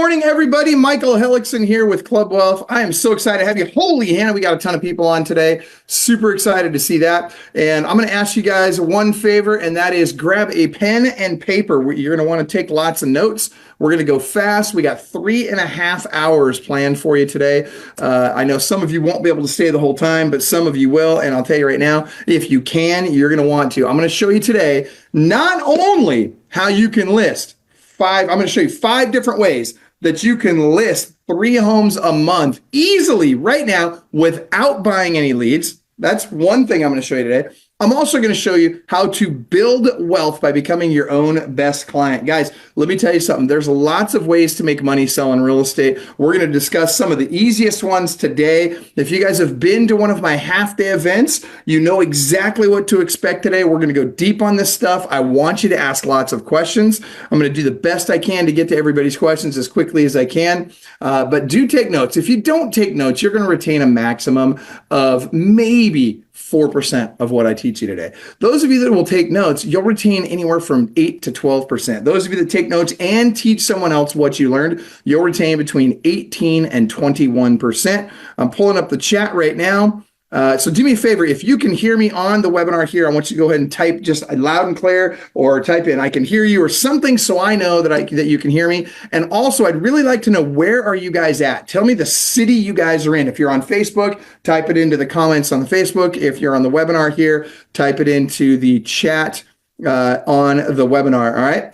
morning, everybody. Michael Hellickson here with Club Wealth. I am so excited to have you. Holy Hannah, we got a ton of people on today. Super excited to see that. And I'm going to ask you guys one favor, and that is grab a pen and paper. You're going to want to take lots of notes. We're going to go fast. We got 3.5 hours planned for you today. I know some of you won't be able to stay the whole time, but some of you will. And I'll tell you right now, if you can, you're going to want to. I'm going to show you today not only how you can list I'm going to show you 5 different ways that you can list 3 homes a month easily right now without buying any leads. That's one thing I'm going to show you today. I'm also going to show you how to build wealth by becoming your own best client. Guys, let me tell you something. There's lots of ways to make money selling real estate. We're going to discuss some of the easiest ones today. If you guys have been to one of my half-day events, you know exactly what to expect today. We're going to go deep on this stuff. I want you to ask lots of questions. I'm going to do the best I can to get to everybody's questions as quickly as I can. But do take notes. If you don't take notes, you're going to retain a maximum of maybe 4% of what I teach you today. Those of you that will take notes, you'll retain anywhere from 8 to 12%. Those of you that take notes and teach someone else what you learned, you'll retain between 18 and 21%. I'm pulling up the chat right now. So do me a favor, if you can hear me on the webinar here, I want you to go ahead and type just loud and clear, or type in "I can hear you" or something, so I know that you can hear me. And also, I'd really like to know, where are you guys at? Tell me the city you guys are in. If you're on Facebook, type it into the comments on the Facebook. If you're on the webinar here, type it into the chat on the webinar. All right.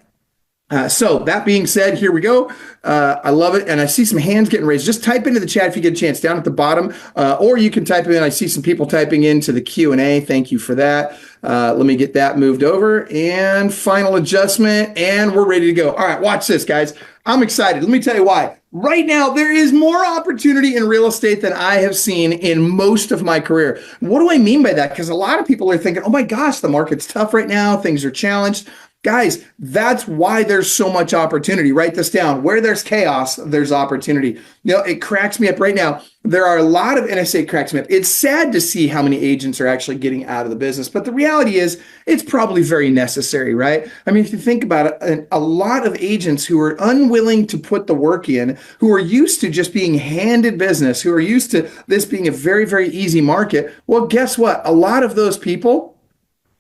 So that being said, here we go. I love it. And I see some hands getting raised. Just type into the chat if you get a chance down at the bottom, or you can type in. I see some people typing into the Q&A. Thank you for that. Let me get that moved over, and final adjustment, and we're ready to go. All right, watch this, guys. I'm excited. Let me tell you why. Right now, there is more opportunity in real estate than I have seen in most of my career. What do I mean by that? Because a lot of people are thinking, oh my gosh, the market's tough right now. Things are challenged. Guys, that's why there's so much opportunity. Write this down. Where there's chaos, there's opportunity. You know, it cracks me up right now. There are a lot of, and I say it cracks me up, it's sad to see how many agents are actually getting out of the business. But the reality is, it's probably very necessary, right? I mean, if you think about it, a lot of agents who are unwilling to put the work in, who are used to just being handed business, who are used to this being a very, very easy market, well, guess what? A lot of those people,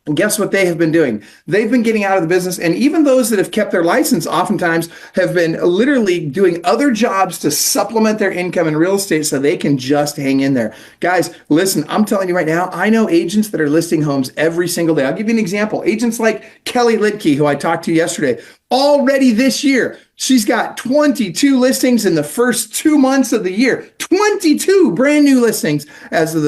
and guess what they have been doing? They've been getting out of the business. And even those that have kept their license oftentimes have been literally doing other jobs to supplement their income in real estate so they can just hang in there. Guys, listen, I'm telling you right now, I know agents that are listing homes every single day. I'll give you an example. Agents like Kelly Litke, who I talked to yesterday, already this year, she's got 22 listings in the first 2 months of the year. 22 brand new listings as of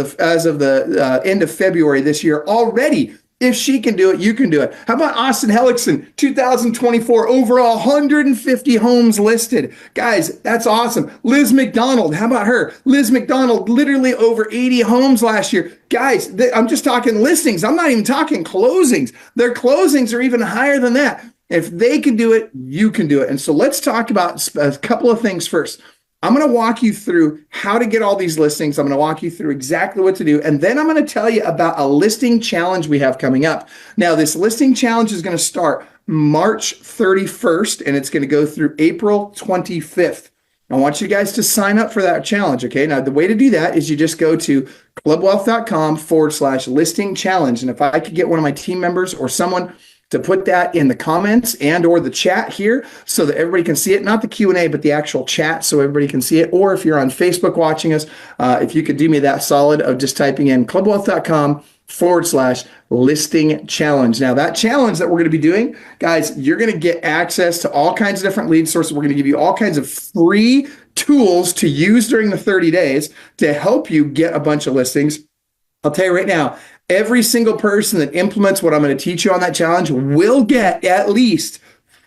the end of February this year already. If she can do it, you can do it. How about Austin Hellickson, 2024 overall, 150 homes listed. Guys, that's awesome. Liz McDonald, how about her? Liz McDonald, literally over 80 homes last year. Guys, I'm just talking listings. I'm not even talking closings. Their closings are even higher than that. If they can do it, you can do it. And so let's talk about a couple of things first. I'm going to walk you through how to get all these listings. I'm going to walk you through exactly what to do. And then I'm going to tell you about a listing challenge we have coming up. Now, this listing challenge is going to start March 31st, and it's going to go through April 25th. I want you guys to sign up for that challenge, okay? Now, the way to do that is you just go to clubwealth.com/listing challenge. And if I could get one of my team members or someone to put that in the comments and or the chat here so that everybody can see it, not the Q&A, but the actual chat so everybody can see it. Or if you're on Facebook watching us, if you could do me that solid of just typing in clubwealth.com/listing challenge. Now that challenge that we're going to be doing, guys, you're going to get access to all kinds of different lead sources. We're going to give you all kinds of free tools to use during the 30 days to help you get a bunch of listings. I'll tell you right now, every single person that implements what I'm going to teach you on that challenge will get at least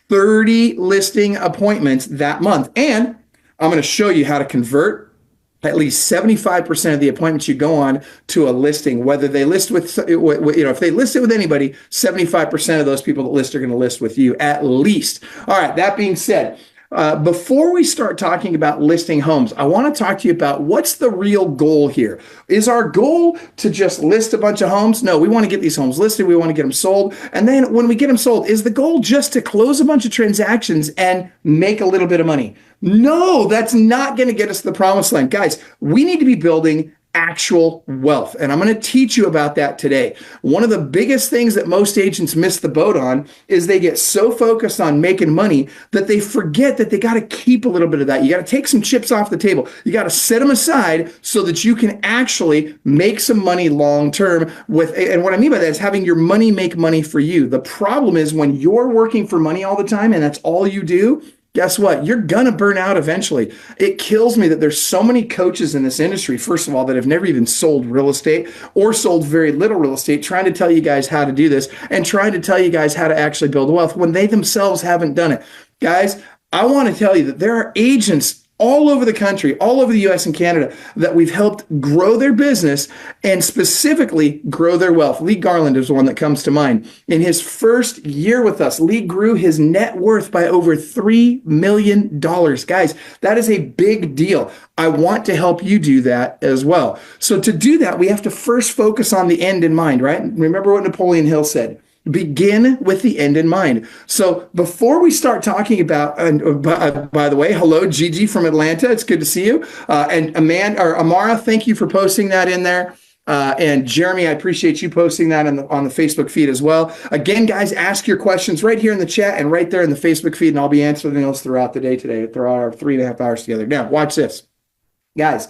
30 listing appointments that month. And I'm going to show you how to convert at least 75% of the appointments you go on to a listing, whether they list with, if they list it with anybody, 75% of those people that list are going to list with you at least. All right. That being said, Before we start talking about listing homes, I want to talk to you about what's the real goal here. Is our goal to just list a bunch of homes? No, we want to get these homes listed. We want to get them sold. And then when we get them sold, is the goal just to close a bunch of transactions and make a little bit of money? No, that's not going to get us to the promised land. Guys, we need to be building actual wealth. And I'm going to teach you about that today. One of the biggest things that most agents miss the boat on is they get so focused on making money that they forget that they got to keep a little bit of that. You got to take some chips off the table. You got to set them aside so that you can actually make some money long term with, and what I mean by that is having your money make money for you. The problem is when you're working for money all the time and that's all you do, guess what? You're going to burn out eventually. It kills me that there's so many coaches in this industry, first of all, that have never even sold real estate or sold very little real estate, trying to tell you guys how to do this and trying to tell you guys how to actually build wealth when they themselves haven't done it. Guys, I want to tell you that there are agents all over the country, all over the US and Canada, that we've helped grow their business and specifically grow their wealth. Lee Garland is one that comes to mind. In his first year with us, Lee grew his net worth by over $3 million. Guys, that is a big deal. I want to help you do that as well. So to do that, we have to first focus on the end in mind, right? Remember what Napoleon Hill said. Begin with the end in mind. So before we start talking about, by the way, hello, Gigi from Atlanta. It's good to see you. And Amara, thank you for posting that in there. And Jeremy, I appreciate you posting that on the Facebook feed as well. Again, guys, ask your questions right here in the chat and right there in the Facebook feed, and I'll be answering those throughout the day today, throughout our 3.5 hours together. Now, watch this. Guys,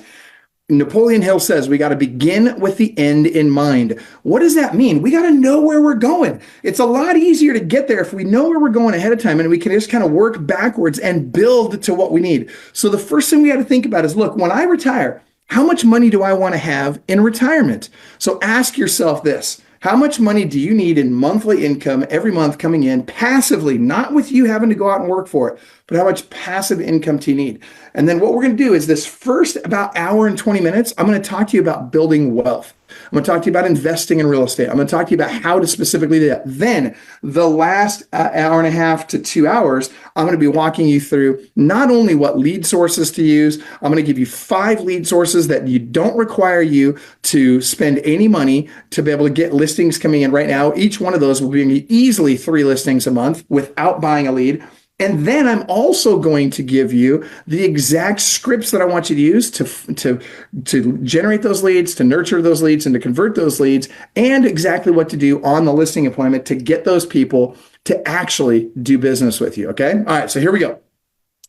Napoleon Hill says we got to begin with the end in mind. What does that mean? We got to know where we're going. It's a lot easier to get there if we know where we're going ahead of time and we can just kind of work backwards and build to what we need. So the first thing we got to think about is, look, when I retire, how much money do I want to have in retirement? So ask yourself this. How much money do you need in monthly income every month coming in passively, not with you having to go out and work for it, but how much passive income do you need? And then what we're going to do is this first about hour and 20 minutes, I'm going to talk to you about building wealth. I'm going to talk to you about investing in real estate. I'm going to talk to you about how to specifically do that. Then the last hour and a half to 2 hours, I'm going to be walking you through not only what lead sources to use, I'm going to give you 5 lead sources that you don't require you to spend any money to be able to get listings coming in right now. Each one of those will bring you easily 3 listings a month without buying a lead. And then I'm going to give you the exact scripts that I want you to use to generate those leads, to nurture those leads, and to convert those leads, and exactly what to do on the listing appointment to get those people to actually do business with you. Okay. All right. So here we go.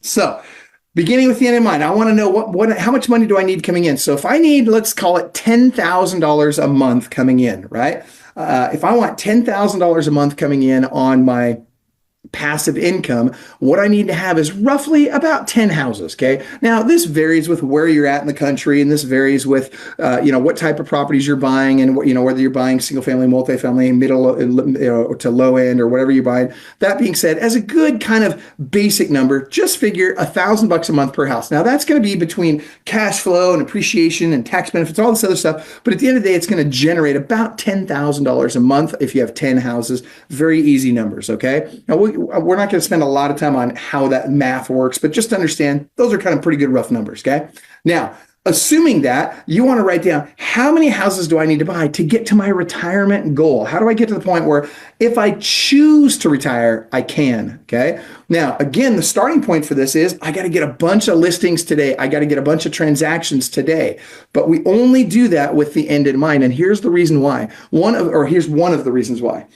So beginning with the end in mind, I want to know how much money do I need coming in? So if I need, let's call it $10,000 a month coming in, right? If I want $10,000 a month coming in on my passive income, what I need to have is roughly about 10 houses. Okay. Now this varies with where you're at in the country, and this varies with, what type of properties you're buying, and whether you're buying single family, multifamily, middle to low end, or whatever you're buying. That being said, as a good kind of basic number, just figure $1,000 a month per house. Now that's going to be between cash flow and appreciation and tax benefits, all this other stuff. But at the end of the day, it's going to generate about $10,000 a month if you have 10 houses. Very easy numbers. Okay. Now we're not going to spend a lot of time on how that math works, but just understand those are kind of pretty good rough numbers. Okay. Now, assuming that, you want to write down how many houses do I need to buy to get to my retirement goal? How do I get to the point where if I choose to retire, I can? Okay. Now, again, the starting point for this is I got to get a bunch of listings today. I got to get a bunch of transactions today, but we only do that with the end in mind. And here's the reason why. Here's one of the reasons why.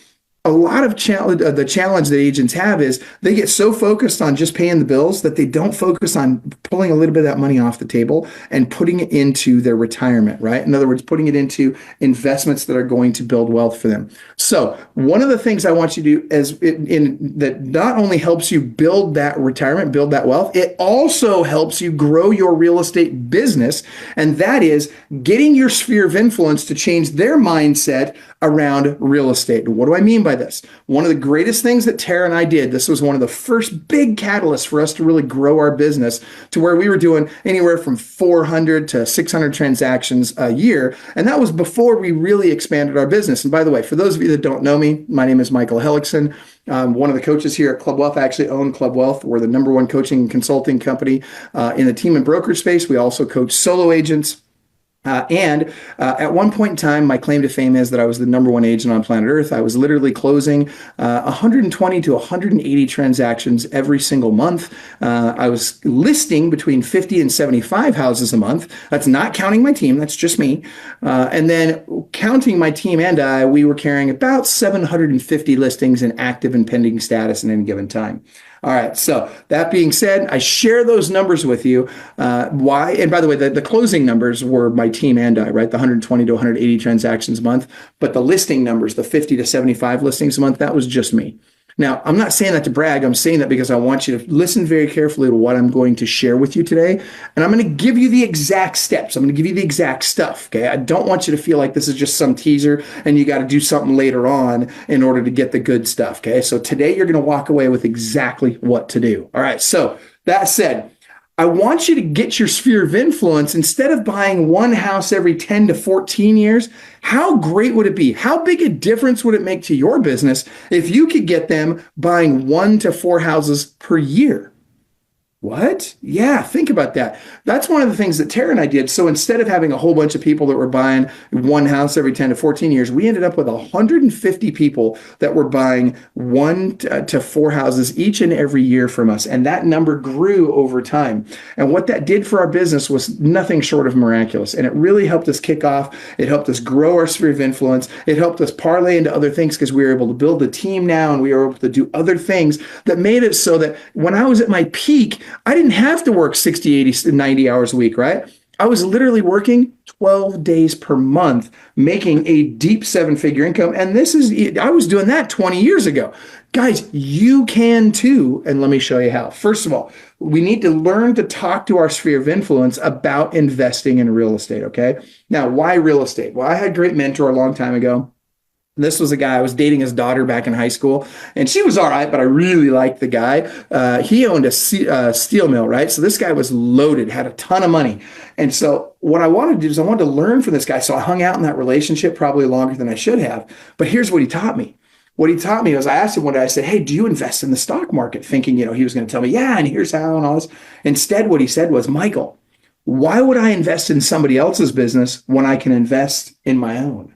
A lot of the challenge that agents have is they get so focused on just paying the bills that they don't focus on pulling a little bit of that money off the table and putting it into their retirement, right? In other words, putting it into investments that are going to build wealth for them. So one of the things I want you to do is that not only helps you build that retirement, build that wealth, it also helps you grow your real estate business. And that is getting your sphere of influence to change their mindset around real estate. What do I mean by this? One of the greatest things that Tara and I did, this was one of the first big catalysts for us to really grow our business to where we were doing anywhere from 400 to 600 transactions a year. And that was before we really expanded our business. And by the way, for those of you that don't know me, my name is Michael Hellickson. One of the coaches here at Club Wealth. I actually own Club Wealth. We're the #1 coaching and consulting company in the team and brokerage space. We also coach solo agents. At one point in time, my claim to fame is that I was the #1 agent on planet Earth. I was literally closing 120 to 180 transactions every single month. I was listing between 50 and 75 houses a month. That's not counting my team. That's just me. And then counting my team and I, we were carrying about 750 listings in active and pending status at any given time. All right. So that being said, I share those numbers with you. Why? And by the way, the closing numbers were my team and I, right? The 120 to 180 transactions a month. But the listing numbers, the 50 to 75 listings a month, that was just me. Now, I'm not saying that to brag. I'm saying that because I want you to listen very carefully to what I'm going to share with you today. And I'm going to give you the exact steps. I'm going to give you the exact stuff. Okay. I don't want you to feel like this is just some teaser and you got to do something later on in order to get the good stuff. Okay. So today you're going to walk away with exactly what to do. All right. So that said, I want you to get your sphere of influence. Instead of buying one house every 10 to 14 years, how great would it be? How big a difference would it make to your business if you could get them buying 1 to 4 houses per year? What? Yeah, think about that. That's one of the things that Tara and I did. So instead of having a whole bunch of people that were buying one house every 10 to 14 years, we ended up with 150 people that were buying 1 to 4 houses each and every year from us. And that number grew over time. And what that did for our business was nothing short of miraculous. And it really helped us kick off. It helped us grow our sphere of influence. It helped us parlay into other things because we were able to build a team now and we were able to do other things that made it so that when I was at my peak, I didn't have to work 60, 80, 90 hours a week, right? I was literally working 12 days per month, making a deep 7-figure income. And I was doing that 20 years ago. Guys, you can too. And let me show you how. First of all, we need to learn to talk to our sphere of influence about investing in real estate, okay? Now, why real estate? Well, I had a great mentor a long time ago. This was a guy, I was dating his daughter back in high school, and she was all right, but I really liked the guy. He owned a steel mill, right? So this guy was loaded, had a ton of money. And so what I wanted to do is I wanted to learn from this guy. So I hung out in that relationship probably longer than I should have. But here's what he taught me. What he taught me was I asked him one day, I said, hey, do you invest in the stock market? Thinking, he was going to tell me, yeah, and here's how and all this. Instead, what he said was, Michael, why would I invest in somebody else's business when I can invest in my own?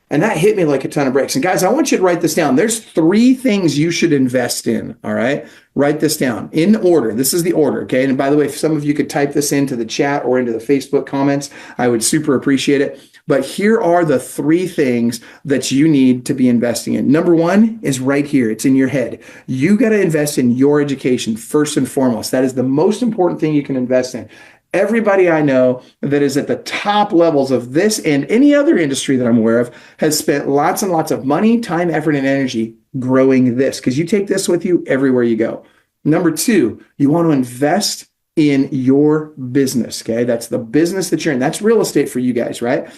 And that hit me like a ton of bricks. And guys, I want you to write this down. There's 3 things you should invest in. All right. Write this down in order. This is the order. Okay. And by the way, if some of you could type this into the chat or into the Facebook comments, I would super appreciate it. But here are the 3 things that you need to be investing in. Number 1 is right here. It's in your head. You got to invest in your education first and foremost. That is the most important thing you can invest in. Everybody I know that is at the top levels of this and any other industry that I'm aware of has spent lots and lots of money, time, effort, and energy growing this because you take this with you everywhere you go. Number 2, you want to invest in your business. Okay. That's the business that you're in. That's real estate for you guys, right?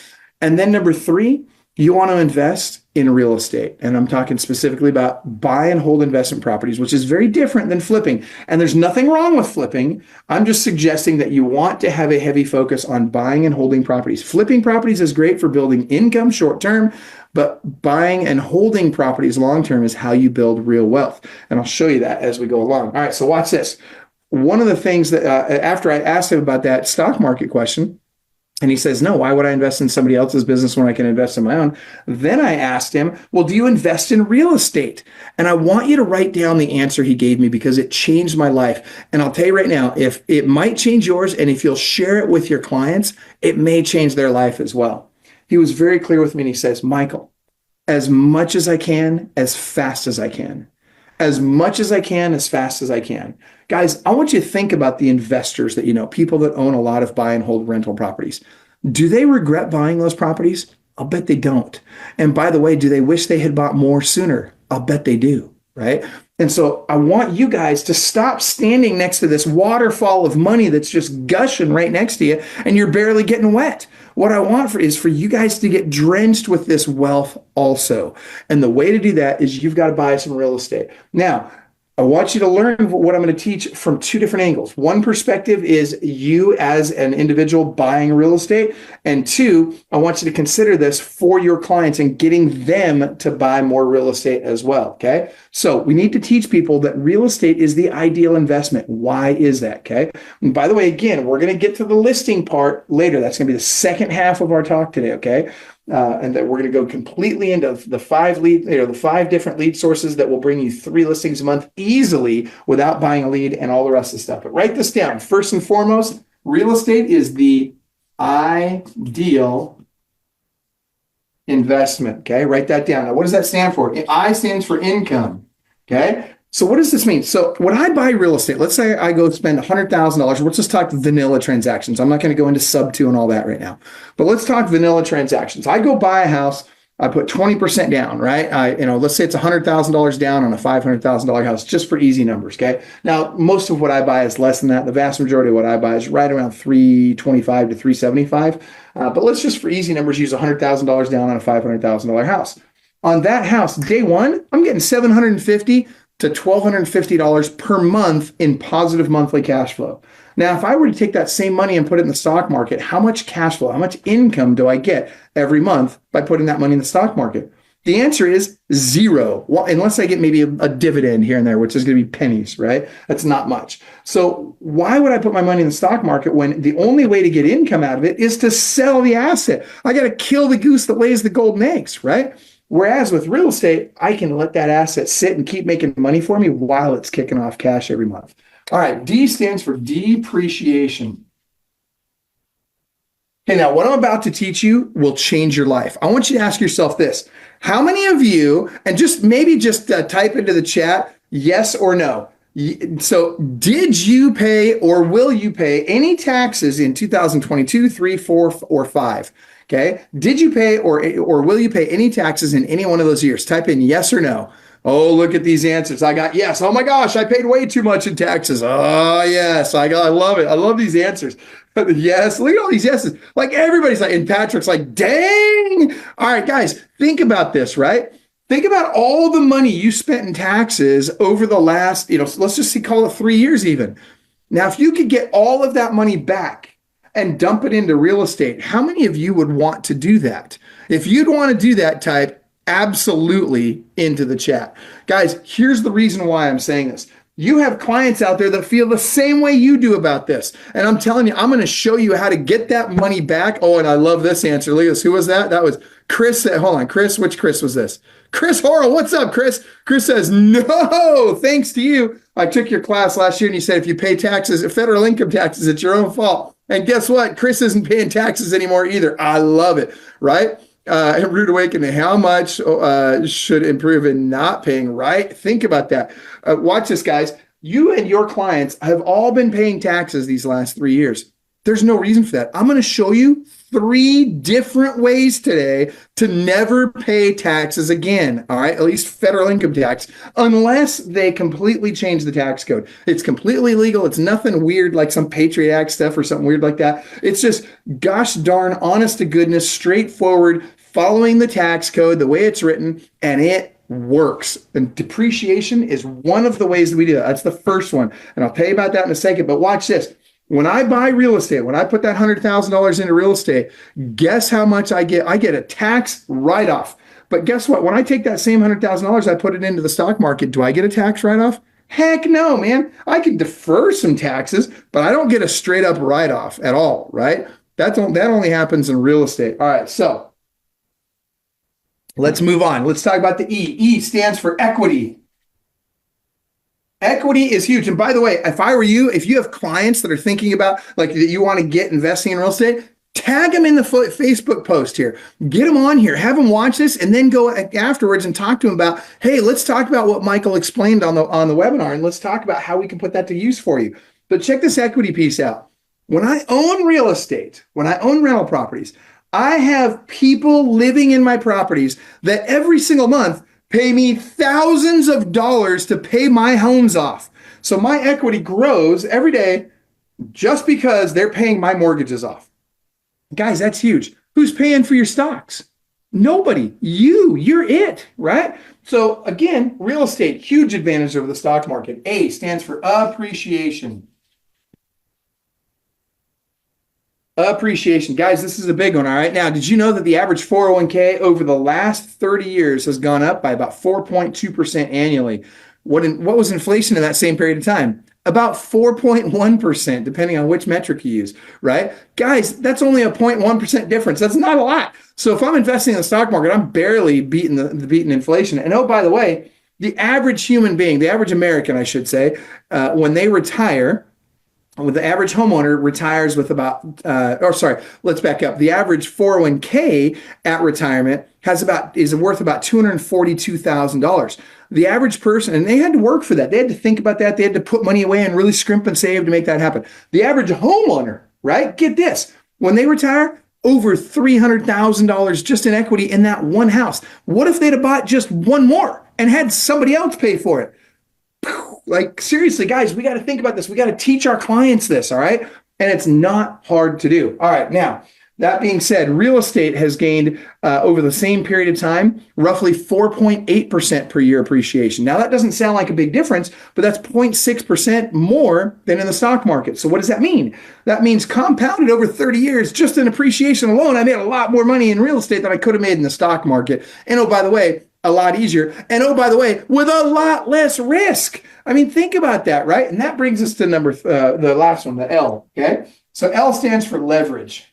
And then number 3, you want to invest in real estate. And I'm talking specifically about buy and hold investment properties, which is very different than flipping. And there's nothing wrong with flipping. I'm just suggesting that you want to have a heavy focus on buying and holding properties. Flipping properties is great for building income short term, but buying and holding properties long term is how you build real wealth. And I'll show you that as we go along. All right, so watch this. One of the things that after I asked him about that stock market question, and he says, no, why would I invest in somebody else's business when I can invest in my own? Then I asked him, well, do you invest in real estate? And I want you to write down the answer he gave me because it changed my life. And I'll tell you right now, if it might change yours and if you'll share it with your clients, it may change their life as well. He was very clear with me and he says, Michael, as much as I can, as fast as I can. As much as I can, as fast as I can. Guys, I want you to think about the investors that you know, people that own a lot of buy and hold rental properties. Do they regret buying those properties? I'll bet they don't. And by the way, do they wish they had bought more sooner? I'll bet they do, right? And so I want you guys to stop standing next to this waterfall of money that's just gushing right next to you and you're barely getting wet. what I want is for you guys to get drenched with this wealth also. And the way to do that is you've got to buy some real estate. Now, I want you to learn what I'm going to teach from two different angles. One perspective is you as an individual buying real estate. And two, I want you to consider this for your clients and getting them to buy more real estate as well. Okay. So we need to teach people that real estate is the ideal investment. Why is that? Okay. And by the way, again, we're going to get to the listing part later. That's going to be the second half of our talk today. Okay. And that we're going to go completely into the the 5 different lead sources that will bring you 3 listings a month easily without buying a lead and all the rest of the stuff. But write this down. First and foremost, real estate is the ideal investment. Okay, write that down. Now, what does that stand for? I stands for income. Okay. So what does this mean? So when I buy real estate, let's say I go spend $100,000. Let's just talk vanilla transactions. I'm not going to go into sub 2 and all that right now, but let's talk vanilla transactions. I go buy a house. I put 20% down, right? Let's say it's $100,000 down on a $500,000 house, just for easy numbers. Okay. Now, most of what I buy is less than that. The vast majority of what I buy is right around 325 to 375. But let's just for easy numbers use $100,000 down on a $500,000 house. On that house, day one, I'm getting $750 to $1,250 per month in positive monthly cash flow. Now, if I were to take that same money and put it in the stock market, how much cash flow, how much income do I get every month by putting that money in the stock market? The answer is 0. Well, unless I get maybe a dividend here and there, which is going to be pennies, right? That's not much. So why would I put my money in the stock market when the only way to get income out of it is to sell the asset? I got to kill the goose that lays the golden eggs, right? Whereas with real estate, I can let that asset sit and keep making money for me while it's kicking off cash every month. All right, D stands for depreciation. Okay, now what I'm about to teach you will change your life. I want you to ask yourself this. How many of you, and just type into the chat, yes or no. So did you pay or will you pay any taxes in 2022, 3, 4, or 5? Okay. Did you pay or will you pay any taxes in any one of those years? Type in yes or no. Oh, look at these answers. I got yes. Oh my gosh, I paid way too much in taxes. Oh yes, I love it. I love these answers. Yes, look at all these yeses. Like everybody's like, and Patrick's like, dang. All right, guys, think about this, right? Think about all the money you spent in taxes over the last, let's just call it 3 years even. Now, if you could get all of that money back and dump it into real estate, how many of you would want to do that? If you'd want to do that, type absolutely into the chat. Guys, here's the reason why I'm saying this. You have clients out there that feel the same way you do about this. And I'm telling you, I'm going to show you how to get that money back. Oh, and I love this answer. Look at this. Who was that? That was Chris. Hold on, Chris. Which Chris was this? Chris Horrell. What's up, Chris? Chris says, no, thanks to you. I took your class last year and you said if you pay taxes, federal income taxes, it's your own fault. And guess what? Chris isn't paying taxes anymore either. I love it, right? Rude Awakening, how much should improve in not paying, right? Think about that. Watch this, guys. You and your clients have all been paying taxes these last 3 years. There's no reason for that. I'm going to show you 3 different ways today to never pay taxes again, all right? At least federal income tax, unless they completely change the tax code. It's completely legal. It's nothing weird like some Patriot Act stuff or something weird like that. It's just, gosh darn, honest to goodness, straightforward, following the tax code the way it's written, and it works. And depreciation is one of the ways that we do that. That's the first one. And I'll tell you about that in a second, but watch this. When I buy real estate, when I put that $100,000 into real estate, guess how much I get? I get a tax write-off. But guess what? When I take that same $100,000, I put it into the stock market, do I get a tax write-off? Heck no, man. I can defer some taxes, but I don't get a straight up write-off at all, right? That only happens in real estate. All right, so let's move on. Let's talk about the E. E stands for equity. Equity is huge. And by the way, if I were you, if you have clients that are thinking about like that you want to get investing in real estate, tag them in the Facebook post here. Get them on here. Have them watch this and then go afterwards and talk to them about, hey, let's talk about what Michael explained on the webinar and let's talk about how we can put that to use for you. But check this equity piece out. When I own real estate, when I own rental properties, I have people living in my properties that every single month pay me thousands of dollars to pay my homes off. So my equity grows every day just because they're paying my mortgages off. Guys, that's huge. Who's paying for your stocks? Nobody. You're it, right? So again, real estate, huge advantage over the stock market. A stands for appreciation. Appreciation. Guys, this is a big one. All right. Now, did you know that the average 401k over the last 30 years has gone up by about 4.2% annually? What was inflation in that same period of time? About 4.1%, depending on which metric you use, right? Guys, that's only a 0.1% difference. That's not a lot. So if I'm investing in the stock market, I'm barely beating inflation. And oh, by the way, the average human being, the average American, I should say, when they retire, with the average homeowner retires with about, let's back up. The average 401k at retirement is worth about $242,000. The average person, and they had to work for that. They had to think about that. They had to put money away and really scrimp and save to make that happen. The average homeowner, right? Get this. When they retire, over $300,000 just in equity in that one house. What if they'd have bought just one more and had somebody else pay for it? Like, seriously, guys, we got to think about this. We got to teach our clients this, all right? And it's not hard to do. All right, now, that being said, real estate has gained over the same period of time, roughly 4.8% per year appreciation. Now, that doesn't sound like a big difference, but that's 0.6% more than in the stock market. So what does that mean? That means compounded over 30 years, just in appreciation alone, I made a lot more money in real estate than I could have made in the stock market. And oh, by the way, a lot easier. And oh, by the way, with a lot less risk. I mean, think about that, right? And that brings us to the last one, the L, okay? So L stands for leverage.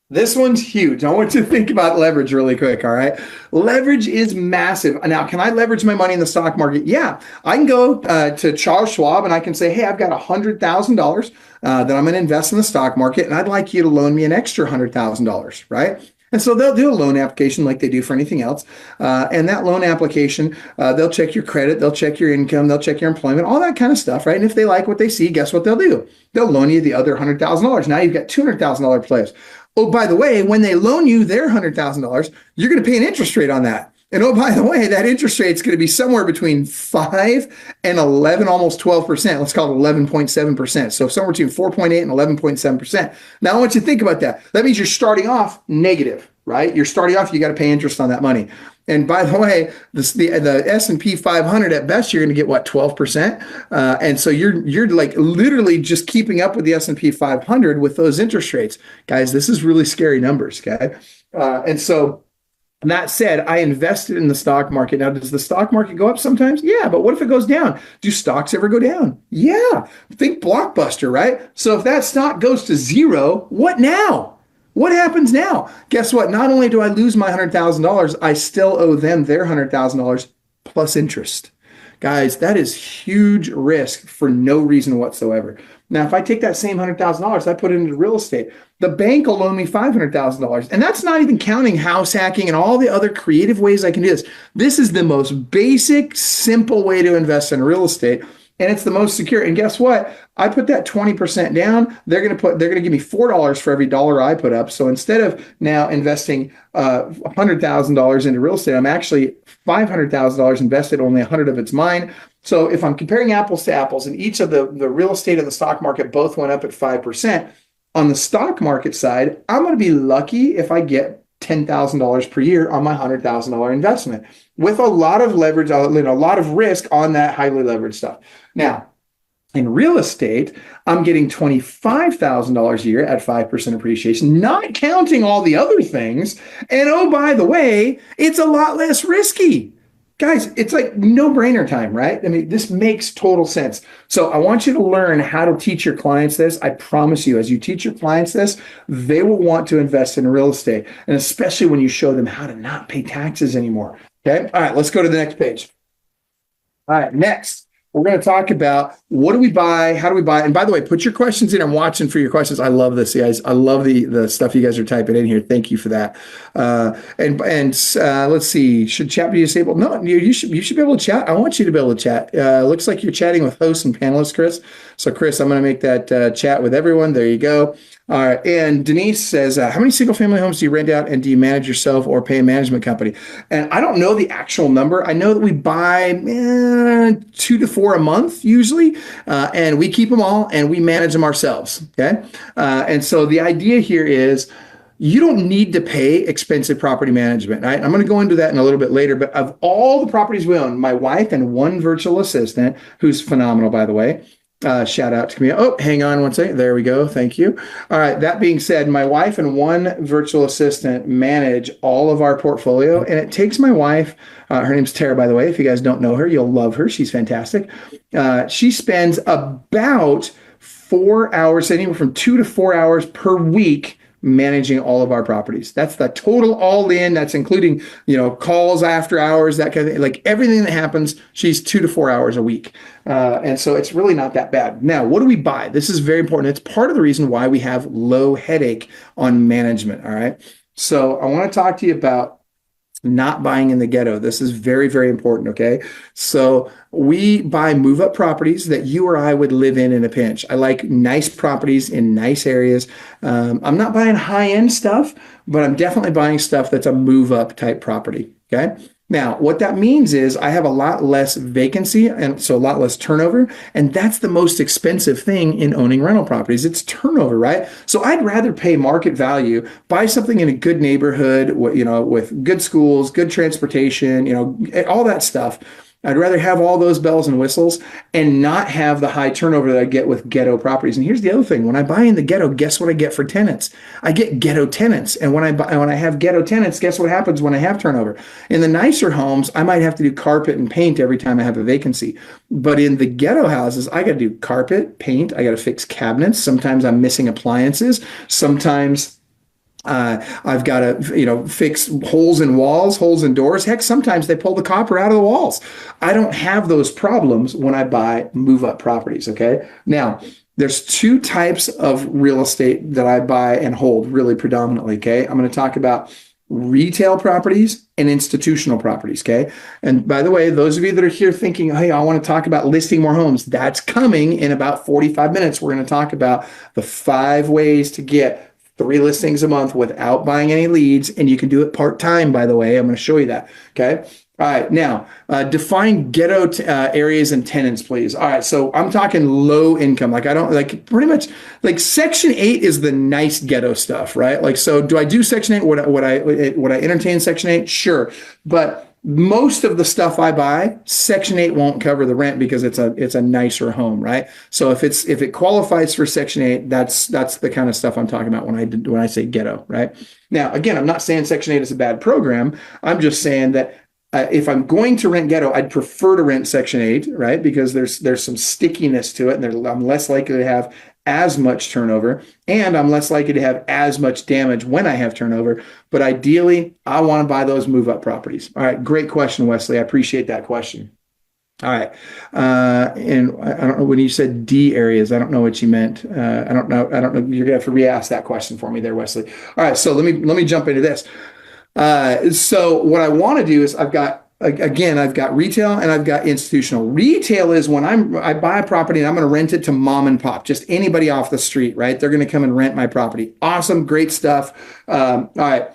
This one's huge. I want you to think about leverage really quick, all right? Leverage is massive. Now, can I leverage my money in the stock market? Yeah. I can go to Charles Schwab and I can say, hey, I've got $100,000 that I'm going to invest in the stock market, and I'd like you to loan me an extra $100,000, right? And so they'll do a loan application like they do for anything else. And that loan application, they'll check your credit, they'll check your income, they'll check your employment, all that kind of stuff, right? And if they like what they see, guess what they'll do? They'll loan you the other $100,000. Now you've got $200,000 players. Oh, by the way, when they loan you their $100,000, you're going to pay an interest rate on that. And oh, by the way, that interest rate is going to be somewhere between 5 and 11, almost 12%. Let's call it 11.7%. So somewhere between 4.8 and 11.7%. Now, I want you to think about that. That means you're starting off negative, right? You're starting off, you got to pay interest on that money. And by the way, the S&P 500 at best, you're going to get what, 12%? And so you're like literally just keeping up with the S&P 500 with those interest rates. Guys, this is really scary numbers, okay? And so that said, I invested in the stock market. Now, does the stock market go up sometimes? Yeah, but what if it goes down? Do stocks ever go down? Yeah. Think Blockbuster, right? So if that stock goes to zero, what now? What happens now? Guess what? Not only do I lose my $100,000, I still owe them their $100,000 plus interest. Guys, that is huge risk for no reason whatsoever. Now, if I take that same $100,000, I put it into real estate, the bank will loan me $500,000. And that's not even counting house hacking and all the other creative ways I can do this. This is the most basic, simple way to invest in real estate. And it's the most secure. And guess what? I put that 20% down. They're going to give me $4 for every dollar I put up. So instead of now investing $100,000 into real estate, I'm actually $500,000 invested. Only 100 of it's mine. So if I'm comparing apples to apples, and each of the real estate and the stock market both went up at 5%, on the stock market side, I'm going to be lucky if I get $10,000 per year on my $100,000 investment, with a lot of leverage, a lot of risk on that highly leveraged stuff. Now, in real estate, I'm getting $25,000 a year at 5% appreciation, not counting all the other things. And oh, by the way, it's a lot less risky. Guys, it's like no-brainer time, right? I mean, this makes total sense. So I want you to learn how to teach your clients this. I promise you, as you teach your clients this, they will want to invest in real estate, and especially when you show them how to not pay taxes anymore. Okay? All right, let's go to the next page. All right, next. We're going to talk about what do we buy, how do we buy, and by the way, put your questions in. I'm watching for your questions. I love this, guys. I love the stuff you guys are typing in here. Thank you for that. Let's see. Should chat be disabled? No, you should be able to chat. I want you to be able to chat. Looks like you're chatting with hosts and panelists, Chris. So, Chris, I'm going to make that chat with everyone. There you go. All right. And Denise says, how many single family homes do you rent out and do you manage yourself or pay a management company? And I don't know the actual number. I know that we buy 2 to 4 a month usually, and we keep them all and we manage them ourselves. Okay. And so the idea here is you don't need to pay expensive property management. Right? I'm going to go into that in a little bit later, but of all the properties we own, my wife and one virtual assistant, who's phenomenal, by the way, shout out to me. Oh, hang on one second. There we go. Thank you. All right. That being said, my wife and one virtual assistant manage all of our portfolio, and it takes my wife. Her name's Tara, by the way. If you guys don't know her, you'll love her. She's fantastic. She spends about 4 hours, anywhere from 2 to 4 hours per week managing all of our properties. That's the total all in. That's including, calls after hours, that kind of thing. Like everything that happens, she's 2 to 4 hours a week. And so it's really not that bad. Now, what do we buy? This is very important. It's part of the reason why we have low headache on management. All right. So I want to talk to you about not buying in the ghetto. This is very, very important. Okay. So we buy move up properties that you or I would live in a pinch. I like nice properties in nice areas. I'm not buying high end stuff, but I'm definitely buying stuff that's a move up type property. Okay. Now, what that means is I have a lot less vacancy and so a lot less turnover. And that's the most expensive thing in owning rental properties. It's turnover, right? So I'd rather pay market value, buy something in a good neighborhood, with good schools, good transportation, all that stuff. I'd rather have all those bells and whistles and not have the high turnover that I get with ghetto properties. And here's the other thing. When I buy in the ghetto, guess what I get for tenants? I get ghetto tenants. And when I have ghetto tenants, guess what happens when I have turnover? In the nicer homes, I might have to do carpet and paint every time I have a vacancy. But in the ghetto houses, I got to do carpet, paint. I got to fix cabinets. Sometimes I'm missing appliances. Sometimes I've got to, fix holes in walls, holes in doors. Heck, sometimes they pull the copper out of the walls. I don't have those problems when I buy move up properties. Okay. Now, there's two types of real estate that I buy and hold really predominantly. Okay. I'm going to talk about retail properties and institutional properties. Okay. And by the way, those of you that are here thinking, hey, I want to talk about listing more homes, that's coming in about 45 minutes. We're going to talk about the 5 ways to get 3 listings a month without buying any leads. And you can do it part-time, by the way. I'm going to show you that. Okay. All right. Now, define ghetto areas and tenants, please. All right. So I'm talking low income. Like I don't like pretty much like Section 8 is the nice ghetto stuff, right? Like, so do I do Section 8? Would I entertain Section 8? Sure. But most of the stuff I buy, Section 8 won't cover the rent because it's a nicer home, right? So if it qualifies for Section 8, that's the kind of stuff I'm talking about when I say ghetto, right? Now, again, I'm not saying Section 8 is a bad program. I'm just saying that if I'm going to rent ghetto, I'd prefer to rent Section 8, right? Because there's some stickiness to it, and I'm less likely to have as much turnover, and I'm less likely to have as much damage when I have turnover. But ideally, I want to buy those move up properties. All right, great question, Wesley. I appreciate that question. All right, and I don't know when you said D areas. I don't know what you meant. I don't know. You're gonna have to re-ask that question for me there, Wesley. All right, so let me jump into this. So what I want to do is I've got retail and I've got institutional. Retail is when I buy a property and I'm going to rent it to mom and pop, just anybody off the street, right? They're going to come and rent my property. Awesome, great stuff. All right.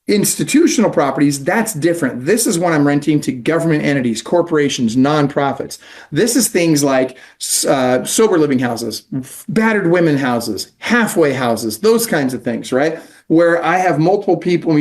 Institutional properties, that's different. This is when I'm renting to government entities, corporations, nonprofits. This is things like sober living houses, battered women houses, halfway houses, those kinds of things, right? Where I have multiple people,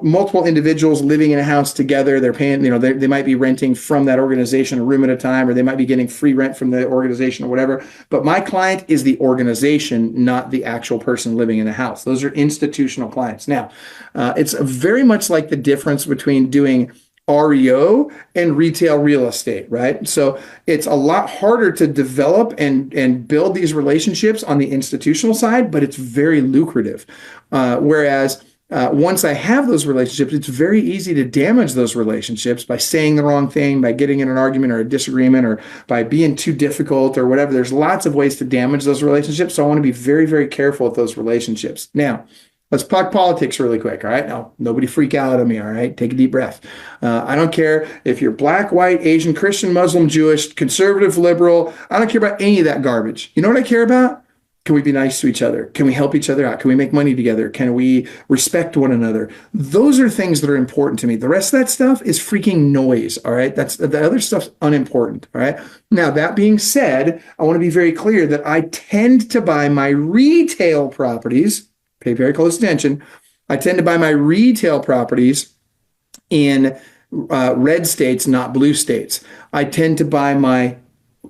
multiple individuals living in a house together. They're paying, they might be renting from that organization a room at a time, or they might be getting free rent from the organization or whatever. But my client is the organization, not the actual person living in the house. Those are institutional clients. Now, it's very much like the difference between doing REO and retail real estate, right? So it's a lot harder to develop and build these relationships on the institutional side, but it's very lucrative. Whereas once I have those relationships, it's very easy to damage those relationships by saying the wrong thing, by getting in an argument or a disagreement, or by being too difficult or whatever. There's lots of ways to damage those relationships. So I want to be very, very careful with those relationships. Now, let's talk politics really quick, all right? Now, nobody freak out on me, all right? Take a deep breath. I don't care if you're black, white, Asian, Christian, Muslim, Jewish, conservative, liberal. I don't care about any of that garbage. You know what I care about? Can we be nice to each other? Can we help each other out? Can we make money together? Can we respect one another? Those are things that are important to me. The rest of that stuff is freaking noise. All right. That's the other stuff's unimportant. All right. Now, that being said, I want to be very clear that I tend to buy my retail properties, pay very close attention. I tend to buy my retail properties in red states, not blue states. I tend to buy my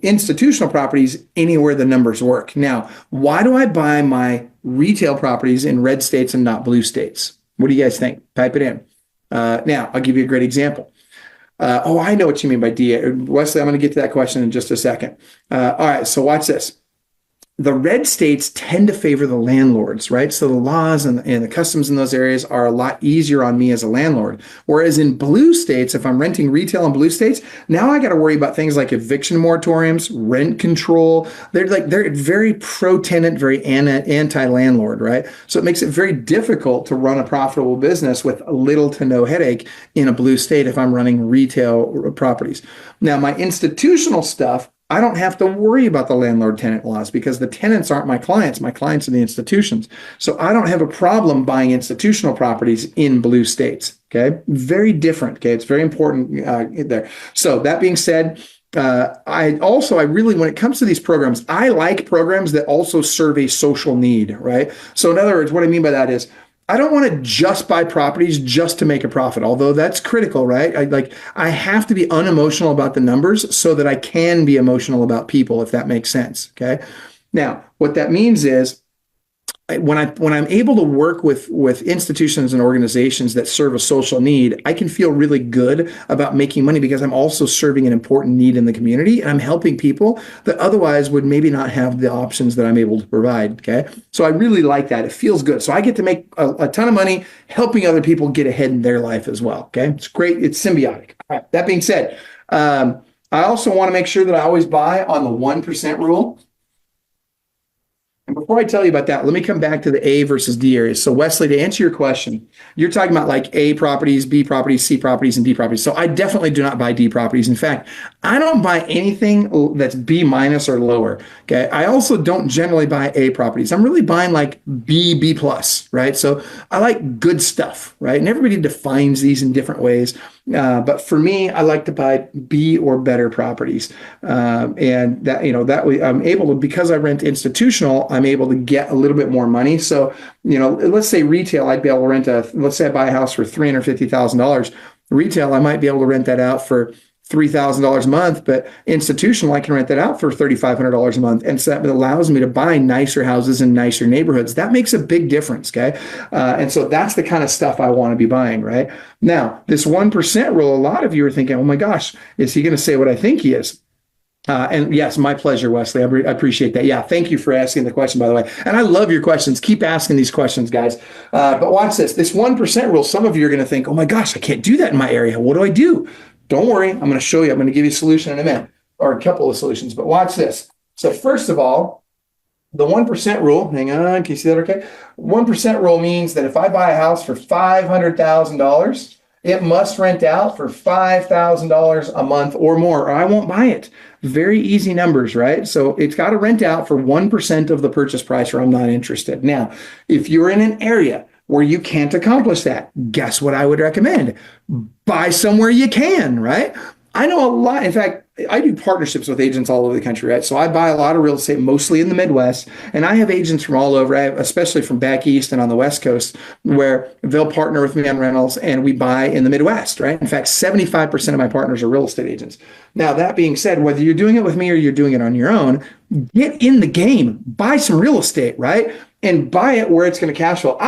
institutional properties anywhere the numbers work. Now, why do I buy my retail properties in red states and not blue states? What do you guys think? Type it in. Now, I'll give you a great example. I know what you mean by DA. Wesley, I'm going to get to that question in just a second. All right, so watch this. The red states tend to favor the landlords, right? So the laws and the customs in those areas are a lot easier on me as a landlord. Whereas in blue states, if I'm renting retail in blue states, now I got to worry about things like eviction moratoriums, rent control. They're very pro-tenant, very anti-landlord, right? So it makes it very difficult to run a profitable business with little to no headache in a blue state if I'm running retail properties. Now, my institutional stuff, I don't have to worry about the landlord-tenant laws because the tenants aren't my clients. My clients are the institutions. So I don't have a problem buying institutional properties in blue states. Okay, very different. Okay, it's very important there. So that being said, I really, when it comes to these programs, I like programs that also serve a social need, right? So in other words, what I mean by that is, I don't want to just buy properties just to make a profit, although that's critical, right? I have to be unemotional about the numbers so that I can be emotional about people, if that makes sense. Okay. Now, what that means is when I'm able to work with institutions and organizations that serve a social need, I can feel really good about making money because I'm also serving an important need in the community and I'm helping people that otherwise would maybe not have the options that I'm able to provide. Okay. So I really like that. It feels good. So I get to make a ton of money helping other people get ahead in their life as well. Okay. It's great. It's symbiotic. All right. That being said, I also want to make sure that I always buy on the 1% rule. And before I tell you about that, let me come back to the A versus D areas. So Wesley, to answer your question, you're talking about like A properties, B properties, C properties, and D properties. So I definitely do not buy D properties. In fact, I don't buy anything that's B minus or lower. Okay. I also don't generally buy A properties. I'm really buying like B plus, right? So I like good stuff, right? And everybody defines these in different ways. But for me, I like to buy B or better properties. And that way I'm able to, because I rent institutional, I'm able to get a little bit more money. So, let's say retail, I'd be able to rent let's say I buy a house for $350,000. Retail, I might be able to rent that out for $3,000 a month, but institutional, I can rent that out for $3,500 a month. And so that allows me to buy nicer houses in nicer neighborhoods. That makes a big difference. Okay. And so that's the kind of stuff I want to be buying, right? Now, this 1% rule, a lot of you are thinking, oh my gosh, is he going to say what I think he is? And yes, my pleasure, Wesley. I appreciate that. Yeah, thank you for asking the question, by the way. And I love your questions. Keep asking these questions, guys. But watch this. This 1% rule, some of you are going to think, oh my gosh, I can't do that in my area. What do I do? Don't worry. I'm going to show you. I'm going to give you a solution in a minute, or a couple of solutions. But watch this. So first of all, the 1% rule, hang on, can you see that okay? 1% rule means that if I buy a house for $500,000, it must rent out for $5,000 a month or more, or I won't buy it. Very easy numbers, right? So it's got to rent out for 1% of the purchase price, or I'm not interested. Now, if you're in an area where you can't accomplish that, guess what I would recommend? Buy somewhere you can, right? I know a lot. In fact, I do partnerships with agents all over the country, right? So I buy a lot of real estate, mostly in the Midwest, and I have agents from all over, especially from back east and on the West Coast, where they'll partner with me on rentals and we buy in the Midwest, right? In fact, 75% of my partners are real estate agents. Now, that being said, whether you're doing it with me or you're doing it on your own, get in the game, buy some real estate, right? And buy it where it's going to cash flow.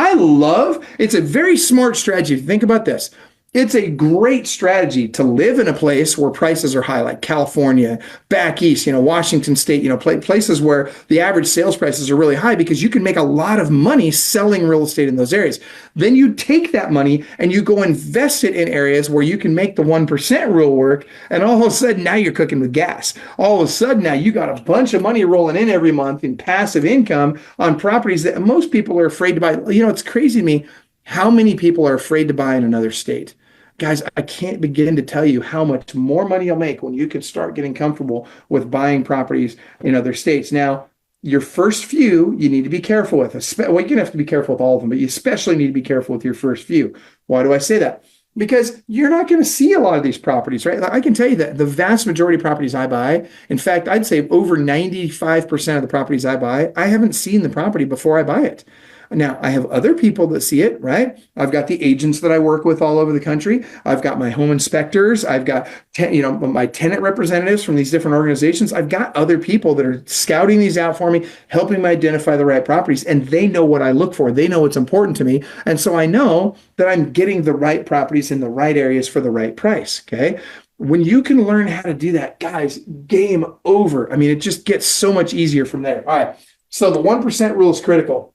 It's a very smart strategy. Think about this. It's a great strategy to live in a place where prices are high, like California, back east, Washington State, places where the average sales prices are really high because you can make a lot of money selling real estate in those areas. Then you take that money and you go invest it in areas where you can make the 1% rule work. And all of a sudden now you're cooking with gas. All of a sudden now you got a bunch of money rolling in every month in passive income on properties that most people are afraid to buy. It's crazy to me how many people are afraid to buy in another state. Guys, I can't begin to tell you how much more money you'll make when you can start getting comfortable with buying properties in other states. Now, your first few, you need to be careful with. Well, you're going to have to be careful with all of them, but you especially need to be careful with your first few. Why do I say that? Because you're not going to see a lot of these properties, right? I can tell you that the vast majority of properties I buy, in fact, I'd say over 95% of the properties I buy, I haven't seen the property before I buy it. Now, I have other people that see it, right? I've got the agents that I work with all over the country. I've got my home inspectors. I've got, my tenant representatives from these different organizations. I've got other people that are scouting these out for me, helping me identify the right properties, and they know what I look for. They know what's important to me. And so I know that I'm getting the right properties in the right areas for the right price, okay? When you can learn how to do that, guys, game over. I mean, it just gets so much easier from there. All right, so the 1% rule is critical.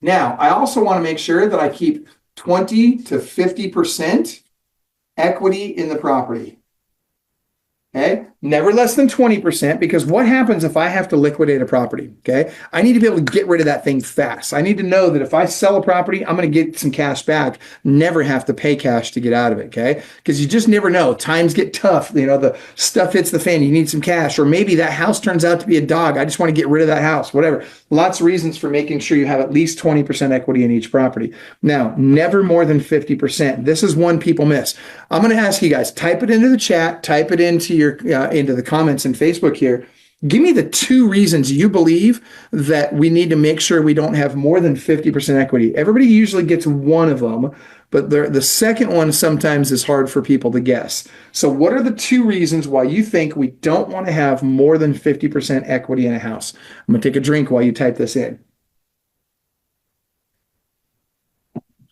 Now, I also want to make sure that I keep 20 to 50% equity in the property. Okay, never less than 20%, because what happens if I have to liquidate a property? Okay, I need to be able to get rid of that thing fast. I need to know that if I sell a property, I'm going to get some cash back, never have to pay cash to get out of it. Okay, because you just never know. Times get tough. The stuff hits the fan. You need some cash, or maybe that house turns out to be a dog. I just want to get rid of that house, whatever. Lots of reasons for making sure you have at least 20% equity in each property. Now, never more than 50%. This is one people miss. I'm going to ask you guys, type it into the chat, type it into into the comments in Facebook here. Give me the 2 reasons you believe that we need to make sure we don't have more than 50% equity. Everybody usually gets one of them, but the second one sometimes is hard for people to guess. So what are the 2 reasons why you think we don't want to have more than 50% equity in a house? I'm going to take a drink while you type this in.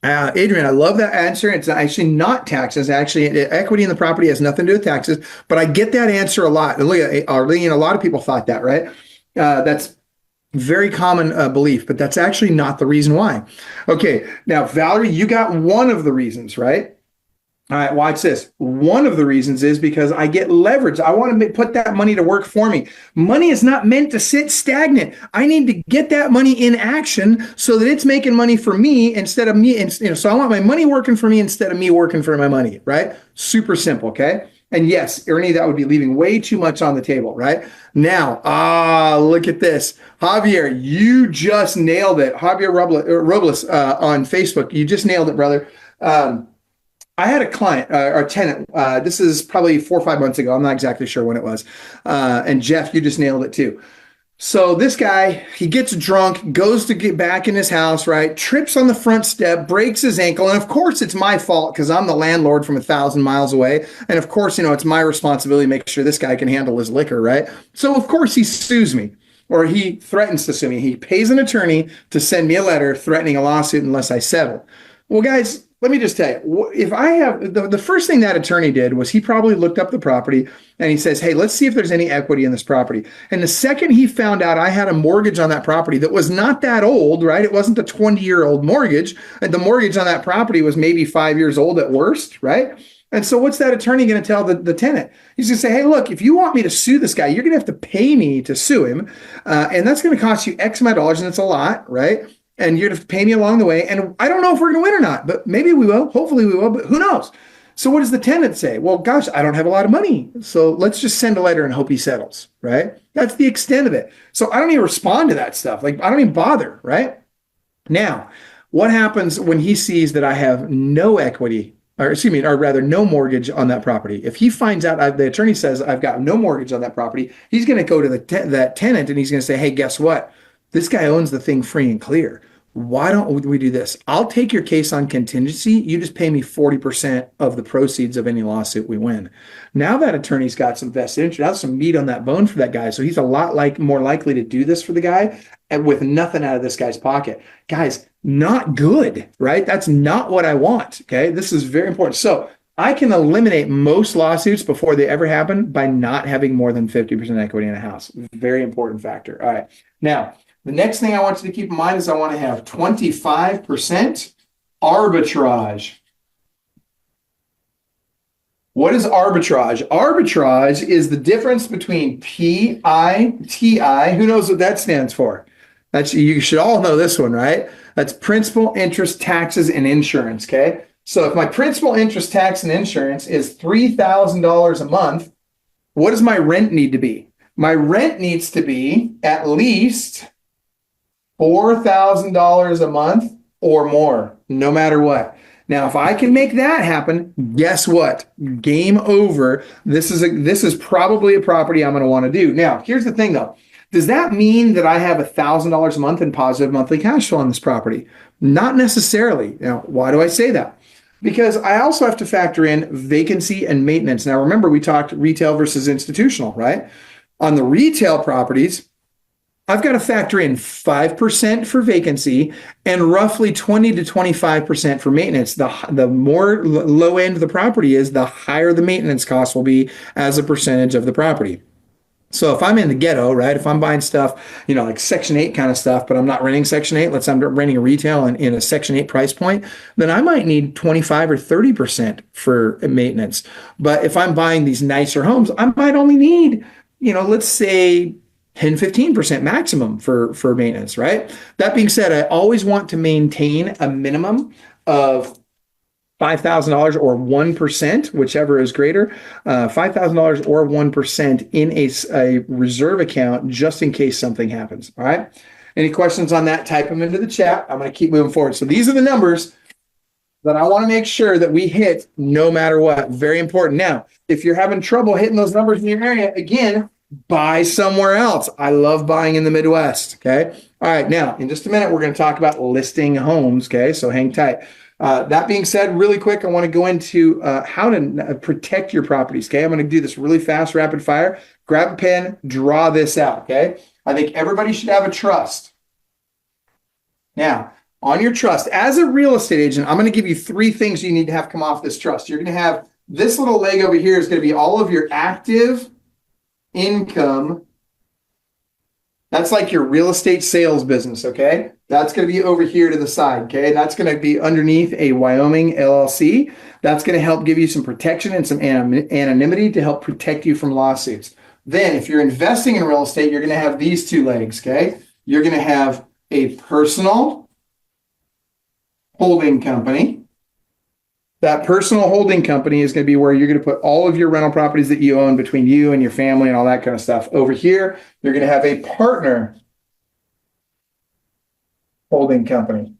Adrian, I love that answer. It's actually not taxes. Actually, equity in the property has nothing to do with taxes, but I get that answer a lot. And look at Arlene, a lot of people thought that, right? That's very common belief, but that's actually not the reason why. Okay, now, Valerie, you got one of the reasons, right? All right, watch this. One of the reasons is because I get leverage. I want to put that money to work for me. Money is not meant to sit stagnant. I need to get that money in action so that it's making money for me instead of me. So I want my money working for me instead of me working for my money, right? Super simple, okay? And yes, Ernie, that would be leaving way too much on the table, right? Now, look at this. Javier, you just nailed it. Javier Robles on Facebook, you just nailed it, brother. I had a client, or tenant, this is probably 4 or 5 months ago. I'm not exactly sure when it was. And Jeff, you just nailed it too. So this guy, he gets drunk, goes to get back in his house, right? Trips on the front step, breaks his ankle. And of course, it's my fault because I'm the landlord from 1,000 miles away. And of course, it's my responsibility to make sure this guy can handle his liquor, right? So of course, he sues me, or he threatens to sue me. He pays an attorney to send me a letter threatening a lawsuit unless I settle. Well, guys, let me just tell you, if I have the first thing that attorney did was he probably looked up the property and he says, hey, let's see if there's any equity in this property. And the second he found out I had a mortgage on that property that was not that old, right? It wasn't a 20-year-old mortgage. And the mortgage on that property was maybe 5 years old at worst, right? And so what's that attorney going to tell the tenant? He's going to say, hey, look, if you want me to sue this guy, you're going to have to pay me to sue him. And that's going to cost you X amount of dollars, and it's a lot, right? And you're going to pay me along the way. And I don't know if we're going to win or not, but maybe we will. Hopefully we will, but who knows? So what does the tenant say? Well, gosh, I don't have a lot of money. So let's just send a letter and hope he settles, right? That's the extent of it. So I don't even respond to that stuff. Like, I don't even bother, right? Now, what happens when he sees that I have no equity, or rather no mortgage on that property? If he finds out, the attorney says I've got no mortgage on that property, he's going to go to that tenant and he's going to say, hey, guess what? This guy owns the thing free and clear. Why don't we do this? I'll take your case on contingency. You just pay me 40% of the proceeds of any lawsuit we win. Now that attorney's got some vested interest, that's some meat on that bone for that guy. So he's a lot more likely to do this for the guy and with nothing out of this guy's pocket. Guys, not good, right? That's not what I want, okay? This is very important. So I can eliminate most lawsuits before they ever happen by not having more than 50% equity in a house. Very important factor. All right. Now, the next thing I want you to keep in mind is I want to have 25% arbitrage. What is arbitrage? Arbitrage is the difference between PITI. Who knows what that stands for? You should all know this one, right? That's principal, interest, taxes, and insurance, okay? So if my principal, interest, tax, and insurance is $3,000 a month, what does my rent need to be? My rent needs to be at least $4,000 a month or more, no matter what. Now, if I can make that happen, guess what? Game over. This is probably a property I'm going to want to do. Now, here's the thing though. Does that mean that I have $1,000 a month in positive monthly cash flow on this property? Not necessarily. Now, why do I say that? Because I also have to factor in vacancy and maintenance. Now, remember, we talked retail versus institutional, right? On the retail properties, I've got to factor in 5% for vacancy and roughly 20 to 25% for maintenance. The more low end the property is, the higher the maintenance cost will be as a percentage of the property. So if I'm in the ghetto, right, if I'm buying stuff, like Section 8 kind of stuff, but I'm not renting Section 8, let's say I'm renting a retail in a Section 8 price point, then I might need 25 or 30% for maintenance. But if I'm buying these nicer homes, I might only need, let's say 10, 15% maximum for maintenance, right? That being said, I always want to maintain a minimum of $5,000 or 1%, whichever is greater, $5,000 or 1% in a reserve account just in case something happens. All right. Any questions on that? Type them into the chat. I'm going to keep moving forward. So these are the numbers that I want to make sure that we hit no matter what. Very important. Now, if you're having trouble hitting those numbers in your area, again, buy somewhere else. I love buying in the Midwest. Okay. All right. Now, in just a minute, we're going to talk about listing homes. Okay. So hang tight. That being said, really quick, I want to go into how to protect your properties. Okay, I'm going to do this really fast, rapid fire. Grab a pen, draw this out. Okay, I think everybody should have a trust. Now, on your trust, as a real estate agent, I'm going to give you 3 things you need to have come off this trust. You're going to have this little leg over here is going to be all of your active income. That's like your real estate sales business, okay? That's going to be over here to the side, okay? That's going to be underneath a Wyoming LLC. That's going to help give you some protection and some anonymity to help protect you from lawsuits. Then, if you're investing in real estate, you're going to have these 2 legs, okay? You're going to have a personal holding company. That personal holding company is going to be where you're going to put all of your rental properties that you own between you and your family and all that kind of stuff. Over here, you're going to have a partner holding company.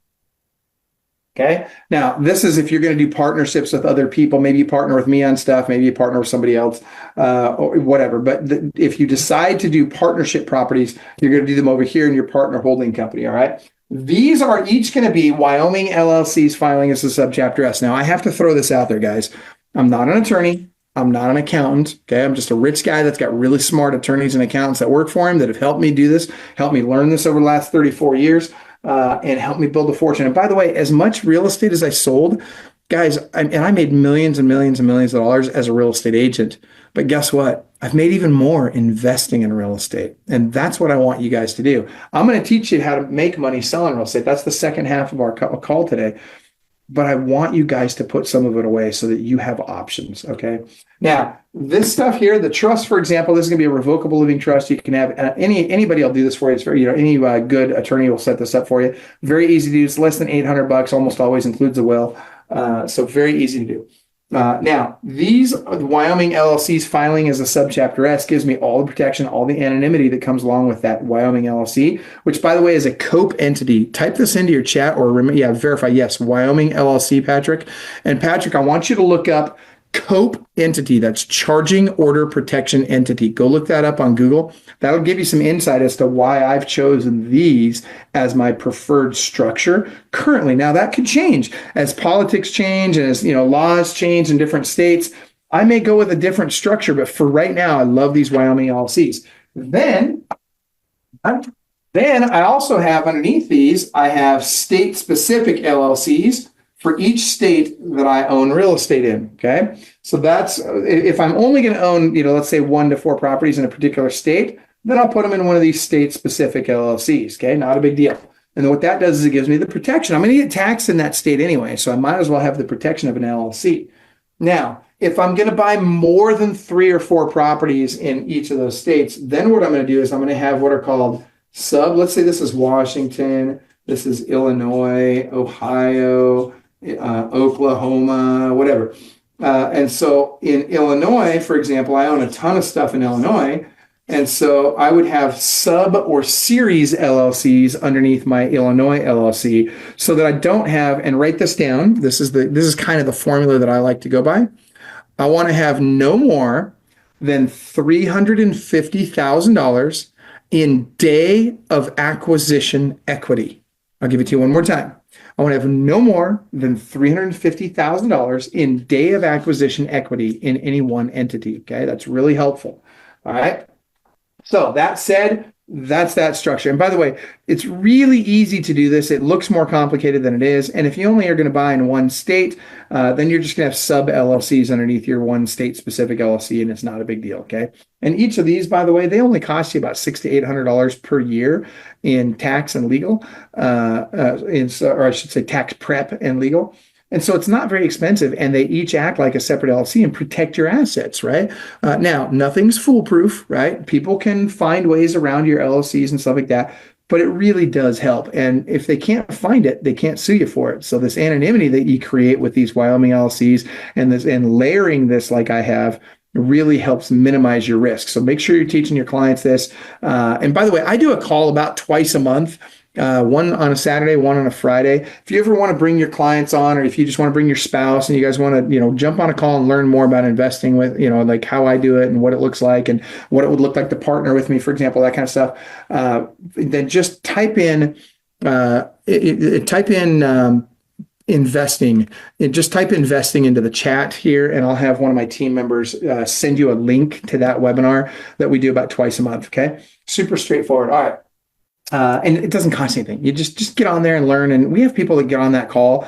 Okay. Now, this is if you're going to do partnerships with other people. Maybe you partner with me on stuff. Maybe you partner with somebody else, or whatever. But if you decide to do partnership properties, you're going to do them over here in your partner holding company. All right. These are each going to be Wyoming LLC's filing as a subchapter S. Now, I have to throw this out there, guys. I'm not an attorney. I'm not an accountant. Okay. I'm just a rich guy that's got really smart attorneys and accountants that work for him that have helped me do this, helped me learn this over the last 34 years, and helped me build a fortune. And by the way, as much real estate as I sold, guys, I made millions and millions and millions of dollars as a real estate agent. But guess what? I've made even more investing in real estate. And that's what I want you guys to do. I'm going to teach you how to make money selling real estate. That's the second half of our call today. But I want you guys to put some of it away so that you have options. Okay. Now, this stuff here, the trust, for example, this is going to be a revocable living trust. You can have anybody will do this for you. It's very, any good attorney will set this up for you. Very easy to do. It's less than $800. Almost always includes a will. So very easy to do. Now, these Wyoming LLC's filing as a subchapter S gives me all the protection, all the anonymity that comes along with that Wyoming LLC, which, by the way, is a COPE entity. Type this into your chat or verify. Yes, Wyoming LLC, Patrick. And Patrick, I want you to look up COPE entity. That's Charging Order Protection Entity. Go look that up on Google. That'll give you some insight as to why I've chosen these as my preferred structure currently. Now, that could change as politics change and as laws change in different states. I may go with a different structure, but for right now, I love these Wyoming LLCs. Then I also have underneath these, I have state-specific LLCs for each state that I own real estate in, okay? So that's, if I'm only going to own, let's say 1 to 4 properties in a particular state, then I'll put them in one of these state-specific LLCs, okay? Not a big deal. And then what that does is it gives me the protection. I'm going to get taxed in that state anyway, so I might as well have the protection of an LLC. Now, if I'm going to buy more than 3 or 4 properties in each of those states, then what I'm going to do is I'm going to have what are called let's say this is Washington, this is Illinois, Ohio, Oklahoma, whatever. And so in Illinois, for example, I own a ton of stuff in Illinois. And so I would have sub or series LLCs underneath my Illinois LLC so that I don't have, and write this down. This is kind of the formula that I like to go by. I want to have no more than $350,000 in day of acquisition equity. I'll give it to you one more time. I want to have no more than $350,000 in day of acquisition equity in any one entity. Okay, that's really helpful. All right. So that said, that's that structure. And by the way, it's really easy to do this. It looks more complicated than it is. And if you only are going to buy in one state, then you're just going to have sub LLCs underneath your one state specific LLC, and it's not a big deal. Okay. And each of these, by the way, they only cost you about $600 to $800 per year in tax and legal, or I should say tax prep and legal. And so it's not very expensive, and they each act like a separate LLC and protect your assets, right? Now, nothing's foolproof, right? People can find ways around your LLCs and stuff like that, but it really does help. And if they can't find it, they can't sue you for it. So this anonymity that you create with these Wyoming LLCs and layering this like I have really helps minimize your risk. So make sure you're teaching your clients this. And by the way, I do a call about twice a month. One on a Saturday, one on a Friday. If you ever want to bring your clients on, or if you just want to bring your spouse and you guys want to, jump on a call and learn more about investing with, like how I do it and what it looks like and what it would look like to partner with me, for example, that kind of stuff, then just type in investing. Just type investing into the chat here, and I'll have one of my team members send you a link to that webinar that we do about twice a month. Okay. Super straightforward. All right. And it doesn't cost anything. You just get on there and learn. And we have people that get on that call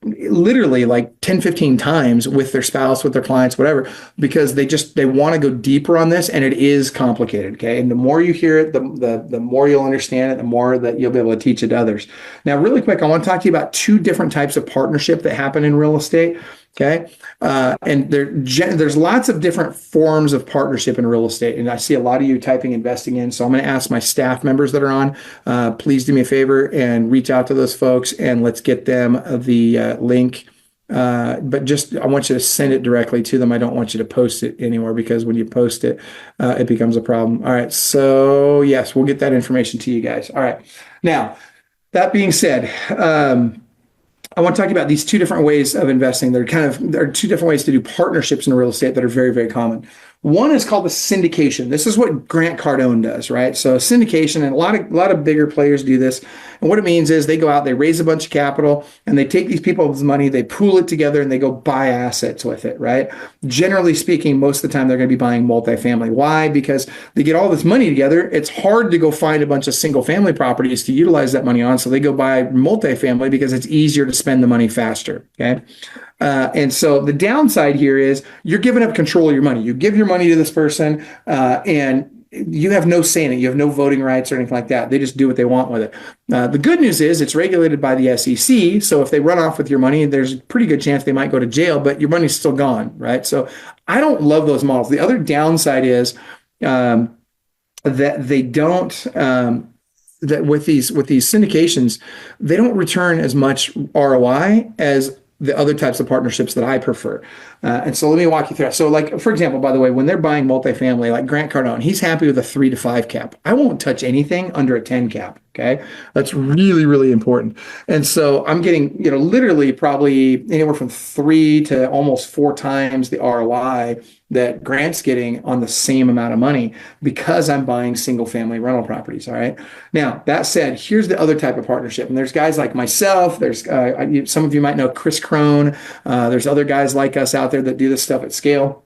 literally like 10, 15 times with their spouse, with their clients, whatever, because they want to go deeper on this, and it is complicated. Okay. And the more you hear it, the more you'll understand it, the more that you'll be able to teach it to others. Now, really quick, I want to talk to you about two different types of partnership that happen in real estate. Okay. And there's lots of different forms of partnership in real estate. And I see a lot of you typing investing in. So I'm going to ask my staff members that are on, please do me a favor and reach out to those folks, and let's get them the link. But just, I want you to send it directly to them. I don't want you to post it anywhere, because when you post it, it becomes a problem. All right. So yes, we'll get that information to you guys. All right. Now, that being said, I want to talk about these two different ways of investing. There are two different ways to do partnerships in real estate that are very, very common. One is called the syndication. This is what Grant Cardone does, right? So syndication, and a lot of bigger players do this. And what it means is they go out, they raise a bunch of capital, and they take these people's money, they pool it together, and they go buy assets with it, right? Generally speaking, most of the time they're going to be buying multifamily. Why? Because they get all this money together. It's hard to go find a bunch of single family properties to utilize that money on. So they go buy multifamily because it's easier to spend the money faster, okay? And so the downside here is you're giving up control of your money. You give your money to this person, and you have no say in it. You have no voting rights or anything like that. They just do what they want with it. The good news is it's regulated by the SEC. So if they run off with your money, there's a pretty good chance they might go to jail, but your money's still gone, right? So I don't love those models. The other downside is that they don't. That with these syndications, they don't return as much ROI as the other types of partnerships that I prefer. And so let me walk you through it. So like, for example, by the way, when they're buying multifamily, like Grant Cardone, he's happy with a 3 to 5 cap. I won't touch anything under a 10 cap. Okay. That's really, really important. And so I'm getting, literally probably anywhere from 3 to almost 4 times the ROI that Grant's getting on the same amount of money, because I'm buying single family rental properties. All right. Now, that said, here's the other type of partnership. And there's guys like myself. There's some of you might know Chris Crone. There's other guys like us out there that do this stuff at scale.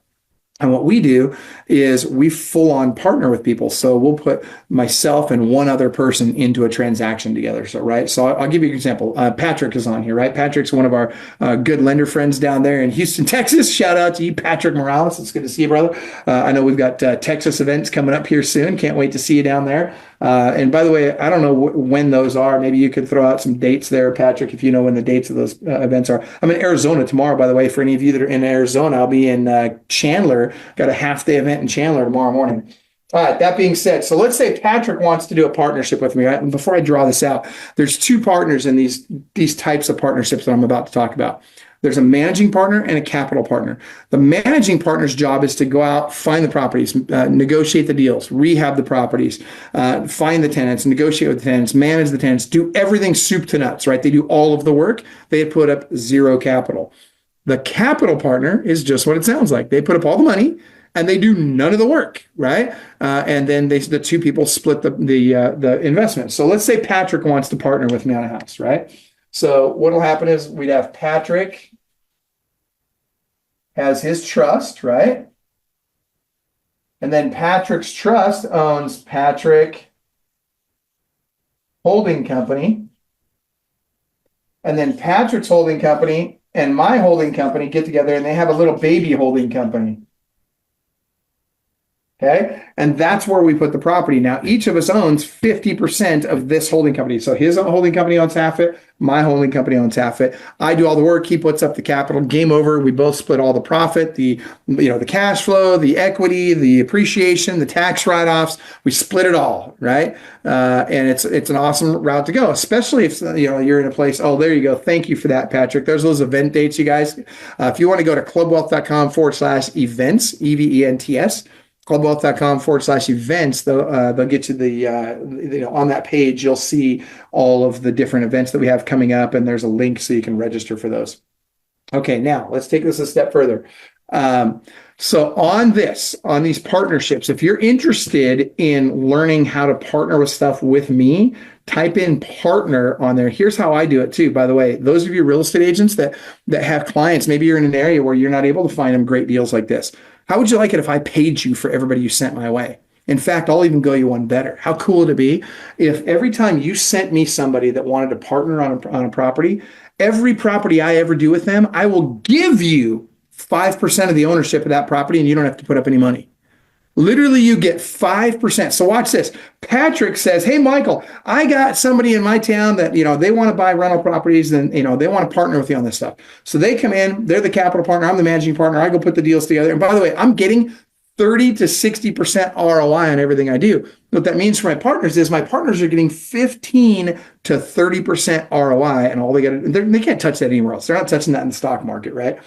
And what we do is we full on partner with people. So we'll put myself and one other person into a transaction together. So, right. So I'll give you an example. Patrick is on here, right? Patrick's one of our good lender friends down there in Houston, Texas. Shout out to you, Patrick Morales. It's good to see you, brother. I know we've got Texas events coming up here soon. Can't wait to see you down there. And by the way, I don't know when those are. Maybe you could throw out some dates there, Patrick, if you know when the dates of those events are. I'm in Arizona tomorrow, by the way. For any of you that are in Arizona, I'll be in Chandler. Got a half-day event in Chandler tomorrow morning. All right, that being said, so let's say Patrick wants to do a partnership with me, right? And before I draw this out, there's 2 partners in these types of partnerships that I'm about to talk about. There's a managing partner and a capital partner. The managing partner's job is to go out, find the properties, negotiate the deals, rehab the properties, find the tenants, negotiate with the tenants, manage the tenants, do everything soup to nuts, right? They do all of the work. They put up zero capital. The capital partner is just what it sounds like. They put up all the money and they do none of the work, right? And then the two people split the investment. So let's say Patrick wants to partner with me on a house, right? So what'll happen is we'd have Patrick has his trust, right? And then Patrick's trust owns Patrick Holding Company. And then Patrick's holding company and my holding company get together and they have a little baby holding company. Okay. And that's where we put the property. Now, each of us owns 50% of this holding company. So his holding company owns half it. My holding company owns half it. I do all the work. He puts up the capital. Game over. We both split all the profit, the cash flow, the equity, the appreciation, the tax write-offs. We split it all, right? And it's an awesome route to go, especially if you're in a place. Oh, there you go. Thank you for that, Patrick. There's those event dates, you guys. If you want to go to clubwealth.com/events, EVENTS. clubwealth.com/events, they'll get you on that page, you'll see all of the different events that we have coming up, and there's a link so you can register for those. Okay, now let's take this a step further. So on these partnerships, if you're interested in learning how to partner with stuff with me, type in partner on there. Here's how I do it too, by the way. Those of you real estate agents that have clients, maybe you're in an area where you're not able to find them great deals like this. How would you like it if I paid you for everybody you sent my way? In fact, I'll even go you one better. How cool would it be if every time you sent me somebody that wanted to partner on a property, every property I ever do with them, I will give you 5% of the ownership of that property and you don't have to put up any money. Literally, you get 5%. So watch this. Patrick says, hey, Michael, I got somebody in my town that, they want to buy rental properties and, they want to partner with you on this stuff. So they come in, they're the capital partner, I'm the managing partner, I go put the deals together. And by the way, I'm getting 30 to 60% ROI on everything I do. What that means for my partners is my partners are getting 15 to 30% ROI, and all they can't touch that anywhere else. They're not touching that in the stock market, right?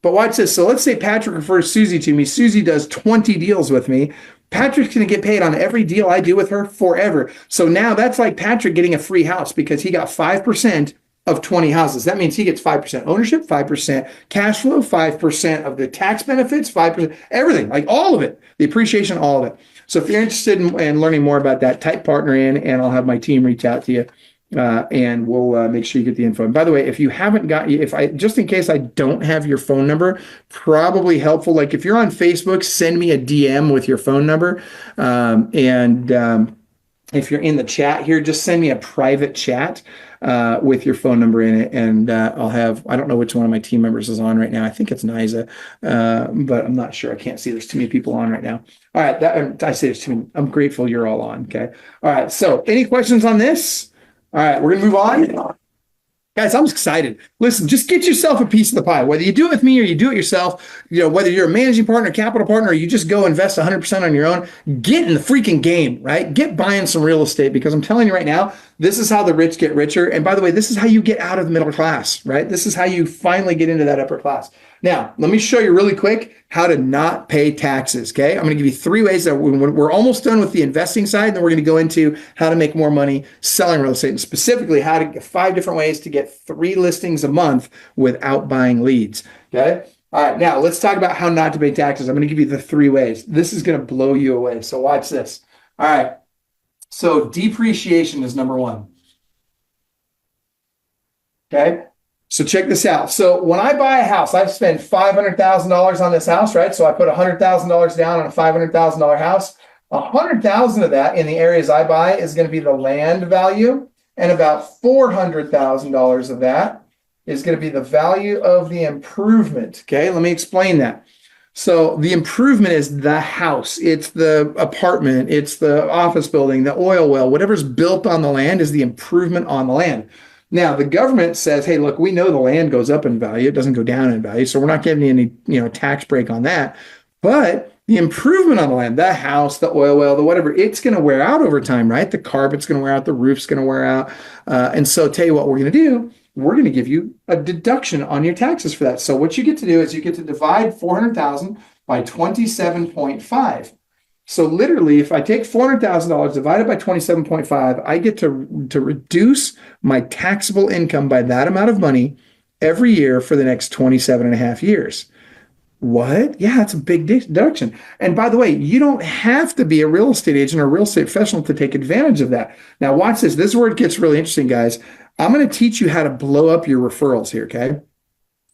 But watch this. So let's say Patrick refers Susie to me. Susie does 20 deals with me. Patrick's going to get paid on every deal I do with her forever. So now that's like Patrick getting a free house because he got 5% of 20 houses. That means he gets 5% ownership, 5% cash flow, 5% of the tax benefits, 5%, everything, like all of it, the appreciation, all of it. So if you're interested in learning more about that, type partner in and I'll have my team reach out to you. And we'll make sure you get the info. And by the way, if you haven't just in case I don't have your phone number, probably helpful. Like if you're on Facebook, send me a DM with your phone number. If you're in the chat here, just send me a private chat with your phone number in it. And I don't know which one of my team members is on right now. I think it's Niza, but I'm not sure. I can't see. There's too many people on right now. All right. I say there's too many. I'm grateful you're all on. Okay. All right. So any questions on this? All right, we're going to move on. Guys, I'm excited. Listen, just get yourself a piece of the pie. Whether you do it with me or you do it yourself, whether you're a managing partner, capital partner, or you just go invest 100% on your own, get in the freaking game, right? Get buying some real estate, because I'm telling you right now, this is how the rich get richer. And by the way, this is how you get out of the middle class, right? This is how you finally get into that upper class. Now, let me show you really quick how to not pay taxes, okay? I'm going to give you 3 ways that we're almost done with the investing side, and then we're going to go into how to make more money selling real estate, and specifically how to get 5 different ways to get 3 listings a month without buying leads, okay? All right, now let's talk about how not to pay taxes. I'm going to give you the 3 ways. This is going to blow you away, so watch this. All right, so depreciation is number 1, okay? So check this out. So when I buy a house, I spend $500,000 on this house, right? So I put $100,000 down on a $500,000 house. $100,000 of that in the areas I buy is going to be the land value, and about $400,000 of that is going to be the value of the improvement. Okay, let me explain that. So the improvement is the house, it's the apartment, it's the office building, the oil well, whatever's built on the land is the improvement on the land. Now, the government says, hey, look, we know the land goes up in value. It doesn't go down in value. So we're not getting any, tax break on that. But the improvement on the land, the house, the oil well, the whatever, it's going to wear out over time, right? The carpet's going to wear out. The roof's going to wear out. And so tell you what we're going to do we're going to give you a deduction on your taxes for that. So what you get to do is you get to divide 400,000 by 27.5. So literally, if I take $400,000 divided by 27.5, I get to reduce my taxable income by that amount of money every year for the next 27 and a half years. What? Yeah, that's a big deduction. And by the way, you don't have to be a real estate agent or a real estate professional to take advantage of that. Now, watch this. This is where it gets really interesting, guys. I'm going to teach you how to blow up your referrals here, okay?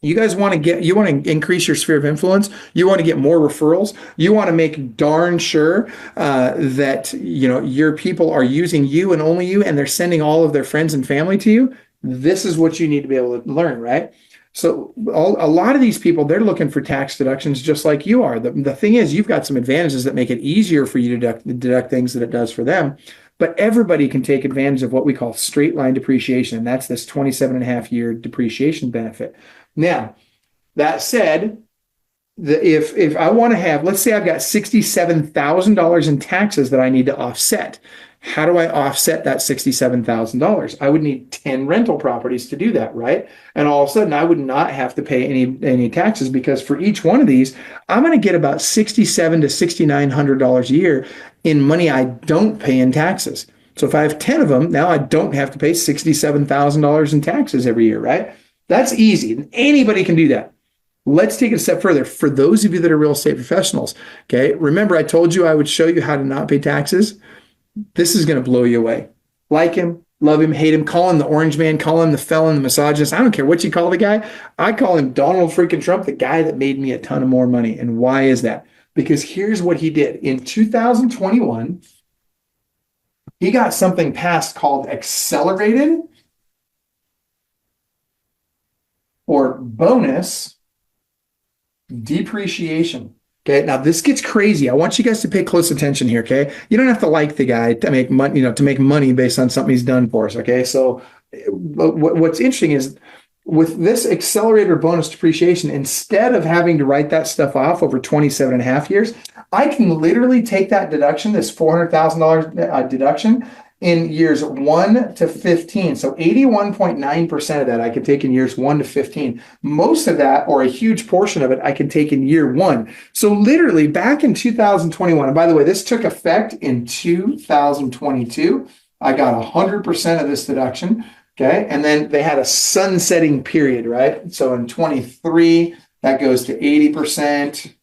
You guys want to increase your sphere of influence. You want to get more referrals. You want to make darn sure that your people are using you and only you, and they're sending all of their friends and family to you. This is what you need to be able to learn, right? So a lot of these people, they're looking for tax deductions just like you are. The thing is, you've got some advantages that make it easier for you to deduct things that it does for them. But everybody can take advantage of what we call straight line depreciation. And that's this 27 and a half year depreciation benefit. Now, that said, if I want to have, let's say I've got $67,000 in taxes that I need to offset. How do I offset that $67,000? I would need 10 rental properties to do that, right? And all of a sudden, I would not have to pay any taxes, because for each one of these, I'm going to get about $6,700 to $6,900 a year in money I don't pay in taxes. So if I have 10 of them, now I don't have to pay $67,000 in taxes every year, right? That's easy. Anybody can do that. Let's take it a step further. For those of you that are real estate professionals, okay, remember I told you I would show you how to not pay taxes? This is going to blow you away. Like him, love him, hate him, call him the orange man, call him the felon, the misogynist. I don't care what you call the guy. I call him Donald freaking Trump, the guy that made me a ton of more money. And why is that? Because here's what he did. In 2021, he got something passed called accelerated or bonus depreciation. Okay, now this gets crazy. I want you guys to pay close attention here. Okay, you don't have to like the guy to make money, to make money based on something he's done for us. Okay, so what's interesting is with this accelerator bonus depreciation, instead of having to write that stuff off over 27 and a half years, I can literally take that deduction, this $400,000 deduction, in years 1 to 15. So 81.9% of that I could take in years 1 to 15. Most of that, or a huge portion of it, I can take in year 1. So literally back in 2021, and by the way, this took effect in 2022. I got 100% of this deduction. Okay. And then they had a sunsetting period, right? So in 23, that goes to 80%.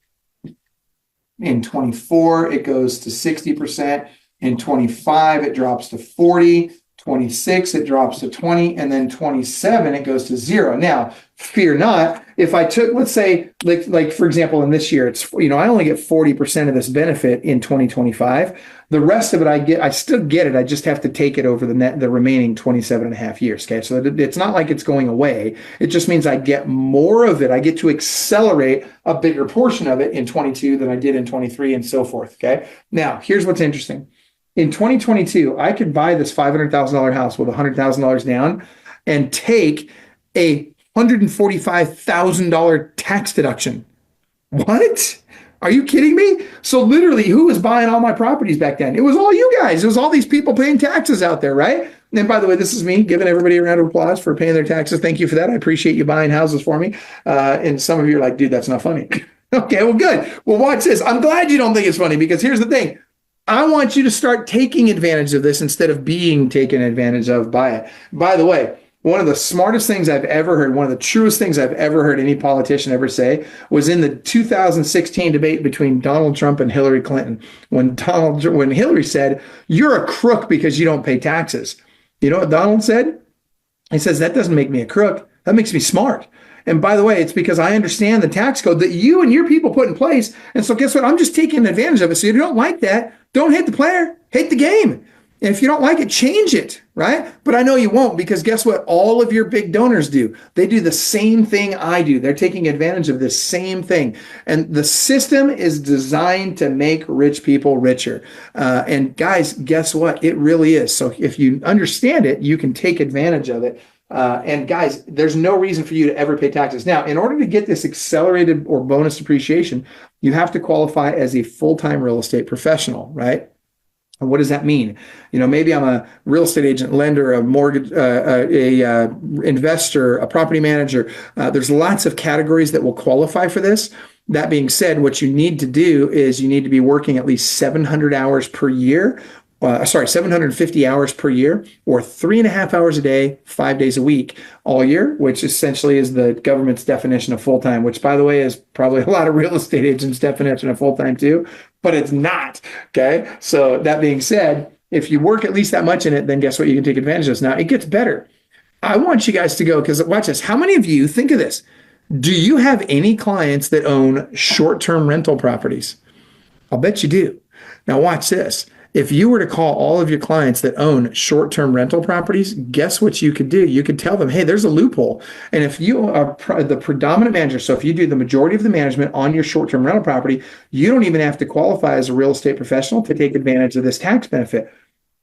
In 24, it goes to 60%. In 25, it drops to 40, 26, it drops to 20, and then 27, it goes to 0. Now, fear not, if I took, let's say, like for example, in this year, it's, I only get 40% of this benefit in 2025. The rest of it, I still get it. I just have to take it over the remaining 27 and a half years. Okay. So it's not like it's going away. It just means I get more of it. I get to accelerate a bigger portion of it in 22 than I did in 23 and so forth. Okay. Now, here's what's interesting. In 2022, I could buy this $500,000 house with $100,000 down and take a $145,000 tax deduction. What? Are you kidding me? So literally, who was buying all my properties back then? It was all you guys. It was all these people paying taxes out there, right? And by the way, this is me giving everybody a round of applause for paying their taxes. Thank you for that. I appreciate you buying houses for me. And some of you are like, dude, that's not funny. Okay, well, good. Well, watch this. I'm glad you don't think it's funny, because here's the thing. I want you to start taking advantage of this instead of being taken advantage of by it. By the way, one of the smartest things I've ever heard, one of the truest things I've ever heard any politician ever say, was in the 2016 debate between Donald Trump and Hillary Clinton, when Hillary said, "You're a crook because you don't pay taxes." You know what Donald said? He says, "That doesn't make me a crook. That makes me smart. And by the way, it's because I understand the tax code that you and your people put in place. And so guess what? I'm just taking advantage of it. So if you don't like that, don't hate the player, hate the game. And if you don't like it, change it, right? But I know you won't, because guess what? All of your big donors do. They do the same thing I do. They're taking advantage of this same thing. And the system is designed to make rich people richer. And guys, guess what? It really is. So if you understand it, you can take advantage of it. And guys, there's no reason for you to ever pay taxes. Now, in order to get this accelerated or bonus depreciation, you have to qualify as a full-time real estate professional, right? And what does that mean? Maybe I'm a real estate agent, lender, a mortgage, investor, a property manager. There's lots of categories that will qualify for this. That being said, what you need to do is you need to be working at least 700 hours per year. 750 hours per year, or 3.5 hours a day, 5 days a week, all year, which essentially is the government's definition of full-time, which, by the way, is probably a lot of real estate agents' definition of full-time too, but it's not. Okay. So that being said, if you work at least that much in it, then guess what? You can take advantage of this. Now it gets better. I want you guys to go, because watch this. How many of you think of this? Do you have any clients that own short-term rental properties? I'll bet you do. Now watch this. If you were to call all of your clients that own short-term rental properties, guess what you could do? You could tell them, hey, there's a loophole. And if you are the predominant manager, so if you do the majority of the management on your short-term rental property, you don't even have to qualify as a real estate professional to take advantage of this tax benefit.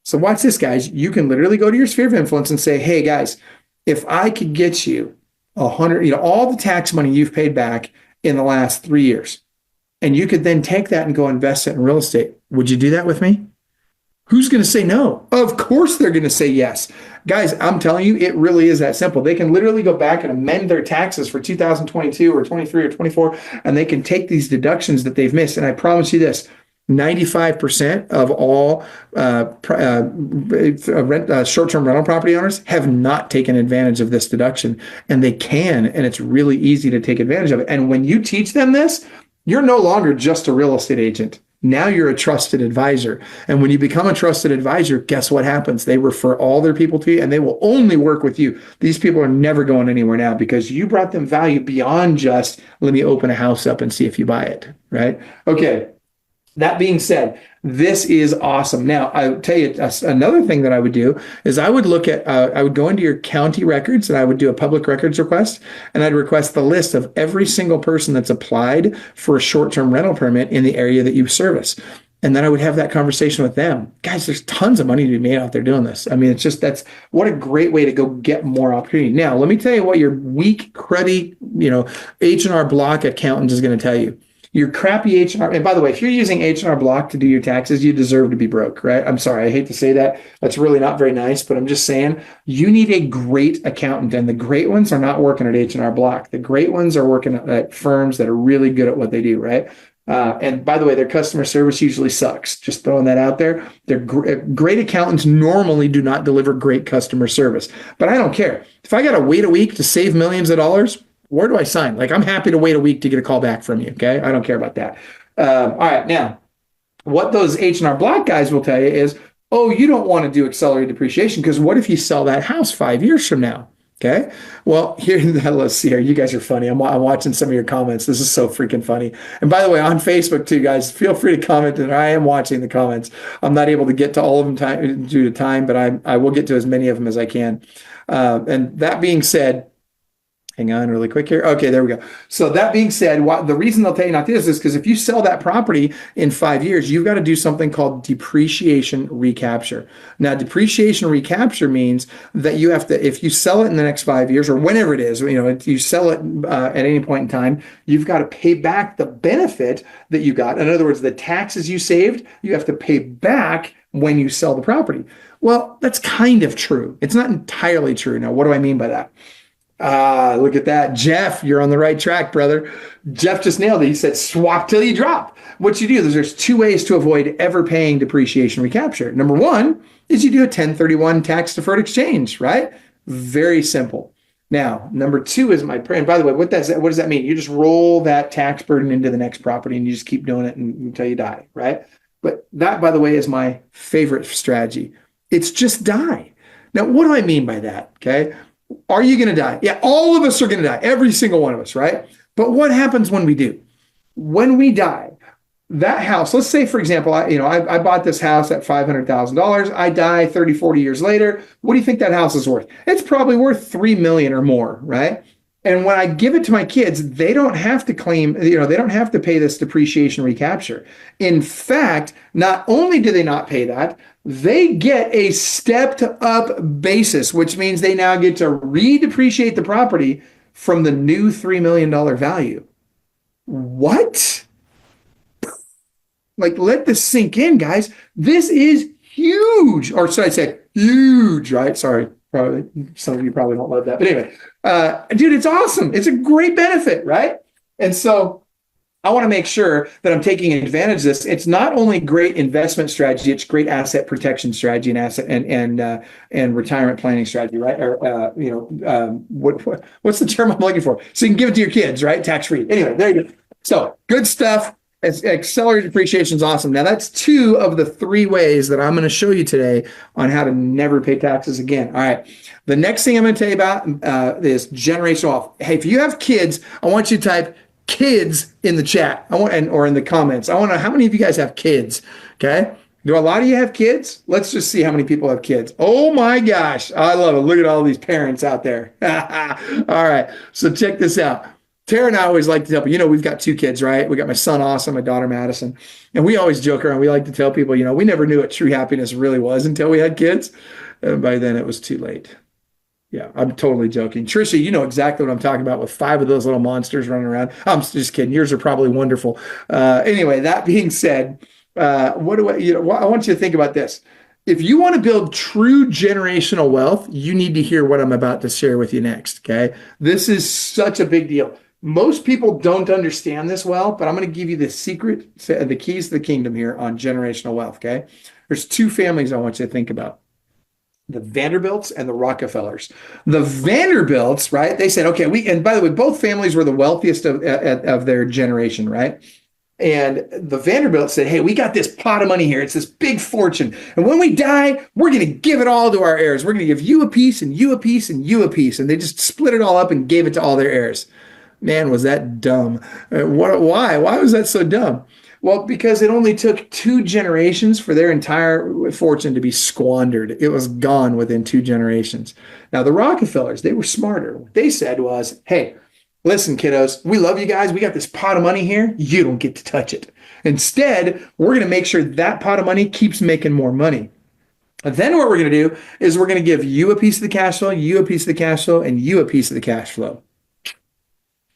So watch this, guys. You can literally go to your sphere of influence and say, hey, guys, if I could get you 100, all the tax money you've paid back in the last 3 years, and you could then take that and go invest it in real estate, would you do that with me? Who's going to say no? Of course they're going to say yes. Guys, I'm telling you, it really is that simple. They can literally go back and amend their taxes for 2022 or 23 or 24, and they can take these deductions that they've missed. And I promise you this, 95% of all short-term rental property owners have not taken advantage of this deduction, and they can, and it's really easy to take advantage of it. And when you teach them this, you're no longer just a real estate agent. Now you're a trusted advisor. And when you become a trusted advisor, guess what happens? They refer all their people to you, and they will only work with you. These people are never going anywhere now because you brought them value beyond just, let me open a house up and see if you buy it, right? Okay. That being said, this is awesome. Now, I'll tell you another thing that I would do is I would look at, I would go into your county records and I would do a public records request, and I'd request the list of every single person that's applied for a short-term rental permit in the area that you service. And then I would have that conversation with them. Guys, there's tons of money to be made out there doing this. I mean, what a great way to go get more opportunity. Now, let me tell you what your weak, cruddy, H&R Block accountant is going to tell you. Your crappy H&R, and by the way, if you're using H&R Block to do your taxes, you deserve to be broke, right? I'm sorry, I hate to say that. That's really not very nice, but I'm just saying you need a great accountant, and the great ones are not working at H&R Block. The great ones are working at firms that are really good at what they do, right? And by the way, their customer service usually sucks. Just throwing that out there. They're great accountants normally do not deliver great customer service, but I don't care. If I got to wait a week to save millions of dollars, where do I sign? Like, I'm happy to wait a week to get a call back from you. Okay. I don't care about that. All right. Now, what those H&R Block guys will tell you is, oh, you don't want to do accelerated depreciation because what if you sell that house 5 years from now? Okay. Well, let's see here. You guys are funny. I'm watching some of your comments. This is so freaking funny. And by the way, on Facebook too, guys, feel free to comment. And I am watching the comments. I'm not able to get to all of them due to time, but I will get to as many of them as I can. And that being said, hang on really quick here. Okay, there we go. So that being said, the reason they'll tell you not to do this is because if you sell that property in 5 years, you've got to do something called depreciation recapture. Now, depreciation recapture means that you have to, if you sell it in the next 5 years or whenever it is, you sell it at any point in time, you've got to pay back the benefit that you got. In other words, the taxes you saved, you have to pay back when you sell the property. Well, that's kind of true. It's not entirely true. Now, what do I mean by that? Look at that. Jeff, you're on the right track, brother. Jeff just nailed it. He said, swap till you drop. What you do is there's 2 ways to avoid ever paying depreciation recapture. Number one is you do a 1031 tax deferred exchange, right? Very simple. Now, number two is and by the way, what does that mean? You just roll that tax burden into the next property and you just keep doing it until you die, right? But that, by the way, is my favorite strategy. It's just die. Now, what do I mean by that? Okay. Are you going to die? Yeah, all of us are going to die. Every single one of us, right? But what happens when we do? When we die, that house, let's say, for example, I bought this house at $500,000. I die 30, 40 years later. What do you think that house is worth? It's probably worth $3 million or more, right? And when I give it to my kids, they don't have to claim, they don't have to pay this depreciation recapture. In fact, not only do they not pay that, they get a stepped up basis, which means they now get to redepreciate the property from the new $3 million value. What? Like, let this sink in, guys. This is huge, or should I say huge, right? Sorry, probably some of you probably don't love that. But anyway, dude, it's awesome. It's a great benefit, right? And so I want to make sure that I'm taking advantage of this. It's not only great investment strategy, it's great asset protection strategy and asset and retirement planning strategy, right? Or what's the term I'm looking for? So you can give it to your kids, right? Tax free. Anyway, there you go. So good stuff. Accelerated depreciation is awesome. Now that's 2 of the 3 ways that I'm going to show you today on how to never pay taxes again. All right. The next thing I'm going to tell you about is generational wealth. Hey, if you have kids, I want you to type kids in the chat. Or in the comments. I want to know how many of you guys have kids. Okay. Do a lot of you have kids? Let's just see how many people have kids. Oh my gosh. I love it. Look at all these parents out there. All right. So check this out. Tara and I always like to tell people, we've got 2 kids, right? We got my son, Austin, my daughter, Madison. And we always joke around. We like to tell people, we never knew what true happiness really was until we had kids. And by then it was too late. Yeah, I'm totally joking. Trisha, you know exactly what I'm talking about with 5 of those little monsters running around. I'm just kidding. Yours are probably wonderful. Anyway, that being said, I want you to think about this. If you want to build true generational wealth, you need to hear what I'm about to share with you next. Okay. This is such a big deal. Most people don't understand this well, but I'm going to give you the secret, the keys to the kingdom here on generational wealth. Okay. There's 2 families I want you to think about. The Vanderbilts and the Rockefellers. The Vanderbilts, right? They said, okay, and by the way, both families were the wealthiest of their generation, right? And the Vanderbilts said, hey, we got this pot of money here. It's this big fortune. And when we die, we're going to give it all to our heirs. We're going to give you a piece and you a piece and you a piece. And they just split it all up and gave it to all their heirs. Man, was that dumb. Why? Why was that so dumb? Well, because it only took 2 generations for their entire fortune to be squandered. It was gone within 2 generations. Now, the Rockefellers, they were smarter. What they said was, hey, listen, kiddos, we love you guys. We got this pot of money here. You don't get to touch it. Instead, we're going to make sure that pot of money keeps making more money. And then what we're going to do is we're going to give you a piece of the cash flow, you a piece of the cash flow, and you a piece of the cash flow.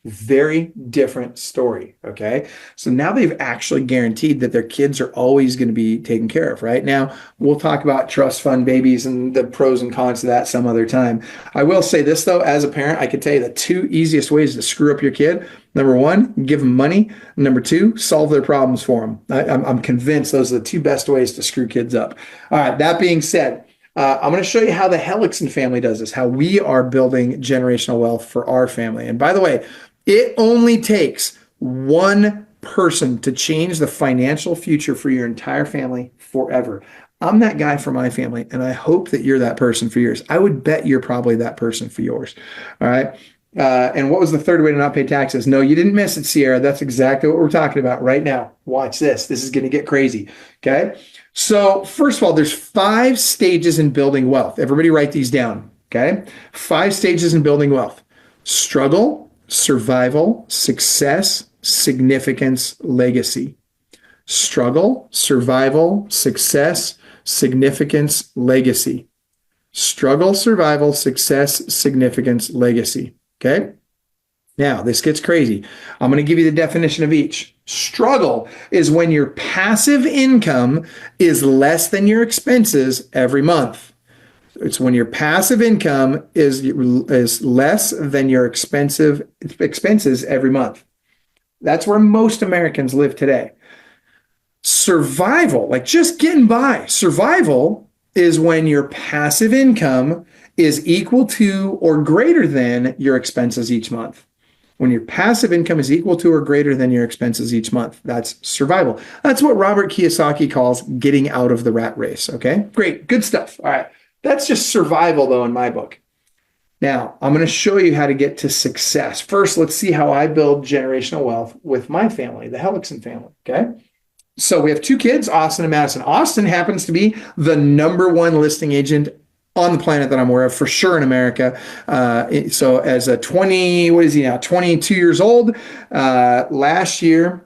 Very different story. Okay. So now they've actually guaranteed that their kids are always going to be taken care of. Right now, we'll talk about trust fund babies and the pros and cons of that some other time. I will say this, though, as a parent, I can tell you the 2 easiest ways to screw up your kid. Number 1, give them money. Number 2, solve their problems for them. I'm convinced those are the 2 best ways to screw kids up. All right. That being said, I'm going to show you how the Hellickson family does this, how we are building generational wealth for our family. And by the way, it only takes 1 person to change the financial future for your entire family forever. I'm that guy for my family, and I hope that you're that person for yours. I would bet you're probably that person for yours. All right. And what was the 3rd way to not pay taxes? No, you didn't miss it, Sierra. That's exactly what we're talking about right now. Watch this. This is going to get crazy. Okay. So first of all, there's 5 stages in building wealth. Everybody write these down. Okay. 5 stages in building wealth: struggle, survival, success, significance, legacy. Struggle, survival, success, significance, legacy. Struggle, survival, success, significance, legacy. Okay? Now, this gets crazy. I'm going to give you the definition of each. Struggle is when your passive income is less than your expenses every month. It's when your passive income is less than your expenses every month. That's where most Americans live today. Survival, like just getting by. Survival is when your passive income is equal to or greater than your expenses each month. When your passive income is equal to or greater than your expenses each month, that's survival. That's what Robert Kiyosaki calls getting out of the rat race. Okay, great, good stuff. All right. That's just survival, though, in my book. Now, I'm going to show you how to get to success. First, let's see how I build generational wealth with my family, the Hellickson family, okay? So we have 2 kids, Austin and Madison. Austin happens to be the #1 listing agent on the planet that I'm aware of, for sure in America. So as a 22 years old, last year,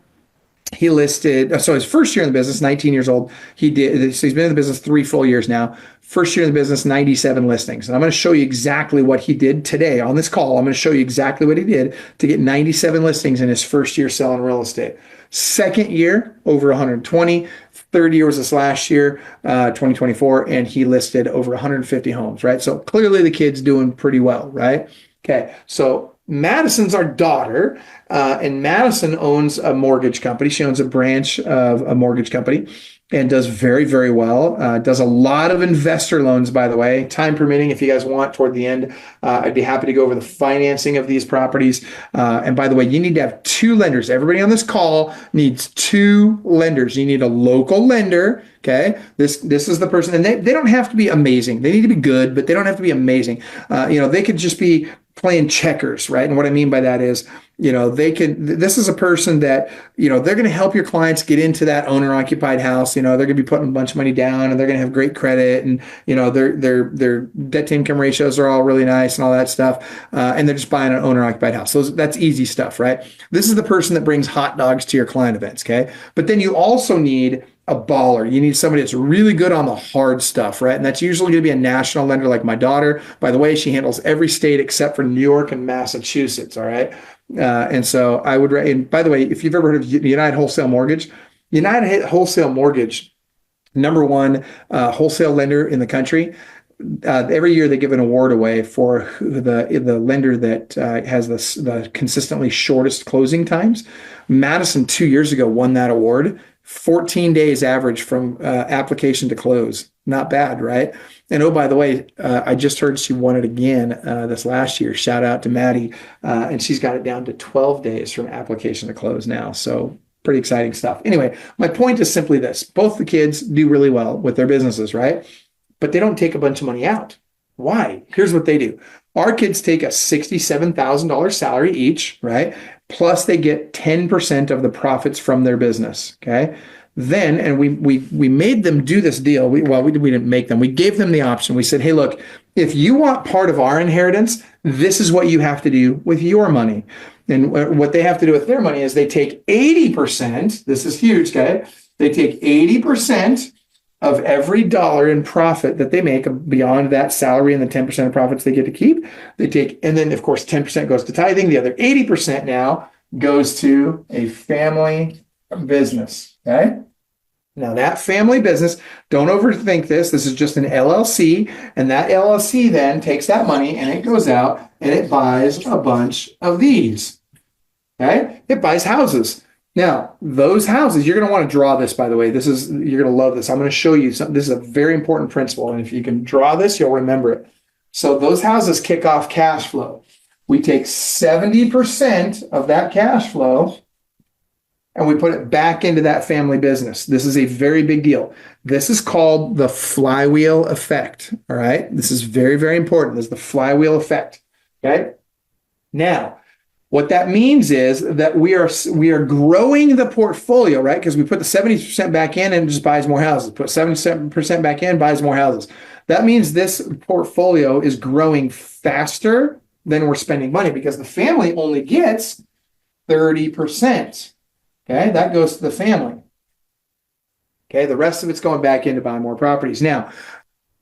he listed, so his first year in the business, 19 years old, so he's been in the business 3 full years now. First year in the business, 97 listings. And I'm going to show you exactly what he did today on this call. I'm going to show you exactly what he did to get 97 listings in his first year selling real estate. Second year, over 120. Third year was this last year, 2024, and he listed over 150 homes, right? So clearly the kid's doing pretty well, right? Okay, so Madison's our daughter, and Madison owns a mortgage company. She owns a branch of a mortgage company and does very, very well. Does a lot of investor loans, by the way, time permitting. If you guys want toward the end, I'd be happy to go over the financing of these properties. And by the way, you need to have two lenders. Everybody on this call needs two lenders. You need a local lender. Okay, this is the person, and they don't have to be amazing. They need to be good, but they don't have to be amazing. They could just be playing checkers, right? And what I mean by that is, this is a person that, they're going to help your clients get into that owner occupied house. They're going to be putting a bunch of money down, and they're going to have great credit, and, their debt to income ratios are all really nice and all that stuff. And they're just buying an owner occupied house. So that's easy stuff, right? This is the person that brings hot dogs to your client events. Okay. But then you also need a baller. You need somebody that's really good on the hard stuff, right? And that's usually going to be a national lender like my daughter. By the way, she handles every state except for New York and Massachusetts, all right? And so I would, and by the way, if you've ever heard of United Wholesale Mortgage, United Wholesale Mortgage, number one wholesale lender in the country. Every year they give an award away for the lender that has the consistently shortest closing times. Madison 2 years ago won that award. 14 days average from application to close. Not bad, right? And oh, by the way, I just heard she won it again this last year. Shout out to Maddie. And she's got it down to 12 days from application to close now. So pretty exciting stuff. Anyway, my point is simply this. Both the kids do really well with their businesses, right? But they don't take a bunch of money out. Why? Here's what they do. Our kids take a $67,000 salary each, right? Plus they get 10% of the profits from their business, okay? Then, and we made them do this deal. We didn't make them. We gave them the option. We said, hey, look, if you want part of our inheritance, this is what you have to do with your money. And what they have to do with their money is they take 80%. This is huge, okay? They take 80% of every dollar in profit that they make beyond that salary and the 10% of profits they get to keep. They take, and then of course, 10% goes to tithing. The other 80% now goes to a family business, okay? Now that family business, don't overthink this. This is just an LLC, and that LLC then takes that money and it goes out and it buys a bunch of these, okay? It buys houses. Now, those houses, you're going to want to draw this, by the way. You're going to love this. I'm going to show you something. This is a very important principle. And if you can draw this, you'll remember it. So those houses kick off cash flow. We take 70% of that cash flow and we put it back into that family business. This is a very big deal. This is called the flywheel effect. All right. This is very, very important. This is the flywheel effect. Okay. Now, what that means is that we are growing the portfolio, right? Because we put the 70% back in and it just buys more houses. Put 77% back in, buys more houses. That means this portfolio is growing faster than we're spending money because the family only gets 30%. Okay, that goes to the family. Okay, the rest of it's going back in to buy more properties. Now,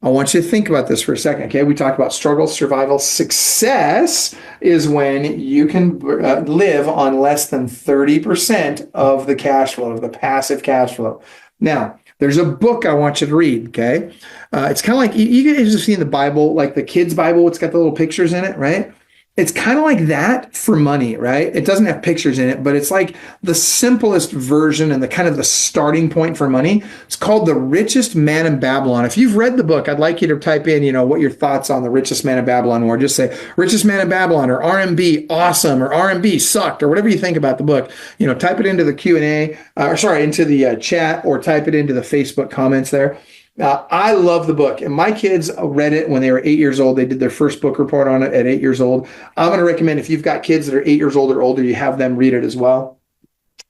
I want you to think about this for a second. Okay, we talked about struggle, survival. Success is when you can live on less than 30% of the cash flow, of the passive cash flow. Now, there's a book I want you to read. Okay, it's kind of like you guys have seen the Bible, like the kids' Bible. It's got the little pictures in it, right? It's kind of like that for money, right? It doesn't have pictures in it, but it's like the simplest version and the kind of the starting point for money. It's called The Richest Man in Babylon. If you've read the book, I'd like you to type in, what your thoughts on The Richest Man in Babylon were. Just say Richest Man in Babylon or RMB awesome or RMB sucked or whatever you think about the book. Type it into the Q&A, into the chat, or type it into the Facebook comments there. I love the book, and my kids read it when they were 8 years old. They did their first book report on it at 8 years old. I'm going to recommend if you've got kids that are 8 years old or older, you have them read it as well.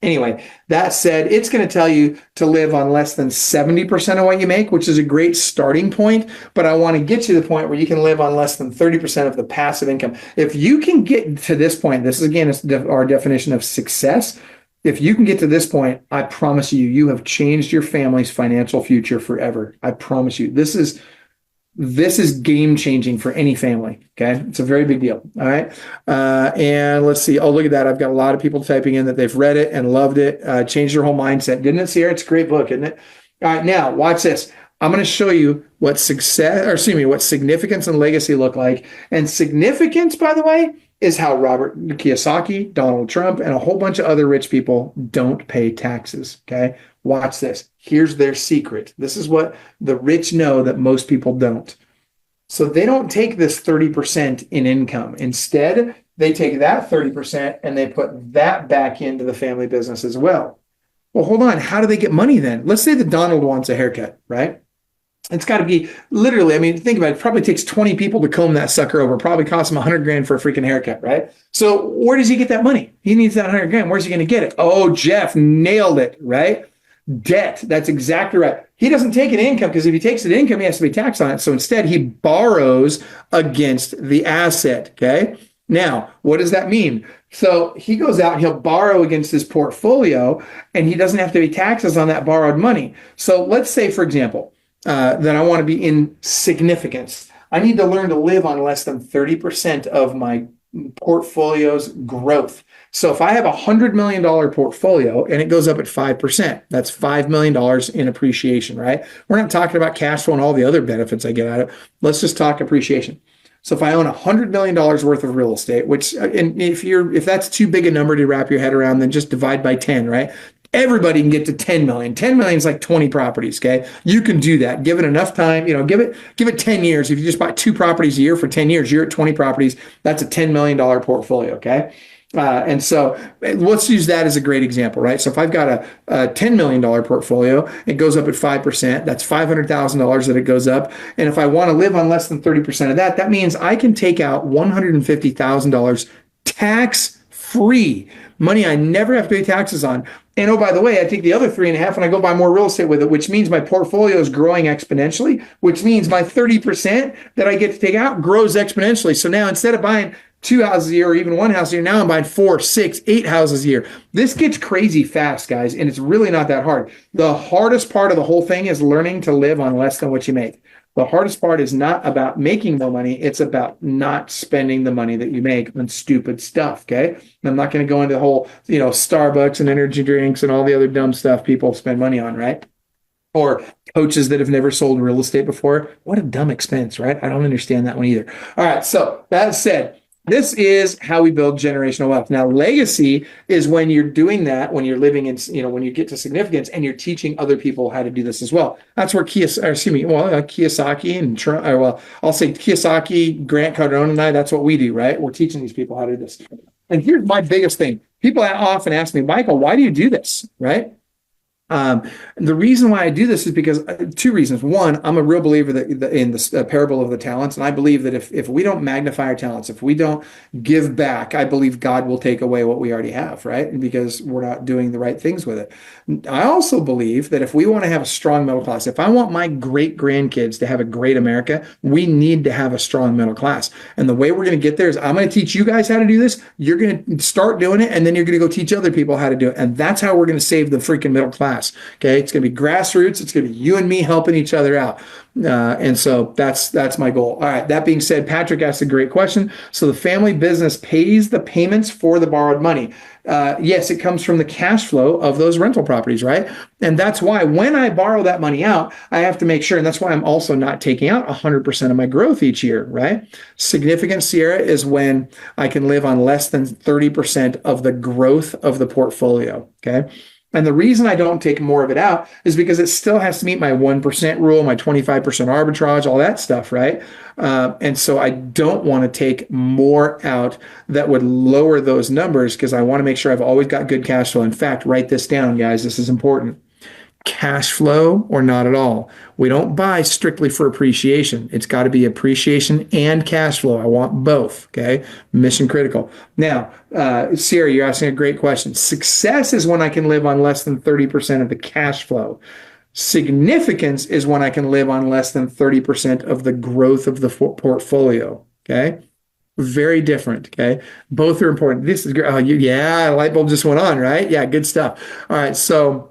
Anyway, that said, it's going to tell you to live on less than 70% of what you make, which is a great starting point. But I want to get you to the point where you can live on less than 30% of the passive income. If you can get to this point, this is again our definition of success. If you can get to this point, I promise you, you have changed your family's financial future forever. I promise you. This is game changing for any family. Okay. It's a very big deal. All right. And let's see. Oh, look at that. I've got a lot of people typing in that they've read it and loved it. Changed their whole mindset. Didn't it, Sierra? It's a great book, isn't it? All right, now watch this. I'm going to show you what success, or excuse me, what significance and legacy look like. And significance, by the way, is how Robert Kiyosaki, Donald Trump, and a whole bunch of other rich people don't pay taxes. Okay, watch this. Here's their secret. This is what the rich know that most people don't. So they don't take this 30% in income. Instead, they take that 30% and they put that back into the family business as well. Well, hold on. How do they get money then? Let's say that Donald wants a haircut, right? It's got to be literally, I mean, think about it. It probably takes 20 people to comb that sucker over. It probably costs him 100 grand for a freaking haircut, right? So where does he get that money? He needs that 100 grand. Where's he going to get it? Oh, Jeff nailed it, right? Debt. That's exactly right. He doesn't take an income because if he takes an income, he has to pay tax on it. So instead, he borrows against the asset. Okay. Now, what does that mean? So he goes out, he'll borrow against his portfolio, and he doesn't have to pay taxes on that borrowed money. So let's say, for example, that I want to be in significance. I need to learn to live on less than 30% of my portfolio's growth. So if I have $100 million portfolio and it goes up at 5%, that's $5 million in appreciation, right? We're not talking about cash flow and all the other benefits I get out of it. Let's just talk appreciation. So if I own $100 million worth of real estate, which, and if that's too big a number to wrap your head around, then just divide by 10, right? Everybody can get to 10 million. 10 million is like 20 properties. Okay. You can do that. Give it enough time, give it 10 years. If you just buy 2 properties a year for 10 years, you're at 20 properties. That's a $10 million portfolio. Okay. And so let's use that as a great example, right? So if I've got a $10 million portfolio, it goes up at 5%. That's $500,000 that it goes up. And if I want to live on less than 30% of that, that means I can take out $150,000 tax free, money I never have to pay taxes on. And oh, by the way, I take the other 3.5 and I go buy more real estate with it, which means my portfolio is growing exponentially, which means my 30% that I get to take out grows exponentially. So now instead of buying 2 houses a year or even 1 house a year, now I'm buying 4, 6, 8 houses a year. This gets crazy fast, guys, and it's really not that hard. The hardest part of the whole thing is learning to live on less than what you make. The hardest part is not about making more money. It's about not spending the money that you make on stupid stuff. Okay. And I'm not going to go into the whole, Starbucks and energy drinks and all the other dumb stuff people spend money on, right? Or coaches that have never sold real estate before. What a dumb expense, right? I don't understand that one either. All right. So that said, this is how we build generational wealth. Now, legacy is when you're doing that, when you're living in, when you get to significance and you're teaching other people how to do this as well. That's where Kiyosaki and Trump, I'll say Kiyosaki, Grant Cardone and I, that's what we do, right? We're teaching these people how to do this. And here's my biggest thing. People often ask me, Michael, why do you do this, right? The reason why I do this is because 2 reasons. One, I'm a real believer that in the parable of the talents, and I believe that if we don't magnify our talents, if we don't give back, I believe God will take away what we already have, right? Because we're not doing the right things with it. I also believe that if we want to have a strong middle class, if I want my great grandkids to have a great America, we need to have a strong middle class. And the way we're going to get there is I'm going to teach you guys how to do this. You're going to start doing it, and then you're going to go teach other people how to do it. And that's how we're going to save the freaking middle class. Okay, it's going to be grassroots. It's going to be you and me helping each other out, and so that's my goal. All right. That being said, Patrick asked a great question. So the family business pays the payments for the borrowed money. Yes, it comes from the cash flow of those rental properties, right? And that's why when I borrow that money out, I have to make sure, and that's why I'm also not taking out 100% of my growth each year, right? Significant Sierra is when I can live on less than 30% of the growth of the portfolio. Okay. And the reason I don't take more of it out is because it still has to meet my 1% rule, my 25% arbitrage, all that stuff, right? And so I don't want to take more out that would lower those numbers because I want to make sure I've always got good cash flow. In fact, write this down, guys. This is important. Cash flow or not at all. We don't buy strictly for appreciation. It's got to be appreciation and cash flow. I want both. Okay. Mission critical. Now, Sierra, you're asking a great question. Success is when I can live on less than 30% of the cash flow. Significance is when I can live on less than 30% of the growth of the portfolio. Okay. Very different. Okay. Both are important. This is great. Yeah. Light bulb just went on, right? Yeah. Good stuff. All right. So,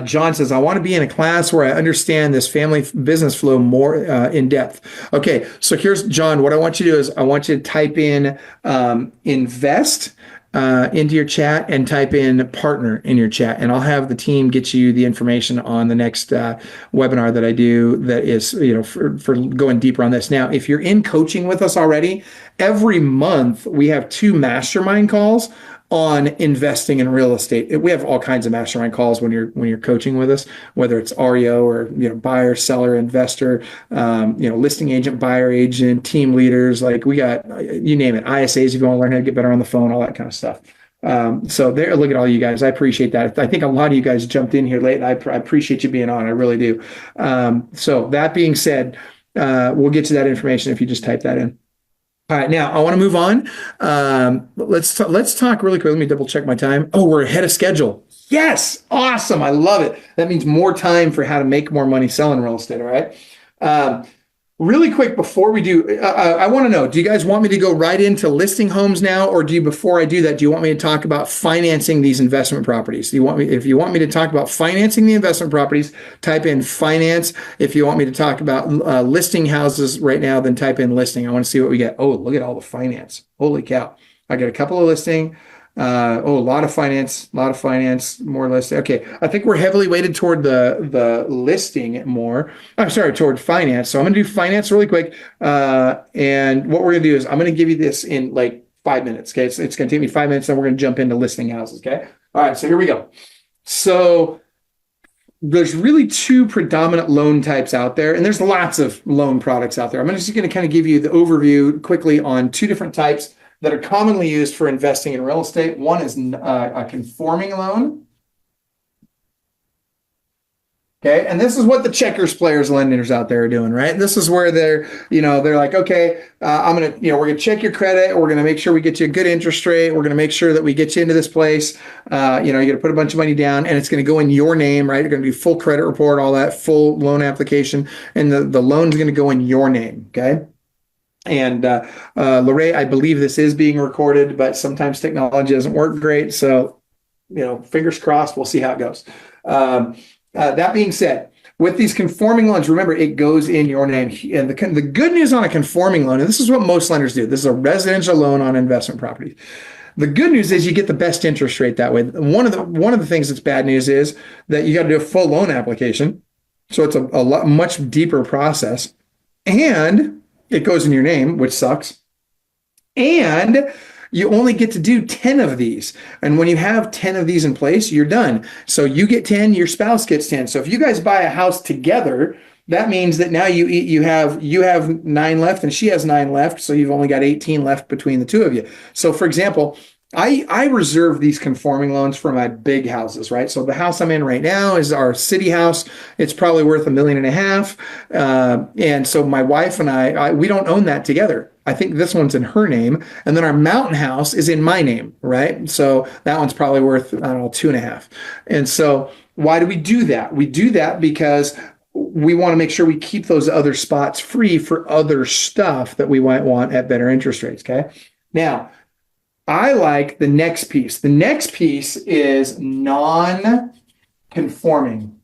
John says, I want to be in a class where I understand this family business flow more in depth. Okay, so here's John. What I want you to do is I want you to type in invest into your chat and type in partner in your chat, and I'll have the team get you the information on the next webinar that I do that is, for going deeper on this. Now, if you're in coaching with us already, every month we have 2 mastermind calls on investing in real estate. We have all kinds of mastermind calls when you're coaching with us, whether it's REO or buyer, seller, investor, listing agent, buyer agent, team leaders. Like we got, you name it, ISAs if you want to learn how to get better on the phone, all that kind of stuff. So there, look at all you guys. I appreciate that. I think a lot of you guys jumped in here late. I appreciate you being on. I really do. So that being said, we'll get to that information if you just type that in. All right, now I want to move on. Let's talk really quick. Let me double check my time. Oh, we're ahead of schedule. Yes, awesome. I love it. That means more time for how to make more money selling real estate. All right. Really quick before we do, I want to know, do you guys want me to go right into listing homes now, or before I do that, do you want me to talk about financing these investment properties? If you want me to talk about financing the investment properties, type in finance. If you want me to talk about listing houses right now, then type in listing. I want to see what we get. Oh, look at all the finance. Holy cow. I got a couple of listing. A lot of finance, more listing. Okay, I think we're heavily weighted toward the listing more. I'm sorry, toward finance. So I'm going to do finance really quick. And what we're going to do is I'm going to give you this in like 5 minutes. Okay, it's going to take me 5 minutes, and we're going to jump into listing houses. Okay, all right. So here we go. So there's really 2 predominant loan types out there, and there's lots of loan products out there. I'm just going to kind of give you the overview quickly on 2 different types that are commonly used for investing in real estate. One is a conforming loan. Okay, and this is what the checkers players, lenders out there are doing, right? This is where they're like, okay, we're gonna check your credit. We're gonna make sure we get you a good interest rate. We're gonna make sure that we get you into this place. You're gonna put a bunch of money down, and it's gonna go in your name, right? You're gonna do full credit report, all that, full loan application, and the loan's gonna go in your name. Okay. And Lorraine, I believe this is being recorded, but sometimes technology doesn't work great. So, fingers crossed, we'll see how it goes. That being said, with these conforming loans, remember, it goes in your name. And the good news on a conforming loan, and this is what most lenders do, this is a residential loan on investment property. The good news is you get the best interest rate that way. One of the things that's bad news is that you got to do a full loan application. So it's a much deeper process. And it goes in your name, which sucks. And you only get to do 10 of these. And when you have 10 of these in place, you're done. So you get 10, your spouse gets 10. So if you guys buy a house together, that means that now you have 9 left and she has 9 left. So you've only got 18 left between the 2 of you. So for example, I reserve these conforming loans for my big houses, right? So the house I'm in right now is our city house. It's probably worth $1.5 million. And so my wife and I, we don't own that together. I think this one's in her name. And then our mountain house is in my name, right? So that one's probably worth, I don't know, 2.5. And so why do we do that? We do that because we want to make sure we keep those other spots free for other stuff that we might want at better interest rates, okay? Now, I like the next piece. The next piece is non-conforming.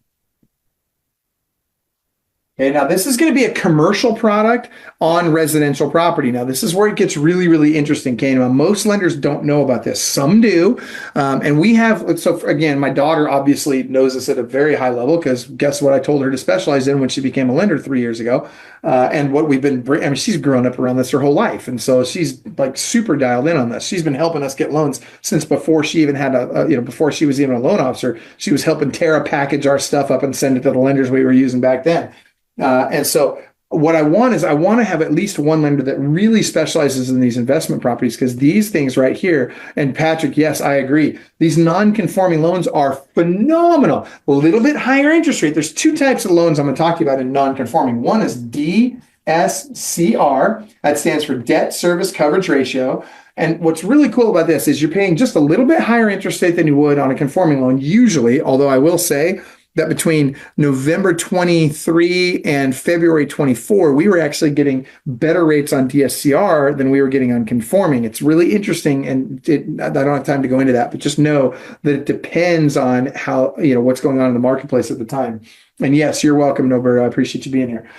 Okay, now this is going to be a commercial product on residential property. Now this is where it gets really, really interesting, Kane. Most lenders don't know about this. Some do. And we have, so again, my daughter obviously knows this at a very high level because guess what I told her to specialize in when she became a lender 3 years ago. And what we've been, she's grown up around this her whole life. And so she's like super dialed in on this. She's been helping us get loans since before she even had before she was even a loan officer. She was helping Tara package our stuff up and send it to the lenders we were using back then. And so what I want to have at least one lender that really specializes in these investment properties, because these things right here, and Patrick, yes, I agree. These non-conforming loans are phenomenal. A little bit higher interest rate. There's 2 types of loans I'm going to talk to you about in non-conforming. One is DSCR. That stands for debt service coverage ratio. And what's really cool about this is you're paying just a little bit higher interest rate than you would on a conforming loan usually, although I will say that between November 23 and February 24, we were actually getting better rates on DSCR than we were getting on conforming. It's really interesting, and I don't have time to go into that, but just know that it depends on how, what's going on in the marketplace at the time. And yes, you're welcome, Norbert. I appreciate you being here.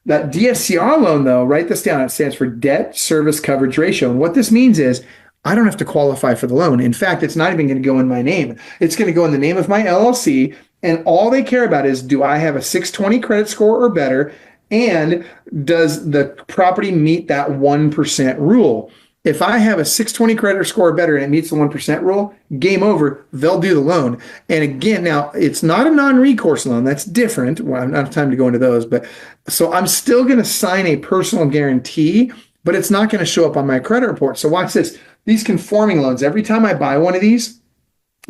That DSCR loan, though, write this down. It stands for debt service coverage ratio. And what this means is I don't have to qualify for the loan. In fact, it's not even going to go in my name. It's going to go in the name of my LLC. And all they care about is, do I have a 620 credit score or better? And does the property meet that 1% rule? If I have a 620 credit score or better and it meets the 1% rule, game over, they'll do the loan. And again, now it's not a non-recourse loan. That's different. Well, I don't have time to go into those, but so I'm still going to sign a personal guarantee, but it's not going to show up on my credit report. So watch this. These conforming loans, every time I buy one of these,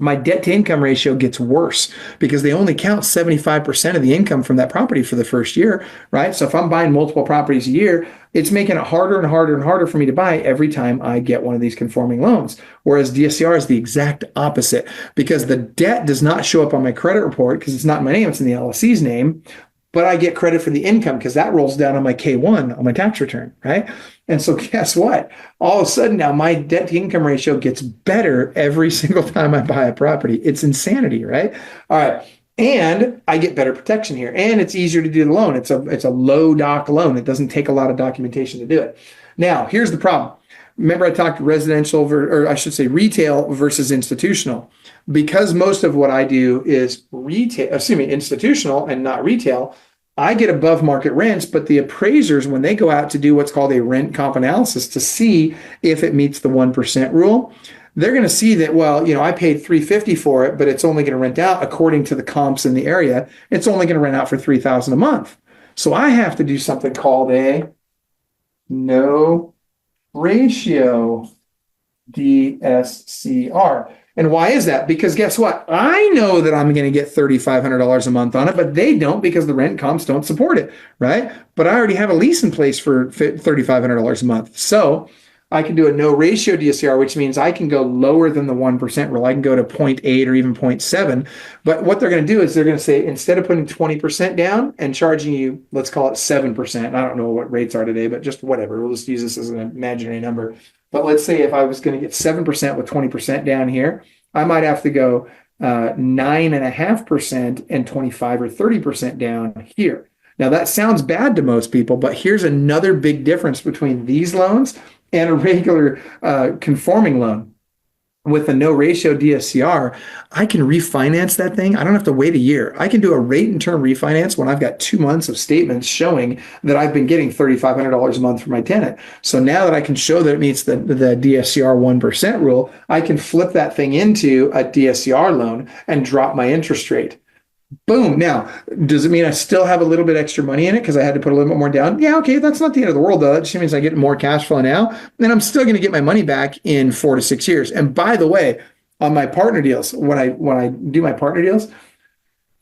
my debt to income ratio gets worse because they only count 75% of the income from that property for the first year, right? So if I'm buying multiple properties a year, it's making it harder and harder and harder for me to buy every time I get one of these conforming loans. Whereas DSCR is the exact opposite because the debt does not show up on my credit report because it's not in my name, it's in the LLC's name. But I get credit for the income because that rolls down on my K1 on my tax return, right? And so guess what? All of a sudden now my debt to income ratio gets better every single time I buy a property. It's insanity, right? All right. And I get better protection here. And it's easier to do the loan. It's a low doc loan. It doesn't take a lot of documentation to do it. Now, here's the problem. Remember I talked residential, or I should say retail versus institutional. Because most of what I do is institutional and not retail, I get above market rents, but the appraisers, when they go out to do what's called a rent comp analysis to see if it meets the 1% rule, they're going to see that, well, I paid $350 for it, but it's only going to rent out according to the comps in the area. It's only going to rent out for $3,000 a month. So I have to do something called a no ratio DSCR. And why is that? Because guess what? I know that I'm going to get $3,500 a month on it, but they don't because the rent comps don't support it, right? But I already have a lease in place for $3,500 a month. So I can do a no ratio DSCR, which means I can go lower than the 1% rule. I can go to 0.8 or even 0.7. But what they're going to do is they're going to say, instead of putting 20% down and charging you, let's call it 7%. I don't know what rates are today, but just whatever. We'll just use this as an imaginary number. But let's say if I was going to get 7% with 20% down here, I might have to go 9.5% and 25 or 30% down here. Now that sounds bad to most people, but here's another big difference between these loans and a regular conforming loan. With a no ratio DSCR, I can refinance that thing. I don't have to wait a year. I can do a rate and term refinance when I've got 2 months of statements showing that I've been getting $3,500 a month from my tenant. So now that I can show that it meets the DSCR 1% rule, I can flip that thing into a DSCR loan and drop my interest rate. Boom. Now, does it mean I still have a little bit extra money in it because I had to put a little bit more down? Yeah, okay, that's not the end of the world, though. That just means I get more cash flow now, and I'm still going to get my money back in 4 to 6 years. And by the way, on my partner deals, when I do my partner deals,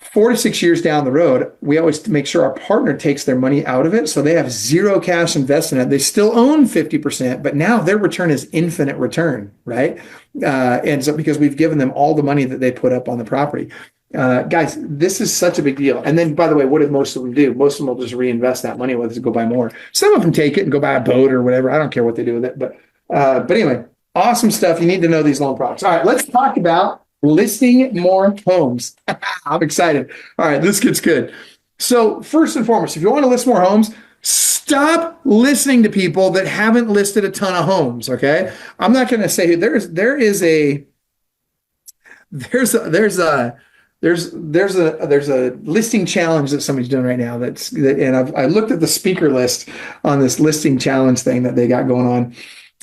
4 to 6 years down the road, we always make sure our partner takes their money out of it, so they have zero cash invested in it. They still own 50%, but now their return is infinite return, right? And so because we've given them all the money that they put up on the property. Guys, this is such a big deal. And then, by the way, what did most of them do? Most of them will just reinvest that money with us to go buy more. Some of them take it and go buy a boat or whatever. I don't care what they do with it. But anyway, awesome stuff. You need to know these loan products. All right, let's talk about listing more homes. I'm excited. All right, this gets good. So first and foremost, if you want to list more homes, stop listening to people that haven't listed a ton of homes. Okay, I'm not going to say there's a listing challenge that somebody's doing right now. And I looked at the speaker list on this listing challenge thing that they got going on.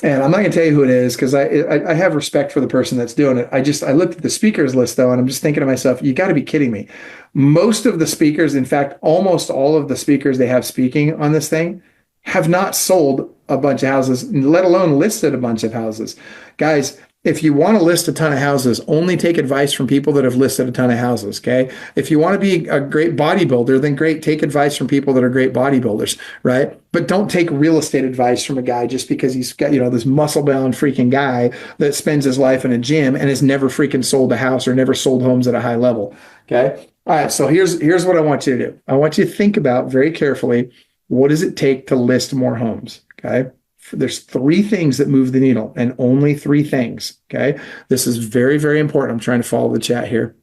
And I'm not going to tell you who it is because I have respect for the person that's doing it. I looked at the speakers list though, and I'm just thinking to myself, you got to be kidding me. Most of the speakers, in fact, almost all of the speakers they have speaking on this thing have not sold a bunch of houses, let alone listed a bunch of houses. Guys, if you want to list a ton of houses, only take advice from people that have listed a ton of houses, okay? If you want to be a great bodybuilder, then great, take advice from people that are great bodybuilders, right? But don't take real estate advice from a guy just because he's got, this muscle-bound freaking guy that spends his life in a gym and has never freaking sold a house or never sold homes at a high level, okay? All right, so here's what I want you to do. I want you to think about very carefully, what does it take to list more homes, okay? There's 3 things that move the needle, and only 3 things, okay? This is very, very important. I'm trying to follow the chat here.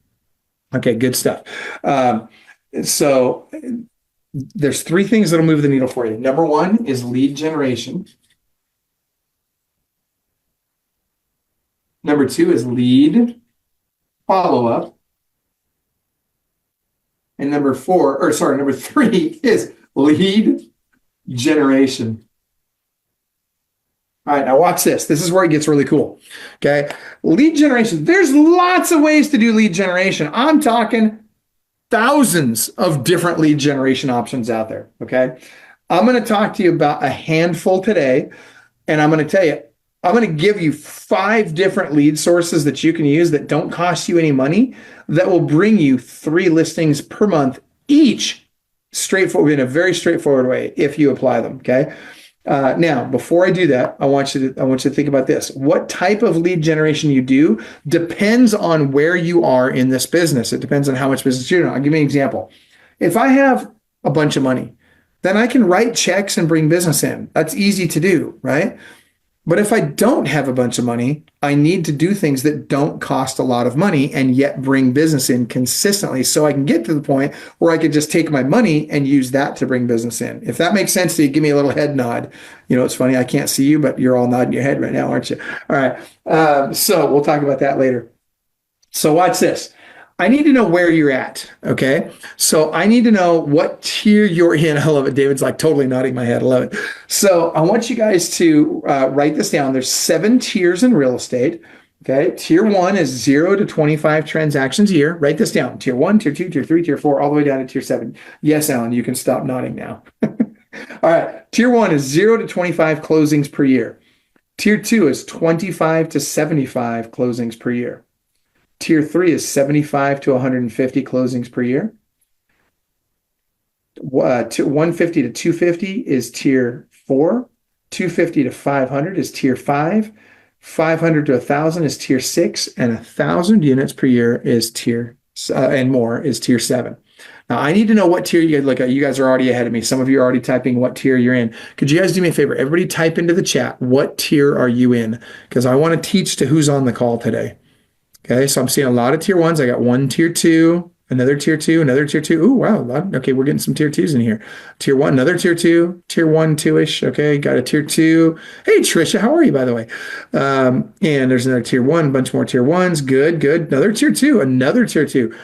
Okay, good stuff. So there's 3 things that'll move the needle for you. Number 1 is lead generation. Number two is lead follow-up. And number three is lead generation. All right, now watch this. This is where it gets really cool. Okay. Lead generation. There's lots of ways to do lead generation. I'm talking thousands of different lead generation options out there. Okay. I'm going to talk to you about a handful today. And I'm going to tell you, I'm going to give you 5 different lead sources that you can use that don't cost you any money, that will bring you 3 listings per month, each straightforward, in a very straightforward way, if you apply them. Okay. Now, before I do that, I want you to think about this. What type of lead generation you do depends on where you are in this business. It depends on how much business you're doing. I'll give you an example. If I have a bunch of money, then I can write checks and bring business in. That's easy to do, right? But if I don't have a bunch of money, I need to do things that don't cost a lot of money and yet bring business in consistently, so I can get to the point where I could just take my money and use that to bring business in. If that makes sense to you, give me a little head nod. You know, it's funny, I can't see you, but you're all nodding your head right now, aren't you? All right. So we'll talk about that later. So watch this. I need to know where you're at, okay? So I need to know what tier you're in. I love it. David's like totally nodding my head. I love it. So I want you guys to write this down. There's 7 tiers in real estate, okay? Tier 1 is 0 to 25 transactions a year. Write this down. Tier 1, Tier 2, Tier 3, Tier 4, all the way down to Tier 7. Yes, Alan, you can stop nodding now. All right. Tier 1 is 0 to 25 closings per year. Tier 2 is 25 to 75 closings per year. Tier 3 is 75 to 150 closings per year. 150 to 250 is Tier 4. 250 to 500 is Tier 5. 500 to 1,000 is Tier 6. And 1,000 units per year is and more is Tier 7. Now, I need to know what tier you guys look at. You guys are already ahead of me. Some of you are already typing what tier you're in. Could you guys do me a favor? Everybody type into the chat, what tier are you in? Because I want to teach to who's on the call today. Okay, so I'm seeing a lot of tier 1s. I got one tier 2, another tier 2, another tier 2. Ooh, wow. Okay, we're getting some tier 2s in here. Tier 1, another tier 2, tier 1, 2-ish. Okay, got a tier 2. Hey, Trisha, how are you, by the way? And there's another tier 1, a bunch more tier 1s. Good, good. Another tier 2, another tier 2.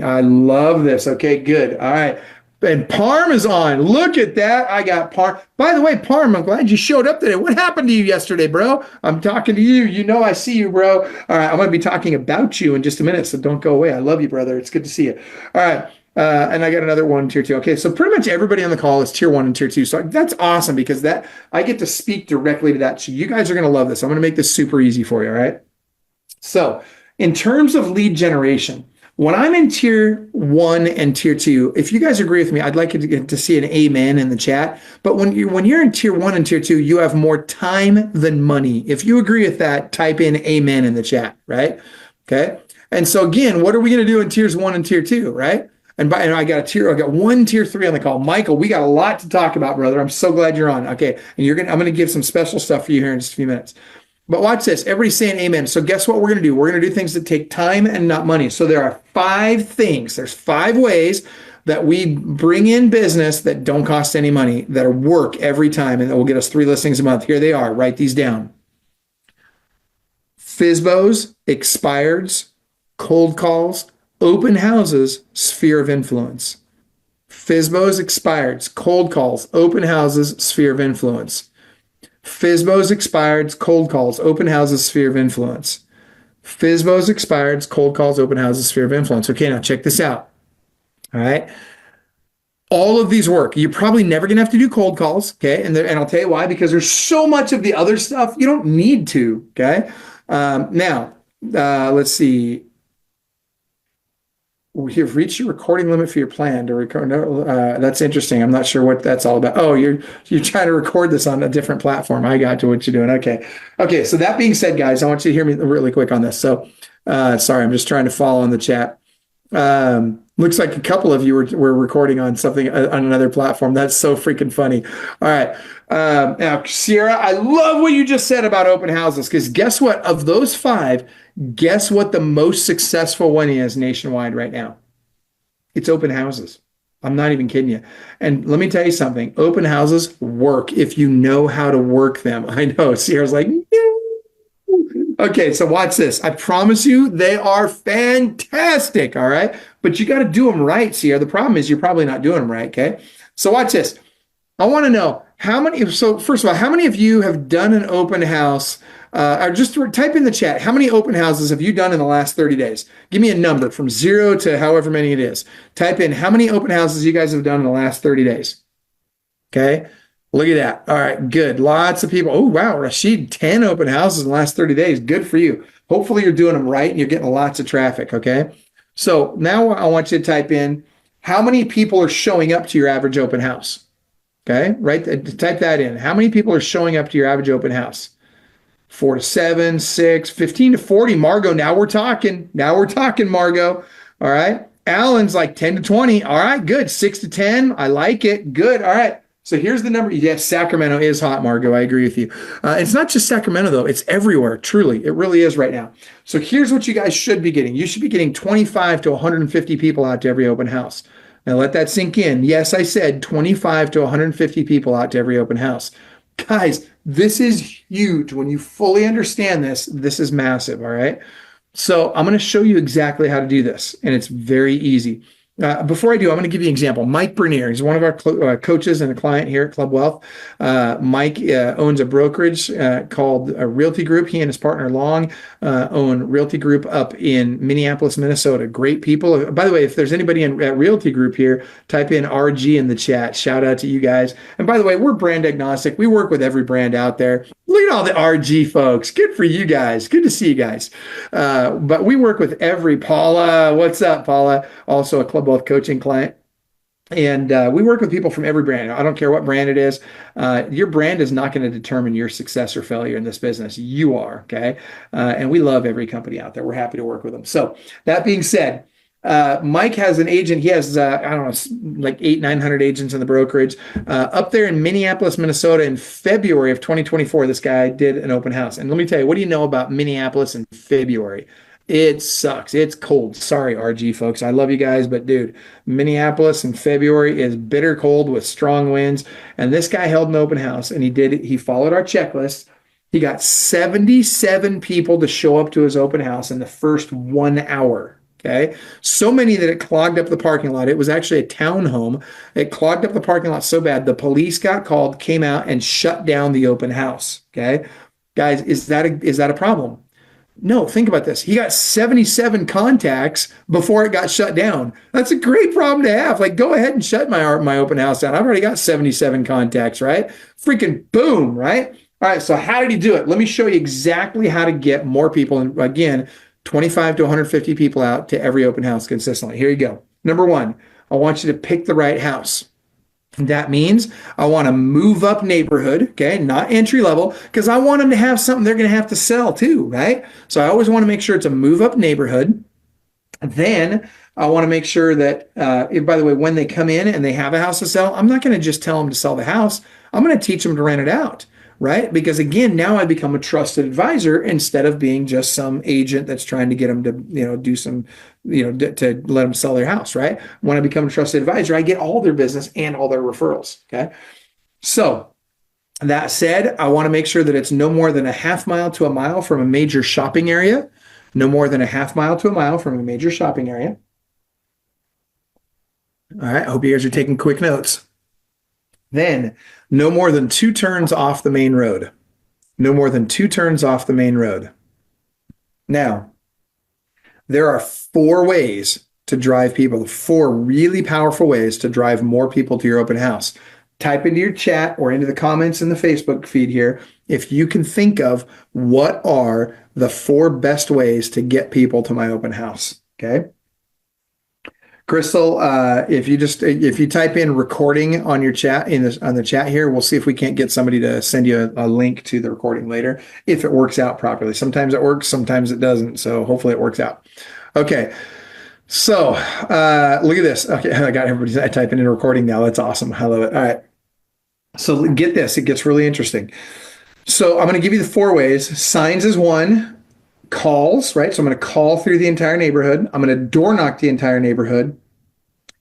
I love this. Okay, good. All right. And Parm is on. Look at that. I got Parm. By the way, Parm, I'm glad you showed up today. What happened to you yesterday, bro? I'm talking to you. You know I see you, bro. All right, I'm going to be talking about you in just a minute, so don't go away. I love you, brother. It's good to see you. All right, and I got another one, tier 2. Okay, so pretty much everybody on the call is tier 1 and tier 2. So that's awesome because I get to speak directly to that. So you guys are going to love this. I'm going to make this super easy for you, all right? So in terms of lead generation, when I'm in tier 1 and tier 2, if you guys agree with me, I'd like to see an amen in the chat. But when you're in tier 1 and tier 2, you have more time than money. If you agree with that, type in amen in the chat, right? Okay. And so again, what are we going to do in tiers 1 and tier 2, right? And I got one tier 3 on the call. Michael, we got a lot to talk about, brother. I'm so glad you're on. Okay. And I'm going to give some special stuff for you here in just a few minutes. But watch this. Everybody's saying amen. So guess what we're going to do? We're going to do things that take time and not money. So there are 5 things. There's 5 ways that we bring in business that don't cost any money, that are work every time, and that will get us 3 listings a month. Here they are. Write these down. FSBOs, expireds, cold calls, open houses, sphere of influence. FSBOs, expireds, cold calls, open houses, sphere of influence. FSBOs, expireds, cold calls, open houses, sphere of influence. FSBOs, expireds, cold calls, open houses, sphere of influence. Okay, now check this out. All right. All of these work. You're probably never going to have to do cold calls. Okay. And I'll tell you why, because there's so much of the other stuff you don't need to. Okay. Now, let's see. You've reached your recording limit for your plan to record. No, that's interesting. I'm not sure what that's all about. Oh, you're trying to record this on a different platform. I got to what you're doing. Okay. So that being said, guys, I want you to hear me really quick on this. So, sorry, I'm just trying to follow in the chat. Looks like a couple of you were recording on something on another platform. That's so freaking funny. All right. Now, Sierra, I love what you just said about open houses, because guess what? Of those 5, guess what the most successful one is nationwide right now? It's open houses. I'm not even kidding you. And let me tell you something. Open houses work if you know how to work them. I know. Sierra's like, no. Okay, so watch this. I promise you, they are fantastic. All right. But you got to do them right, Sierra. The problem is you're probably not doing them right. Okay. So watch this. I want to know how many. So, first of all, how many of you have done an open house? Or just type in the chat. How many open houses have you done in the last 30 days? Give me a number from 0 to however many it is. Type in how many open houses you guys have done in the last 30 days. Okay. Look at that. All right, good. Lots of people. Oh, wow, Rashid, 10 open houses in the last 30 days. Good for you. Hopefully you're doing them right and you're getting lots of traffic, okay? So now I want you to type in how many people are showing up to your average open house, okay? Right, type that in. How many people are showing up to your average open house? 4 to 7, 6, 15 to 40. Margot, now we're talking. Now we're talking, Margot. All right. Alan's like 10 to 20. All right, good. 6 to 10. I like it. Good. All right. So here's the number. Yes, Sacramento is hot, Margot. I agree with you. It's not just Sacramento, though. It's everywhere. Truly. It really is right now. So here's what you guys should be getting. You should be getting 25 to 150 people out to every open house. Now let that sink in. Yes, I said 25 to 150 people out to every open house. Guys, this is huge. When you fully understand this, this is massive. All right. So I'm going to show you exactly how to do this. And it's very easy. Before I do, I'm going to give you an example. Mike Bernier, he's one of our coaches and a client here at Club Wealth. Mike owns a brokerage called Realty Group. He and his partner Long own Realty Group up in Minneapolis, Minnesota. Great people. By the way, if there's anybody at Realty Group here, type in RG in the chat. Shout out to you guys. And by the way, we're brand agnostic. We work with every brand out there. Look at all the RG folks. Good for you guys. Good to see you guys. But we work with every Paula. What's up, Paula? Also a Club Wealth coaching client. And we work with people from every brand. I don't care what brand it is. Your brand is not going to determine your success or failure in this business. You are, okay? And we love every company out there. We're happy to work with them. So that being said, Mike has an agent. He has, I don't know, like 900 agents in the brokerage. Up there in Minneapolis, Minnesota in February of 2024, this guy did an open house. And let me tell you, what do you know about Minneapolis in February? It sucks. It's cold. Sorry, RG folks. I love you guys, but dude, Minneapolis in February is bitter cold with strong winds. And this guy held an open house and he followed our checklist. He got 77 people to show up to his open house in the first 1 hour. Okay. So many that it clogged up the parking lot. It was actually a townhome. It clogged up the parking lot so bad. The police got called, came out and shut down the open house. Okay. Guys, is that a problem? No, think about this. He got 77 contacts before it got shut down. That's a great problem to have. Like, go ahead and shut my open house down. I've already got 77 contacts, right? Freaking boom, right? All right, so how did he do it? Let me show you exactly how to get more people. And again, 25 to 150 people out to every open house consistently. Here you go. Number one, I want you to pick the right house. That means I want to move up neighborhood, okay, not entry level, because I want them to have something they're going to have to sell too, right? So I always want to make sure it's a move up neighborhood. Then I want to make sure that, by the way, when they come in and they have a house to sell, I'm not going to just tell them to sell the house. I'm going to teach them to rent it out, right? Because again, now I become a trusted advisor instead of being just some agent that's trying to get them to, do some, to let them sell their house, right? When I become a trusted advisor, I get all their business and all their referrals, okay? So that said, I want to make sure that it's no more than a half mile to a mile from a major shopping area, no more than a half mile to a mile from a major shopping area. All right, I hope you guys are taking quick notes. Then no more than 2 turns off the main road. No more than 2 turns off the main road. Now, there are 4 ways to drive people, 4 really powerful ways to drive more people to your open house. Type into your chat or into the comments in the Facebook feed here if you can think of what are the 4 best ways to get people to my open house, okay? Crystal, if you type in recording on your chat on the chat here, we'll see if we can't get somebody to send you a link to the recording later if it works out properly. Sometimes it works, sometimes it doesn't. So hopefully it works out. Okay. So look at this. Okay, I got everybody typing in recording now. That's awesome. I love it. All right. So get this. It gets really interesting. So I'm going to give you the 4 ways. Signs is 1. Calls, right? So I'm going to call through the entire neighborhood. I'm going to door knock the entire neighborhood.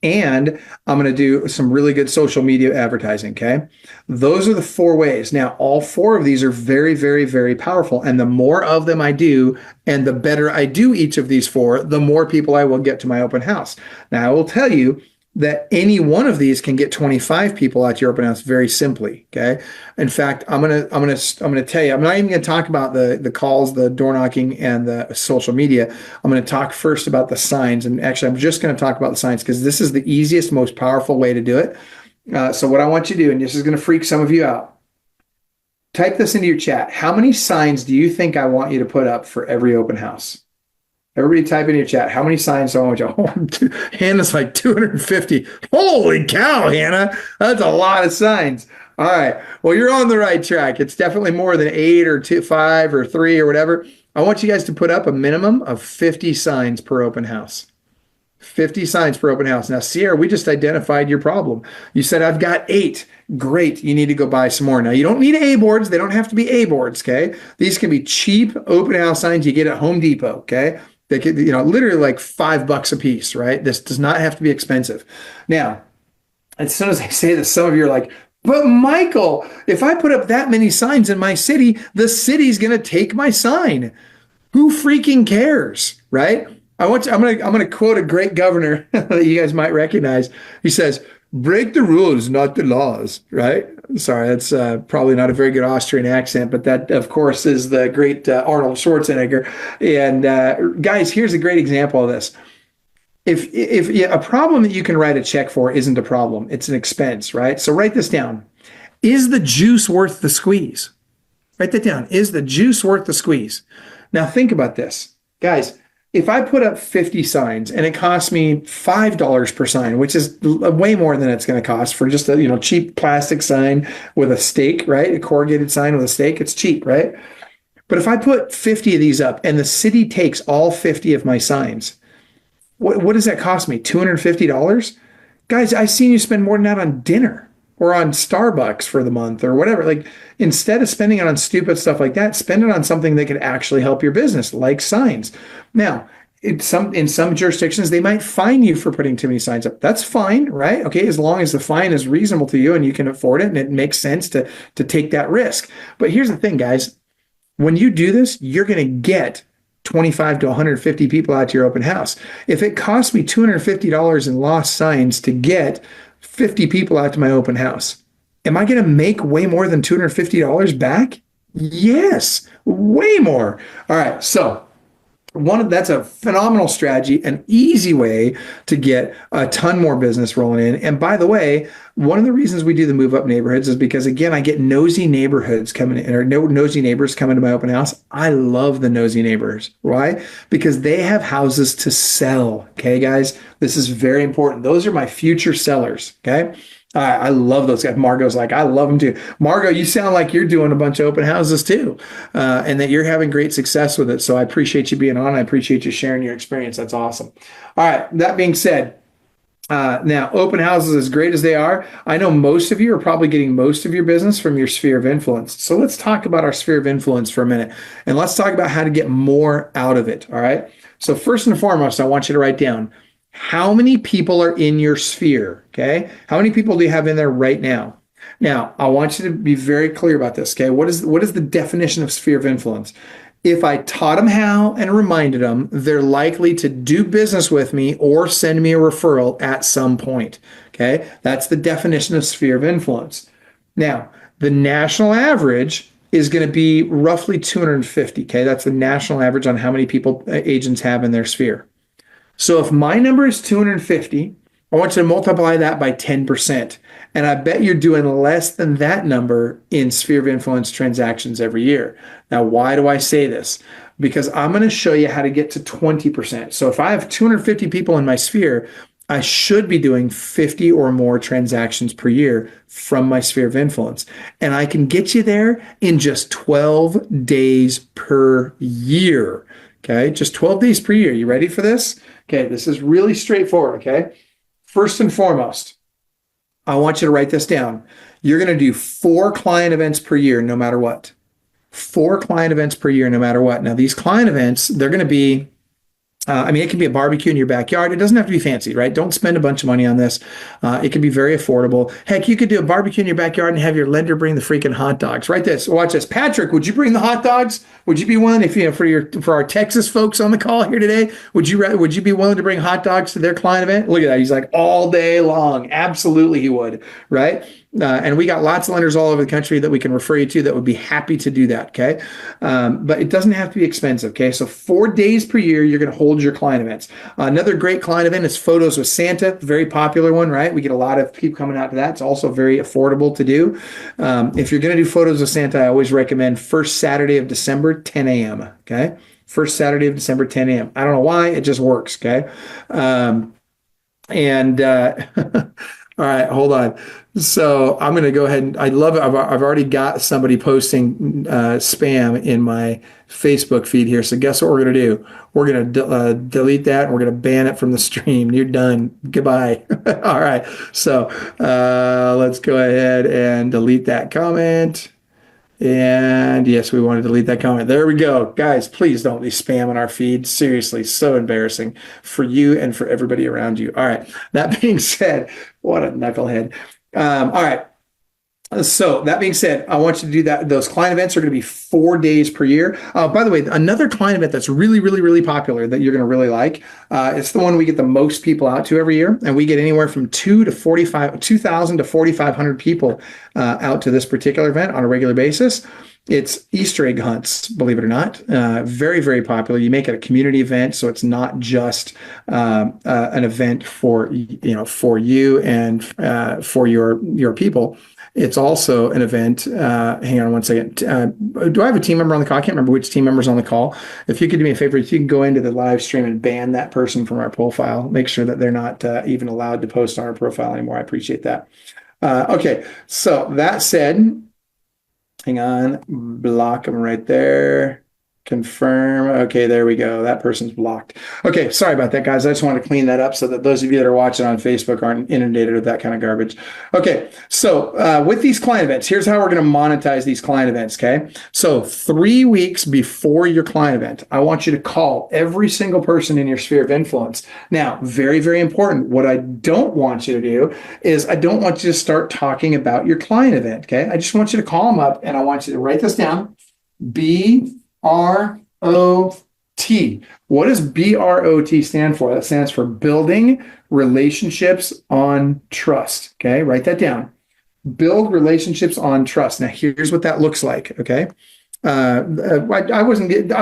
and I'm going to do some really good social media advertising. Okay. Those are the four ways. Now, all four of these are very, very, very powerful. And the more of them I do, and the better I do each of these four, the more people I will get to my open house. Now, I will tell you that any one of these can get 25 people at your open house very simply. Okay. In fact, I'm gonna tell you, I'm not even gonna talk about the calls, the door knocking, and the social media. I'm gonna talk first about the signs. And actually, I'm just gonna talk about the signs because this is the easiest, most powerful way to do it. So what I want you to do, and this is gonna freak some of you out, type this into your chat. How many signs do you think I want you to put up for every open house? Everybody type in your chat. How many signs do I want you? Oh, Hannah's like 250. Holy cow, Hannah. That's a lot of signs. All right. Well, you're on the right track. It's definitely more than 8 or 2, 5 or 3 or whatever. I want you guys to put up a minimum of 50 signs per open house. 50 signs per open house. Now, Sierra, we just identified your problem. You said, I've got 8. Great. You need to go buy some more. Now, you don't need A boards. They don't have to be A boards. Okay. These can be cheap open house signs you get at Home Depot. Okay. They could, literally like $5 a piece, right? This does not have to be expensive. Now, as soon as I say this, some of you are like, but Michael, if I put up that many signs in my city, the city's going to take my sign. Who freaking cares, right? I'm going to quote a great governor that you guys might recognize. He says, break the rules, not the laws, right? Sorry, that's probably not a very good Austrian accent, but that, of course, is the great Arnold Schwarzenegger. And guys, here's a great example of this. If a problem that you can write a check for isn't a problem, it's an expense, right? So write this down. Is the juice worth the squeeze? Write that down. Is the juice worth the squeeze? Now think about this. Guys, if I put up 50 signs and it costs me $5 per sign, which is way more than it's going to cost for just a cheap plastic sign with a stake, right? A corrugated sign with a stake, it's cheap, right? But if I put 50 of these up and the city takes all 50 of my signs, what does that cost me? $250? Guys, I've seen you spend more than that on dinner or on Starbucks for the month or whatever. Like, instead of spending it on stupid stuff like that, spend it on something that could actually help your business, like signs. Now, in some jurisdictions, they might fine you for putting too many signs up. That's fine, right? Okay, as long as the fine is reasonable to you and you can afford it and it makes sense to take that risk. But here's the thing, guys. When you do this, you're going to get 25 to 150 people out to your open house. If it costs me $250 in lost signs to get 50 people out to my open house, am I going to make way more than $250 back? Yes, way more. All right, so that's a phenomenal strategy, an easy way to get a ton more business rolling in. And by the way, one of the reasons we do the move up neighborhoods is because, again, I get nosy neighborhoods coming in, or nosy neighbors coming to my open house. I love the nosy neighbors. Why? Because they have houses to sell. Okay, guys, this is very important. Those are my future sellers. Okay. I love those guys. Margot's like, I love them too. Margot, you sound like you're doing a bunch of open houses too, and that you're having great success with it. So I appreciate you being on. I appreciate you sharing your experience. That's awesome. All right. That being said, now open houses, as great as they are, I know most of you are probably getting most of your business from your sphere of influence. So let's talk about our sphere of influence for a minute, and let's talk about how to get more out of it. All right. So first and foremost, I want you to write down, how many people are in your sphere? Okay. How many people do you have in there right now? Now, I want you to be very clear about this. Okay. What is the definition of sphere of influence? If I taught them how and reminded them, they're likely to do business with me or send me a referral at some point. Okay. That's the definition of sphere of influence. Now, the national average is going to be roughly 250. Okay. That's the national average on how many people agents have in their sphere. So if my number is 250, I want you to multiply that by 10%. And I bet you're doing less than that number in sphere of influence transactions every year. Now, why do I say this? Because I'm going to show you how to get to 20%. So if I have 250 people in my sphere, I should be doing 50 or more transactions per year from my sphere of influence. And I can get you there in just 12 days per year. Okay, just 12 days per year. You ready for this? Okay, this is really straightforward, okay? First and foremost, I want you to write this down. You're going to do 4 client events per year, no matter what. 4 client events per year, no matter what. Now, these client events, they're going to be I mean, it can be a barbecue in your backyard. It doesn't have to be fancy, right? Don't spend a bunch of money on this. It can be very affordable. Heck, you could do a barbecue in your backyard and have your lender bring the freaking hot dogs. Right this. Watch this. Patrick, would you bring the hot dogs? Would you be willing, if you know, for our Texas folks on the call here today, would you be willing to bring hot dogs to their client event? Look at that. He's like all day long. Absolutely, he would. Right. And we got lots of lenders all over the country that we can refer you to that would be happy to do that. Okay. But it doesn't have to be expensive. Okay. So 4 days per year, you're going to hold your client events. Another great client event is Photos with Santa, very popular one, right? We get a lot of people coming out to that. It's also very affordable to do. If you're going to do Photos with Santa, I always recommend first Saturday of December, 10 a.m. Okay. First Saturday of December, 10 a.m. I don't know why, it just works. Okay. All right, hold on. So I'm going to go ahead and I love it. I've already got somebody posting spam in my Facebook feed here. So guess what we're going to do? We're going to delete that and we're going to ban it from the stream. You're done. Goodbye. All right. So let's go ahead and delete that comment. And yes, we want to delete that comment. There we go. Guys, please don't be spamming our feed. Seriously, so embarrassing for you and for everybody around you. All right. That being said, what a knucklehead. All right. So that being said, I want you to do that. Those client events are going to be 4 days per year. By the way, another client event that's really, really, really popular that you're going to really like. It's the one we get the most people out to every year, and we get anywhere from 2,000 to 4,500 people out to this particular event on a regular basis. It's Easter egg hunts, believe it or not. Very, very popular. You make it a community event, so it's not just an event for you and for your people. It's also an event. Hang on one second. Do I have a team member on the call? I can't remember which team member's on the call. If you could do me a favor, if you can go into the live stream and ban that person from our profile, make sure that they're not even allowed to post on our profile anymore. I appreciate that. Okay, so that said, hang on, block them right there. Confirm. Okay, there we go. That person's blocked. Okay, sorry about that, guys. I just wanted to clean that up so that those of you that are watching on Facebook aren't inundated with that kind of garbage. Okay, so with these client events, here's how we're going to monetize these client events, okay? So 3 weeks before your client event, I want you to call every single person in your sphere of influence. Now, very, very important. What I don't want you to do is I don't want you to start talking about your client event, okay? I just want you to call them up and I want you to write this down. BROT. What does BROT stand for? That stands for Building Relationships on Trust. Okay, write that down. Build relationships on trust. Now, here's what that looks like. Okay. I'm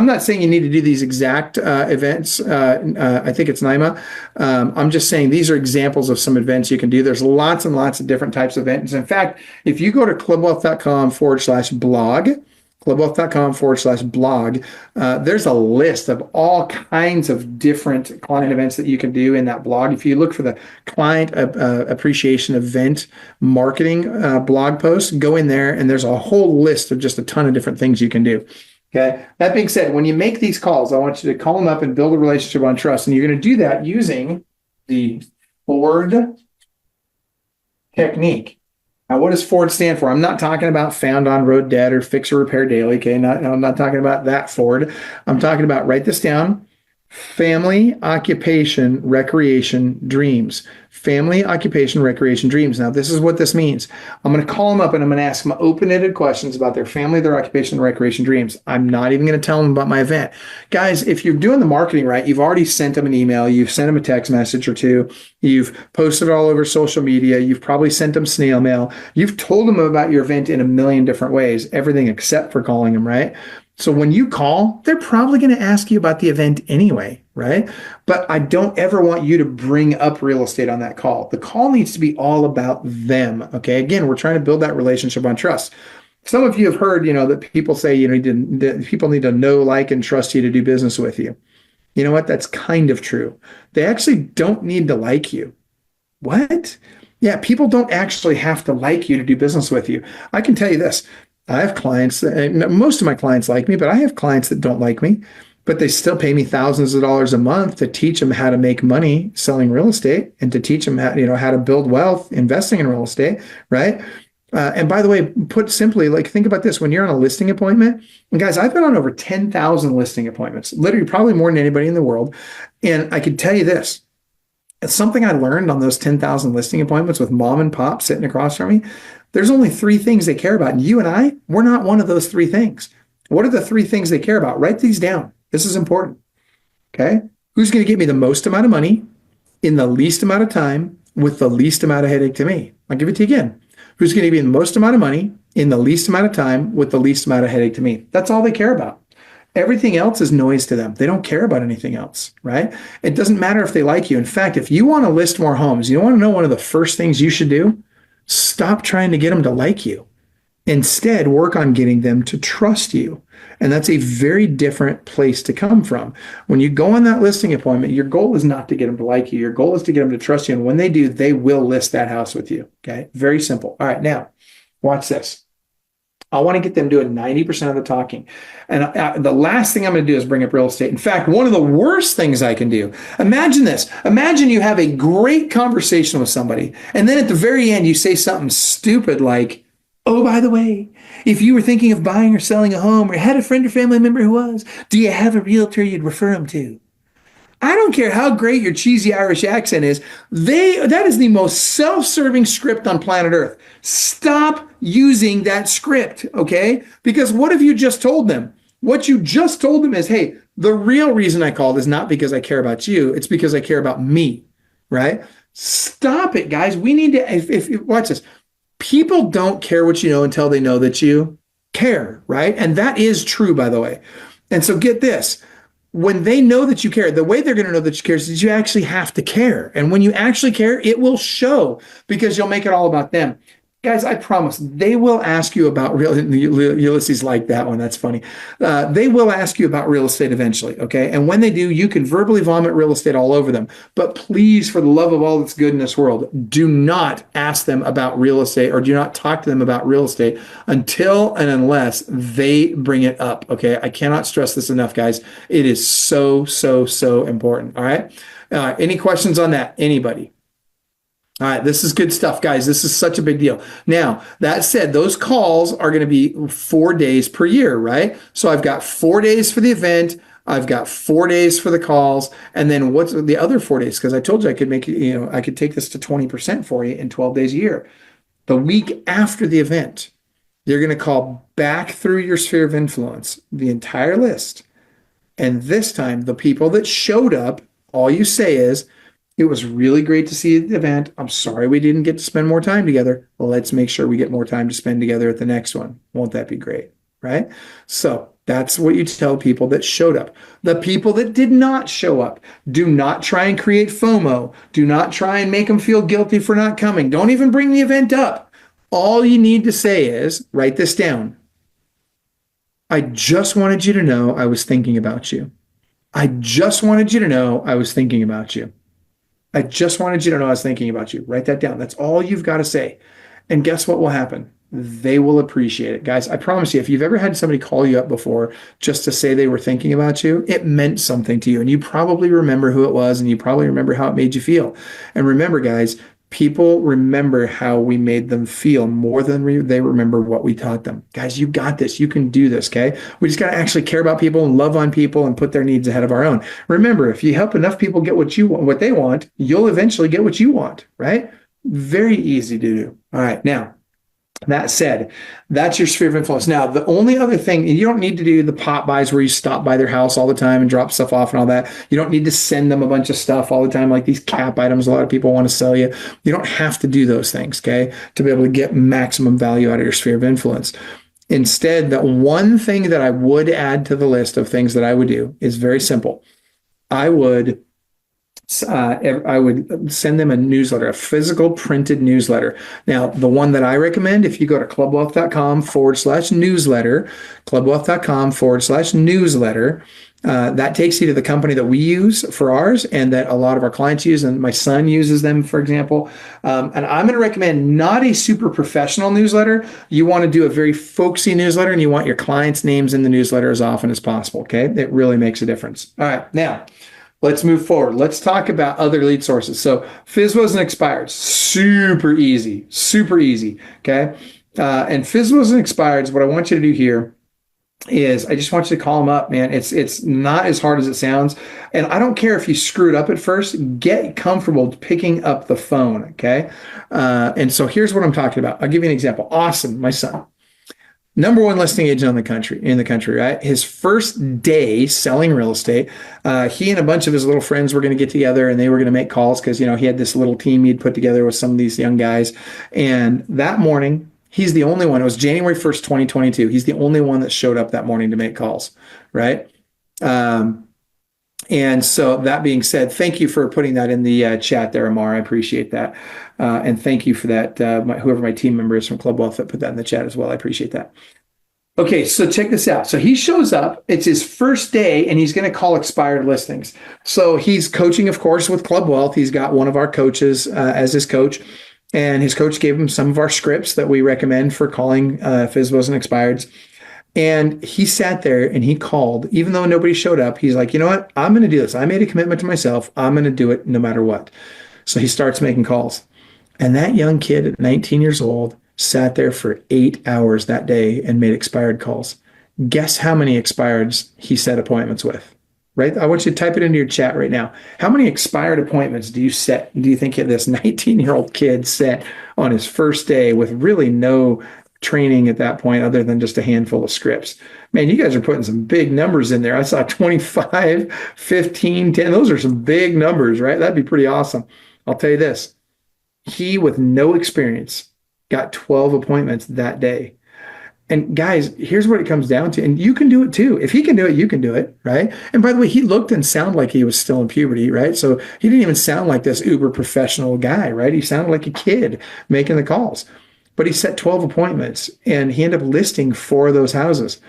not saying you need to do these exact events. I think it's NYMA. I'm just saying these are examples of some events you can do. There's lots and lots of different types of events. In fact, if you go to clubwealth.com/blog, clubwealth.com/blog. There's a list of all kinds of different client events that you can do in that blog. If you look for the client appreciation event marketing blog post, go in there and there's a whole list of just a ton of different things you can do. Okay. That being said, when you make these calls, I want you to call them up and build a relationship on trust. And you're going to do that using the Ford technique. Now, what does Ford stand for? I'm not talking about found on road debt or fix or repair daily. Okay, I'm not talking about that Ford. I'm talking about, write this down, family, occupation, recreation, dreams. Family, occupation, recreation, dreams. Now, this is what this means. I'm going to call them up and I'm going to ask them open-ended questions about their family, their occupation, recreation, dreams. I'm not even going to tell them about my event. Guys, if you're doing the marketing right, you've already sent them an email, you've sent them a text message or two, you've posted it all over social media, you've probably sent them snail mail, you've told them about your event in a million different ways, everything except for calling them, right? So when you call, they're probably going to ask you about the event anyway, right? But I don't ever want you to bring up real estate on that call. The call needs to be all about them, okay? Again, we're trying to build that relationship on trust. Some of you have heard, that people say, that people need to know, like, and trust you to do business with you. You know what? That's kind of true. They actually don't need to like you. What? Yeah, people don't actually have to like you to do business with you. I can tell you this. I have clients, most of my clients like me, but I have clients that don't like me, but they still pay me thousands of dollars a month to teach them how to make money selling real estate and to teach them how to build wealth investing in real estate, right? And by the way, put simply, like think about this: when you're on a listing appointment, and guys, I've been on over 10,000 listing appointments, literally probably more than anybody in the world. And I can tell you this: it's something I learned on those 10,000 listing appointments with mom and pop sitting across from me. There's only three things they care about. And you and I, we're not one of those three things. What are the three things they care about? Write these down. This is important. Okay. Who's going to get me the most amount of money in the least amount of time with the least amount of headache to me? I'll give it to you again. Who's going to give me the most amount of money in the least amount of time with the least amount of headache to me? That's all they care about. Everything else is noise to them. They don't care about anything else, right? It doesn't matter if they like you. In fact, if you want to list more homes, you want to know one of the first things you should do? Stop trying to get them to like you. Instead, work on getting them to trust you. And that's a very different place to come from. When you go on that listing appointment, your goal is not to get them to like you. Your goal is to get them to trust you. And when they do, they will list that house with you. Okay. Very simple. All right. Now, watch this. I want to get them doing 90% of the talking. And the last thing I'm going to do is bring up real estate. In fact, one of the worst things I can do, imagine this. Imagine you have a great conversation with somebody, and then at the very end, you say something stupid like, oh, by the way, if you were thinking of buying or selling a home or had a friend or family member who was, do you have a realtor you'd refer them to? I don't care how great your cheesy Irish accent is. That is the most self-serving script on planet Earth. Stop using that script, okay? Because what have you just told them? What you just told them is, hey, the real reason I called is not because I care about you. It's because I care about me, right? Stop it, guys. We need to, watch this. People don't care what you know until they know that you care, right? And that is true, by the way. And so get this. When they know that you care, the way they're going to know that you care is you actually have to care. And when you actually care, it will show because you'll make it all about them. Guys, I promise they will ask you about Ulysses like that one. That's funny. They will ask you about real estate eventually. Okay. And when they do, you can verbally vomit real estate all over them. But please, for the love of all that's good in this world, do not ask them about real estate or do not talk to them about real estate until and unless they bring it up. Okay. I cannot stress this enough, guys. It is so, so, so important. All right. Any questions on that? Anybody? All right, this is good stuff, guys. This is such a big deal. Now, that said, those calls are going to be 4 days per year, right? So I've got 4 days for the event. I've got 4 days for the calls. And then what's the other 4 days? Because I told you I could make, I could take this to 20% for you in 12 days a year. The week after the event, you're going to call back through your sphere of influence, the entire list. And this time, the people that showed up, all you say is, it was really great to see the event. I'm sorry we didn't get to spend more time together. Well, let's make sure we get more time to spend together at the next one. Won't that be great? Right? So that's what you tell people that showed up. The people that did not show up, do not try and create FOMO. Do not try and make them feel guilty for not coming. Don't even bring the event up. All you need to say is, write this down. I just wanted you to know I was thinking about you. I just wanted you to know I was thinking about you. I just wanted you to know I was thinking about you. Write that down. That's all you've got to say. And guess what will happen? They will appreciate it. Guys, I promise you, if you've ever had somebody call you up before just to say they were thinking about you, it meant something to you. And you probably remember who it was, and you probably remember how it made you feel. And remember, guys, people remember how we made them feel more than they remember what we taught them. Guys, you got this. You can do this, okay? We just got to actually care about people and love on people and put their needs ahead of our own. Remember, if you help enough people get what you want, what they want, you'll eventually get what you want, right? Very easy to do. All right, now, that said, that's your sphere of influence. Now, the only other thing, you don't need to do the pop buys where you stop by their house all the time and drop stuff off and all that. You don't need to send them a bunch of stuff all the time, like these cap items a lot of people want to sell you. You don't have to do those things, okay, to be able to get maximum value out of your sphere of influence. Instead, the one thing that I would add to the list of things that I would do is very simple. I would send them a newsletter, a physical printed newsletter. Now, the one that I recommend, if you go to clubwealth.com/newsletter, clubwealth.com/newsletter, that takes you to the company that we use for ours and that a lot of our clients use, and my son uses them, for example. And I'm going to recommend not a super professional newsletter. You want to do a very folksy newsletter, and you want your clients' names in the newsletter as often as possible, okay? It really makes a difference. All right, now, let's move forward. Let's talk about other lead sources. So FSBOs and expireds, super easy, super easy. Okay. And FSBOs and expireds, what I want you to do here is I just want you to call them up, man. It's not as hard as it sounds. And I don't care if you screwed up at first, get comfortable picking up the phone. Okay. And so here's what I'm talking about. I'll give you an example. Austin, my son, number one listing agent in the country, right? His first day selling real estate, he and a bunch of his little friends were going to get together and they were going to make calls because, he had this little team he'd put together with some of these young guys. And that morning, he's the only one. It was January 1st, 2022. He's the only one that showed up that morning to make calls, right? And so that being said, thank you for putting that in the chat there, Amar. I appreciate that. And thank you for that, whoever my team member is from Club Wealth that put that in the chat as well. I appreciate that. Okay, so check this out. So he shows up. It's his first day, and he's going to call expired listings. So he's coaching, of course, with Club Wealth. He's got one of our coaches as his coach, and his coach gave him some of our scripts that we recommend for calling FSBOs and expireds. And he sat there and he called, even though nobody showed up. He's like, you know what? I'm going to do this. I made a commitment to myself. I'm going to do it no matter what. So he starts making calls. And that young kid at 19 years old sat there for 8 hours that day and made expired calls. Guess how many expireds he set appointments with? Right? I want you to type it into your chat right now. How many expired appointments do you think this 19-year-old kid set on his first day with really no training at that point other than just a handful of scripts? Man, you guys are putting some big numbers in there. I saw 25, 15, 10. Those are some big numbers, right? That'd be pretty awesome. I'll tell you this. He, with no experience, got 12 appointments that day. And guys, here's what it comes down to. And you can do it too. If he can do it, you can do it, right? And by the way, he looked and sounded like he was still in puberty, right? So he didn't even sound like this uber professional guy, right? He sounded like a kid making the calls. But he set 12 appointments and he ended up listing 4 of those houses.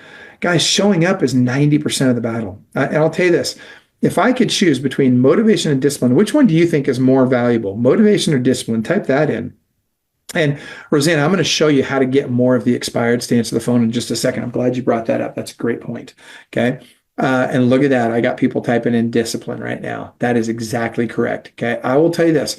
Guys, showing up is 90% of the battle. And I'll tell you this. If I could choose between motivation and discipline, which one do you think is more valuable? Motivation or discipline? Type that in. And Rosanna, I'm going to show you how to get more of the expireds to answer the phone in just a second. I'm glad you brought that up. That's a great point. Okay. And look at that. I got people typing in discipline right now. That is exactly correct. Okay. I will tell you this.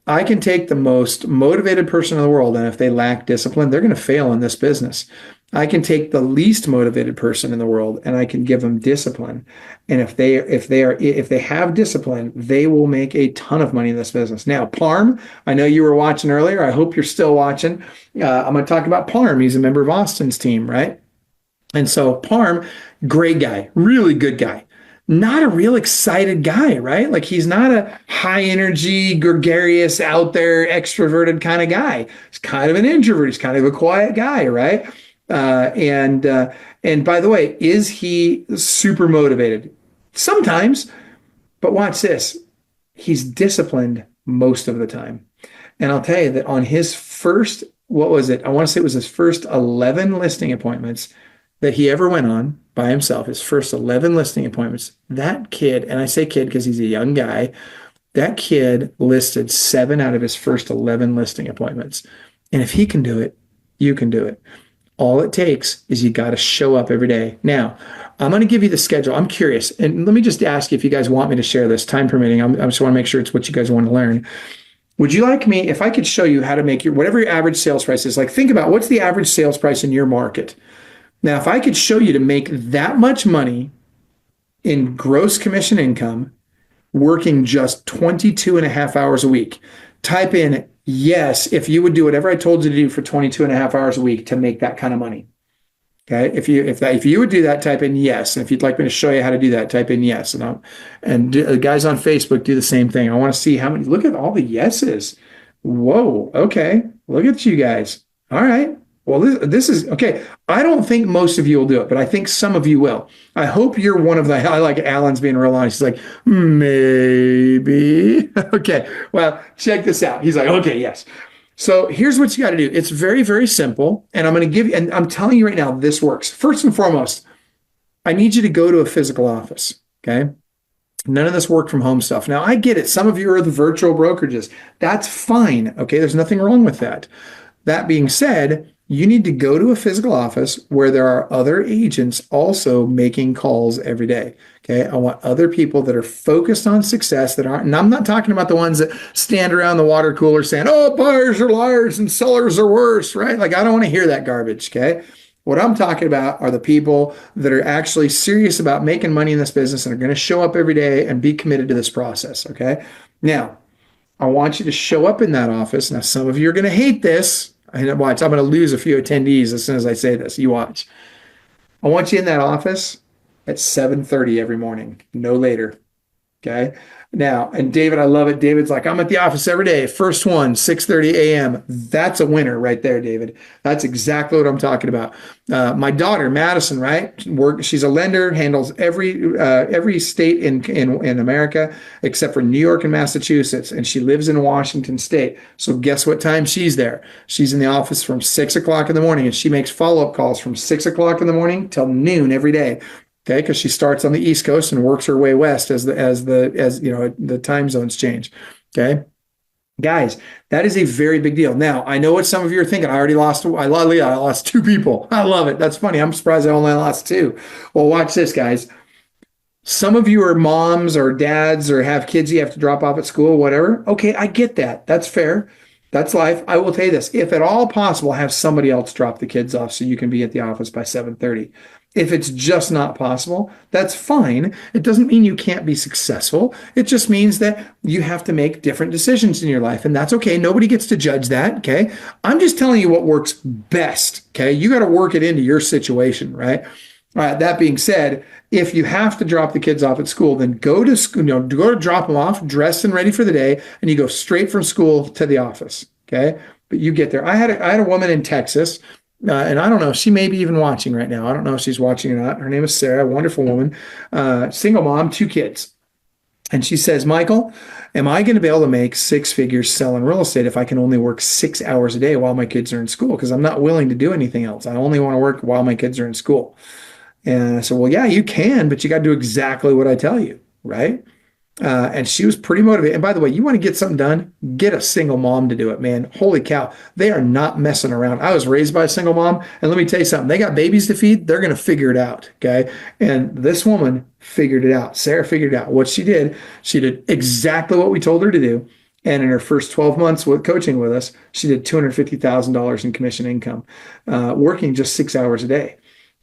I can take the most motivated person in the world, and if they lack discipline, they're going to fail in this business. I can take the least motivated person in the world and I can give them discipline. And if they have discipline, they will make a ton of money in this business. Now, Parm, I know you were watching earlier. I hope you're still watching. I'm going to talk about Parm. He's a member of Austin's team, right? And so Parm, great guy, really good guy. Not a real excited guy, right? Like he's not a high energy, gregarious, out there, extroverted kind of guy. He's kind of an introvert. He's kind of a quiet guy, right? And by the way, is he super motivated? Sometimes, but watch this. He's disciplined most of the time. And I'll tell you that on his first, what was it? I want to say it was his first 11 listing appointments that he ever went on by himself, his first 11 listing appointments. That kid, and I say kid because he's a young guy, that kid listed 7 out of his first 11 listing appointments. And if he can do it, you can do it. All it takes is you got to show up every day. Now, I'm going to give you the schedule. I'm curious. And let me just ask you if you guys want me to share this, time permitting. I just want to make sure it's what you guys want to learn. Would you like me, if I could show you how to make whatever your average sales price is, like think about what's the average sales price in your market. Now, if I could show you to make that much money in gross commission income, working just 22 and a half hours a week, type in yes if you would do whatever I told you to do for 22 and a half hours a week to make that kind of money. Okay, if you would do that, type in yes. And if you'd like me to show you how to do that, type in yes. And guys on Facebook do the same thing. I want to see how many. Look at all the yeses. Whoa. Okay. Look at you guys. All right. Well, this is okay. I don't think most of you will do it, but I think some of you will. I hope you're one of the. I like Alan's being real honest. He's like, maybe. Okay. Well, check this out. He's like, okay, yes. So here's what you got to do. It's very, very simple. And I'm going to give you, and I'm telling you right now, this works. First and foremost, I need you to go to a physical office. Okay. None of this work from home stuff. Now, I get it. Some of you are the virtual brokerages. That's fine. Okay. There's nothing wrong with that. That being said, You need to go to a physical office where there are other agents also making calls every day. Okay. I want other people that are focused on success that aren't, and I'm not talking about the ones that stand around the water cooler saying, oh, buyers are liars and sellers are worse, right? Like, I don't want to hear that garbage. Okay. What I'm talking about are the people that are actually serious about making money in this business and are going to show up every day and be committed to this process. Okay. Now, I want you to show up in that office. Now, some of you are going to hate this. And watch, I'm going to lose a few attendees as soon as I say this. You watch. I want you in that office at 7:30 every morning, no later. Okay. Now, and David, I love it. David's like, I'm at the office every day. First one, 6:30 a.m. That's a winner right there, David. That's exactly what I'm talking about. My daughter, Madison, right? She's a lender, handles every state in America except for New York and Massachusetts, and she lives in Washington State. So guess what time she's there? She's in the office from 6 o'clock in the morning, and she makes follow-up calls from 6 o'clock in the morning till noon every day. Okay, because she starts on the East Coast and works her way west as the time zones change. Okay, guys, that is a very big deal. Now, I know what some of you are thinking. I lost two people. I love it. That's funny. I'm surprised I only lost two. Well, watch this, guys. Some of you are moms or dads or have kids you have to drop off at school, whatever. Okay, I get that. That's fair. That's life. I will tell you this. If at all possible, have somebody else drop the kids off so you can be at the office by 7:30. If it's just not possible, that's fine. It doesn't mean you can't be successful. It just means that you have to make different decisions in your life, and that's okay. Nobody gets to judge that, okay? I'm just telling you what works best, okay? You got to work it into your situation, right? All right, that being said, if you have to drop the kids off at school, then go to school, go to drop them off, dressed and ready for the day, and you go straight from school to the office, okay? But you get there. I had a woman in Texas. And I don't know, she may be even watching right now. I don't know if she's watching or not. Her name is Sarah, a wonderful woman, single mom, 2 kids. And she says, Michael, am I going to be able to make 6 figures selling real estate if I can only work 6 hours a day while my kids are in school? Because I'm not willing to do anything else. I only want to work while my kids are in school. And I said, well, yeah, you can, but you got to do exactly what I tell you, right? And she was pretty motivated. And by the way, you want to get something done, get a single mom to do it, man. Holy cow. They are not messing around. I was raised by a single mom. And let me tell you something. They got babies to feed. They're going to figure it out. Okay. And this woman figured it out. Sarah figured it out. What she did exactly what we told her to do. And in her first 12 months with coaching with us, she did $250,000 in commission income, working just 6 hours a day.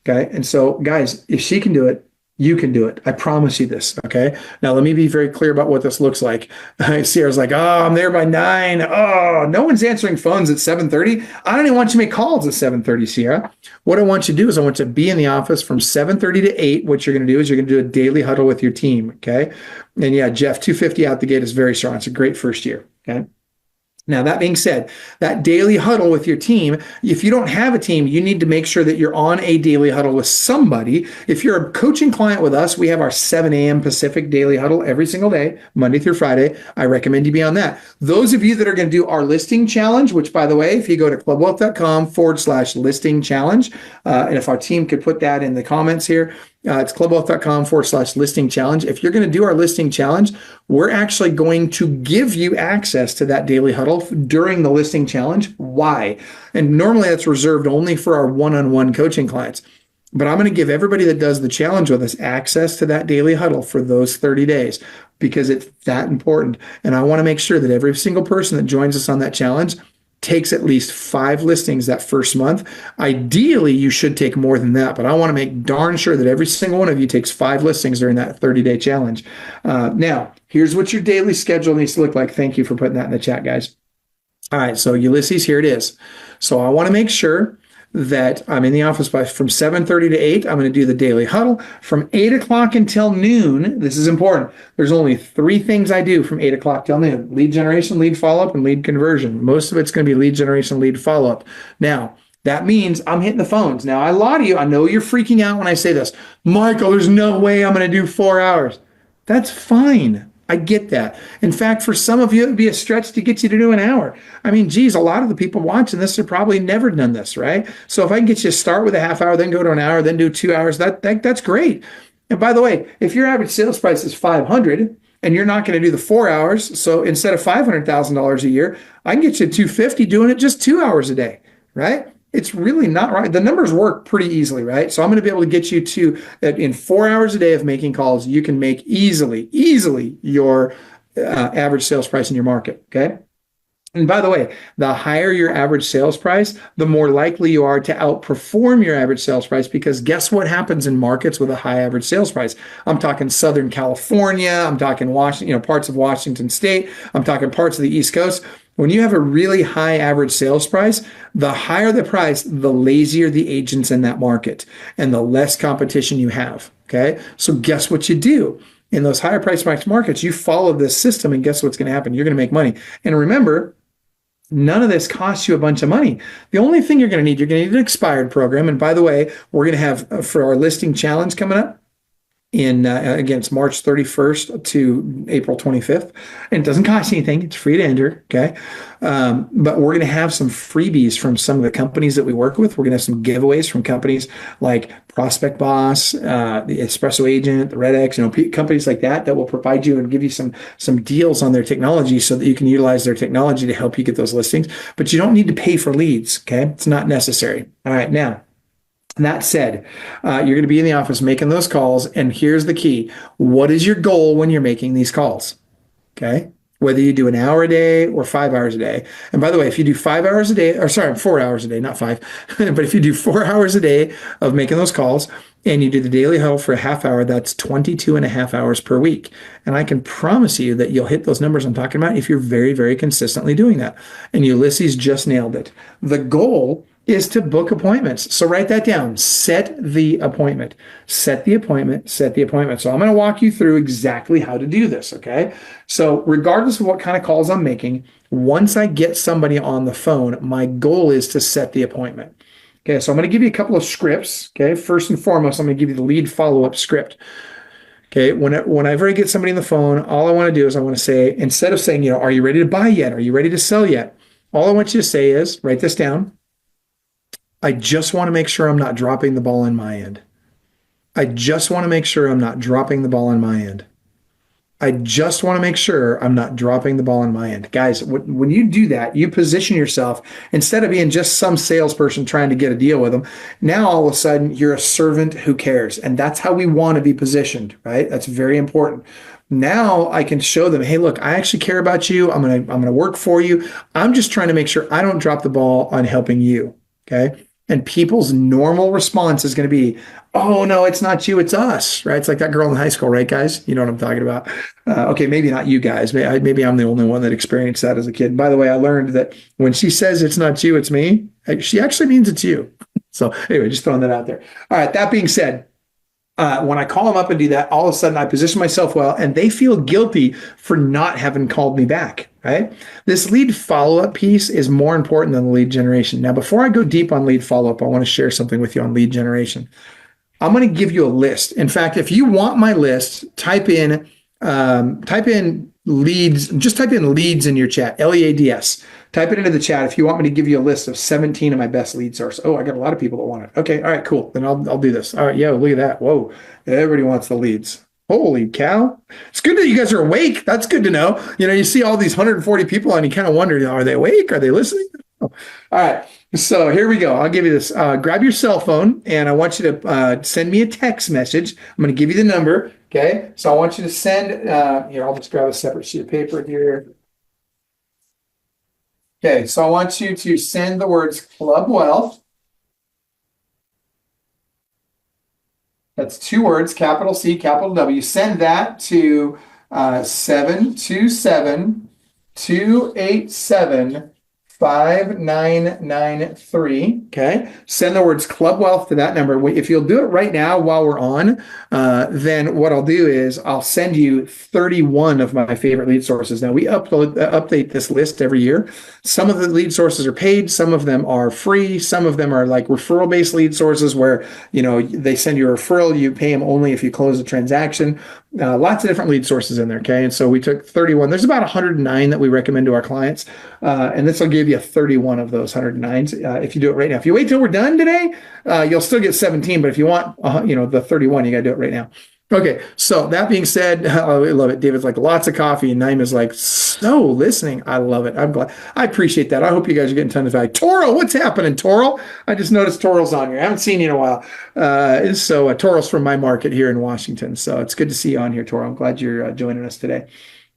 Okay. And so, guys, if she can do it, you can do it. I promise you this. Okay. Now, let me be very clear about what this looks like. Sierra's like, oh, I'm there by 9. Oh, no one's answering phones at 7:30. I don't even want you to make calls at 7:30, Sierra. What I want you to do is I want you to be in the office from 7:30 to 8. What you're going to do is you're going to do a daily huddle with your team. Okay. And yeah, Jeff, 250 out the gate is very strong. It's a great first year. Okay. Now, that being said, that daily huddle with your team, if you don't have a team, you need to make sure that you're on a daily huddle with somebody. If you're a coaching client with us, we have our 7 a.m. Pacific daily huddle every single day, Monday through Friday. I recommend you be on that. Those of you that are going to do our listing challenge, which, by the way, if you go to clubwealth.com/listing challenge, and if our team could put that in the comments here, it's clubwealth.com/listing challenge. If you're going to do our listing challenge, we're actually going to give you access to that daily huddle during the listing challenge. Why? And normally that's reserved only for our one-on-one coaching clients. But I'm going to give everybody that does the challenge with us access to that daily huddle for those 30 days because it's that important. And I want to make sure that every single person that joins us on that challenge takes at least 5 listings that first month. Ideally, you should take more than that, but I want to make darn sure that every single one of you takes 5 listings during that 30-day challenge. Now, here's what your daily schedule needs to look like. Thank you for putting that in the chat, guys. All right, so Ulysses, here it is. So I want to make sure that I'm in the office from 7:30 to 8. I'm going to do the daily huddle from 8 o'clock until noon. This is important. There's only 3 things I do from 8 o'clock till noon: lead generation, lead follow-up, and lead conversion. Most of it's going to be lead generation, lead follow-up. Now, that means I'm hitting the phones. Now, a lot of you, I know you're freaking out when I say this. Michael, there's no way I'm going to do 4 hours. That's fine. I get that. In fact, for some of you, it would be a stretch to get you to do an hour. I mean, geez, a lot of the people watching this have probably never done this, right? So if I can get you to start with a half hour, then go to an hour, then do 2 hours, that's great. And by the way, if your average sales price is $500 and you're not going to do the 4 hours, so instead of $500,000 a year, I can get you to $250 doing it just 2 hours a day, right? It's really not right. The numbers work pretty easily, right? So I'm going to be able to get you to in 4 hours a day of making calls, you can make easily your average sales price in your market. Okay. And by the way, the higher your average sales price, the more likely you are to outperform your average sales price, because guess what happens in markets with a high average sales price? I'm talking Southern California, I'm talking Washington, parts of Washington State, I'm talking parts of the East Coast. When you have a really high average sales price, the higher the price, the lazier the agents in that market and the less competition you have. Okay. So guess what you do? In those higher price markets, you follow this system, and guess what's going to happen? You're going to make money. And remember, none of this costs you a bunch of money. The only thing you're going to need an expired program. And by the way, we're going to have for our listing challenge coming up in again, it's March 31st to April 25th, and it doesn't cost anything. It's free to enter. Okay. But we're going to have some freebies from some of the companies that we work with. We're going to have some giveaways from companies like Prospect Boss, the Espresso Agent, the Red X, companies like that will provide you and give you some deals on their technology so that you can utilize their technology to help you get those listings. But you don't need to pay for leads. Okay. It's not necessary. All right. Now, that said, you're going to be in the office making those calls. And here's the key. What is your goal when you're making these calls? Okay. Whether you do an hour a day or 5 hours a day. And by the way, if you do 5 hours a day, or sorry, 4 hours a day, not five, but if you do 4 hours a day of making those calls and you do the daily huddle for a half hour, that's 22 and a half hours per week. And I can promise you that you'll hit those numbers I'm talking about if you're very, very consistently doing that. And Ulysses just nailed it. The goal is to book appointments. So write that down. Set the appointment. Set the appointment. Set the appointment. So I'm going to walk you through exactly how to do this, okay? So regardless of what kind of calls I'm making, once I get somebody on the phone, my goal is to set the appointment. Okay, so I'm going to give you a couple of scripts, okay? First and foremost, I'm going to give you the lead follow-up script. Okay, whenever I get somebody on the phone, all I want to do is I want to say, instead of saying, are you ready to buy yet? Are you ready to sell yet? All I want you to say is, write this down. I just want to make sure I'm not dropping the ball on my end. I just want to make sure I'm not dropping the ball on my end. I just want to make sure I'm not dropping the ball on my end. Guys, when you do that, you position yourself, instead of being just some salesperson trying to get a deal with them, now all of a sudden you're a servant who cares. And that's how we want to be positioned, right? That's very important. Now I can show them, hey, look, I actually care about you. I'm gonna work for you. I'm just trying to make sure I don't drop the ball on helping you. Okay. And people's normal response is going to be, oh, no, it's not you, it's us, right? It's like that girl in high school, right, guys? You know what I'm talking about. Okay, maybe not you guys. Maybe I'm the only one that experienced that as a kid. By the way, I learned that when she says it's not you, it's me, she actually means it's you. So anyway, just throwing that out there. All right, that being said, when I call them up and do that, all of a sudden I position myself well, and they feel guilty for not having called me back, right? This lead follow-up piece is more important than the lead generation. Now, before I go deep on lead follow-up, I want to share something with you on lead generation. I'm going to give you a list. In fact, if you want my list, type in leads, just type in leads in your chat, LEADS. Type it into the chat if you want me to give you a list of 17 of my best lead sources. Oh, I got a lot of people that want it. Okay, all right, cool. Then I'll do this. All right, yeah, look at that. Whoa, everybody wants the leads. Holy cow. It's good that you guys are awake. That's good to know. You see all these 140 people and you kind of wonder, are they awake? Are they listening? Oh. All right, so here we go. I'll give you this. Grab your cell phone and I want you to send me a text message. I'm going to give you the number, okay? So I want you to send, here, I'll just grab a separate sheet of paper here. Okay, so I want you to send the words Club Wealth. That's 2 words, capital C, capital W. Send that to 727-287-5993. Okay. Send the words Club Wealth to that number. If you'll do it right now while we're on, then what I'll do is I'll send you 31 of my favorite lead sources. Now we update this list every year. Some of the lead sources are paid. Some of them are free. Some of them are like referral based lead sources where, they send you a referral. You pay them only if you close the transaction. Lots of different lead sources in there. Okay. And so we took 31. There's about 109 that we recommend to our clients. And this will give you 31 of those 109s if you do it right now. If you wait till we're done today, you'll still get 17. But if you want, the 31, you got to do it right now. Okay, so that being said, oh, I love it. David's like lots of coffee, and Naeem is like so listening. I love it. I'm glad. I appreciate that. I hope you guys are getting tons of value. Toro, what's happening, Toro? I just noticed Toro's on here. I haven't seen you in a while. Toro's from my market here in Washington, so it's good to see you on here, Toro. I'm glad you're joining us today.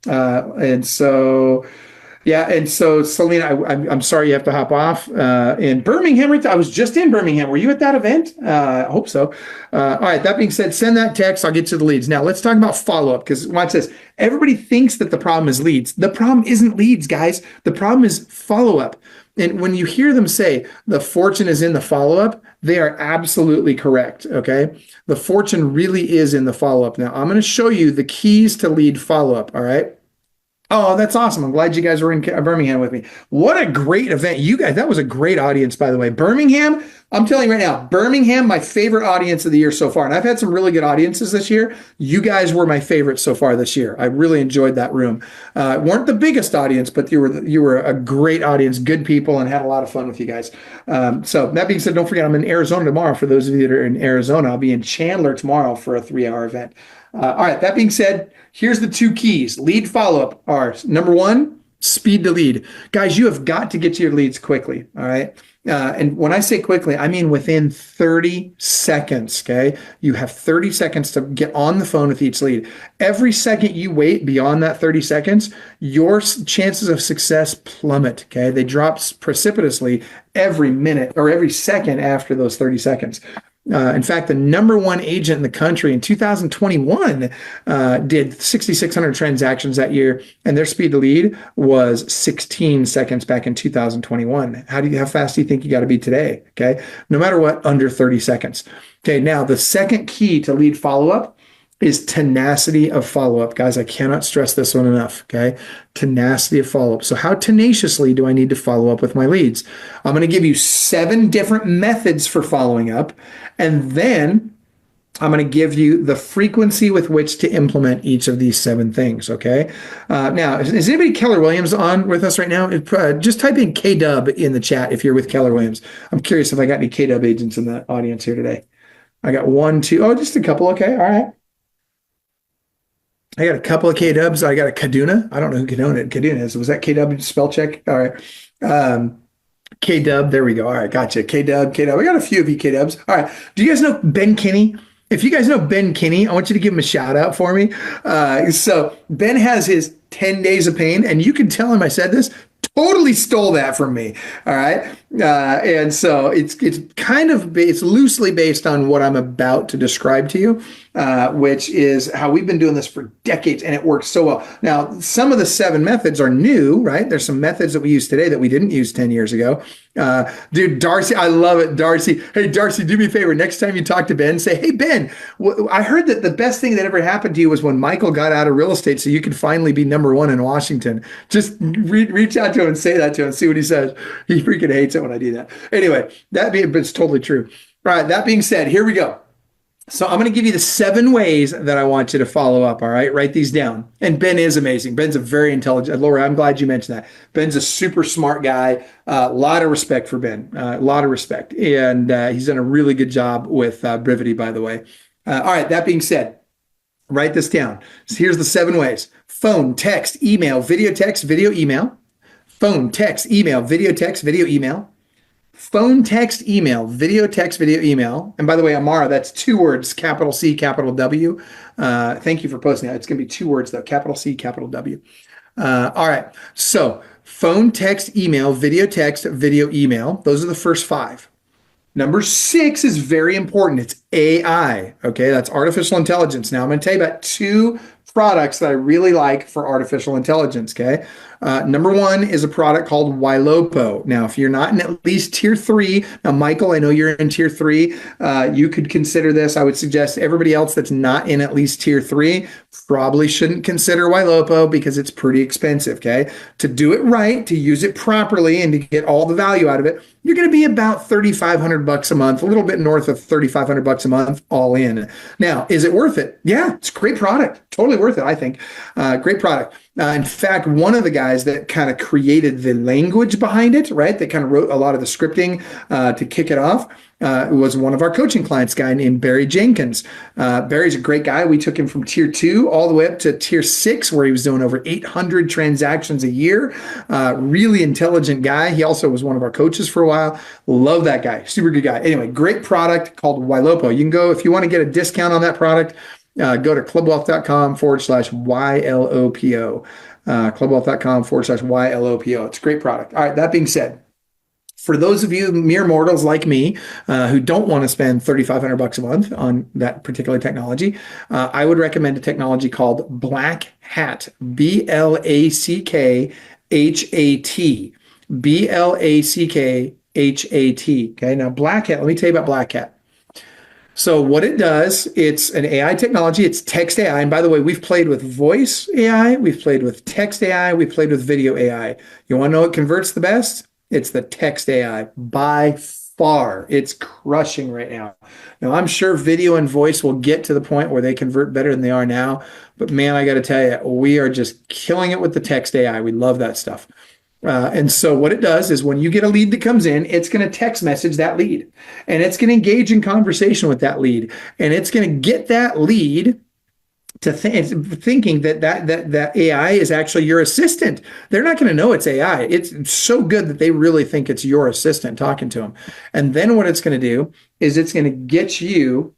And so. Yeah, and so Selena, I'm sorry you have to hop off. In Birmingham, I was just in Birmingham. Were you at that event? I hope so. All right, that being said, send that text. I'll get to the leads. Now, let's talk about follow-up, because watch this. Everybody thinks that the problem is leads. The problem isn't leads, guys. The problem is follow-up. And when you hear them say the fortune is in the follow-up, they are absolutely correct, okay? The fortune really is in the follow-up. Now, I'm going to show you the keys to lead follow-up, all right? Oh, that's awesome. I'm glad you guys were in Birmingham with me. What a great event. You guys, that was a great audience, by the way. Birmingham, I'm telling you right now, Birmingham, my favorite audience of the year so far. And I've had some really good audiences this year. You guys were my favorite so far this year. I really enjoyed that room. Weren't the biggest audience, but you were a great audience, good people, and had a lot of fun with you guys. So that being said, don't forget, I'm in Arizona tomorrow. For those of you that are in Arizona, I'll be in Chandler tomorrow for a 3-hour event. All right, that being said, here's the 2 keys. Lead follow-up are, number 1, speed to lead. Guys, you have got to get to your leads quickly, all right? And when I say quickly, I mean within 30 seconds, okay? You have 30 seconds to get on the phone with each lead. Every second you wait beyond that 30 seconds, your chances of success plummet, okay? They drop precipitously every minute or every second after those 30 seconds. In fact, the number 1 agent in the country in 2021 did 6,600 transactions that year, and their speed to lead was 16 seconds back in 2021. How fast do you think you got to be today? Okay, no matter what, under 30 seconds. Okay, now the second key to lead follow-up is tenacity of follow-up. Guys, I cannot stress this one enough, okay? Tenacity of follow-up. So how tenaciously do I need to follow up with my leads? I'm going to give you 7 different methods for following up, and then I'm going to give you the frequency with which to implement each of these 7 things, okay? Now, is anybody Keller Williams on with us right now? Just type in KW in the chat if you're with Keller Williams. I'm curious if I got any KW agents in the audience here today. I got 1, 2, just a couple, okay, all right. I got a couple of K-dubs. I got a Kaduna. I don't know who Kaduna is. Was that K-dub spell check? All right. K-dub. There we go. All right. Gotcha. K-dub. K-dub. I got a few of you K-dubs. All right. Do you guys know Ben Kinney? If you guys know Ben Kinney, I want you to give him a shout out for me. So Ben has his 10 days of pain, and you can tell him I said this. Totally stole that from me. All right. And so it's loosely based on what I'm about to describe to you, which is how we've been doing this for decades, and it works so well. Now, some of the 7 methods are new, right? There's some methods that we use today that we didn't use 10 years ago. Dude, Darcy, I love it. Darcy. Hey, Darcy, do me a favor. Next time you talk to Ben, say, hey, Ben, I heard that the best thing that ever happened to you was when Michael got out of real estate so you could finally be number 1 in Washington. Just reach out to him and say that to him and see what he says. He freaking hates it when I do that. Anyway, it's totally true. All right, that being said, here we go. So I'm going to give you the 7 ways that I want you to follow up, all right? Write these down. And Ben is amazing. Ben's a very intelligent, Laura, I'm glad you mentioned that. Ben's a super smart guy. A lot of respect for Ben, a lot of respect. And he's done a really good job with Brevity, by the way. All right, that being said, write this down. So here's the 7 ways. Phone, text, email, video text, video email. Phone, text, email, video text, video email. Phone, text, email, video text, video email. And by the way, Amara, that's 2 words, capital C, capital W. Thank you for posting that. It's going to be 2 words, though, capital C, capital W. All right. So phone, text, email, video text, video email. Those are the first 5. Number 6 is very important. It's AI. Okay, that's artificial intelligence. Now I'm going to tell you about 2 products that I really like for artificial intelligence, okay? Number 1 is a product called Ylopo. Now, if you're not in at least tier 3, now, Michael, I know you're in tier 3. You could consider this. I would suggest everybody else that's not in at least tier 3 probably shouldn't consider Ylopo because it's pretty expensive, okay? To do it right, to use it properly, and to get all the value out of it, you're going to be about $3,500 a month, a little bit north of $3,500 a month, all in. Now, is it worth it? Yeah, it's a great product. Totally worth it, I think. Great product. In fact, one of the guys that kind of created the language behind it, right, that kind of wrote a lot of the scripting to kick it off, was one of our coaching clients, a guy named Barry Jenkins. Barry's a great guy. We took him from tier 2 all the way up to tier 6, where he was doing over 800 transactions a year. Really intelligent guy. He also was one of our coaches for a while. Love that guy. Super good guy. Anyway, great product called Ylopo. You can go, if you want to get a discount on that product, go to clubwealth.com/YLOPO. Clubwealth.com/YLOPO. It's a great product. All right, that being said, for those of you mere mortals like me who don't want to spend $3,500 a month on that particular technology, I would recommend a technology called Black Hat. BLACKHAT. BLACKHAT. Okay, now Black Hat, let me tell you about Black Hat. So what it does, it's an AI technology. It's text AI. And by the way, we've played with voice AI. We've played with text AI. We've played with video AI. You want to know what converts the best? It's the text AI by far. It's crushing right now. Now, I'm sure video and voice will get to the point where they convert better than they are now. But man, I got to tell you, we are just killing it with the text AI. We love that stuff. And so what it does is when you get a lead that comes in, it's going to text message that lead, and it's going to engage in conversation with that lead, and it's going to get that lead to thinking that AI is actually your assistant. They're not going to know it's AI. It's so good that they really think it's your assistant talking to them. And then what it's going to do is it's going to get you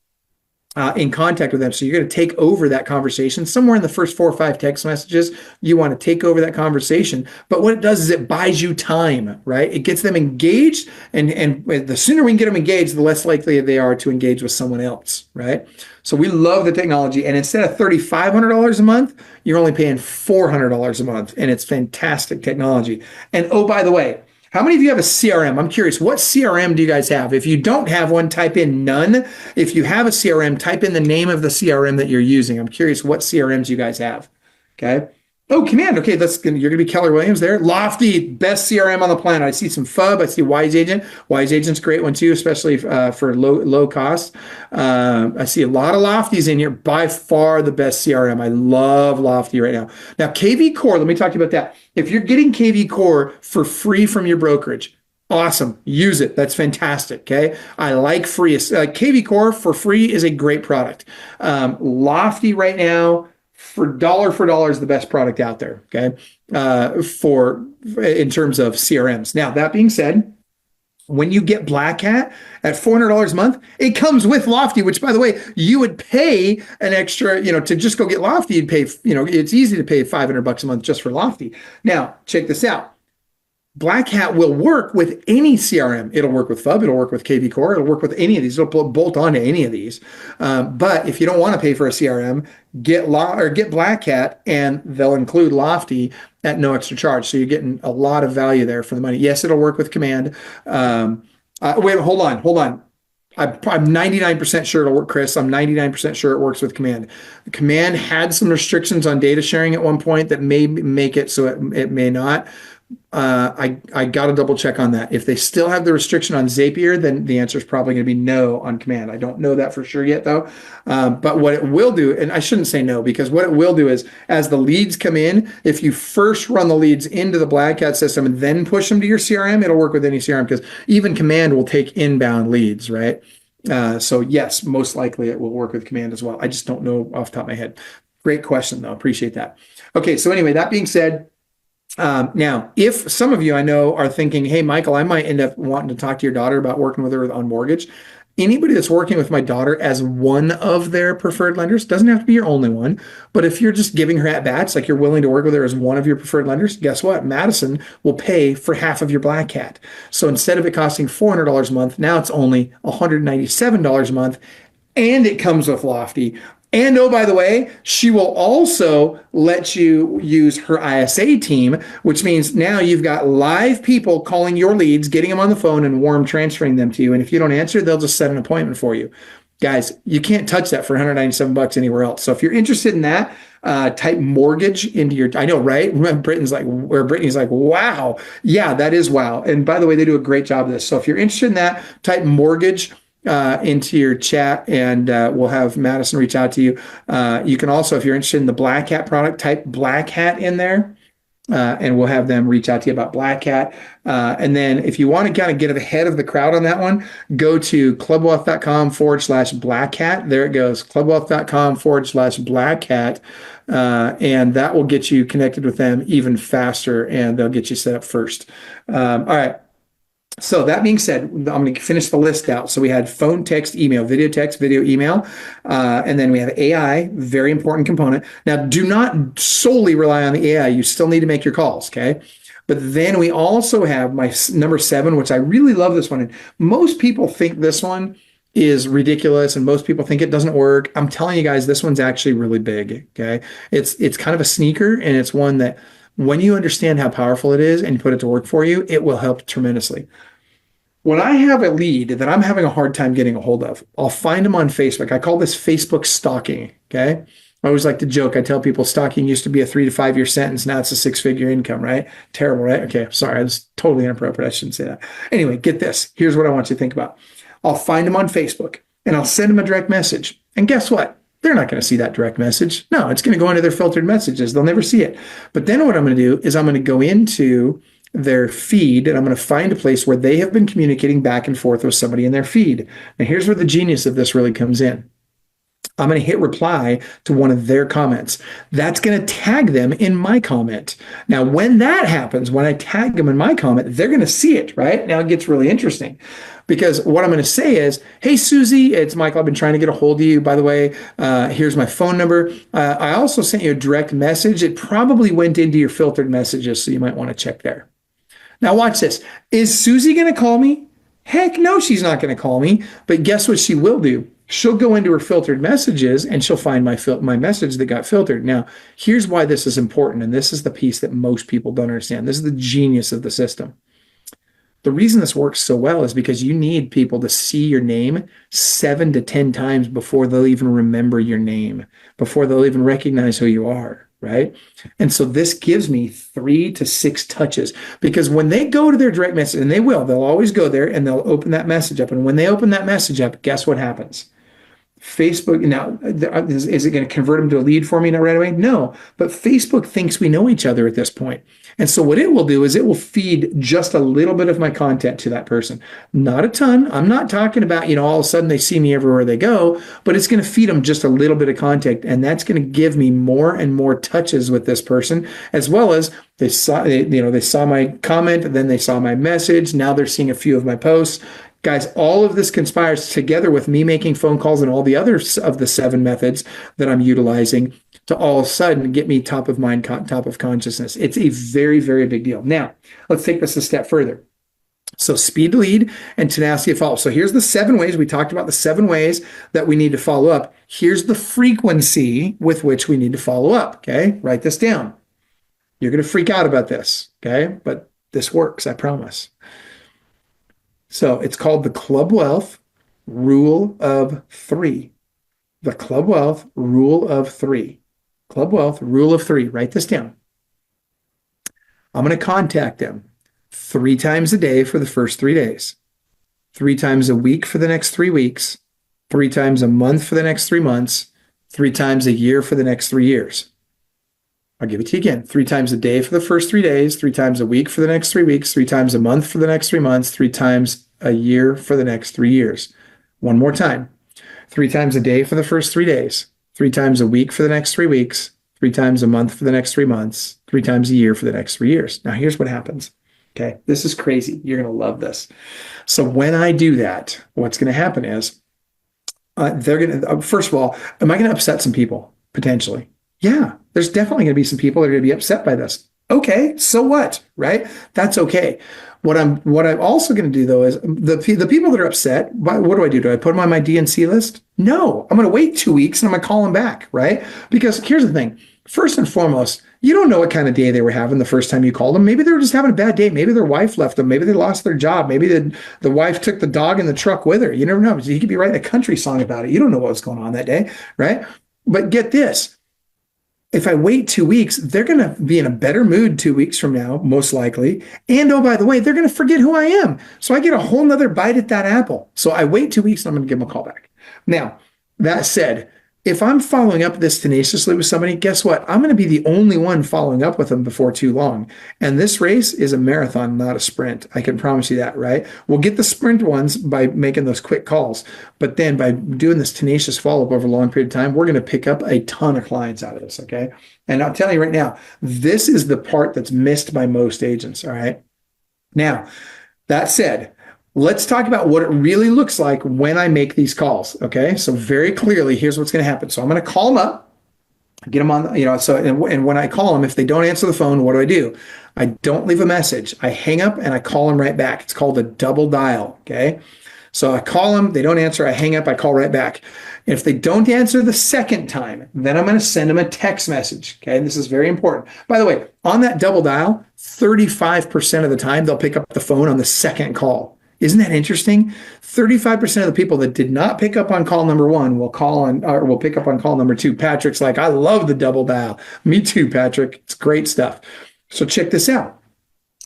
in contact with them. So you're going to take over that conversation. Somewhere in the first 4 or 5 text messages, you want to take over that conversation. But what it does is it buys you time, right? It gets them engaged. And the sooner we can get them engaged, the less likely they are to engage with someone else, right? So we love the technology. And instead of $3,500 a month, you're only paying $400 a month. And it's fantastic technology. And oh, by the way, how many of you have a CRM? I'm curious, what CRM do you guys have? If you don't have one, type in none. If you have a CRM, type in the name of the CRM that you're using. I'm curious what CRMs you guys have. Okay. Oh, Command. Okay, you're going to be Keller Williams there. Lofty, best CRM on the planet. I see some FUB. I see Wise Agent. Wise Agent's a great one too, especially for low cost. I see a lot of Lofties in here. By far the best CRM. I love Lofty right now. Now, KV Core, let me talk to you about that. If you're getting KV Core for free from your brokerage, awesome. Use it. That's fantastic. Okay. I like free. KV Core for free is a great product. Lofty right now, for dollar is the best product out there, okay, in terms of CRMs. Now, that being said, when you get Black Hat at $400 a month, it comes with Lofty, which, by the way, you would pay an extra, to just go get Lofty, you'd pay, it's easy to pay $500 a month just for Lofty. Now, check this out. Black Hat will work with any CRM. It'll work with FUB. It'll work with KV Core. It'll work with any of these. It'll bolt onto any of these. But if you don't want to pay for a CRM, get Black Hat, and they'll include Lofty at no extra charge. So you're getting a lot of value there for the money. Yes, it'll work with Command. Wait, hold on. I'm 99% sure it'll work, Chris. I'm 99% sure it works with Command. Command had some restrictions on data sharing at one point that may make it so it may not. I got to double check on that. If they still have the restriction on Zapier, then the answer is probably going to be no on Command. I don't know that for sure yet, though. But what it will do, and I shouldn't say no, because what it will do is as the leads come in, if you first run the leads into the Black Hat system and then push them to your CRM, it'll work with any CRM, because even Command will take inbound leads, right? So yes, most likely it will work with Command as well. I just don't know off the top of my head. Great question, though. Appreciate that. Okay, so anyway, that being said, now, if some of you I know are thinking, hey, Michael, I might end up wanting to talk to your daughter about working with her on mortgage. Anybody that's working with my daughter as one of their preferred lenders, doesn't have to be your only one, but if you're just giving her at bats, like you're willing to work with her as one of your preferred lenders, guess what? Madison will pay for half of your Black Hat. So instead of it costing $400 a month, now it's only $197 a month, and it comes with Lofty. And oh, by the way, she will also let you use her ISA team, which means now you've got live people calling your leads, getting them on the phone, and warm transferring them to you. And if you don't answer, they'll just set an appointment for you. Guys, you can't touch that for $197 anywhere else. So if you're interested in that, type mortgage into your, I know, right? Brittany's like, wow. Yeah, that is wow. And by the way, they do a great job of this. So if you're interested in that, type mortgage into your chat, and we'll have Madison reach out to you. You can also, if you're interested in the Black Hat product, type Black Hat in there. And we'll have them reach out to you about Black Hat. And then if you want to kind of get ahead of the crowd on that one, go to clubwealth.com/Black Hat. There it goes, clubwealth.com/Black Hat. And that will get you connected with them even faster, and they'll get you set up first. All right. So that being said, I'm going to finish the list out. So we had phone, text, email, video, text, video, email. And then we have AI, very important component. Now, do not solely rely on the AI. You still need to make your calls, okay? But then we also have my number 7, which I really love this one. And most people think this one is ridiculous, and most people think it doesn't work. I'm telling you guys, this one's actually really big, okay? It's kind of a sneaker, and it's one that when you understand how powerful it is and you put it to work for you, it will help tremendously. When I have a lead that I'm having a hard time getting a hold of, I'll find them on Facebook. I call this Facebook stalking, okay? I always like to joke. I tell people stalking used to be a 3 to 5 year sentence. Now it's a 6-figure income, right? Terrible, right? Okay, sorry. That's totally inappropriate. I shouldn't say that. Anyway, get this. Here's what I want you to think about. I'll find them on Facebook, and I'll send them a direct message. And guess what? They're not going to see that direct message. No, it's going to go into their filtered messages. They'll never see it. But then what I'm going to do is I'm going to go into their feed, and I'm going to find a place where they have been communicating back and forth with somebody in their feed. Now, here's where the genius of this really comes in. I'm going to hit reply to one of their comments. That's going to tag them in my comment. Now, when that happens, when I tag them in my comment, they're going to see it, right? Now it gets really interesting, because what I'm going to say is, hey, Susie, it's Michael. I've been trying to get a hold of you. By the way, here's my phone number. I also sent you a direct message. It probably went into your filtered messages, so you might want to check there. Now watch this. Is Susie going to call me? Heck no, she's not going to call me. But guess what she will do? She'll go into her filtered messages, and she'll find my message that got filtered. Now, here's why this is important, and this is the piece that most people don't understand. This is the genius of the system. The reason this works so well is because you need people to see your name 7 to 10 times before they'll even remember your name, before they'll even recognize who you are, right? And so this gives me 3 to 6 touches, because when they go to their direct message, and they'll always go there and they'll open that message up. And when they open that message up, guess what happens? Facebook, now, is it going to convert them to a lead for me now right away? No, but Facebook thinks we know each other at this point. And so what it will do is it will feed just a little bit of my content to that person. Not a ton. I'm not talking about, all of a sudden they see me everywhere they go, but it's going to feed them just a little bit of content. And that's going to give me more and more touches with this person, as well as they saw my comment, then they saw my message. Now they're seeing a few of my posts. Guys, all of this conspires together with me making phone calls and all the others of the 7 methods that I'm utilizing to all of a sudden get me top of mind, top of consciousness. It's a very, very big deal. Now, let's take this a step further. So speed to lead and tenacity of follow. So here's the 7 ways. We talked about the 7 ways that we need to follow up. Here's the frequency with which we need to follow up. Okay, write this down. You're going to freak out about this. Okay, but this works, I promise. So it's called the Club Wealth Rule of 3. The Club Wealth Rule of 3. Club Wealth Rule of 3. Write this down. I'm going to contact them 3 times a day for the first 3 days, 3 times a week for the next 3 weeks, 3 times a month for the next 3 months, 3 times a year for the next 3 years. I'll give it to you again. 3 times a day for the first 3 days, 3 times a week for the next 3 weeks, 3 times a month for the next 3 months, 3 times a year for the next 3 years. One more time. 3 times a day for the first 3 days, 3 times a week for the next 3 weeks, 3 times a month for the next 3 months, 3 times a year for the next 3 years. Now, here's what happens. Okay, this is crazy. You're going to love this. So when I do that, what's going to happen is they're going to, first of all, am I going to upset some people? Potentially. Yeah, there's definitely going to be some people that are going to be upset by this. Okay, so what, right? That's okay. What I'm also going to do, though, is the people that are upset, what do? Do I put them on my DNC list? No, I'm going to wait 2 weeks and I'm going to call them back, right? Because here's the thing. First and foremost, you don't know what kind of day they were having the first time you called them. Maybe they were just having a bad day. Maybe their wife left them. Maybe they lost their job. Maybe the wife took the dog in the truck with her. You never know. You could be writing a country song about it. You don't know what was going on that day, right? But get this. If I wait 2 weeks, they're going to be in a better mood 2 weeks from now, most likely. And oh, by the way, they're going to forget who I am. So I get a whole nother bite at that apple. So I wait 2 weeks and I'm going to give them a call back. Now, that said, if I'm following up this tenaciously with somebody, guess what? I'm going to be the only one following up with them before too long. And this race is a marathon, not a sprint. I can promise you that, right? We'll get the sprint ones by making those quick calls. But then by doing this tenacious follow-up over a long period of time, we're going to pick up a ton of clients out of this, okay? And I'll tell you right now, this is the part that's missed by most agents, all right? Now, that said, let's talk about what it really looks like when I make these calls. Okay. So very clearly, here's what's going to happen. So I'm going to call them up, get them on, and when I call them, if they don't answer the phone, what do? I don't leave a message. I hang up and I call them right back. It's called a double dial. Okay. So I call them, they don't answer, I hang up, I call right back. If they don't answer the second time, then I'm going to send them a text message. Okay. And this is very important. By the way, on that double dial, 35% of the time, they'll pick up the phone on the second call. Isn't that interesting? 35% of the people that did not pick up on call number one will pick up on call number two. Patrick's like, I love the double dial. Me too, Patrick. It's great stuff. So check this out.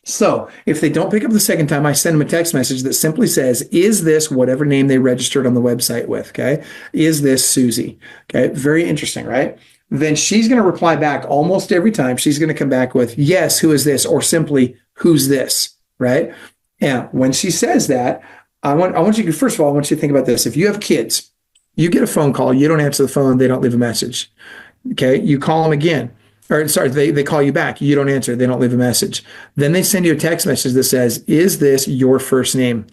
So if they don't pick up the second time, I send them a text message that simply says, is this whatever name they registered on the website with? Okay. Is this Susie? Okay. Very interesting, right? Then she's going to reply back almost every time. She's going to come back with, yes, who is this? Or simply, who's this? Right? And when she says that, I want you to, first of all, I want you to think about this. If you have kids, you get a phone call, you don't answer the phone, they don't leave a message. Okay. You call them again. Or sorry, they call you back. You don't answer. They don't leave a message. Then they send you a text message that says, is this your first name?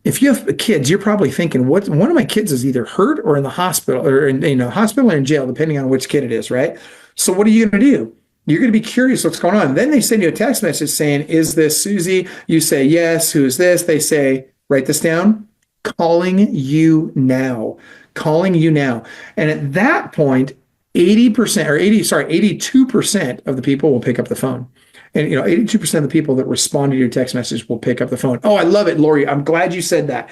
If you have kids, you're probably thinking, one of my kids is either hurt or in the hospital or in hospital or in jail, depending on which kid it is, right? So what are you going to do? You're going to be curious what's going on. Then they send you a text message saying, is this Susie? You say, yes. Who's this? They say, write this down. Calling you now. Calling you now. And at that point, 82% of the people will pick up the phone. And 82% of the people that respond to your text message will pick up the phone. Oh, I love it, Lori. I'm glad you said that.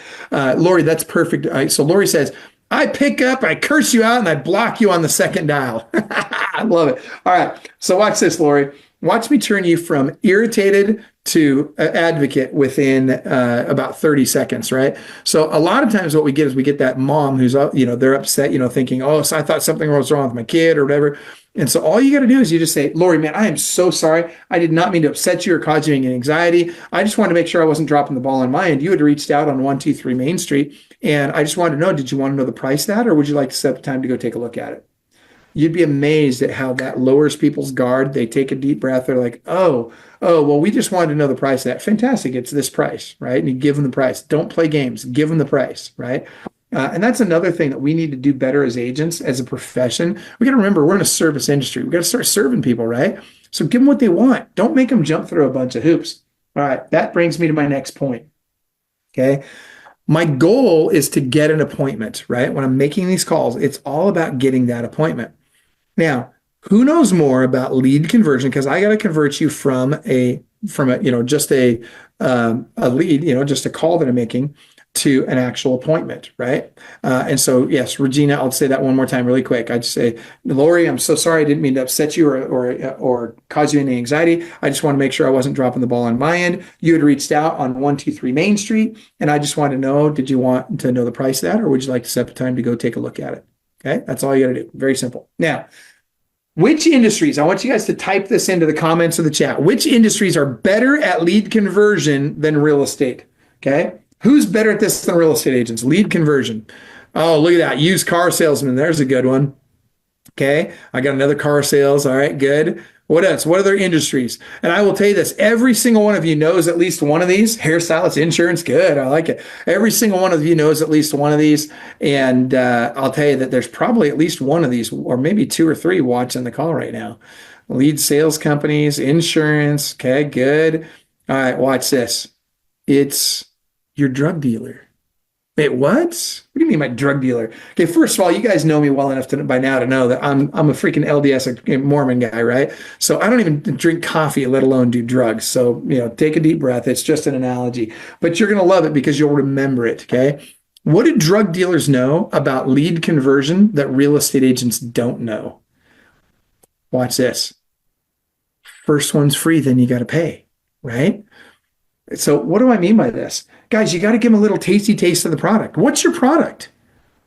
Lori, that's perfect. All right, so Lori says, I pick up, I curse you out, and I block you on the second dial. I love it. All right. So watch this, Lori. Watch me turn you from irritated to advocate within about 30 seconds, right? So a lot of times what we get is we get that mom who's, they're upset, thinking, oh, so I thought something was wrong with my kid or whatever. And so all you got to do is you just say, Lori, man, I am so sorry. I did not mean to upset you or cause you any anxiety. I just wanted to make sure I wasn't dropping the ball on my end. You had reached out on 123 Main Street. And I just wanted to know, did you want to know the price of that, or would you like to set up time to go take a look at it? You'd be amazed at how that lowers people's guard. They take a deep breath. They're like, oh, well, we just wanted to know the price of that. Fantastic. It's this price, right? And you give them the price. Don't play games. Give them the price, right? And that's another thing that we need to do better as agents, as a profession. We got to remember, we're in a service industry. We got to start serving people, right? So give them what they want. Don't make them jump through a bunch of hoops. All right. That brings me to my next point. Okay. My goal is to get an appointment, right? When I'm making these calls, it's all about getting that appointment. Now, who knows more about lead conversion? Because I got to convert you from a just a lead, just a call that I'm making, to an actual appointment, right? And so, yes, Regina, I'll say that one more time really quick. I'd say, Lori, I'm so sorry. I didn't mean to upset you or cause you any anxiety. I just want to make sure I wasn't dropping the ball on my end. You had reached out on 123 Main Street, and I just wanted to know, did you want to know the price of that, or would you like to set up time to go take a look at it? Okay, that's all you got to do. Very simple. Now, which industries, I want you guys to type this into the comments of the chat. Which industries are better at lead conversion than real estate? Okay. Who's better at this than real estate agents? Lead conversion. Oh, look at that. Used car salesman. There's a good one. Okay. I got another car sales. All right. Good. What else? What other industries? And I will tell you this. Every single one of you knows at least one of these. Hairstylist, insurance. Good. I like it. Every single one of you knows at least one of these. And I'll tell you that there's probably at least one of these, or maybe two or three watching the call right now. Lead sales companies, insurance. Okay. Good. All right. Watch this. It's your drug dealer. Wait, what? What do you mean my drug dealer? Okay, first of all, you guys know me well enough by now to know that I'm a freaking LDS Mormon guy, right? So I don't even drink coffee, let alone do drugs. So, take a deep breath. It's just an analogy. But you're going to love it because you'll remember it, okay? What do drug dealers know about lead conversion that real estate agents don't know? Watch this. First one's free, then you got to pay, right? So what do I mean by this? Guys, you got to give them a little tasty taste of the product. What's your product?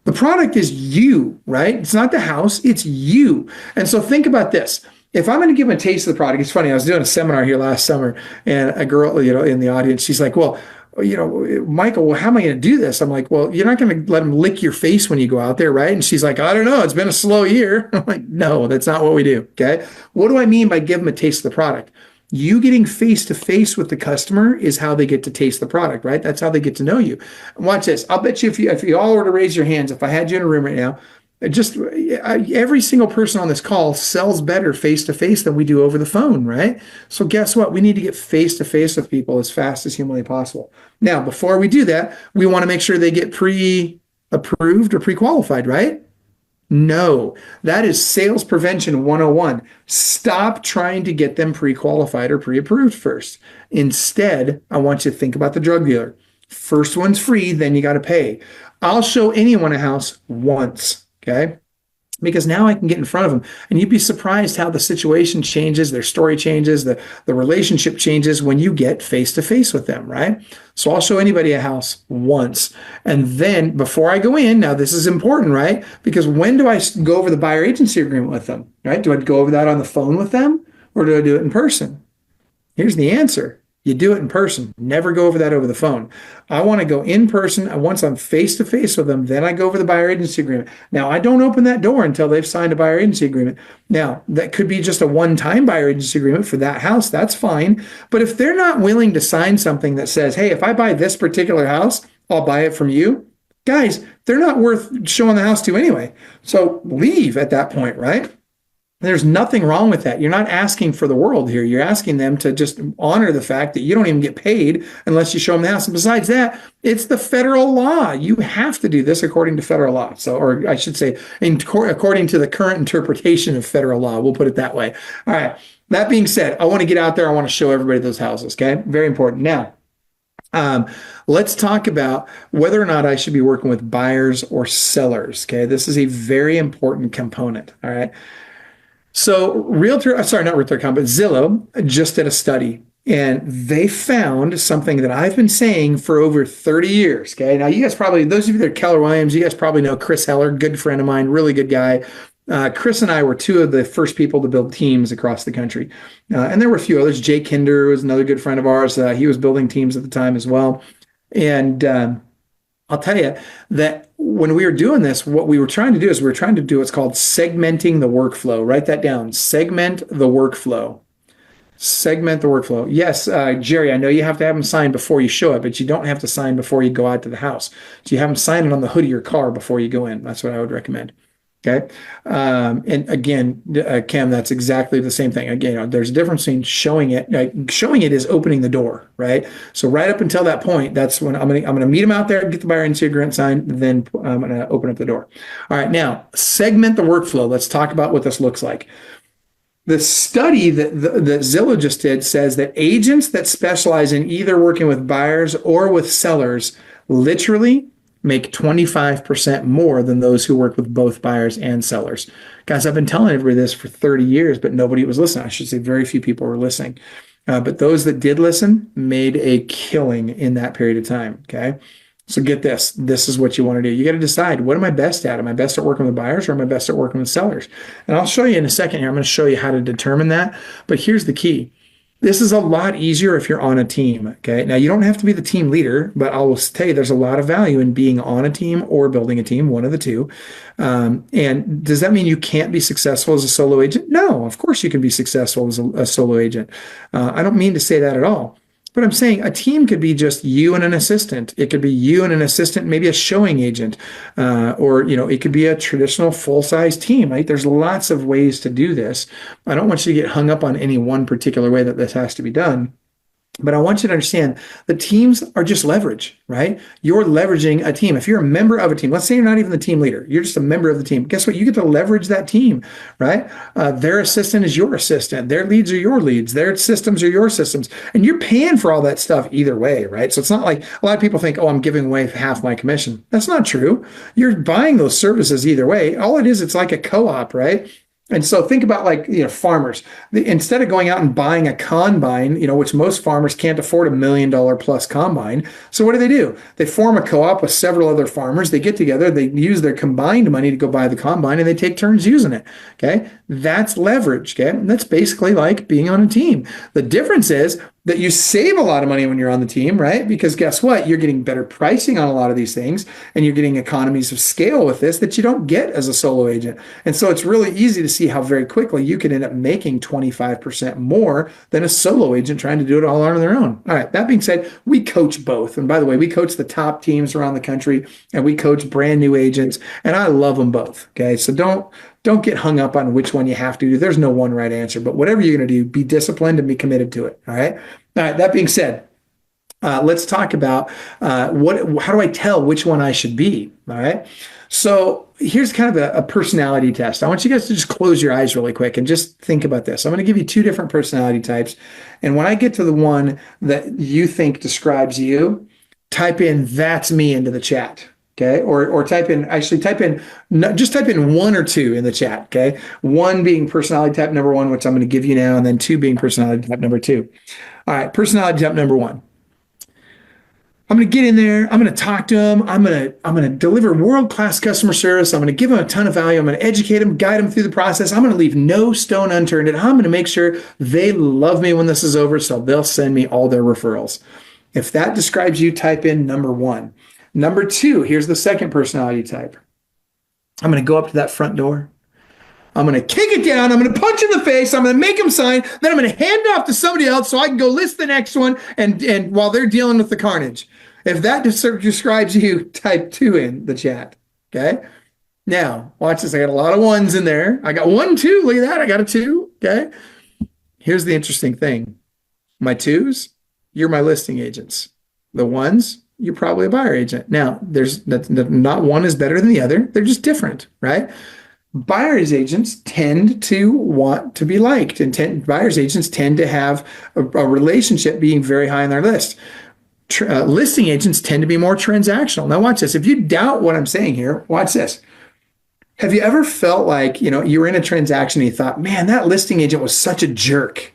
The product is you, right? It's not the house, it's you. And so think about this. If I'm going to give them a taste of the product, it's funny, I was doing a seminar here last summer, and a girl, in the audience, she's like, well, Michael, well, how am I going to do this? I'm like, well, you're not going to let them lick your face when you go out there, right? And she's like, I don't know. It's been a slow year. I'm like, no, that's not what we do. Okay. What do I mean by give them a taste of the product? You getting face to face with the customer is how they get to taste the product, right? That's how they get to know you. And watch this. I'll bet you if you all were to raise your hands, if I had you in a room right now, every single person on this call sells better face to face than we do over the phone, right? So guess what? We need to get face to face with people as fast as humanly possible. Now, before we do that, we want to make sure they get pre-approved or pre-qualified, right? No, that is sales prevention 101. Stop trying to get them pre-qualified or pre-approved first. Instead, I want you to think about the drug dealer. First one's free, then you got to pay. I'll show anyone a house once, okay? Because now I can get in front of them, and you'd be surprised how the situation changes, their story changes, the relationship changes when you get face to face with them, right? So I'll show anybody a house once. And then before I go in, now this is important, right? Because when do I go over the buyer agency agreement with them, right? Do I go over that on the phone with them, or do I do it in person? Here's the answer. You do it in person. Never go over that over the phone. I want to go in person. Once I'm face to face with them, then I go over the buyer agency agreement. Now, I don't open that door until they've signed a buyer agency agreement. Now, that could be just a one-time buyer agency agreement for that house. That's fine. But if they're not willing to sign something that says, hey, if I buy this particular house, I'll buy it from you. Guys, they're not worth showing the house to anyway. So leave at that point, right? There's nothing wrong with that. You're not asking for the world here. You're asking them to just honor the fact that you don't even get paid unless you show them the house. And besides that, it's the federal law. You have to do this according to federal law. So, or I should say, according to the current interpretation of federal law. We'll put it that way. All right. That being said, I want to get out there. I want to show everybody those houses. Okay. Very important. Now, let's talk about whether or not I should be working with buyers or sellers. Okay. This is a very important component. All right. So Zillow just did a study, and they found something that I've been saying for over 30 years. Okay. Now you guys probably, those of you that are Keller Williams, you guys probably know Chris Heller, good friend of mine, really good guy. Chris and I were two of the first people to build teams across the country. And there were a few others. Jay Kinder was another good friend of ours. He was building teams at the time as well. And I'll tell you that when we were doing this, what we were trying to do is we were trying to do what's called segmenting the workflow. Write that down. Segment the workflow. Segment the workflow. Yes, Jerry, I know you have to have them sign before you show it, but you don't have to sign before you go out to the house. So you have them sign it on the hood of your car before you go in. That's what I would recommend. Okay. And again, Cam, that's exactly the same thing. Again, there's a difference between showing it. Showing it is opening the door, right? So right up until that point, that's when I'm going to meet them out there, get the buyer agency agreement signed, then I'm going to open up the door. All right. Now, segment the workflow. Let's talk about what this looks like. The study that Zillow just did says that agents that specialize in either working with buyers or with sellers literally make 25% more than those who work with both buyers and sellers. Guys, I've been telling everybody this for 30 years, but nobody was listening. I should say very few people were listening. But those that did listen made a killing in that period of time, okay? So get this. This is what you want to do. You got to decide, what am I best at? Am I best at working with buyers, or am I best at working with sellers? And I'll show you in a second here. I'm going to show you how to determine that. But here's the key. This is a lot easier if you're on a team, okay? Now, you don't have to be the team leader, but I will tell you there's a lot of value in being on a team or building a team, one of the two. And does that mean you can't be successful as a solo agent? No, of course you can be successful as a solo agent. I don't mean to say that at all. But I'm saying a team could be just you and an assistant. It could be you and an assistant, maybe a showing agent, or it could be a traditional full-size team. Right? There's lots of ways to do this. I don't want you to get hung up on any one particular way that this has to be done. But I want you to understand the teams are just leverage, right? You're leveraging a team. If you're a member of a team, let's say you're not even the team leader, you're just a member of the team. Guess what? You get to leverage that team, right? Their assistant is your assistant. Their leads are your leads. Their systems are your systems. And you're paying for all that stuff either way, right? So it's not like a lot of people think, oh, I'm giving away half my commission. That's not true. You're buying those services either way. All it is, it's like a co-op, right? And so think about like, farmers. Instead of going out and buying a combine, which most farmers can't afford $1 million plus combine. So what do? They form a co-op with several other farmers. They get together, they use their combined money to go buy the combine and they take turns using it. Okay. That's leverage. Okay. And that's basically like being on a team. The difference is that you save a lot of money when you're on the team, right? Because guess what? You're getting better pricing on a lot of these things and you're getting economies of scale with this that you don't get as a solo agent. And so it's really easy to see how very quickly you can end up making 25% more than a solo agent trying to do it all on their own. All right. That being said, we coach both. And by the way, we coach the top teams around the country and we coach brand new agents and I love them both. Okay. So don't get hung up on which one you have to do. There's no one right answer, but whatever you're going to do, be disciplined and be committed to it. All right. All right. That being said, let's talk about how do I tell which one I should be? All right. So here's kind of a personality test. I want you guys to just close your eyes really quick and just think about this. I'm going to give you two different personality types. And when I get to the one that you think describes you, type in "that's me" into the chat. Okay. Or type in one or two in the chat. Okay. One being personality type number one, which I'm going to give you now, and then two being personality type number two. All right. Personality type number one. I'm going to get in there. I'm going to talk to them. I'm going to deliver world-class customer service. I'm going to give them a ton of value. I'm going to educate them, guide them through the process. I'm going to leave no stone unturned. And I'm going to make sure they love me when this is over, so they'll send me all their referrals. If that describes you, type in number one. Number two, here's the second personality type. I'm going to go up to that front door. I'm going to kick it down. I'm going to punch in the face. I'm going to make them sign. Then I'm going to hand it off to somebody else so I can go list the next one and while they're dealing with the carnage. If that describes you, type two in the chat. Okay. Now, watch this. I got a lot of ones in there. I got 1, 2. Look at that. I got a 2. Okay. Here's the interesting thing. My 2s, you're my listing agents. The 1s, you're probably a buyer agent. Now, not one is better than the other. They're just different, right? Buyer's agents tend to want to be liked, and buyer's agents tend to have a relationship being very high on their list. Listing agents tend to be more transactional. Now, watch this. If you doubt what I'm saying here, watch this. Have you ever felt like, you were in a transaction and you thought, man, that listing agent was such a jerk,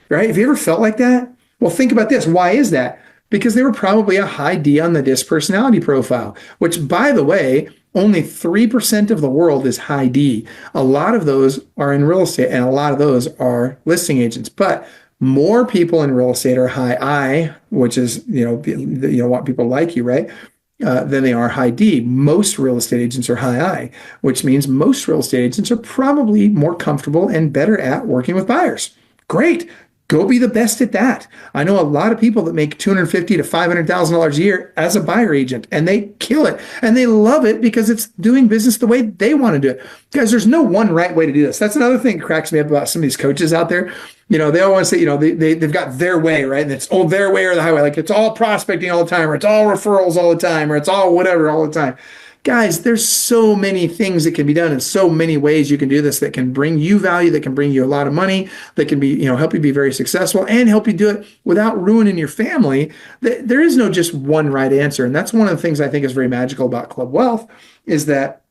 right? Have you ever felt like that? Well, think about this. Why is that? Because they were probably a high D on the DISC personality profile, which, by the way, only 3% of the world is high D. A lot of those are in real estate and a lot of those are listing agents. But more people in real estate are high I, which is, you want people like you, right? Than they are high D. Most real estate agents are high I, which means most real estate agents are probably more comfortable and better at working with buyers. Great. Go be the best at that. I know a lot of people that make $250,000 to $500,000 a year as a buyer agent, and they kill it, and they love it because it's doing business the way they want to do it. Guys, there's no one right way to do this. That's another thing that cracks me up about some of these coaches out there. They all want to say, they've got their way, right? And it's their way or the highway. Like it's all prospecting all the time, or it's all referrals all the time, or it's all whatever all the time. Guys, there's so many things that can be done and so many ways you can do this that can bring you value, that can bring you a lot of money, that can be, help you be very successful and help you do it without ruining your family. There is no just one right answer. And that's one of the things I think is very magical about Club Wealth is that,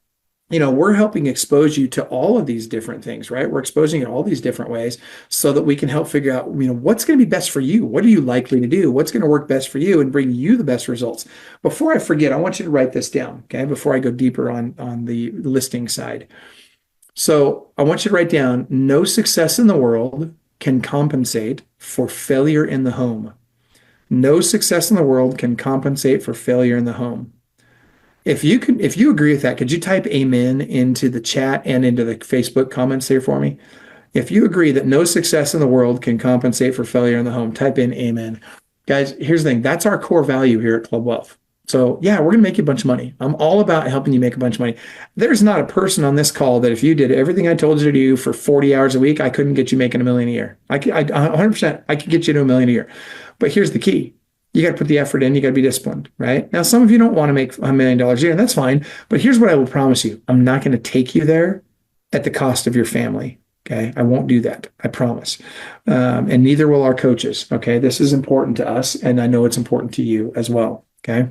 we're helping expose you to all of these different things, right? We're exposing you in all these different ways so that we can help figure out, what's going to be best for you? What are you likely to do? What's going to work best for you and bring you the best results? Before I forget, I want you to write this down, okay? Before I go deeper on the listing side. So I want you to write down, no success in the world can compensate for failure in the home. No success in the world can compensate for failure in the home. If you agree with that, could you type amen into the chat and into the Facebook comments there for me? If you agree that no success in the world can compensate for failure in the home, type in amen. Guys, here's the thing. That's our core value here at Club Wealth. So yeah, we're going to make you a bunch of money. I'm all about helping you make a bunch of money. There's not a person on this call that if you did everything I told you to do for 40 hours a week, I couldn't get you making $1 million a year. I 100%, I could get you to $1 million a year. But here's the key. You got to put the effort in. You got to be disciplined, right? Now, some of you don't want to make $1 million a year, and that's fine. But here's what I will promise you. I'm not going to take you there at the cost of your family, okay? I won't do that. I promise. And neither will our coaches, okay? This is important to us, and I know it's important to you as well, okay?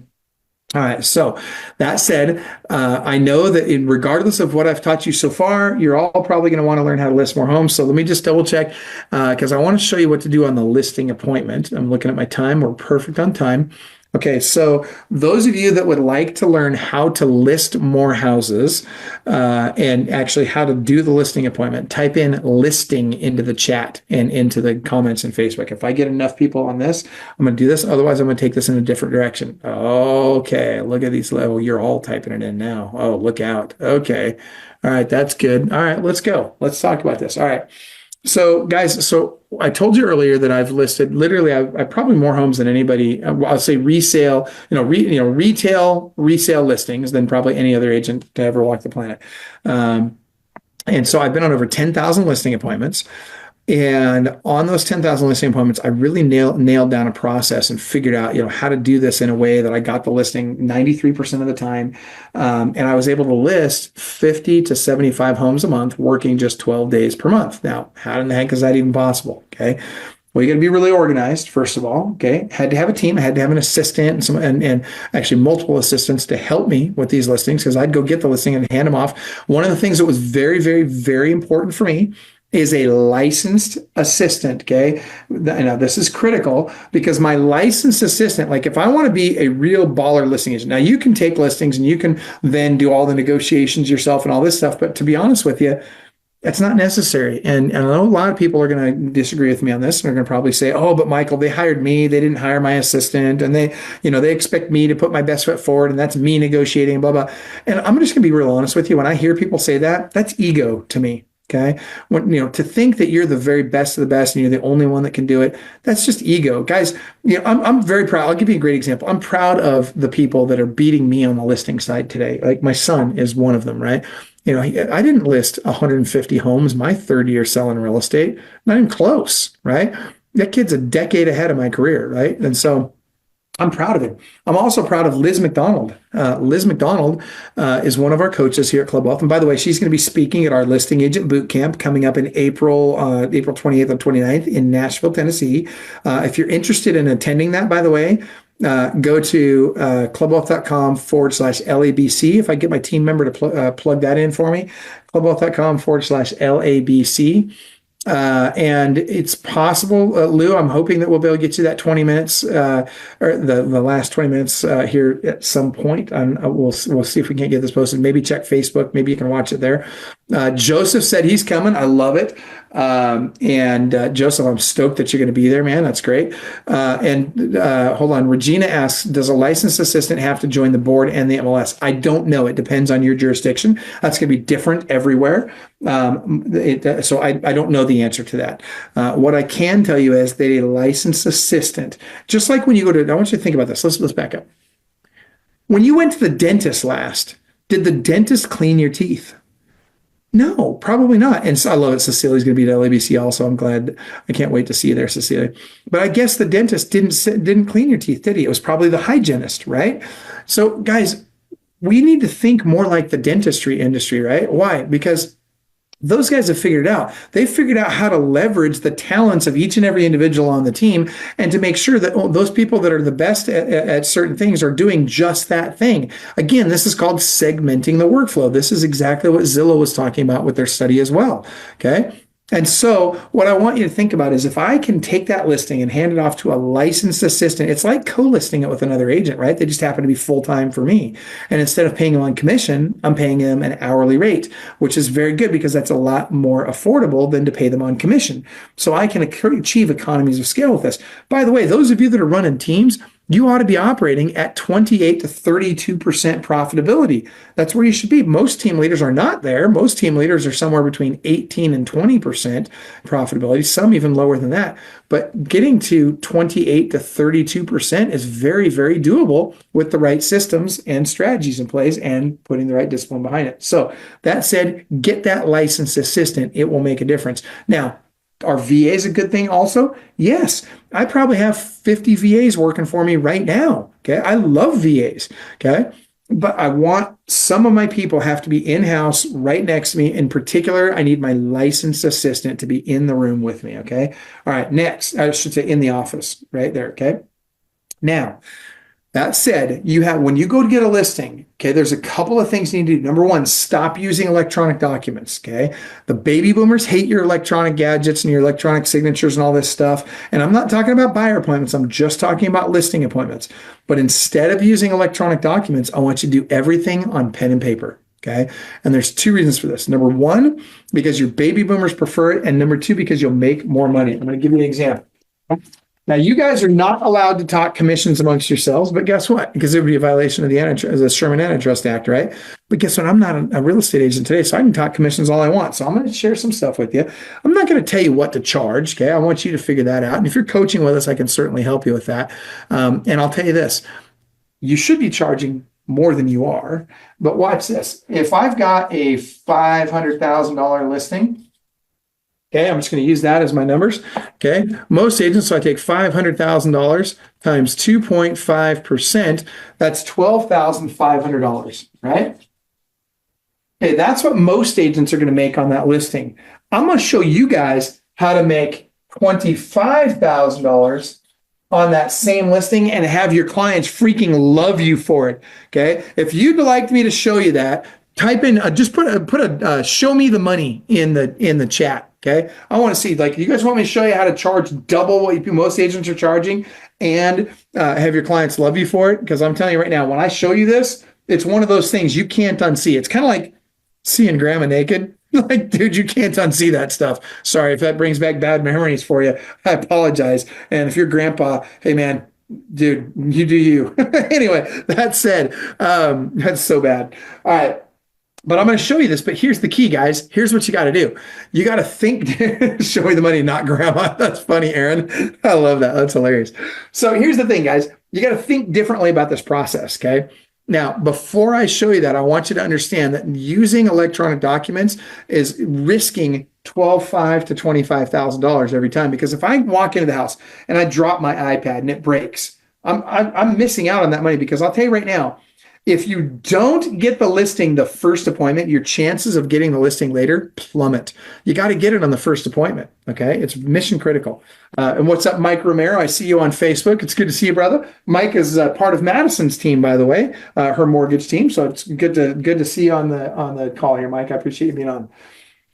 All right. So that said, I know that regardless of what I've taught you so far, you're all probably going to want to learn how to list more homes. So let me just double check because I want to show you what to do on the listing appointment. I'm looking at my time. We're perfect on time. Okay, so those of you that would like to learn how to list more houses and actually how to do the listing appointment, type in listing into the chat and into the comments in Facebook. If I get enough people on this, I'm going to do this. Otherwise, I'm going to take this in a different direction. Okay, look at these level. You're all typing it in now. Oh, look out. Okay. All right, that's good. All right, let's go. Let's talk about this. All right. So, guys, so I told you earlier that I've listed literally, I've probably more homes than anybody. I'll say resale, retail resale listings than probably any other agent to ever walk the planet. And so I've been on over 10,000 listing appointments. And on those 10,000 listing appointments, I really nailed down a process and figured out, how to do this in a way that I got the listing 93% of the time. And I was able to list 50 to 75 homes a month, working just 12 days per month. Now, how in the heck is that even possible? Okay. Well, you got to be really organized, first of all. Okay. Had to have a team. I had to have an assistant and actually multiple assistants to help me with these listings because I'd go get the listing and hand them off. One of the things that was very, very, very important for me is a licensed assistant. Okay. Now, this is critical because my licensed assistant, like if I want to be a real baller listing agent, now you can take listings and you can then do all the negotiations yourself and all this stuff. But to be honest with you, that's not necessary. And I know a lot of people are going to disagree with me on this and are going to probably say, oh, but Michael, they hired me. They didn't hire my assistant. And they expect me to put my best foot forward. And that's me negotiating, blah, blah. And I'm just going to be real honest with you. When I hear people say that, that's ego to me. Okay. To think that you're the very best of the best and you're the only one that can do it, that's just ego. Guys, I'm very proud. I'll give you a great example. I'm proud of the people that are beating me on the listing side today. Like my son is one of them, right? I didn't list 150 homes my third year selling real estate. Not even close, right? That kid's a decade ahead of my career, right? And so I'm proud of it. I'm also proud of Liz McDonald. Liz McDonald is one of our coaches here at Club Wealth. And by the way, she's going to be speaking at our listing agent boot camp coming up in April 28th and 29th in Nashville, Tennessee. If you're interested in attending that, by the way, go to clubwealth.com/LABC. If I get my team member to plug that in for me, clubwealth.com/LABC. And it's possible, Lou, I'm hoping that we'll be able to get you that 20 minutes or the last 20 minutes here at some point. And we'll see if we can't get this posted. Maybe check Facebook. Maybe you can watch it there. Joseph said he's coming. I love it. Joseph, I'm stoked that you're going to be there, man. That's great. Hold on. Regina asks, does a licensed assistant have to join the board and the MLS? I don't know. It depends on your jurisdiction. That's going to be different everywhere. So I don't know the answer to that. What I can tell you is that a licensed assistant, just like when you go to, I want you to think about this. Let's back up. When you went to the dentist last, did the dentist clean your teeth? No, probably not. And so I love it. Cecilia's going to be at LABC also. I'm glad. I can't wait to see you there, Cecilia. But I guess the dentist didn't clean your teeth, did he? It was probably the hygienist, right? So guys, we need to think more like the dentistry industry, right? Why? Because those guys have figured it out. They've figured out how to leverage the talents of each and every individual on the team and to make sure that those people that are the best at certain things are doing just that thing. Again, this is called segmenting the workflow. This is exactly what Zillow was talking about with their study as well. Okay. And so what I want you to think about is if I can take that listing and hand it off to a licensed assistant, it's like co-listing it with another agent, right? They just happen to be full-time for me. And instead of paying them on commission, I'm paying them an hourly rate, which is very good because that's a lot more affordable than to pay them on commission. So I can achieve economies of scale with this. By the way, those of you that are running teams, you ought to be operating at 28 to 32% profitability. That's where you should be. Most team leaders are not there. Most team leaders are somewhere between 18 and 20% profitability, some even lower than that. But getting to 28 to 32% is very, very doable with the right systems and strategies in place and putting the right discipline behind it. So that said, get that licensed assistant. It will make a difference. Now, are VAs a good thing also? Yes. I probably have 50 VAs working for me right now. Okay. I love VAs. Okay. But I want some of my people have to be in-house right next to me. In particular, I need my licensed assistant to be in the room with me. Okay. All right. Next, I should say in the office right there. Okay. Now, That said, when you go to get a listing, okay, there's a couple of things you need to do. Number one, stop using electronic documents, okay? The baby boomers hate your electronic gadgets and your electronic signatures and all this stuff. And I'm not talking about buyer appointments, I'm just talking about listing appointments. But instead of using electronic documents, I want you to do everything on pen and paper. Okay. And there's two reasons for this. Number one, because your baby boomers prefer it. And number two, because you'll make more money. I'm going to give you an example. Now, you guys are not allowed to talk commissions amongst yourselves, but guess what? Because it would be a violation of the Sherman Antitrust Act, right? But guess what? I'm not a real estate agent today, so I can talk commissions all I want. So I'm going to share some stuff with you. I'm not going to tell you what to charge, okay? I want you to figure that out. And if you're coaching with us, I can certainly help you with that. And I'll tell you this, you should be charging more than you are. But watch this. If I've got a $500,000 listing, okay, I'm just going to use that as my numbers. Okay, most agents, so I take $500,000 times 2.5%. That's $12,500, right? Okay, that's what most agents are going to make on that listing. I'm going to show you guys how to make $25,000 on that same listing and have your clients freaking love you for it. Okay, if you'd like me to show you that, type in just put a show me the money in the chat. Okay, I want to see, like, you guys want me to show you how to charge double what most agents are charging and have your clients love you for it? Because I'm telling you right now, when I show you this, it's one of those things you can't unsee. It's kind of like seeing grandma naked. Like, dude, you can't unsee that stuff. Sorry if that brings back bad memories for you. I apologize. And if you're grandpa, hey man, dude, you do you. Anyway, that said, that's so bad. All right. But I'm going to show you this, but here's the key, guys. Here's what you got to do. You got to think, show me the money, not grandma. That's funny, Aaron. I love that. That's hilarious. So here's the thing, guys. You got to think differently about this process, okay? Now, before I show you that, I want you to understand that using electronic documents is risking $12,500 to $25,000 every time. Because if I walk into the house and I drop my iPad and it breaks, I'm missing out on that money. Because I'll tell you right now, if you don't get the listing the first appointment, your chances of getting the listing later plummet. You got to get it on the first appointment, okay? It's mission critical. And what's up, Mike Romero? I see you on Facebook. It's good to see you, brother. Mike is part of Madison's team, by the way, her mortgage team. So it's good to see you on the call here, Mike. I appreciate you being on.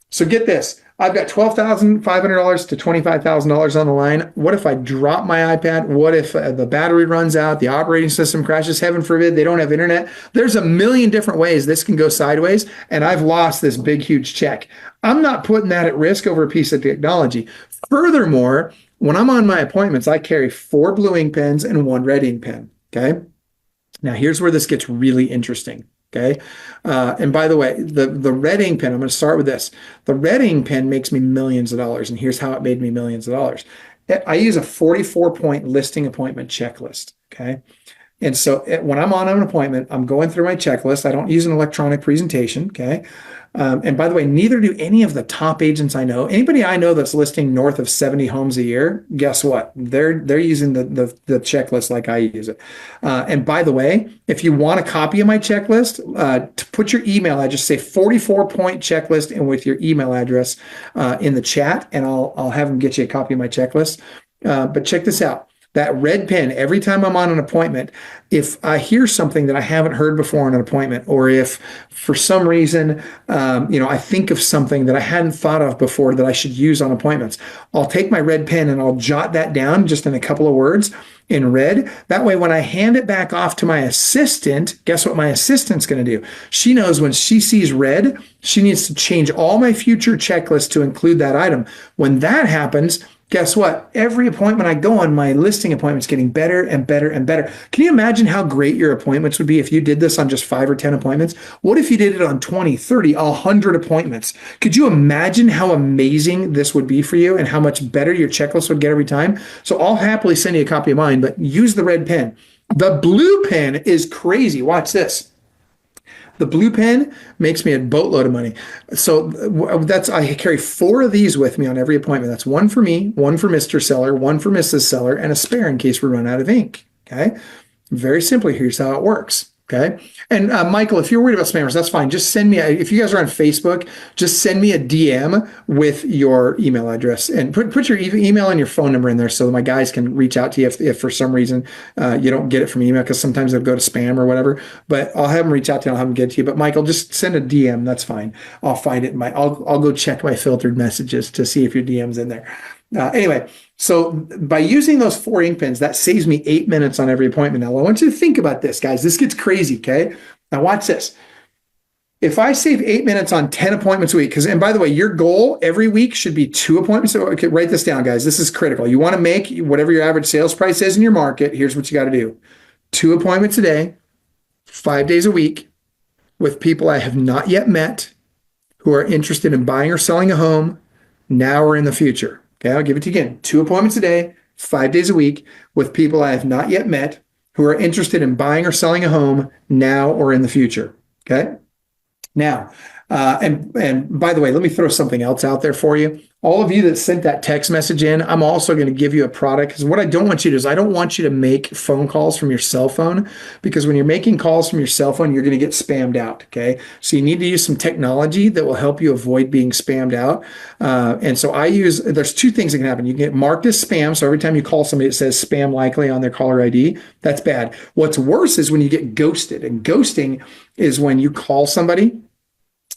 So get this. I've got $12,500 to $25,000 on the line. What if I drop my iPad? What if the battery runs out, the operating system crashes, heaven forbid, they don't have internet? There's a million different ways this can go sideways, and I've lost this big, huge check. I'm not putting that at risk over a piece of technology. Furthermore, when I'm on my appointments, I carry 4 blue ink pens and 1 red ink pen, okay? Now, here's where this gets really interesting. Okay. And by the way, the red ink pen, I'm going to start with this. The red ink pen makes me millions of dollars. And here's how it made me millions of dollars. I use a 44-point listing appointment checklist. Okay. And so when I'm on an appointment, I'm going through my checklist. I don't use an electronic presentation. Okay. And by the way, neither do any of the top agents I know. Anybody I know that's listing north of 70 homes a year, guess what? They're using the checklist like I use it. And by the way, if you want a copy of my checklist, to put your email address, say 44-point checklist, and with your email address in the chat, and I'll have them get you a copy of my checklist. But check this out. That red pen, every time I'm on an appointment, if I hear something that I haven't heard before on an appointment, or if for some reason, I think of something that I hadn't thought of before that I should use on appointments, I'll take my red pen and I'll jot that down just in a couple of words in red. That way, when I hand it back off to my assistant, guess what my assistant's going to do? She knows when she sees red, she needs to change all my future checklists to include that item. When that happens, guess what? Every appointment I go on, my listing appointment's getting better and better and better. Can you imagine how great your appointments would be if you did this on just 5 or 10 appointments? What if you did it on 20, 30, 100 appointments? Could you imagine how amazing this would be for you and how much better your checklist would get every time? So I'll happily send you a copy of mine, but use the red pen. The blue pen is crazy. Watch this. The blue pen makes me a boatload of money. So I carry 4 of these with me on every appointment. That's 1 for me, 1 for Mr. Seller, 1 for Mrs. Seller, and a spare in case we run out of ink. Okay. Very simply, here's how it works. Okay. And Michael, if you're worried about spammers, that's fine. Just send me, if you guys are on Facebook, just send me a DM with your email address and put your email and your phone number in there so my guys can reach out to you if for some reason you don't get it from email, because sometimes they'll go to spam or whatever. But I'll have them reach out to you and I'll have them get to you. But Michael, just send a DM. That's fine. I'll find it in I'll go check my filtered messages to see if your DM's in there. Anyway, so by using those 4 ink pens, that saves me 8 minutes on every appointment. Now, I want you to think about this, guys. This gets crazy, okay? Now, watch this. If I save 8 minutes on 10 appointments a week, and by the way, your goal every week should be 2 appointments. So, okay, write this down, guys. This is critical. You want to make whatever your average sales price is in your market. Here's what you got to do. 2 appointments a day, 5 days a week with people I have not yet met who are interested in buying or selling a home now or in the future. Okay, I'll give it to you again. 2 appointments a day, 5 days a week with people I have not yet met who are interested in buying or selling a home now or in the future. Okay. Now, and by the way, let me throw something else out there for you. All of you that sent that text message in, I'm also going to give you a product, because what I don't want you to do is I don't want you to make phone calls from your cell phone, because when you're making calls from your cell phone, you're going to get spammed out. Okay. So you need to use some technology that will help you avoid being spammed out. And so there's 2 things that can happen. You can get marked as spam. So every time you call somebody, it says spam likely on their caller ID. That's bad. What's worse is when you get ghosted, and ghosting is when you call somebody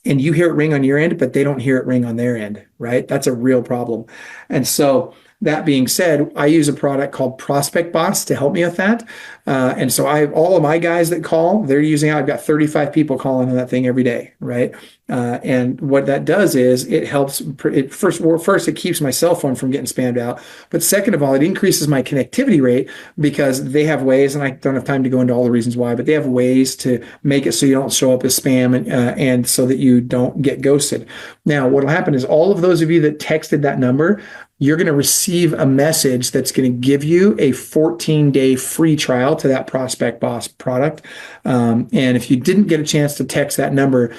and you hear it ring on your end, but they don't hear it ring on their end, right? That's a real problem. And so that being said, I use a product called Prospect Boss to help me with that. And so all of my guys that call, I've got 35 people calling on that thing every day, right? And what that does is it helps, first, it keeps my cell phone from getting spammed out. But second of all, it increases my connectivity rate, because they have ways, and I don't have time to go into all the reasons why, but they have ways to make it so you don't show up as spam and so that you don't get ghosted. Now, what will happen is all of those of you that texted that number, you're going to receive a message that's going to give you a 14-day free trial to that Prospect Boss product. And if you didn't get a chance to text that number,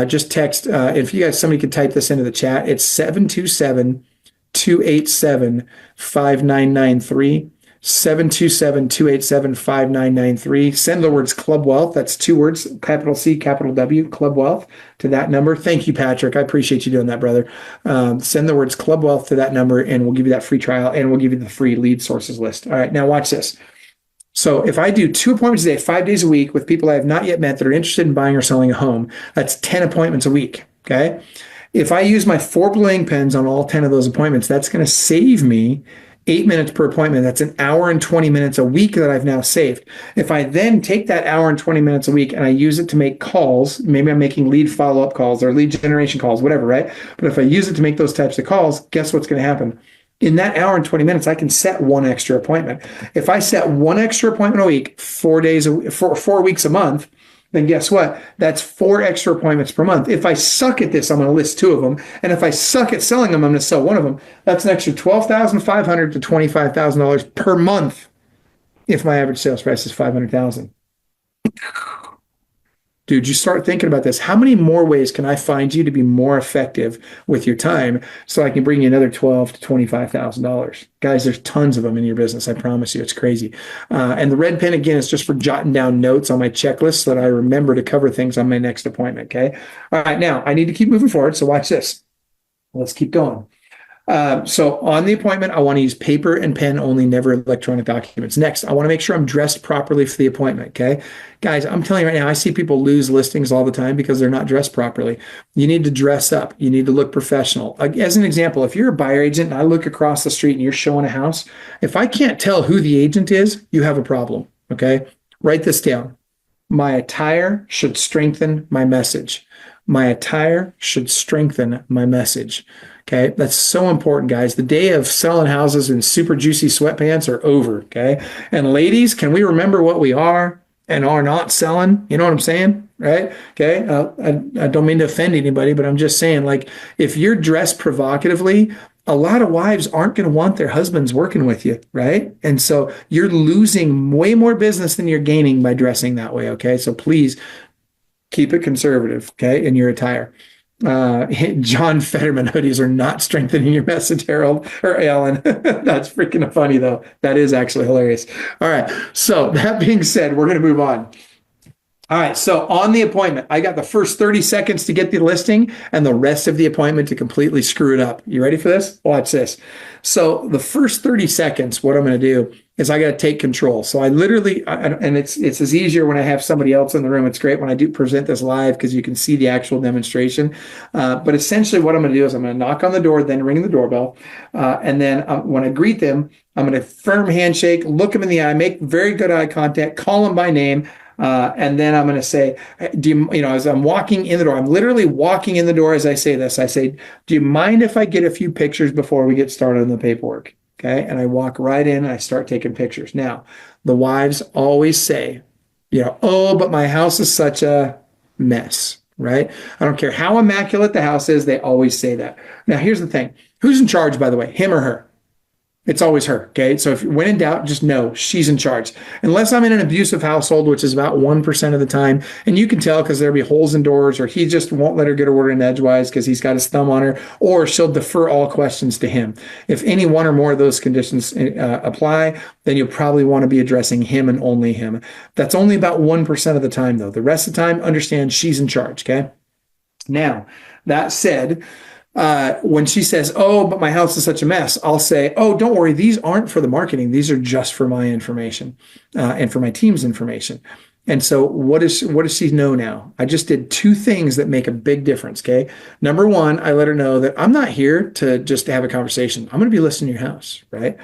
just text, if you guys, somebody could type this into the chat, it's 727-287-5993. 727-287-5993. Send the words Club Wealth. That's 2 words, capital C, capital W, Club Wealth, to that number. Thank you, Patrick. I appreciate you doing that, brother. Send the words Club Wealth to that number, and we'll give you that free trial, and we'll give you the free lead sources list. All right, now watch this. So if I do 2 appointments a day, 5 days a week with people I have not yet met that are interested in buying or selling a home, that's 10 appointments a week, okay? If I use my 4 blue ink pens on all 10 of those appointments, that's going to save me 8 minutes per appointment. That's an hour and 20 minutes a week that I've now saved. If I then take that hour and 20 minutes a week and I use it to make calls, maybe I'm making lead follow-up calls or lead generation calls, whatever, right? But if I use it to make those types of calls, guess what's going to happen? In that hour and 20 minutes, I can set 1 extra appointment. If I set 1 extra appointment a week, 4 weeks a month, then guess what? That's 4 extra appointments per month. If I suck at this, I'm going to list 2 of them. And if I suck at selling them, I'm going to sell 1 of them. That's an extra $12,500 to $25,000 per month if my average sales price is $500,000. Dude, you start thinking about this. How many more ways can I find you to be more effective with your time so I can bring you another $12,000 to $25,000? Guys, there's tons of them in your business. I promise you, it's crazy. And the red pen, again, is just for jotting down notes on my checklist so that I remember to cover things on my next appointment, okay? All right, now, I need to keep moving forward, so watch this. Let's keep going. So on the appointment, I want to use paper and pen only, never electronic documents. Next, I want to make sure I'm dressed properly for the appointment, okay? Guys, I'm telling you right now, I see people lose listings all the time because they're not dressed properly. You need to dress up. You need to look professional. As an example, if you're a buyer agent and I look across the street and you're showing a house, if I can't tell who the agent is, you have a problem, okay? Write this down. My attire should strengthen my message. My attire should strengthen my message. Okay, that's so important, guys. The day of selling houses in super juicy sweatpants are over, okay? And ladies, can we remember what we are and are not selling? You know what I'm saying, right? Okay, I don't mean to offend anybody, but I'm just saying, like, if you're dressed provocatively, a lot of wives aren't going to want their husbands working with you, right? And so you're losing way more business than you're gaining by dressing that way, okay? So please keep it conservative, okay, in your attire. John Fetterman hoodies are not strengthening your message, Harold or Alan. That's freaking funny, though. That is actually hilarious. All right. So that being said, we're going to move on. All right, so on the appointment, I got the first 30 seconds to get the listing and the rest of the appointment to completely screw it up. You ready for this? Watch this. So the first 30 seconds, what I'm going to do is I got to take control. So I literally, and it's as easier when I have somebody else in the room. It's great when I do present this live because you can see the actual demonstration. But essentially what I'm going to do is I'm going to knock on the door, then ring the doorbell. And then when I greet them, I'm going to firm handshake, look them in the eye, make very good eye contact, call them by name. And then I'm going to say, as I'm walking in the door, I'm literally walking in the door as I say this. I say, do you mind if I get a few pictures before we get started on the paperwork? Okay. And I walk right in and I start taking pictures. Now, the wives always say, oh, but my house is such a mess, right? I don't care how immaculate the house is. They always say that. Now, here's the thing. Who's in charge, by the way, him or her? It's always her, okay? So when in doubt, just know she's in charge. Unless I'm in an abusive household, which is about 1% of the time, and you can tell because there'll be holes in doors, or he just won't let her get her order in edgewise because he's got his thumb on her, or she'll defer all questions to him. If any one or more of those conditions apply, then you'll probably want to be addressing him and only him. That's only about 1% of the time, though. The rest of the time, understand she's in charge, okay? Now, that said, when she says, oh, but my house is such a mess, I'll say, oh, don't worry. These aren't for the marketing. These are just for my information and for my team's information. And so what does she know now? I just did two things that make a big difference. Okay. Number one, I let her know that I'm not here to just have a conversation. I'm going to be listening to your house. Right.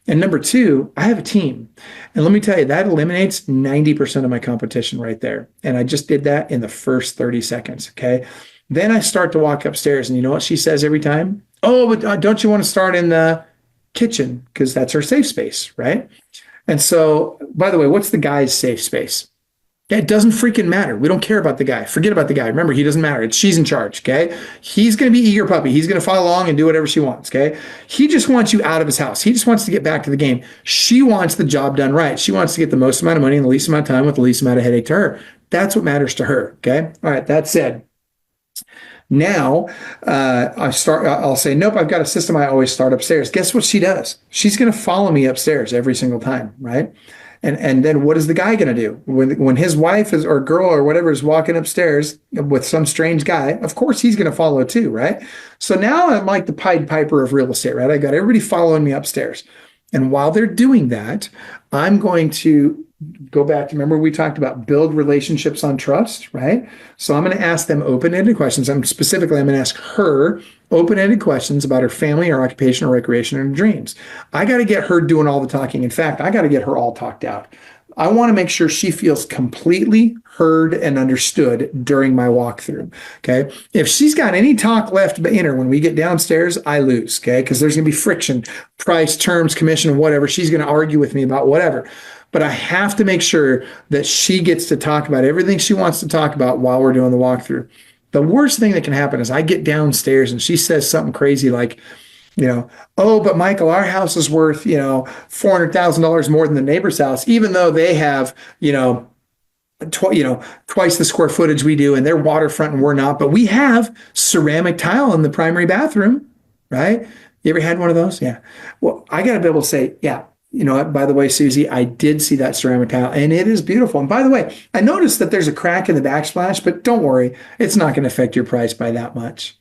And number two, I have a team. And let me tell you, that eliminates 90% of my competition right there. And I just did that in the first 30 seconds. Okay. Then I start to walk upstairs, and you know what she says every time? Oh, but don't you want to start in the kitchen? Because that's her safe space, right? And so, by the way, what's the guy's safe space? It doesn't freaking matter. We don't care about the guy. Forget about the guy. Remember, he doesn't matter. She's in charge, okay? He's going to be eager puppy. He's going to follow along and do whatever she wants, okay? He just wants you out of his house. He just wants to get back to the game. She wants the job done right. She wants to get the most amount of money in the least amount of time with the least amount of headache to her. That's what matters to her, okay? All right, that said, now I'll say, nope, I've got a system. I always start upstairs. Guess what she does? She's going to follow me upstairs every single time, right? And then what is the guy going to do when his wife or girl or whatever is walking upstairs with some strange guy? Of course, he's going to follow too, right? So now I'm like the Pied Piper of real estate, right? I got everybody following me upstairs. And while they're doing that, I'm going to go back to, remember we talked about build relationships on trust, right? So I'm going to ask them open-ended questions. I'm going to ask her open-ended questions about her family, her occupation, her recreation, and her dreams. I got to get her doing all the talking. In fact, I got to get her all talked out. I want to make sure she feels completely heard and understood during my walkthrough. Okay. If she's got any talk left in her when we get downstairs, I lose. Okay. Because there's going to be friction, price, terms, commission, whatever. She's going to argue with me about whatever. But I have to make sure that she gets to talk about everything she wants to talk about while we're doing the walkthrough. The worst thing that can happen is I get downstairs and she says something crazy like, oh, but Michael, our house is worth, $400,000 more than the neighbor's house, even though they have, twice the square footage we do, and they're waterfront and we're not. But we have ceramic tile in the primary bathroom, right? You ever had one of those? Yeah. Well, I got to be able to say, yeah. By the way, Susie, I did see that ceramic tile, and it is beautiful. And by the way, I noticed that there's a crack in the backsplash, but don't worry, it's not going to affect your price by that much.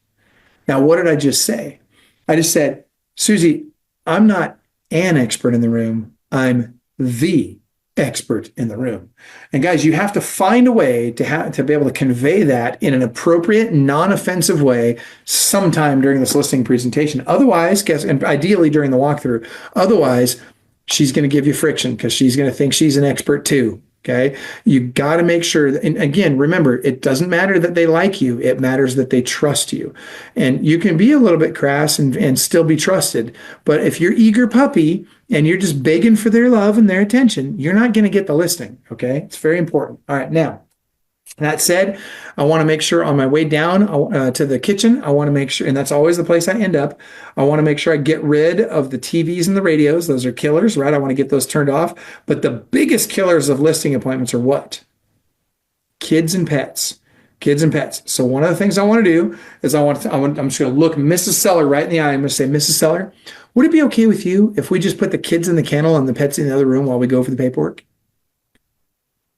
Now, what did I just say? I just said, Susie, I'm not an expert in the room. I'm the expert in the room. And guys, you have to find a way to be able to convey that in an appropriate, non-offensive way sometime during this listing presentation. Otherwise, and ideally during the walkthrough, otherwise, she's going to give you friction because she's going to think she's an expert too. Okay. You got to make sure that, and again, remember, it doesn't matter that they like you. It matters that they trust you. And you can be a little bit crass and still be trusted. But if you're eager puppy and you're just begging for their love and their attention, you're not going to get the listing. Okay. It's very important. All right. Now, that said, I want to make sure on my way down to the kitchen, I want to make sure, and that's always the place I end up, I want to make sure I get rid of the TVs and the radios. Those are killers, right? I want to get those turned off. But the biggest killers of listing appointments are what? Kids and pets. Kids and pets. So one of the things I want to do is I'm just going to look Mrs. Seller right in the eye. I'm going to say, Mrs. Seller, would it be okay with you if we just put the kids in the kennel and the pets in the other room while we go for the paperwork?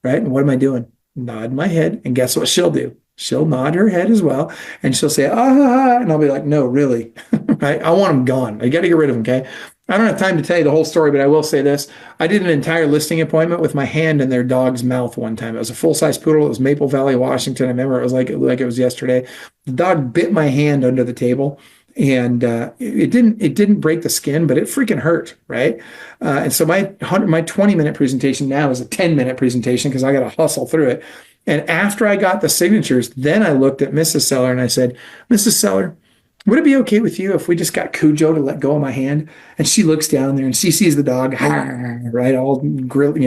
Right? And what am I doing? nod my head, and guess what she'll do? She'll nod her head as well, and she'll say, ah, and I'll be like, no, really, right? I want them gone. I got to get rid of them, okay? I don't have time to tell you the whole story, but I will say this. I did an entire listing appointment with my hand in their dog's mouth one time. It was a full-size poodle. It was Maple Valley, Washington. I remember it was like it was yesterday. The dog bit my hand under the table, and it didn't break the skin, but it freaking hurt, right? And so my 20-minute presentation now is a 10-minute presentation because I got to hustle through it. And after I got the signatures, then I looked at Mrs. Seller and I said, Mrs. Seller, would it be okay with you if we just got Cujo to let go of my hand? And she looks down there and she sees the dog, right, all growling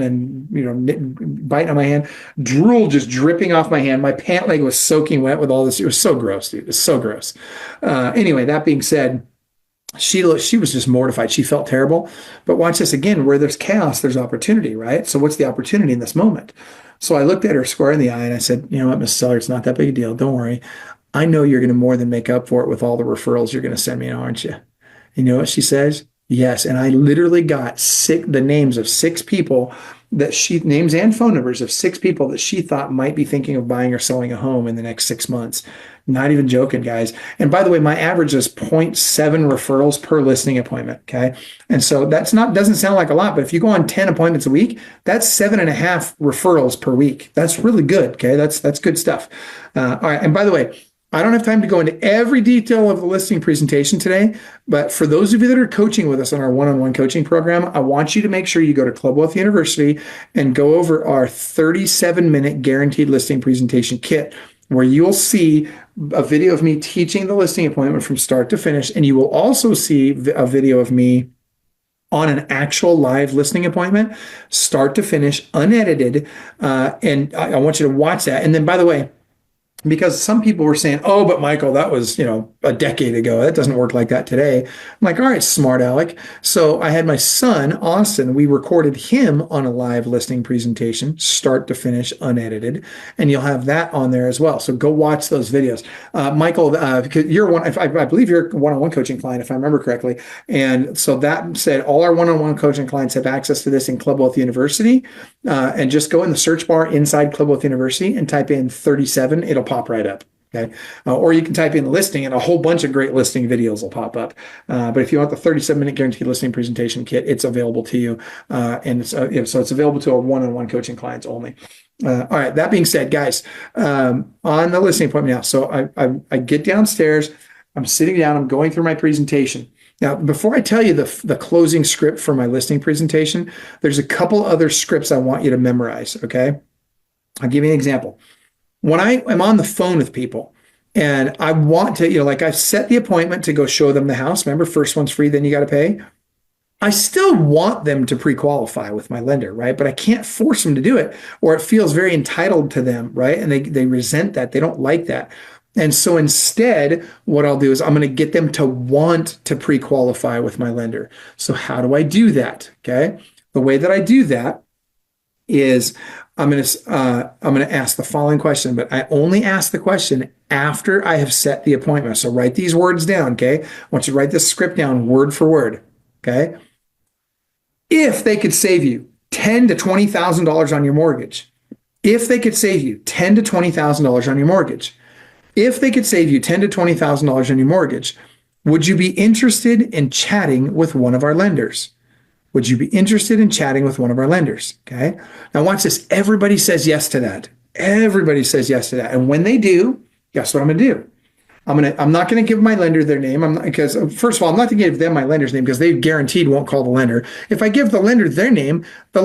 and biting on my hand, drool just dripping off my hand. My pant leg was soaking wet with all this. It was so gross, dude. It was so gross. Anyway, that being said, she was just mortified. She felt terrible. But watch this again. Where there's chaos, there's opportunity, right? So what's the opportunity in this moment? So I looked at her square in the eye and I said, you know what, Miss Seller, it's not that big a deal. Don't worry. I know you're going to more than make up for it with all the referrals you're going to send me, aren't you? You know what she says? Yes. And I literally got the names of 6 people names and phone numbers of 6 people that she thought might be thinking of buying or selling a home in the next 6 months. Not even joking, guys. And by the way, my average is 0.7 referrals per listing appointment. Okay. And so doesn't sound like a lot, but if you go on 10 appointments a week, that's 7.5 referrals per week. That's really good. Okay. That's good stuff. All right. And by the way, I don't have time to go into every detail of the listing presentation today, but for those of you that are coaching with us on our one-on-one coaching program, I want you to make sure you go to Club Wealth University and go over our 37-minute guaranteed listing presentation kit, where you'll see a video of me teaching the listing appointment from start to finish, and you will also see a video of me on an actual live listing appointment, start to finish, unedited, and I want you to watch that. And then, by the way, because some people were saying, oh, but Michael, that was, a decade ago. That doesn't work like that today. I'm like, all right, smart Alec. So I had my son, Austin, we recorded him on a live listing presentation, start to finish, unedited, and you'll have that on there as well. So go watch those videos. Michael, because I believe you're a one-on-one coaching client, if I remember correctly. And so that said, all our one-on-one coaching clients have access to this in Club Wealth University. And just go in the search bar inside Club Wealth University and type in 37. It'll pop right up. Okay. Or you can type in listing and a whole bunch of great listing videos will pop up. But if you want the 37-minute guaranteed listing presentation kit, it's available to you. And so it's available to our one-on-one coaching clients only. All right. That being said, guys, on the listing appointment now. So I get downstairs, I'm sitting down, I'm going through my presentation. Now, before I tell you the closing script for my listing presentation, there's a couple other scripts I want you to memorize. Okay. I'll give you an example. When I am on the phone with people and I want to, like I've set the appointment to go show them the house. Remember, first one's free, then you got to pay. I still want them to pre-qualify with my lender, right? But I can't force them to do it, or it feels very entitled to them, right? And they resent that. They don't like that. And so instead, what I'll do is I'm going to get them to want to pre-qualify with my lender. So how do I do that? Okay. The way that I do that is I'm going to ask the following question, but I only ask the question after I have set the appointment. So write these words down, okay? I want you to write this script down word for word, okay? If they could save you $10,000 to $20,000 on your mortgage, if they could save you $10,000 to $20,000 on your mortgage, if they could save you $10,000 to $20,000 on your mortgage, would you be interested in chatting with one of our lenders? Would you be interested in chatting with one of our lenders? Okay. Now watch this. Everybody says yes to that. Everybody says yes to that. And when they do, guess what I'm going to do? I'm not going to give my lender their name. Because first of all, I'm not going to give them my lender's name because they guaranteed won't call the lender. If I give the lender their name, the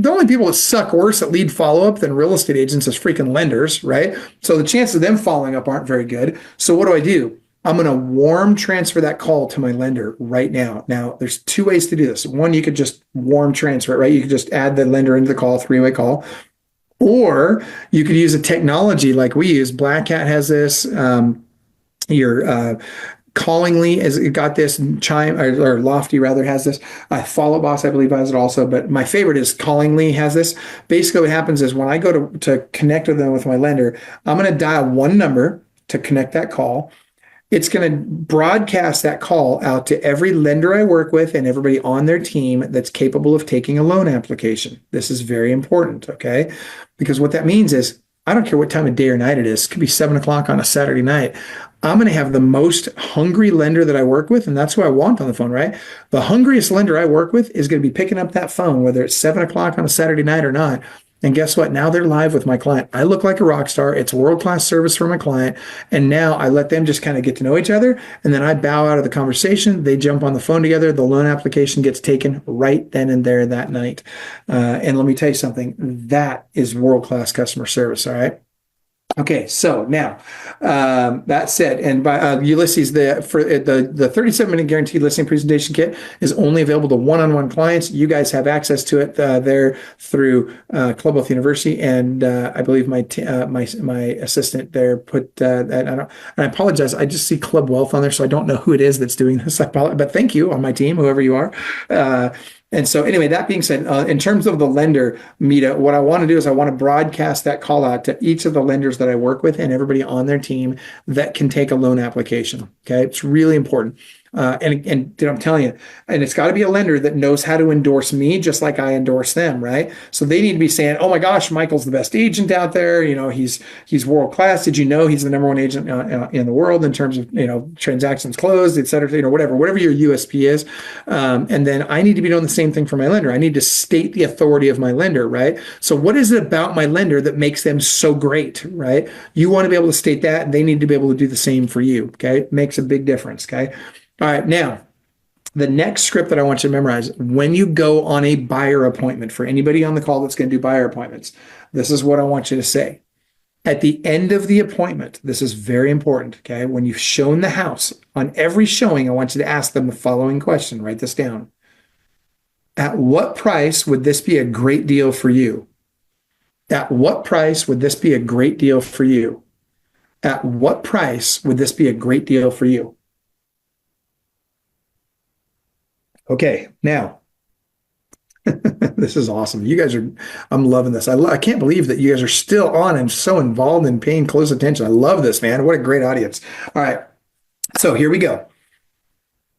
only people that suck worse at lead follow-up than real estate agents is freaking lenders, right? So the chances of them following up aren't very good. So what do? I'm going to warm transfer that call to my lender right now. Now, there's 2 ways to do this. One, you could just warm transfer it, right? You could just add the lender into the call, 3-way call. Or you could use a technology like we use. Black Hat has this. Your Callingly has got this. Chime or Lofty rather has this. Follow Boss, I believe, has it also. But my favorite is Callingly has this. Basically, what happens is when I go to connect with them with my lender, I'm going to dial one number to connect that call. It's going to broadcast that call out to every lender I work with and everybody on their team that's capable of taking a loan application. This is very important, okay? Because what that means is I don't care what time of day or night it is. It could be 7 o'clock on a Saturday night. I'm going to have the most hungry lender that I work with, and that's who I want on the phone, right? The hungriest lender I work with is going to be picking up that phone, whether it's 7 o'clock on a Saturday night or not. And guess what? Now they're live with my client. I look like a rock star. It's world-class service for my client. And now I let them just kind of get to know each other. And then I bow out of the conversation. They jump on the phone together. The loan application gets taken right then and there that night. And let me tell you something. That is world-class customer service. All right. Okay, so now that said, and by Ulysses, the 37-minute guaranteed listing presentation kit is only available to one-on-one clients. You guys have access to it there through Club Wealth University, and I believe my assistant there put that. And I apologize. I just see Club Wealth on there, so I don't know who it is that's doing this. I apologize, but thank you on my team, whoever you are. And so anyway, that being said, in terms of the lender meetup, what I want to do is I want to broadcast that call out to each of the lenders that I work with and everybody on their team that can take a loan application. Okay. It's really important. And I'm telling you, and it's got to be a lender that knows how to endorse me just like I endorse them, right? So they need to be saying, "Oh my gosh, Michael's the best agent out there. You know, he's world class. Did you know he's the number one agent in the world in terms of transactions closed, et cetera, whatever your USP is." And then I need to be doing the same thing for my lender. I need to state the authority of my lender, right? So what is it about my lender that makes them so great, right? You want to be able to state that, and they need to be able to do the same for you. Okay, it makes a big difference. Okay. All right, now, the next script that I want you to memorize, when you go on a buyer appointment, for anybody on the call that's going to do buyer appointments, this is what I want you to say. At the end of the appointment, this is very important, okay? When you've shown the house, on every showing, I want you to ask them the following question. Write this down. At what price would this be a great deal for you? At what price would this be a great deal for you? At what price would this be a great deal for you? Okay, now, this is awesome. You guys are, I'm loving this. I can't believe that you guys are still on and so involved and paying close attention. I love this, man. What a great audience. All right, so here we go.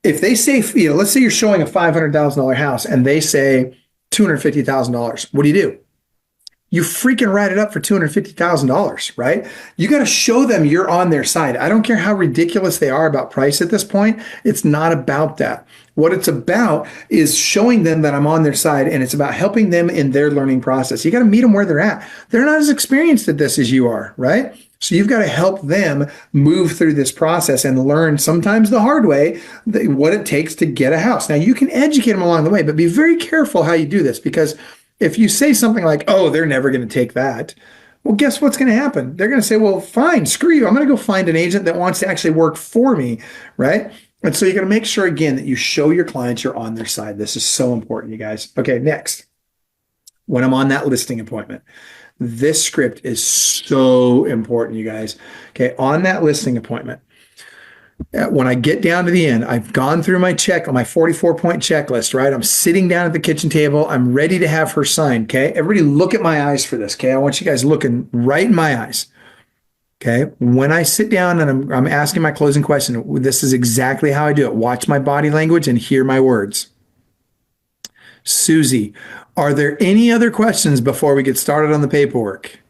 If they say, let's say you're showing a $500,000 house and they say $250,000, what do? You freaking write it up for $250,000, right? You got to show them you're on their side. I don't care how ridiculous they are about price at this point. It's not about that. What it's about is showing them that I'm on their side, and it's about helping them in their learning process. You got to meet them where they're at. They're not as experienced at this as you are, right? So you've got to help them move through this process and learn, sometimes the hard way, what it takes to get a house. Now, you can educate them along the way, but be very careful how you do this, because if you say something like, "Oh, they're never going to take that," well, guess what's going to happen? They're going to say, "Well, fine, screw you. I'm going to go find an agent that wants to actually work for me," right? And so you got to make sure, again, that you show your clients you're on their side. This is so important, you guys. Okay, next. When I'm on that listing appointment, this script is so important, you guys. Okay, on that listing appointment, when I get down to the end, I've gone through my 44-point checklist, right? I'm sitting down at the kitchen table. I'm ready to have her sign, okay? Everybody look at my eyes for this, okay? I want you guys looking right in my eyes, okay? When I sit down and I'm asking my closing question, this is exactly how I do it. Watch my body language and hear my words. Susie, are there any other questions before we get started on the paperwork?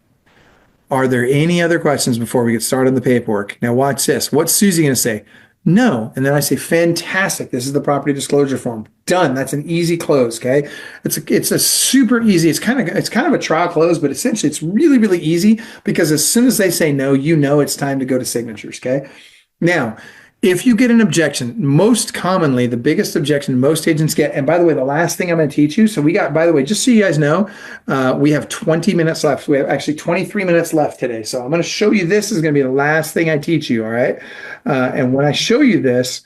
Are there any other questions before we get started on the paperwork? Now watch this. What's Susie going to say? No. And then I say, fantastic. This is the property disclosure form. Done. That's an easy close. Okay. It's a super easy. It's kind of a trial close, but essentially it's really, really easy, because as soon as they say no, it's time to go to signatures. Okay. Now, if you get an objection, most commonly, the biggest objection most agents get, and by the way, the last thing I'm going to teach you, so we got, by the way, just so you guys know, we have 20 minutes left. We have actually 23 minutes left today. So I'm going to show you, this is going to be the last thing I teach you, all right? And when I show you this,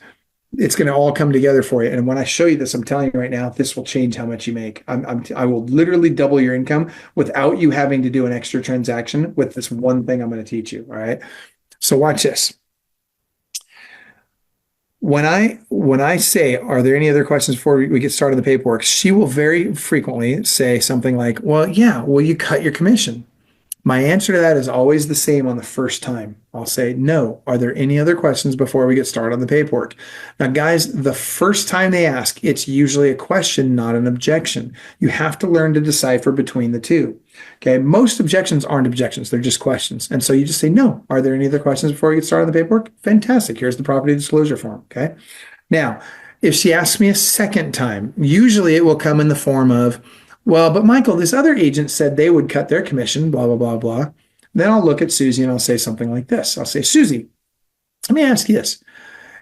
it's going to all come together for you. And when I show you this, I'm telling you right now, this will change how much you make. I will literally double your income without you having to do an extra transaction with this one thing I'm going to teach you, all right? So watch this. When I say, are there any other questions before we get started on the paperwork, she will very frequently say something like, well, yeah, will you cut your commission? My answer to that is always the same on the first time. I'll say, no. Are there any other questions before we get started on the paperwork? Now, guys, the first time they ask, it's usually a question, not an objection. You have to learn to decipher between the two. Okay. Most objections aren't objections. They're just questions. And so you just say, no. Are there any other questions before we get started on the paperwork? Fantastic. Here's the property disclosure form. Okay. Now, if she asks me a second time, usually it will come in the form of, well, but Michael, this other agent said they would cut their commission, blah, blah, blah, blah. Then I'll look at Susie and I'll say something like this. I'll say, Susie, let me ask you this.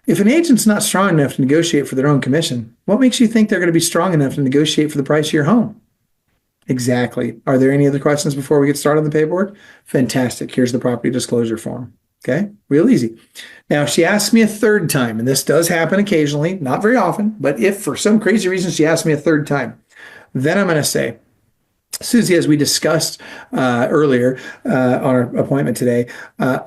If an agent's not strong enough to negotiate for their own commission, what makes you think they're going to be strong enough to negotiate for the price of your home? Exactly. Are there any other questions before we get started on the paperwork? Fantastic. Here's the property disclosure form. Okay, real easy. Now, if she asks me a third time, and this does happen occasionally, not very often, but if for some crazy reason she asks me a third time, then I'm going to say, Susie, as we discussed earlier on our appointment today,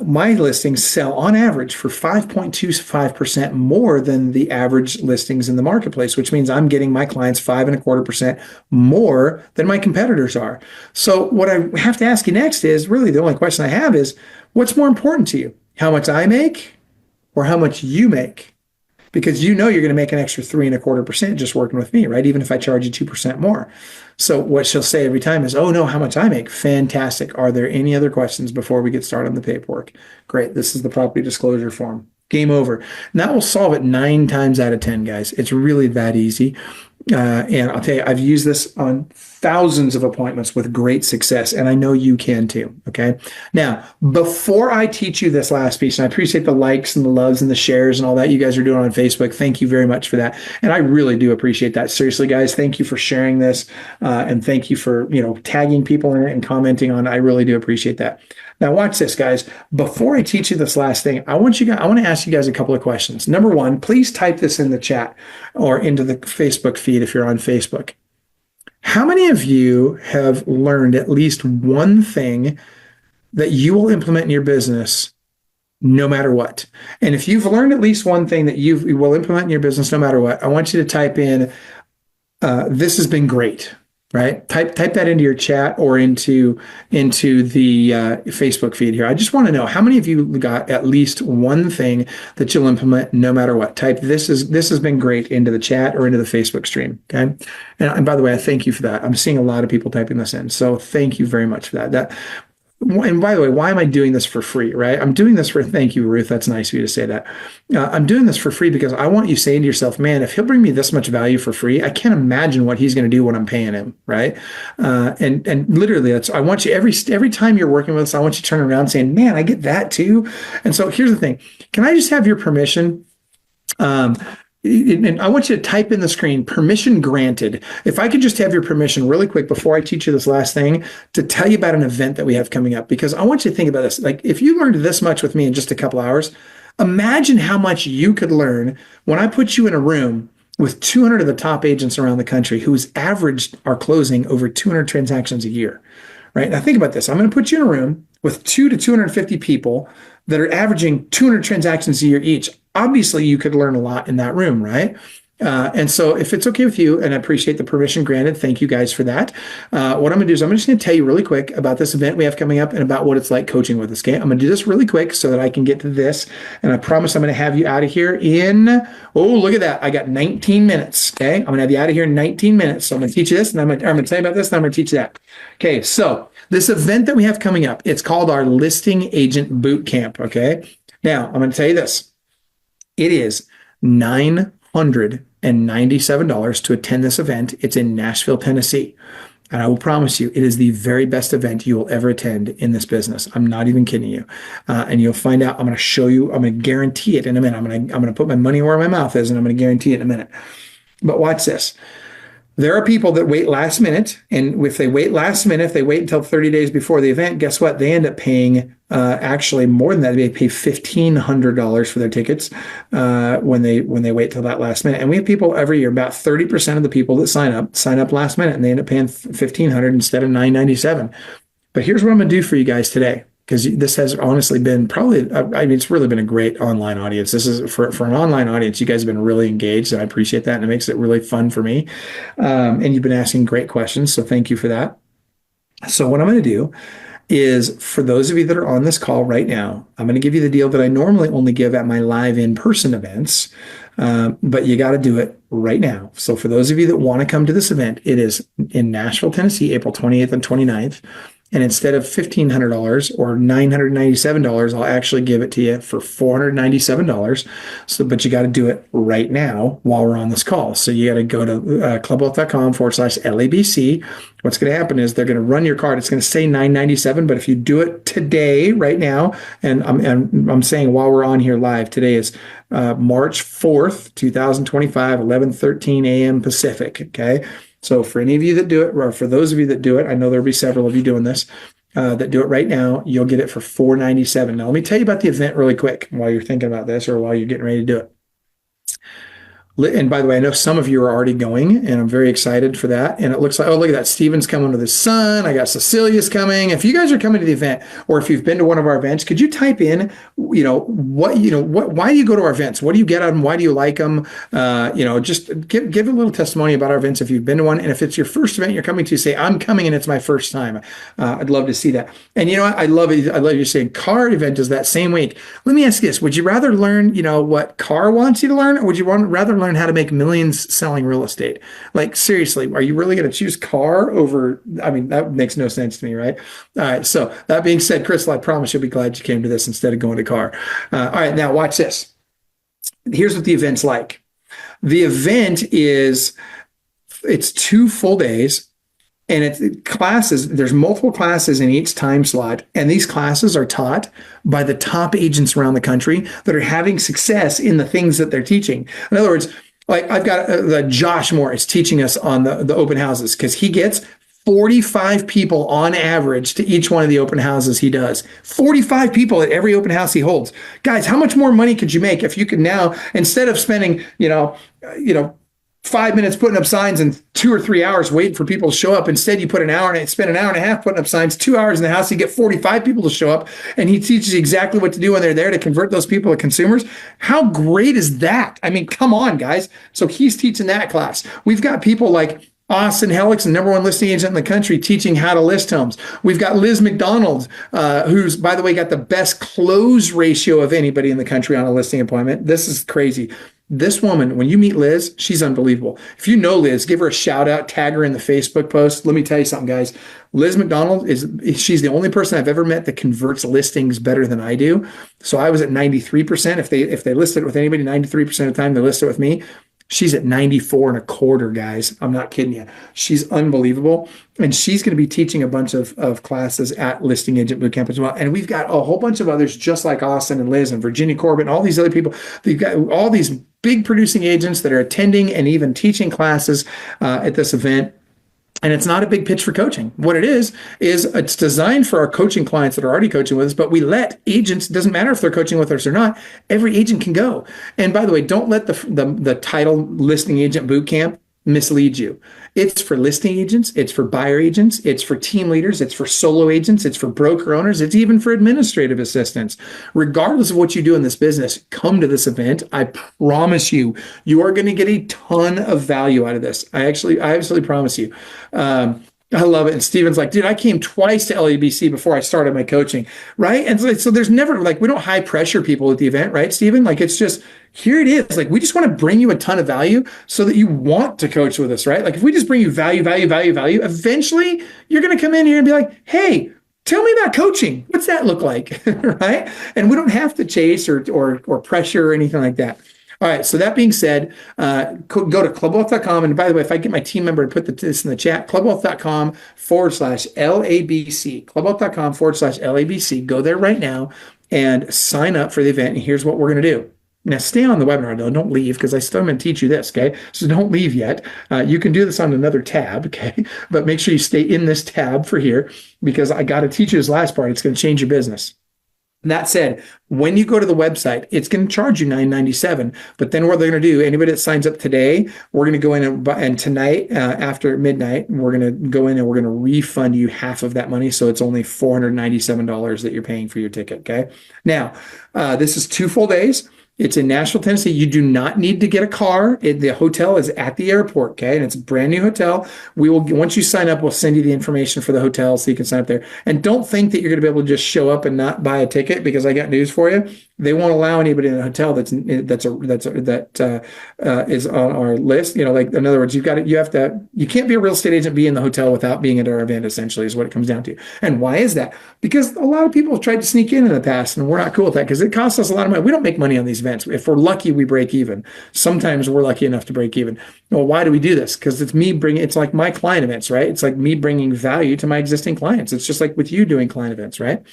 my listings sell on average for 5.25% more than the average listings in the marketplace, which means I'm getting my clients 5.25% more than my competitors are. So what I have to ask you next is really the only question I have is, what's more important to you? How much I make or how much you make? Because you know you're going to make an extra 3.25% just working with me, right? Even if I charge you 2% more. So what she'll say every time is, oh no, how much I make? Fantastic. Are there any other questions before we get started on the paperwork? Great. This is the property disclosure form. Game over. And that will solve it 9 times out of 10, guys. It's really that easy. And I'll tell you, I've used this on thousands of appointments with great success, and I know you can too. Okay. Now, before I teach you this last piece, and I appreciate the likes and the loves and the shares and all that you guys are doing on Facebook. Thank you very much for that. And I really do appreciate that. Seriously, guys, thank you for sharing this. And thank you for, tagging people in it and commenting on it. I really do appreciate that. Now, watch this, guys. Before I teach you this last thing, I want to ask you guys a couple of questions. Number one, please type this in the chat or into the Facebook feed if you're on Facebook. How many of you have learned at least one thing that you will implement in your business no matter what? And if you've learned at least one thing that you will implement in your business no matter what, I want you to type in, this has been great. Right? Type that into your chat or into the Facebook feed here. I just want to know how many of you got at least one thing that you'll implement no matter what. Type this has been great into the chat or into the Facebook stream. Okay. And by the way, I thank you for that. I'm seeing a lot of people typing this in. So thank you very much for that. And by the way, why am I doing this for free, right? I'm doing this thank you, Ruth. That's nice of you to say that. I'm doing this for free because I want you saying to yourself, man, if he'll bring me this much value for free, I can't imagine what he's going to do when I'm paying him, right? And literally, I want you every time you're working with us, I want you to turn around saying, man, I get that too. And so here's the thing. Can I just have your permission? And I want you to type in the screen, permission granted. If I could just have your permission really quick before I teach you this last thing to tell you about an event that we have coming up, because I want you to think about this. Like if you learned this much with me in just a couple hours, imagine how much you could learn when I put you in a room with 200 of the top agents around the country whose average are closing over 200 transactions a year, right? Now think about this. I'm going to put you in a room with 200 to 250 people that are averaging 200 transactions a year each. Obviously, you could learn a lot in that room, right? And so if it's okay with you, and I appreciate the permission granted, thank you guys for that. What I'm going to do is I'm just going to tell you really quick about this event we have coming up and about what it's like coaching with us, okay? I'm going to do this really quick so that I can get to this. And I promise I'm going to have you out of here in, oh, look at that. I got 19 minutes, okay? I'm going to have you out of here in 19 minutes. So I'm going to teach you this, and I'm going to tell you about this, and I'm going to teach you that. Okay, so this event that we have coming up, it's called our Listing Agent Boot Camp, okay? Now, I'm going to tell you this. It is $997 to attend this event. It's in Nashville, Tennessee. And I will promise you, it is the very best event you will ever attend in this business. I'm not even kidding you. And you'll find out, I'm going to show you, I'm going to guarantee it in a minute. I'm going to put my money where my mouth is, and I'm going to guarantee it in a minute. But watch this. There are people that wait last minute, and if they wait last minute, if they wait until 30 days before the event, guess what? They end up paying actually more than that. They pay $1,500 for their tickets when they wait till that last minute. And we have people every year, about 30% of the people that sign up last minute, and they end up paying $1,500 instead of $997. But here's what I'm going to do for you guys today, because this has honestly been it's really been a great online audience. This is for an online audience. You guys have been really engaged, and I appreciate that. And it makes it really fun for me. And you've been asking great questions. So thank you for that. So what I'm going to do is for those of you that are on this call right now, I'm going to give you the deal that I normally only give at my live in-person events, but you got to do it right now. So for those of you that want to come to this event, it is in Nashville, Tennessee, April 28th and 29th. And instead of $1,500 or $997, I'll actually give it to you for $497. So, but you got to do it right now while we're on this call. So you got to go to clubwealth.com/LABC. What's going to happen is they're going to run your card. It's going to say $997, but if you do it today, right now, and I'm saying while we're on here live, today is March 4th, 2025, 11:13 a.m. Pacific. Okay. So for any of you that do it, or for those of you that do it, I know there'll be several of you doing this, that do it right now, you'll get it for $497. Now, let me tell you about the event really quick while you're thinking about this or while you're getting ready to do it. And by the way, I know some of you are already going, and I'm very excited for that. And it looks like, oh, look at that. Steven's coming with his son. I got Cecilia's coming. If you guys are coming to the event, or if you've been to one of our events, could you type in, why do you go to our events? What do you get out of them? Why do you like them? Just give a little testimony about our events if you've been to one. And if it's your first event you're coming to, say, I'm coming and it's my first time. I'd love to see that. And you know what? I love it. I love you saying card event is that same week. Let me ask you this. Would you rather learn, what Car wants you to learn, or would you rather learn how to make millions selling real estate? Like, seriously, are you really going to choose Car over? I mean, that makes no sense to me, right? All right. So that being said, Crystal, I promise you'll be glad you came to this instead of going to Car. All right. Now watch this. Here's what the event's like. The event it's 2 full days. And it's classes, there's multiple classes in each time slot. And these classes are taught by the top agents around the country that are having success in the things that they're teaching. In other words, like I've got Josh Morris teaching us on the open houses, because he gets 45 people on average to each one of the open houses he does. 45 people at every open house he holds. Guys, how much more money could you make if you could now, instead of spending, 5 minutes putting up signs and 2 or 3 hours waiting for people to show up. Instead, you spend an hour and a half putting up signs, 2 hours in the house, you get 45 people to show up, and he teaches you exactly what to do when they're there to convert those people to consumers. How great is that? I mean, come on, guys. So he's teaching that class. We've got people like Austin Hellickson, #1 listing agent in the country, teaching how to list homes. We've got Liz McDonald, who's, by the way, got the best close ratio of anybody in the country on a listing appointment. This is crazy. This woman, when you meet Liz, she's unbelievable. If you know Liz, give her a shout out, tag her in the Facebook post. Let me tell you something, guys. Liz McDonald she's the only person I've ever met that converts listings better than I do. So I was at 93%. If they list it with anybody, 93% of the time they list it with me. She's at 94.25, guys. I'm not kidding you. She's unbelievable. And she's going to be teaching a bunch of classes at Listing Agent Bootcamp as well. And we've got a whole bunch of others just like Austin and Liz and Virginia Corbett and all these other people. We've got all these big producing agents that are attending and even teaching classes at this event. And it's not a big pitch for coaching. What it is it's designed for our coaching clients that are already coaching with us, but we let agents, it doesn't matter if they're coaching with us or not, every agent can go. And by the way, don't let the title Listing Agent Bootcamp mislead you. It's for listing agents, it's for buyer agents, it's for team leaders, it's for solo agents, it's for broker owners, it's even for administrative assistants. Regardless of what you do in this business, come to this event. I promise you, you are going to get a ton of value out of this. I absolutely promise you. I love it. And Steven's like, dude, I came twice to LABC before I started my coaching, right? And so there's never, like, we don't high pressure people at the event, right, Steven? Like, it's just, here it is. Like, we just want to bring you a ton of value so that you want to coach with us, right? Like, if we just bring you value, eventually you're going to come in here and be like, hey, tell me about coaching. What's that look like, right? And we don't have to chase or pressure or anything like that. All right. So that being said, go to clubwealth.com. And by the way, if I get my team member to put this in the chat, clubwealth.com/LABC, clubwealth.com/LABC. Go there right now and sign up for the event. And here's what we're going to do. Now, stay on the webinar, though. Don't leave, because I still am going to teach you this, okay? So don't leave yet. You can do this on another tab, okay? But make sure you stay in this tab for here, because I got to teach you this last part. It's going to change your business. That said, when you go to the website, it's going to charge you $997. But then what they're going to do, anybody that signs up today, we're going to go in and tonight after midnight, we're going to go in and we're going to refund you half of that money. So it's only $497 that you're paying for your ticket. Okay. Now, this is 2 full days. It's in Nashville, Tennessee. You do not need to get a car. The hotel is at the airport, okay? And it's a brand new hotel. We will, once you sign up, we'll send you the information for the hotel so you can sign up there. And don't think that you're going to be able to just show up and not buy a ticket, because I got news for you. They won't allow anybody in a hotel that is on our list. You know, like, in other words, you can't be a real estate agent, be in the hotel without being at our event, essentially, is what it comes down to. And why is that? Because a lot of people have tried to sneak in the past, and we're not cool with that, because it costs us a lot of money. We don't make money on these events. If we're lucky, we break even. Sometimes we're lucky enough to break even. Well, why do we do this? Because it's like my client events, right? It's like me bringing value to my existing clients. It's just like with you doing client events, right?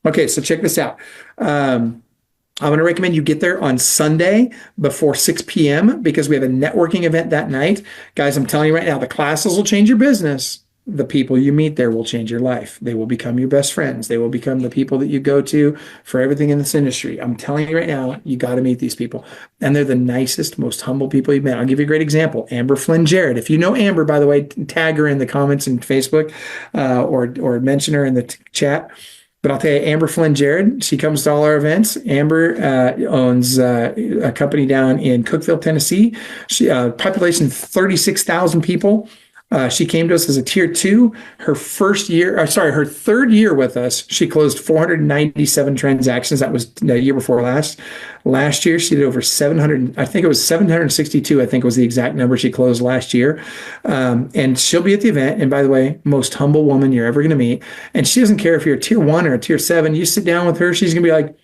Okay, so check this out. I'm going to recommend you get there on Sunday before 6 p.m. because we have a networking event that night. Guys, I'm telling you right now, the classes will change your business. The people you meet there will change your life. They will become your best friends. They will become the people that you go to for everything in this industry. I'm telling you right now, you got to meet these people. And they're the nicest, most humble people you've met. I'll give you a great example. Amber Flynn Jarrett. If you know Amber, by the way, tag her in the comments in Facebook or mention her in the chat. But I'll tell you, Amber Flynn Jarrett, she comes to all our events. Amber owns a company down in Cookeville, Tennessee. She population 36,000 people. She came to us as a tier 2. Her third year with us, she closed 497 transactions. That was the year before last. Last year, she did over 700. I think it was 762. I think was the exact number she closed last year. And she'll be at the event. And by the way, most humble woman you're ever going to meet. And she doesn't care if you're a tier 1 or a tier 7. You sit down with her, she's going to be like,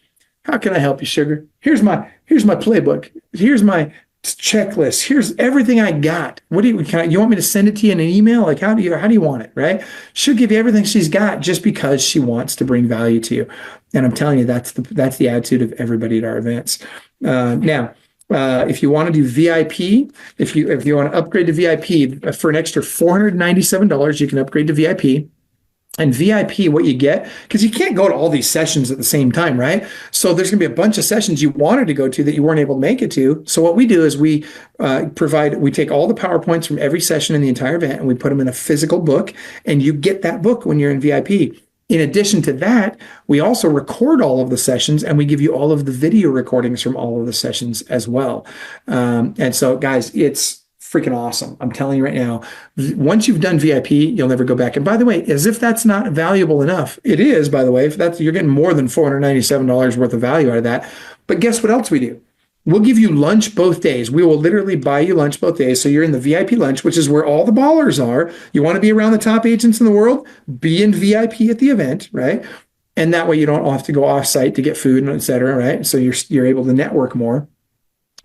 "How can I help you, sugar? Here's my playbook. Here's my checklist. Here's everything I got. What do you want me to send it to you in an email? Like, how do you want it?" Right? She'll give you everything she's got just because she wants to bring value to you. And I'm telling you, that's the attitude of everybody at our events. Now, if you want to do VIP, if you want to upgrade to VIP for an extra $497, you can upgrade to VIP. And VIP, what you get, because you can't go to all these sessions at the same time, right? So there's going to be a bunch of sessions you wanted to go to that you weren't able to make it to. So what we do is we take all the PowerPoints from every session in the entire event and we put them in a physical book, and you get that book when you're in VIP. In addition to that, we also record all of the sessions and we give you all of the video recordings from all of the sessions as well. And so, guys, it's freaking awesome. I'm telling you right now, once you've done VIP, you'll never go back. And by the way, as if that's not valuable enough, it is, by the way. If you're getting more than $497 worth of value out of that. But guess what else we do? We'll give you lunch both days. We will literally buy you lunch both days. So you're in the VIP lunch, which is where all the ballers are. You want to be around the top agents in the world? Be in VIP at the event, right? And that way you don't have to go off site to get food and et cetera, right? So you're able to network more.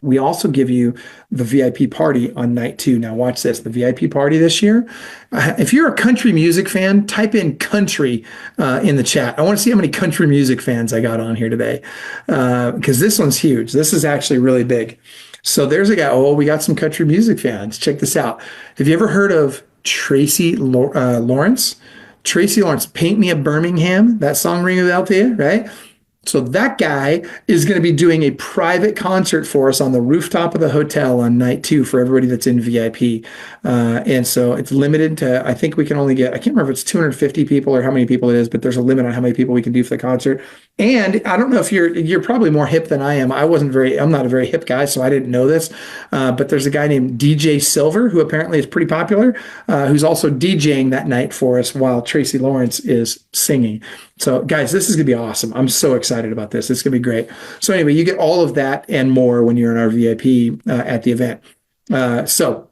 We also give you the VIP party on night 2. Now watch this, the VIP party this year. If you're a country music fan, type in country in the chat. I want to see how many country music fans I got on here today, because this one's huge. This is actually really big. So there's a guy, we got some country music fans. Check this out. Have you ever heard of Tracy Lawrence? Tracy Lawrence, Paint Me a Birmingham. That song ring a bell to you, right? So that guy is going to be doing a private concert for us on the rooftop of the hotel on night 2 for everybody that's in VIP. And so it's limited to, I think we can only get, I can't remember if it's 250 people or how many people it is, but there's a limit on how many people we can do for the concert. And I don't know if you're probably more hip than I am. I'm not a very hip guy, so I didn't know this. But there's a guy named DJ Silver, who apparently is pretty popular, who's also DJing that night for us while Tracy Lawrence is singing. So guys, this is going to be awesome. I'm so excited about this. It's going to be great. So anyway, you get all of that and more when you're in our VIP at the event. So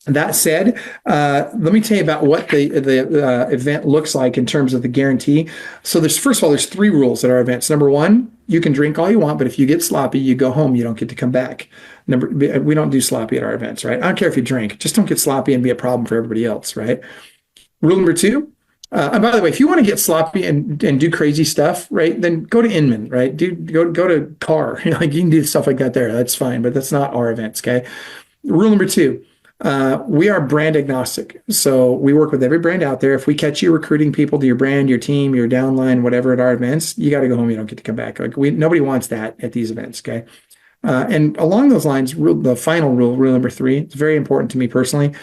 that said, let me tell you about what the event looks like in terms of the guarantee. So first of all, there's 3 rules at our events. Number 1, you can drink all you want, but if you get sloppy, you go home. You don't get to come back. We don't do sloppy at our events, right? I don't care if you drink. Just don't get sloppy and be a problem for everybody else, right? Rule number 2. And by the way, if you want to get sloppy and do crazy stuff, right, then go to Inman, right? Go to Carr. Like, you can do stuff like that there. That's fine, but that's not our events, okay? Rule number 2, we are brand agnostic. So we work with every brand out there. If we catch you recruiting people to your brand, your team, your downline, whatever at our events, you got to go home. You don't get to come back. Like, nobody wants that at these events, okay? And along those lines, the final rule number 3, it's very important to me personally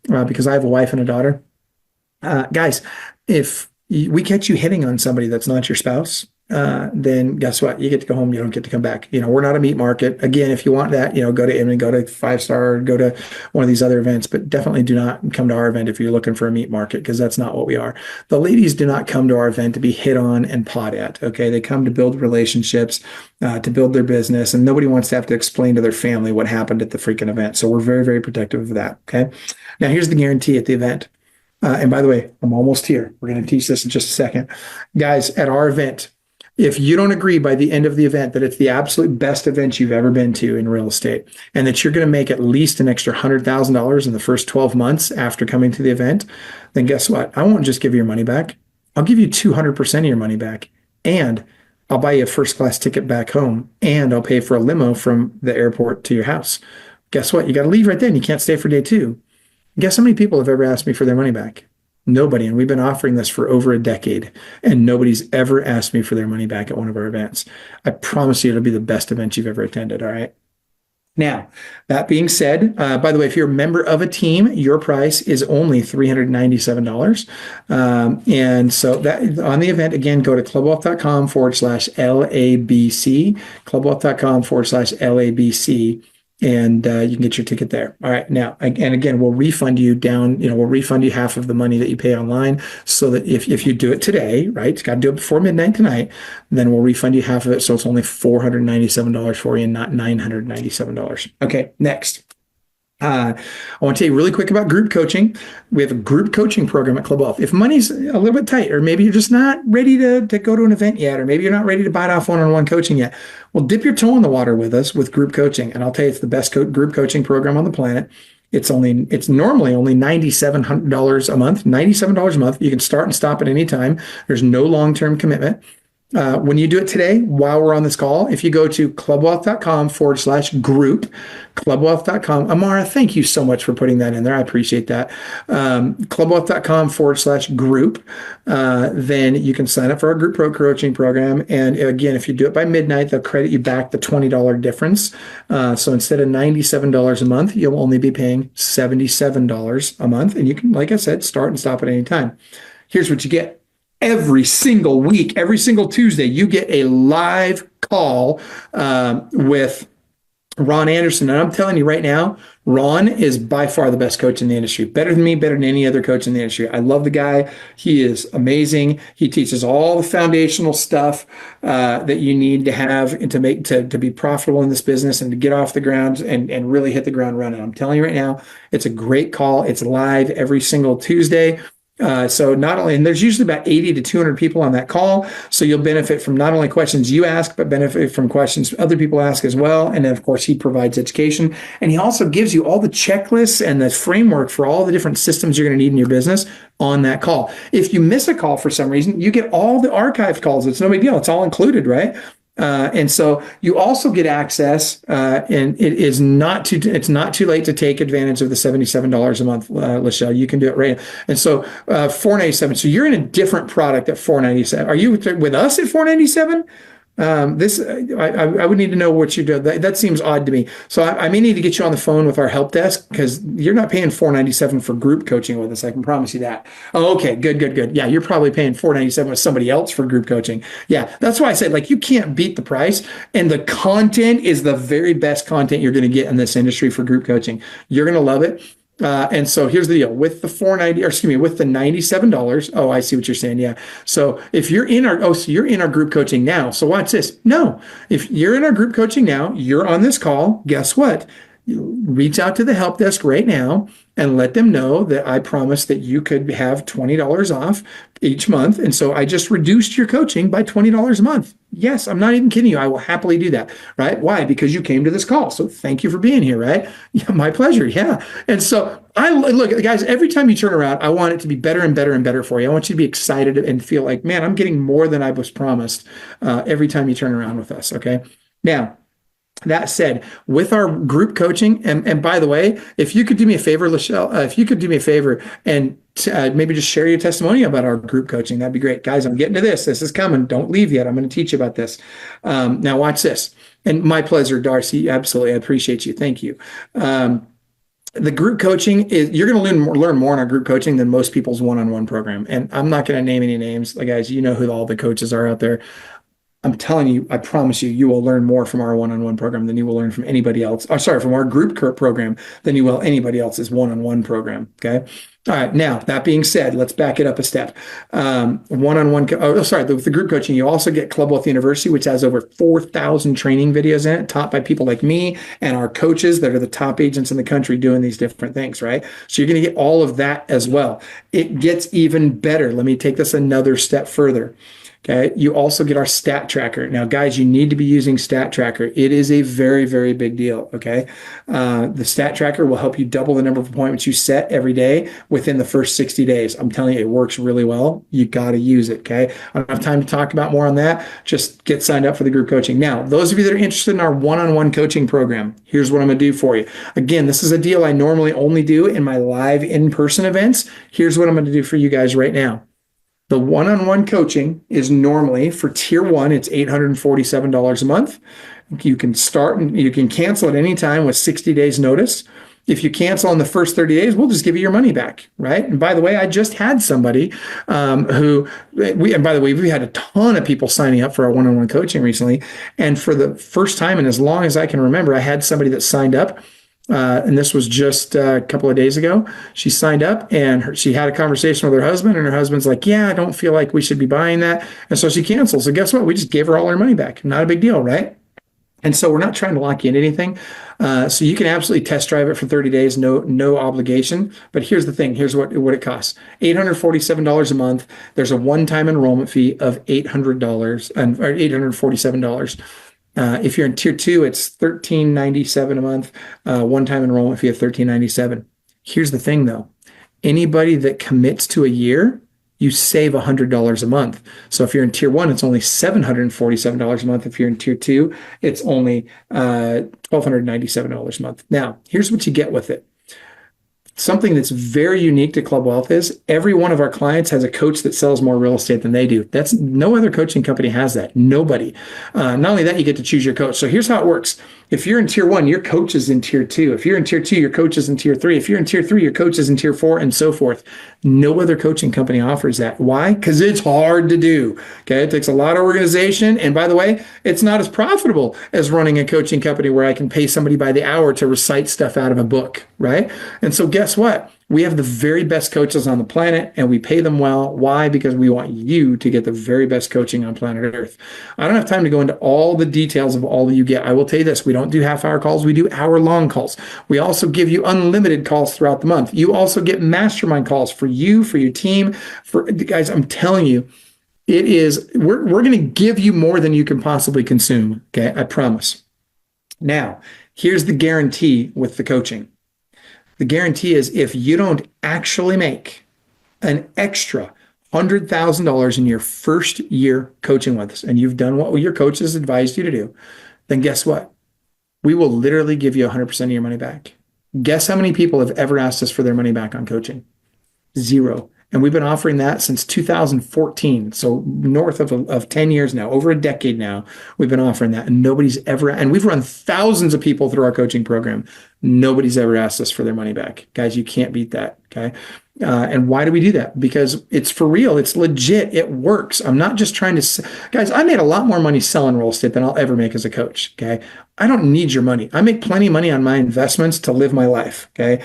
because I have a wife and a daughter. Guys, if we catch you hitting on somebody that's not your spouse, then guess what? You get to go home. You don't get to come back. We're not a meat market. Again, if you want that, go to Inman, go to 5 Star, go to one of these other events, but definitely do not come to our event if you're looking for a meat market, because that's not what we are. The ladies do not come to our event to be hit on and pawed at. Okay. They come to build relationships, to build their business, and nobody wants to have to explain to their family what happened at the freaking event. So we're very, very protective of that. Okay. Now here's the guarantee at the event. And by the way, I'm almost here. We're going to teach this in just a second. Guys, at our event, if you don't agree by the end of the event that it's the absolute best event you've ever been to in real estate, and that you're going to make at least an extra $100,000 in the first 12 months after coming to the event, then guess what? I won't just give you your money back. I'll give you 200% of your money back. And I'll buy you a first class ticket back home. And I'll pay for a limo from the airport to your house. Guess what? You got to leave right then. You can't stay for day 2. Guess how many people have ever asked me for their money back? Nobody. And we've been offering this for over a decade, and nobody's ever asked me for their money back at one of our events. I promise you it'll be the best event you've ever attended. All right. Now, that being said, by the way, if you're a member of a team, your price is only $397. And so that on the event, again, go to clubwealth.com/LABC, clubwealth.com/LABC. And you can get your ticket there. All right. Now, and again, we'll refund you we'll refund you half of the money that you pay online, so that if you do it today, right, you got to do it before midnight tonight, then we'll refund you half of it. So it's only $497 for you, and not $997. Okay. Next. I want to tell you really quick about group coaching. We have a group coaching program at Club Wealth. If money's a little bit tight, or maybe you're just not ready to go to an event yet, or maybe you're not ready to bite off one-on-one coaching yet, well, dip your toe in the water with us with group coaching. And I'll tell you, it's the best group coaching program on the planet. It's normally only $97 a month, $97 a month. You can start and stop at any time. There's no long-term commitment. When you do it today, while we're on this call, if you go to clubwealth.com/group, clubwealth.com. Amara, thank you so much for putting that in there. I appreciate that. Clubwealth.com/group. Then you can sign up for our group coaching program. And again, if you do it by midnight, they'll credit you back the $20 difference. So instead of $97 a month, you'll only be paying $77 a month. And you can, like I said, start and stop at any time. Here's what you get. Every single week, every single Tuesday, you get a live call with Ron Anderson. And I'm telling you right now, Ron is by far the best coach in the industry. Better than me, better than any other coach in the industry. I love the guy. He is amazing. He teaches all the foundational stuff that you need to have and to be profitable in this business and to get off the ground and really hit the ground running. I'm telling you right now, it's a great call. It's live every single Tuesday. So not only, and there's usually about 80 to 200 people on that call. So you'll benefit from not only questions you ask, but benefit from questions other people ask as well. And then of course he provides education, and he also gives you all the checklists and the framework for all the different systems you're going to need in your business on that call. If you miss a call for some reason, you get all the archived calls. It's no big deal. It's all included, right? And so you also get access, and it's not too late to take advantage of the $77 a month, Lachelle. You can do it right now. And so $497. So you're in a different product at $497. Are you with us at $497? I would need to know what you do. That seems odd to me. So I may need to get you on the phone with our help desk, because you're not paying $497 for group coaching with us. I can promise you that. Oh, okay, good. Yeah, you're probably paying $497 with somebody else for group coaching. Yeah, that's why I said, like, you can't beat the price, and the content is the very best content you're going to get in this industry for group coaching. You're going to love it. And so here's the deal with the with the $97. Oh, I see what you're saying. Yeah. So if you're in you're in our group coaching now. So watch this. No, if you're in our group coaching now, you're on this call. Guess what? You reach out to the help desk right now and let them know that I promised that you could have $20 off each month. And so I just reduced your coaching by $20 a month. Yes, I'm not even kidding you. I will happily do that, right? Why? Because you came to this call. So thank you for being here, right? Yeah, my pleasure. Yeah. And so look, guys, every time you turn around, I want it to be better and better and better for you. I want you to be excited and feel like, man, I'm getting more than I was promised every time you turn around with us. Okay. Now, that said, with our group coaching, and by the way, if you could do me a favor, Lachelle, if you could do me a favor and maybe just share your testimony about our group coaching, that'd be great. Guys, I'm getting to this. This is coming. Don't leave yet. I'm going to teach you about this. Now watch this. And my pleasure, Darcy. Absolutely. I appreciate you. Thank you. The group coaching you're going to learn more in our group coaching than most people's one-on-one program. And I'm not going to name any names. Like, guys, you know who all the coaches are out there. I'm telling you, I promise you, you will learn more from our one-on-one program than you will learn from anybody else. Or sorry, from our group program than you will anybody else's one-on-one program. Okay. All right. Now, that being said, let's back it up a step. One-on-one, with the group coaching, you also get Club Wealth University, which has over 4,000 training videos in it, taught by people like me and our coaches that are the top agents in the country doing these different things, right? So you're going to get all of that as well. It gets even better. Let me take this another step further. Okay. You also get our stat tracker. Now, guys, you need to be using stat tracker. It is a very, very big deal. Okay. The stat tracker will help you double the number of appointments you set every day within the first 60 days. I'm telling you, it works really well. You got to use it. Okay. I don't have time to talk about more on that. Just get signed up for the group coaching. Now, those of you that are interested in our one-on-one coaching program, here's what I'm going to do for you. Again, this is a deal I normally only do in my live in-person events. Here's what I'm going to do for you guys right now. The one-on-one coaching is normally for tier one, it's $847 a month. You can start and you can cancel at any time with 60 days notice. If you cancel in the first 30 days, we'll just give you your money back, right? And by the way, I just had somebody and by the way, we had a ton of people signing up for our one-on-one coaching recently. And for the first time, and as long as I can remember, I had somebody that signed up. And this was just a couple of days ago. She signed up and she had a conversation with her husband, and her husband's like, yeah, I don't feel like we should be buying that. And so she canceled. So guess what? We just gave her all her money back. Not a big deal, right? And so we're not trying to lock you into anything. So you can absolutely test drive it for 30 days, no obligation. But here's the thing. Here's what it costs. $847 a month. There's a one-time enrollment fee of $800 and or $847. If you're in tier two, it's $13.97 a month, one-time enrollment fee of $13.97. Here's the thing though. Anybody that commits to a year, you save $100 a month. So if you're in tier one, it's only $747 a month. If you're in tier two, it's only $1,297 a month. Now, here's what you get with it. Something that's very unique to Club Wealth is every one of our clients has a coach that sells more real estate than they do. That's no other coaching company has that. Nobody. Not only that, you get to choose your coach. So here's how it works. If you're in tier one, your coach is in tier two. If you're in tier two, your coach is in tier three. If you're in tier three, your coach is in tier four, and so forth. No other coaching company offers that. Why? Because it's hard to do. Okay. It takes a lot of organization. And by the way, it's not as profitable as running a coaching company where I can pay somebody by the hour to recite stuff out of a book. Right. And so guess what? We have the very best coaches on the planet, and we pay them well. Why? Because we want you to get the very best coaching on planet Earth. I don't have time to go into all the details of all that you get. I will tell you this. We don't do half-hour calls. We do hour-long calls. We also give you unlimited calls throughout the month. You also get mastermind calls for you, for your team. For guys, I'm telling you, we're going to give you more than you can possibly consume. Okay, I promise. Now, here's the guarantee with the coaching. The guarantee is if you don't actually make an extra $100,000 in your first year coaching with us, and you've done what your coach has advised you to do, then guess what? We will literally give you 100% of your money back. Guess how many people have ever asked us for their money back on coaching? 0. And we've been offering that since 2014. So north of 10 years now, over a decade now, we've been offering that. And nobody's ever, and we've run thousands of people through our coaching program. Nobody's ever asked us for their money back. Guys, you can't beat that. Okay. And why do we do that? Because it's for real. It's legit. It works. I'm not just trying to, guys, I made a lot more money selling real estate than I'll ever make as a coach. Okay. I don't need your money. I make plenty of money on my investments to live my life. Okay.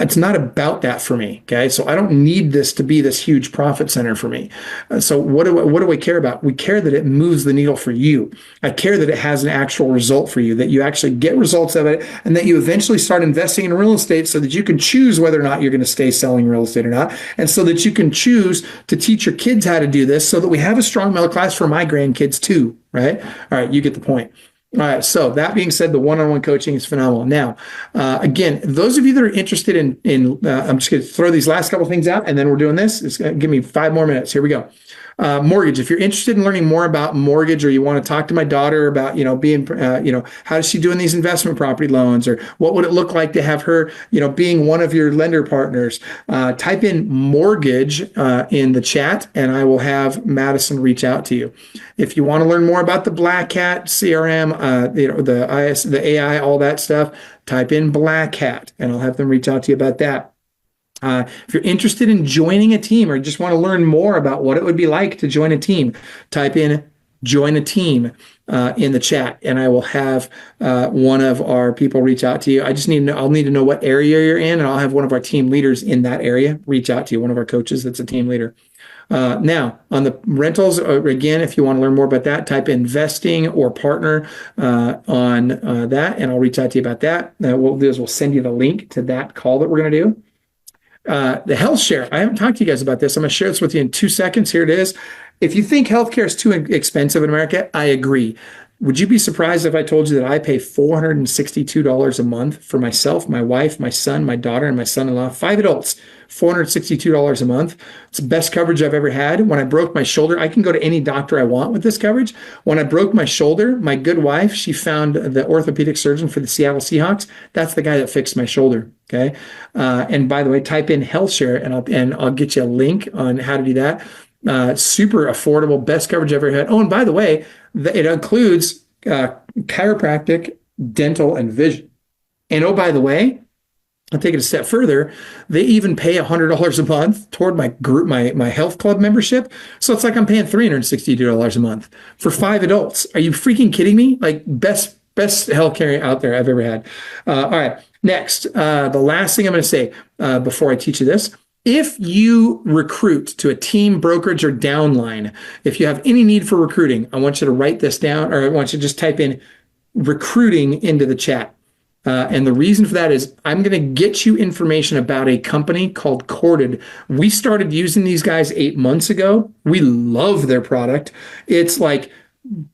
It's not about that for me. Okay. So I don't need this to be this huge profit center for me. So what do I care about? We care that it moves the needle for you. I care that it has an actual result for you, that you actually get results of it, and that you eventually start investing in real estate so that you can choose whether or not you're going to stay selling real estate or not. And so that you can choose to teach your kids how to do this so that we have a strong middle class for my grandkids too. Right. All right. You get the point. All right. So that being said, the one-on-one coaching is phenomenal. Now, again, those of you that are interested in I'm just going to throw these last couple things out, and then we're doing this. It's going to give me 5 more minutes. Here we go. Mortgage. If you're interested in learning more about mortgage, or you want to talk to my daughter about, being, how is she doing these investment property loans, or what would it look like to have her, being one of your lender partners, type in mortgage in the chat, and I will have Madison reach out to you. If you want to learn more about the Black Hat CRM, the AI, all that stuff, type in Black Hat, and I'll have them reach out to you about that. If you're interested in joining a team or just want to learn more about what it would be like to join a team, type in join a team in the chat, and I will have one of our people reach out to you. I just need to know, I'll need to know what area you're in, and I'll have one of our team leaders in that area reach out to you, one of our coaches that's a team leader. Now, on the rentals, again, if you want to learn more about that, type investing or partner on that, and I'll reach out to you about that. What we'll do is we'll send you the link to that call that we're going to do. The health share, I haven't talked to you guys about this. I'm going to share this with you in 2 seconds. Here it is. If you think healthcare is too expensive in America, I agree. Would you be surprised if I told you that I pay $462 a month for myself, my wife, my son, my daughter, and my son-in-law, 5 adults, $462 a month. It's the best coverage I've ever had. When I broke my shoulder, I can go to any doctor I want with this coverage. When I broke my shoulder, my good wife, she found the orthopedic surgeon for the Seattle Seahawks. That's the guy that fixed my shoulder. Okay. And by the way, type in HealthShare and I'll get you a link on how to do that. Super affordable, best coverage I've ever had. Oh, and by the way, it includes chiropractic, dental, and vision. And oh, by the way, I'll take it a step further. They even pay $100 a month toward my group, my health club membership. So it's like I'm paying $362 a month for 5 adults. Are you freaking kidding me? Like best healthcare out there I've ever had. All right, next, the last thing I'm going to say before I teach you this. If you recruit to a team, brokerage, or downline, if you have any need for recruiting, I want you to write this down, or I want you to just type in recruiting into the chat. And the reason for that is I'm going to get you information about a company called Corded. We started using these guys 8 months ago. We love their product. It's like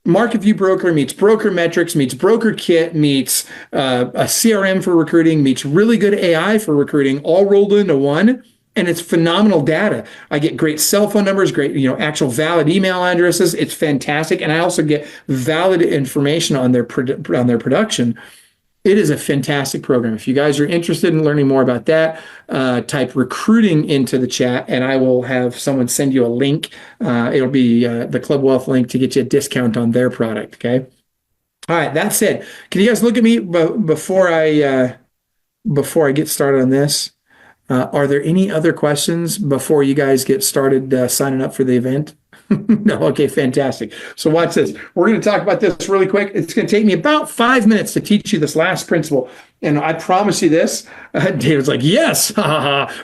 Market View Broker meets Broker Metrics meets Broker Kit meets a CRM for recruiting meets really good AI for recruiting, all rolled into one. And it's phenomenal data. I get great cell phone numbers, great, actual valid email addresses. It's fantastic. And I also get valid information on their production. It is a fantastic program. If you guys are interested in learning more about that, type recruiting into the chat and I will have someone send you a link. It'll be the Club Wealth link to get you a discount on their product. Okay. All right. That said, can you guys look at me before I get started on this? Are there any other questions before you guys get started signing up for the event? No? Okay, fantastic. So watch this. We're going to talk about this really quick. It's going to take me about 5 minutes to teach you this last principle. And I promise you this. David's like, yes,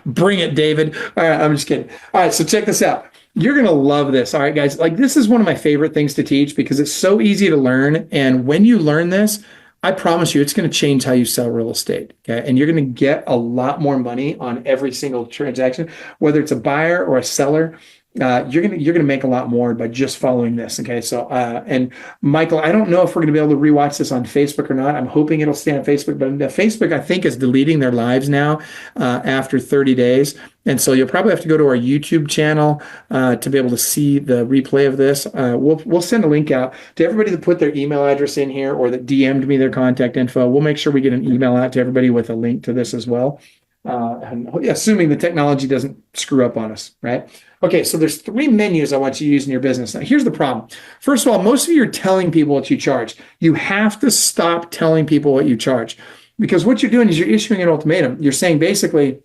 bring it, David. All right, I'm just kidding. All right, so check this out. You're going to love this. All right, guys. Like, this is one of my favorite things to teach because it's so easy to learn. And when you learn this, I promise you, it's going to change how you sell real estate. Okay. And you're going to get a lot more money on every single transaction, whether it's a buyer or a seller. You're gonna make a lot more by just following this. Okay. So and Michael, I don't know if we're gonna be able to rewatch this on Facebook or not. I'm hoping it'll stay on Facebook, but Facebook I think is deleting their lives now after 30 days. And so you'll probably have to go to our YouTube channel to be able to see the replay of this. We'll send a link out to everybody that put their email address in here or that DM'd me their contact info. We'll make sure we get an email out to everybody with a link to this as well. And assuming the technology doesn't screw up on us, right? Okay, so there's 3 menus I want you to use in your business. Now, here's the problem. First of all, most of you are telling people what you charge. You have to stop telling people what you charge because what you're doing is you're issuing an ultimatum. You're saying basically,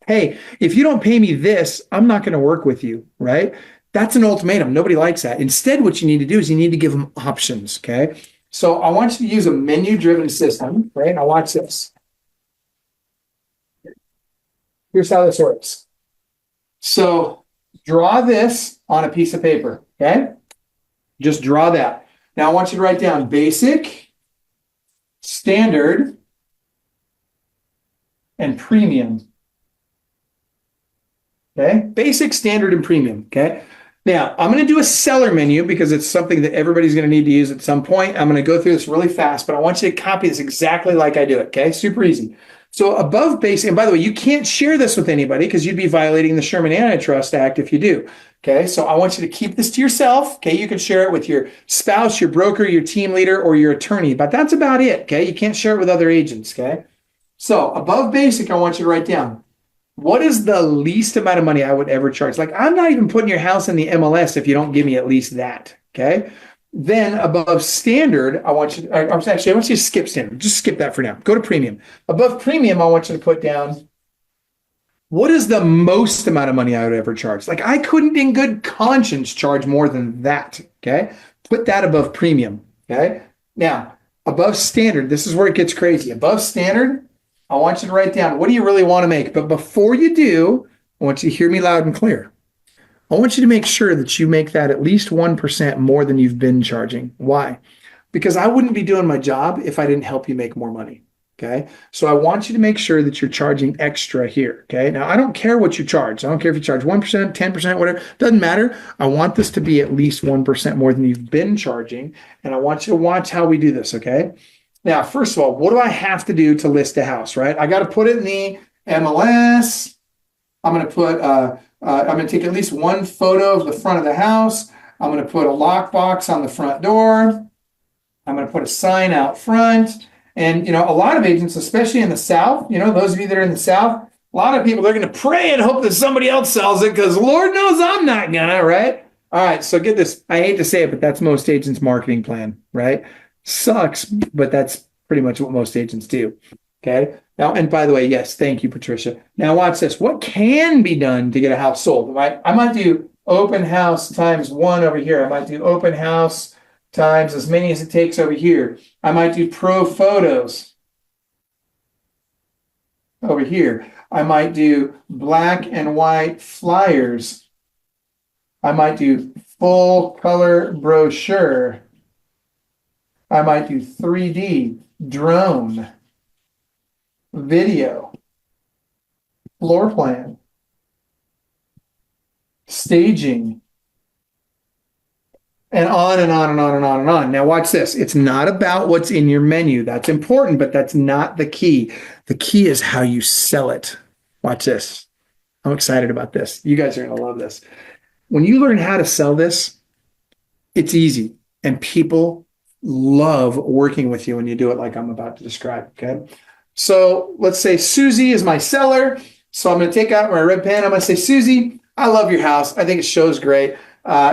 hey, if you don't pay me this, I'm not going to work with you, right? That's an ultimatum. Nobody likes that. Instead, what you need to do is you need to give them options, okay? So I want you to use a menu-driven system, right? Now watch this. Here's how this works. So draw this on a piece of paper, okay? Just draw that. Now I want you to write down basic, standard, and premium. Okay? Basic, standard, and premium, okay? Now, I'm going to do a seller menu because it's something that everybody's going to need to use at some point. I'm going to go through this really fast, but I want you to copy this exactly like I do it, okay? Super easy. So above basic, and by the way, you can't share this with anybody because you'd be violating the Sherman Antitrust Act if you do. Okay, so I want you to keep this to yourself. Okay, you can share it with your spouse, your broker, your team leader, or your attorney, but that's about it. Okay, you can't share it with other agents. Okay, so above basic, I want you to write down what is the least amount of money I would ever charge. Like, I'm not even putting your house in the MLS if you don't give me at least that. Okay. Then above standard, I want you to skip standard. Just skip that for now. Go to premium. Above premium, I want you to put down what is the most amount of money I would ever charge. Like, I couldn't in good conscience charge more than that. Okay. Put that above premium. Okay. Now, above standard, this is where it gets crazy. Above standard, I want you to write down, what do you really want to make? But before you do, I want you to hear me loud and clear. I want you to make sure that you make that at least 1% more than you've been charging. Why? Because I wouldn't be doing my job if I didn't help you make more money. Okay. So I want you to make sure that you're charging extra here. Okay. Now I don't care what you charge. I don't care if you charge 1%, 10%, whatever. Doesn't matter. I want this to be at least 1% more than you've been charging. And I want you to watch how we do this. Okay. Now, first of all, what do I have to do to list a house, right? I got to put it in the MLS. I'm going to put, I'm going to take at least one photo of the front of the house. I'm going to put a lockbox on the front door. I'm going to put a sign out front. And, a lot of agents, especially in the South, those of you that are in the South, a lot of people, they're going to pray and hope that somebody else sells it because Lord knows I'm not gonna, right? All right, so get this. I hate to say it, but that's most agents' marketing plan, right? Sucks, but that's pretty much what most agents do, okay? Now, and by the way, yes, thank you, Patricia. Now watch this. What can be done to get a house sold, right? I might do open house times 1 over here. I might do open house times as many as it takes over here. I might do pro photos over here. I might do black and white flyers. I might do full color brochure. I might do 3D, drone, video, floor plan, staging, and on and on and on and on and on. Now watch this. It's not about what's in your menu. That's important, but that's not the key. The key is how you sell it. Watch this. I'm excited about this. You guys are going to love this. When you learn how to sell this, it's easy. And people love working with you when you do it like I'm about to describe, okay? So let's say Susie is my seller. So I'm going to take out my red pen. I'm going to say, Susie, I love your house. I think it shows great.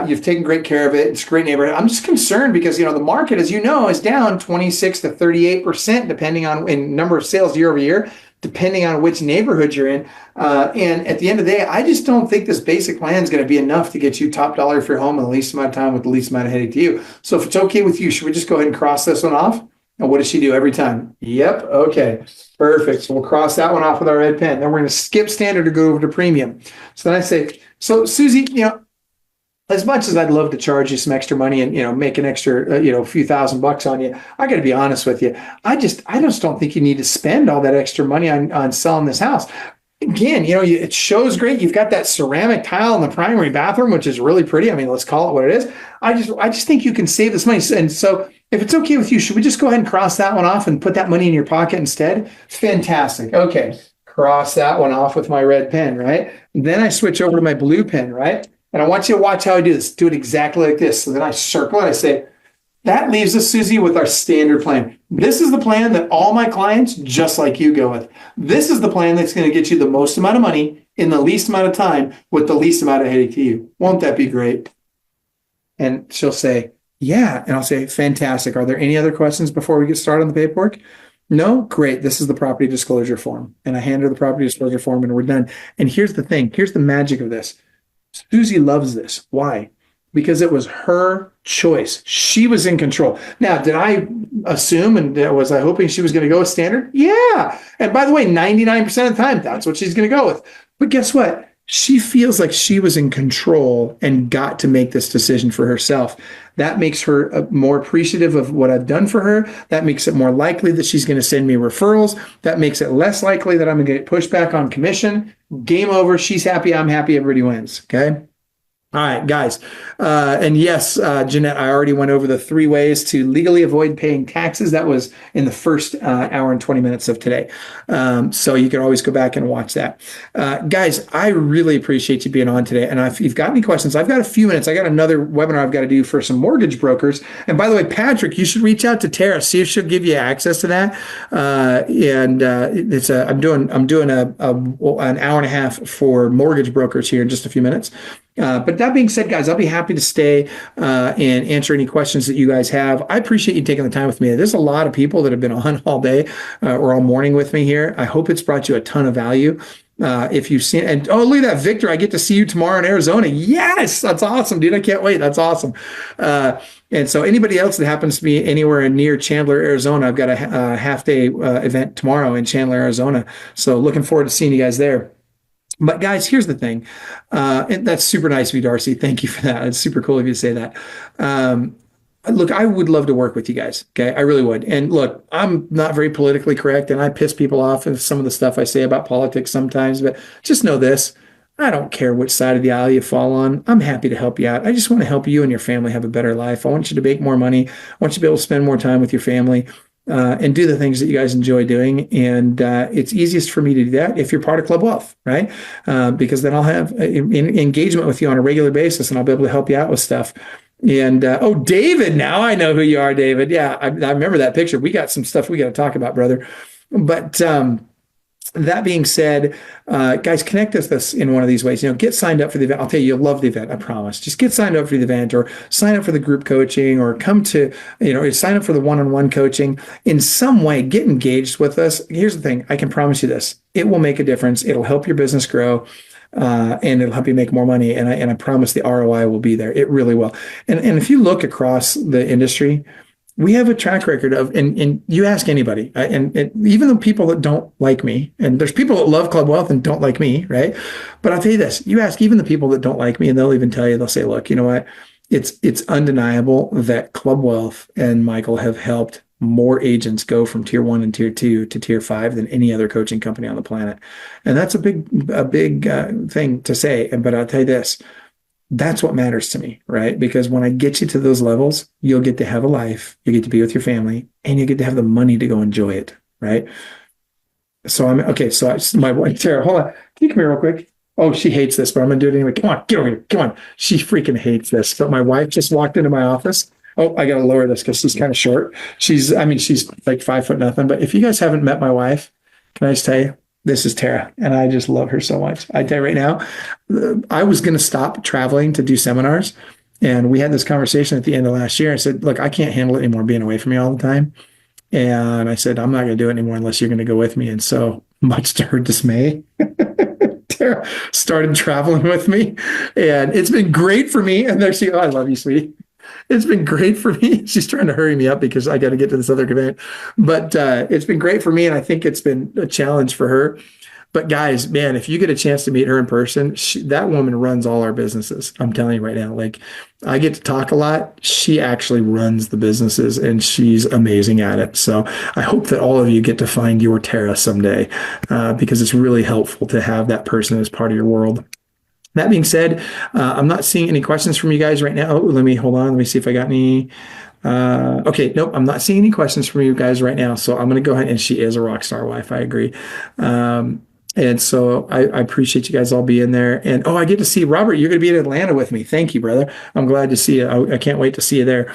You've taken great care of it. It's a great neighborhood. I'm just concerned because, the market, as you know, is down 26 to 38%, depending on in number of sales year over year, depending on which neighborhood you're in. And at the end of the day, I just don't think this basic plan is going to be enough to get you top dollar for your home in the least amount of time with the least amount of headache to you. So if it's okay with you, should we just go ahead and cross this one off? And what does she do every time? Yep. Okay. Perfect. So we'll cross that one off with our red pen. Then we're going to skip standard to go over to premium. So then I say, so Susie, as much as I'd love to charge you some extra money and, make an extra, a few $1,000 on you, I got to be honest with you. I just don't think you need to spend all that extra money on selling this house. Again, it shows great. You've got that ceramic tile in the primary bathroom, which is really pretty. I mean, let's call it what it is. I just think you can save this money. And so if it's okay with you, should we just go ahead and cross that one off and put that money in your pocket instead? Fantastic. Okay. Cross that one off with my red pen, right? And then I switch over to my blue pen, right? And I want you to watch how I do this. Do it exactly like this. So then I circle it. I say, that leaves us, Susie, with our standard plan. This is the plan that all my clients, just like you, go with. This is the plan that's going to get you the most amount of money in the least amount of time with the least amount of headache to you. Won't that be great? And she'll say, yeah. And I'll say, fantastic. Are there any other questions before we get started on the paperwork? No? Great. This is the property disclosure form. And I hand her the property disclosure form and we're done. And here's the thing. Here's the magic of this. Susie loves this. Why? Because it was her choice. She was in control. Now, did I assume and was I hoping she was going to go with standard? Yeah. And by the way, 99% of the time, that's what she's going to go with. But guess what? She feels like she was in control and got to make this decision for herself. That makes her more appreciative of what I've done for her. That makes it more likely that she's going to send me referrals. That makes it less likely that I'm going to get pushback on commission. Game over. She's happy. I'm happy. Everybody wins. Okay. All right, guys. And yes, Jeanette, I already went over the 3 ways to legally avoid paying taxes. That was in the first hour and 20 minutes of today. So you can always go back and watch that. Guys, I really appreciate you being on today. And if you've got any questions, I've got a few minutes. I got another webinar I've got to do for some mortgage brokers. And by the way, Patrick, you should reach out to Tara, see if she'll give you access to that. I'm doing an hour and a half for mortgage brokers here in just a few minutes. But that being said, guys, I'll be happy to stay and answer any questions that you guys have. I appreciate you taking the time with me. There's a lot of people that have been on all day or all morning with me here. I hope it's brought you a ton of value. If you've seen, and oh, look at that, Victor, I get to see you tomorrow in Arizona. Yes, that's awesome, dude. I can't wait. That's awesome. And so anybody else that happens to be anywhere near Chandler, Arizona, I've got a half day event tomorrow in Chandler, Arizona. So looking forward to seeing you guys there. But guys, here's the thing. And that's super nice of you, Darcy. Thank you for that. It's super cool of you to say that. Look, I would love to work with you guys. Okay. I really would. And look, I'm not very politically correct and I piss people off with some of the stuff I say about politics sometimes, but just know this. I don't care which side of the aisle you fall on. I'm happy to help you out. I just want to help you and your family have a better life. I want you to make more money. I want you to be able to spend more time with your family. And do the things that you guys enjoy doing. And it's easiest for me to do that if you're part of Club Wealth, right? Because then I'll have engagement with you on a regular basis and I'll be able to help you out with stuff. And oh, David, now I know who you are, David. Yeah, I remember that picture. We got some stuff we got to talk about, brother. But that being said, guys, connect with us in one of these ways. Get signed up for the event. I'll tell you, you'll love the event. I promise. Just get signed up for the event or sign up for the group coaching or come to, sign up for the one-on-one coaching in some way. Get engaged with us. Here's the thing. I can promise you this. It will make a difference. It'll help your business grow. And it'll help you make more money. And I promise the ROI will be there. It really will. And if you look across the industry, we have a track record of, and you ask anybody, and even the people that don't like me, and there's people that love Club Wealth and don't like me, right? But I'll tell you this, you ask even the people that don't like me, and they'll even tell you, they'll say, look, you know what? It's undeniable that Club Wealth and Michael have helped more agents go from tier 1 and tier 2 to tier 5 than any other coaching company on the planet. And that's a big thing to say. But I'll tell you this, that's what matters to me, right? Because when I get you to those levels, you'll get to have a life, you get to be with your family, and you get to have the money to go enjoy it, right? So my wife, Tara, hold on. Can you come here real quick? Oh, she hates this, but I'm going to do it anyway. Come on, get over here. Come on. She freaking hates this. But my wife just walked into my office. Oh, I got to lower this because she's kind of short. She's like 5 foot nothing. But if you guys haven't met my wife, can I just tell you, this is Tara, and I just love her so much. I tell you right now, I was going to stop traveling to do seminars, and we had this conversation at the end of last year. I said, look, I can't handle it anymore being away from you all the time. And I said, I'm not going to do it anymore unless you're going to go with me. And so, much to her dismay, Tara started traveling with me, and it's been great for me. And there she goes, I love you, sweetie. It's been great for me. She's trying to hurry me up because I got to get to this other event. But it's been great for me, and I think it's been a challenge for her. But guys, man, if you get a chance to meet her in person, that woman runs all our businesses. I'm telling you right now, like I get to talk a lot. She actually runs the businesses, and she's amazing at it. So I hope that all of you get to find your Tara someday because it's really helpful to have that person as part of your world. That being said, I'm not seeing any questions from you guys right now. Hold on. Let me see if I got any. Okay, nope, I'm not seeing any questions from you guys right now. So I'm going to go ahead, and she is a rock star wife. I agree. And so I appreciate you guys all being there. And I get to see Robert. You're going to be in Atlanta with me. Thank you, brother. I'm glad to see you. I can't wait to see you there.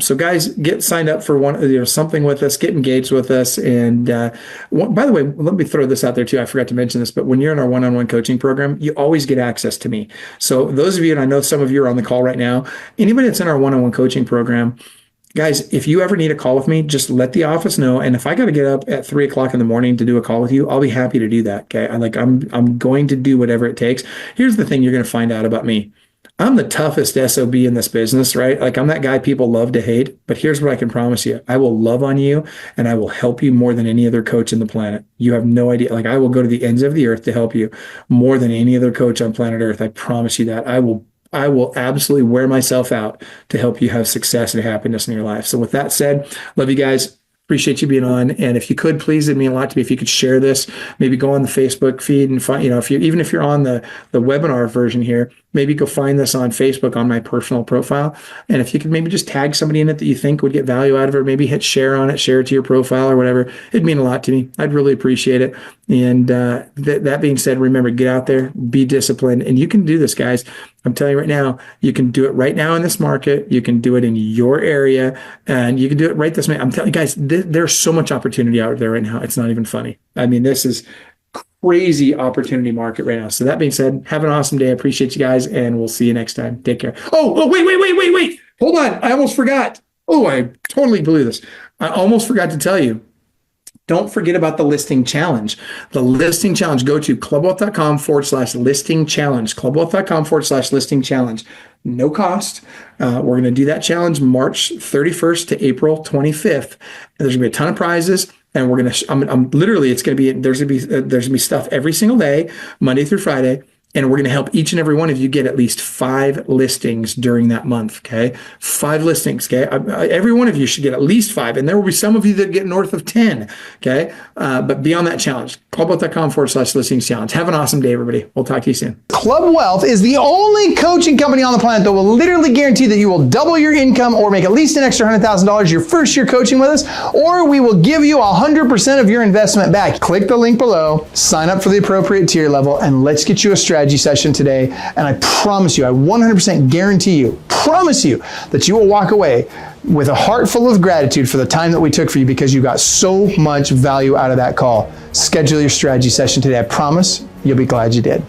So guys, get signed up for something with us, get engaged with us. And by the way, let me throw this out there too. I forgot to mention this, but when you're in our one-on-one coaching program, you always get access to me. So those of you, and I know some of you are on the call right now, anybody that's in our one-on-one coaching program, guys, if you ever need a call with me, just let the office know. And if I got to get up at 3:00 in the morning to do a call with you, I'll be happy to do that. Okay. I'm going to do whatever it takes. Here's the thing you're going to find out about me. I'm the toughest SOB in this business, right? Like I'm that guy people love to hate, but here's what I can promise you. I will love on you and I will help you more than any other coach in the planet. You have no idea. Like I will go to the ends of the earth to help you more than any other coach on planet Earth. I promise you that. I will absolutely wear myself out to help you have success and happiness in your life. So with that said, love you guys. Appreciate you being on. And if you could, please, it'd mean a lot to me if you could share this, maybe go on the Facebook feed and find, if you're on the webinar version here, maybe go find this on Facebook on my personal profile. And if you could maybe just tag somebody in it that you think would get value out of it, maybe hit share on it, share it to your profile or whatever. It'd mean a lot to me. I'd really appreciate it. And that being said, remember, get out there, be disciplined, and you can do this, guys. I'm telling you right now, you can do it right now in this market. You can do it in your area, and you can do it right this minute. I'm telling you guys, there's so much opportunity out there right now. It's not even funny. I mean, this is crazy opportunity market right now. So that being said, have an awesome day. I appreciate you guys, and we'll see you next time. Take care. Oh, wait. Hold on. I almost forgot. Oh, I totally blew this. I almost forgot to tell you. don't forget about the listing challenge. The listing challenge, go to clubwealth.com/listing challenge, clubwealth.com/listing challenge. No cost. We're going to do that challenge March 31st to April 25th. And there's going to be a ton of prizes. And we're going to, I'm literally, it's going to be, there's going to be stuff every single day, Monday through Friday. And we're going to help each and every one of you get at least 5 listings during that month. Okay. 5 listings. Okay. Every one of you should get at least 5. And there will be some of you that get north of 10. Okay. But be on that challenge. Clubwealth.com/listings challenge. Have an awesome day, everybody. We'll talk to you soon. Club Wealth is the only coaching company on the planet that will literally guarantee that you will double your income or make at least an extra $100,000 your first year coaching with us, or we will give you 100% of your investment back. Click the link below, sign up for the appropriate tier level, and let's get you a strategy session today. And I promise you, I 100% guarantee you, promise you that you will walk away with a heart full of gratitude for the time that we took for you, because you got so much value out of that call. Schedule your strategy session today. I promise you'll be glad you did.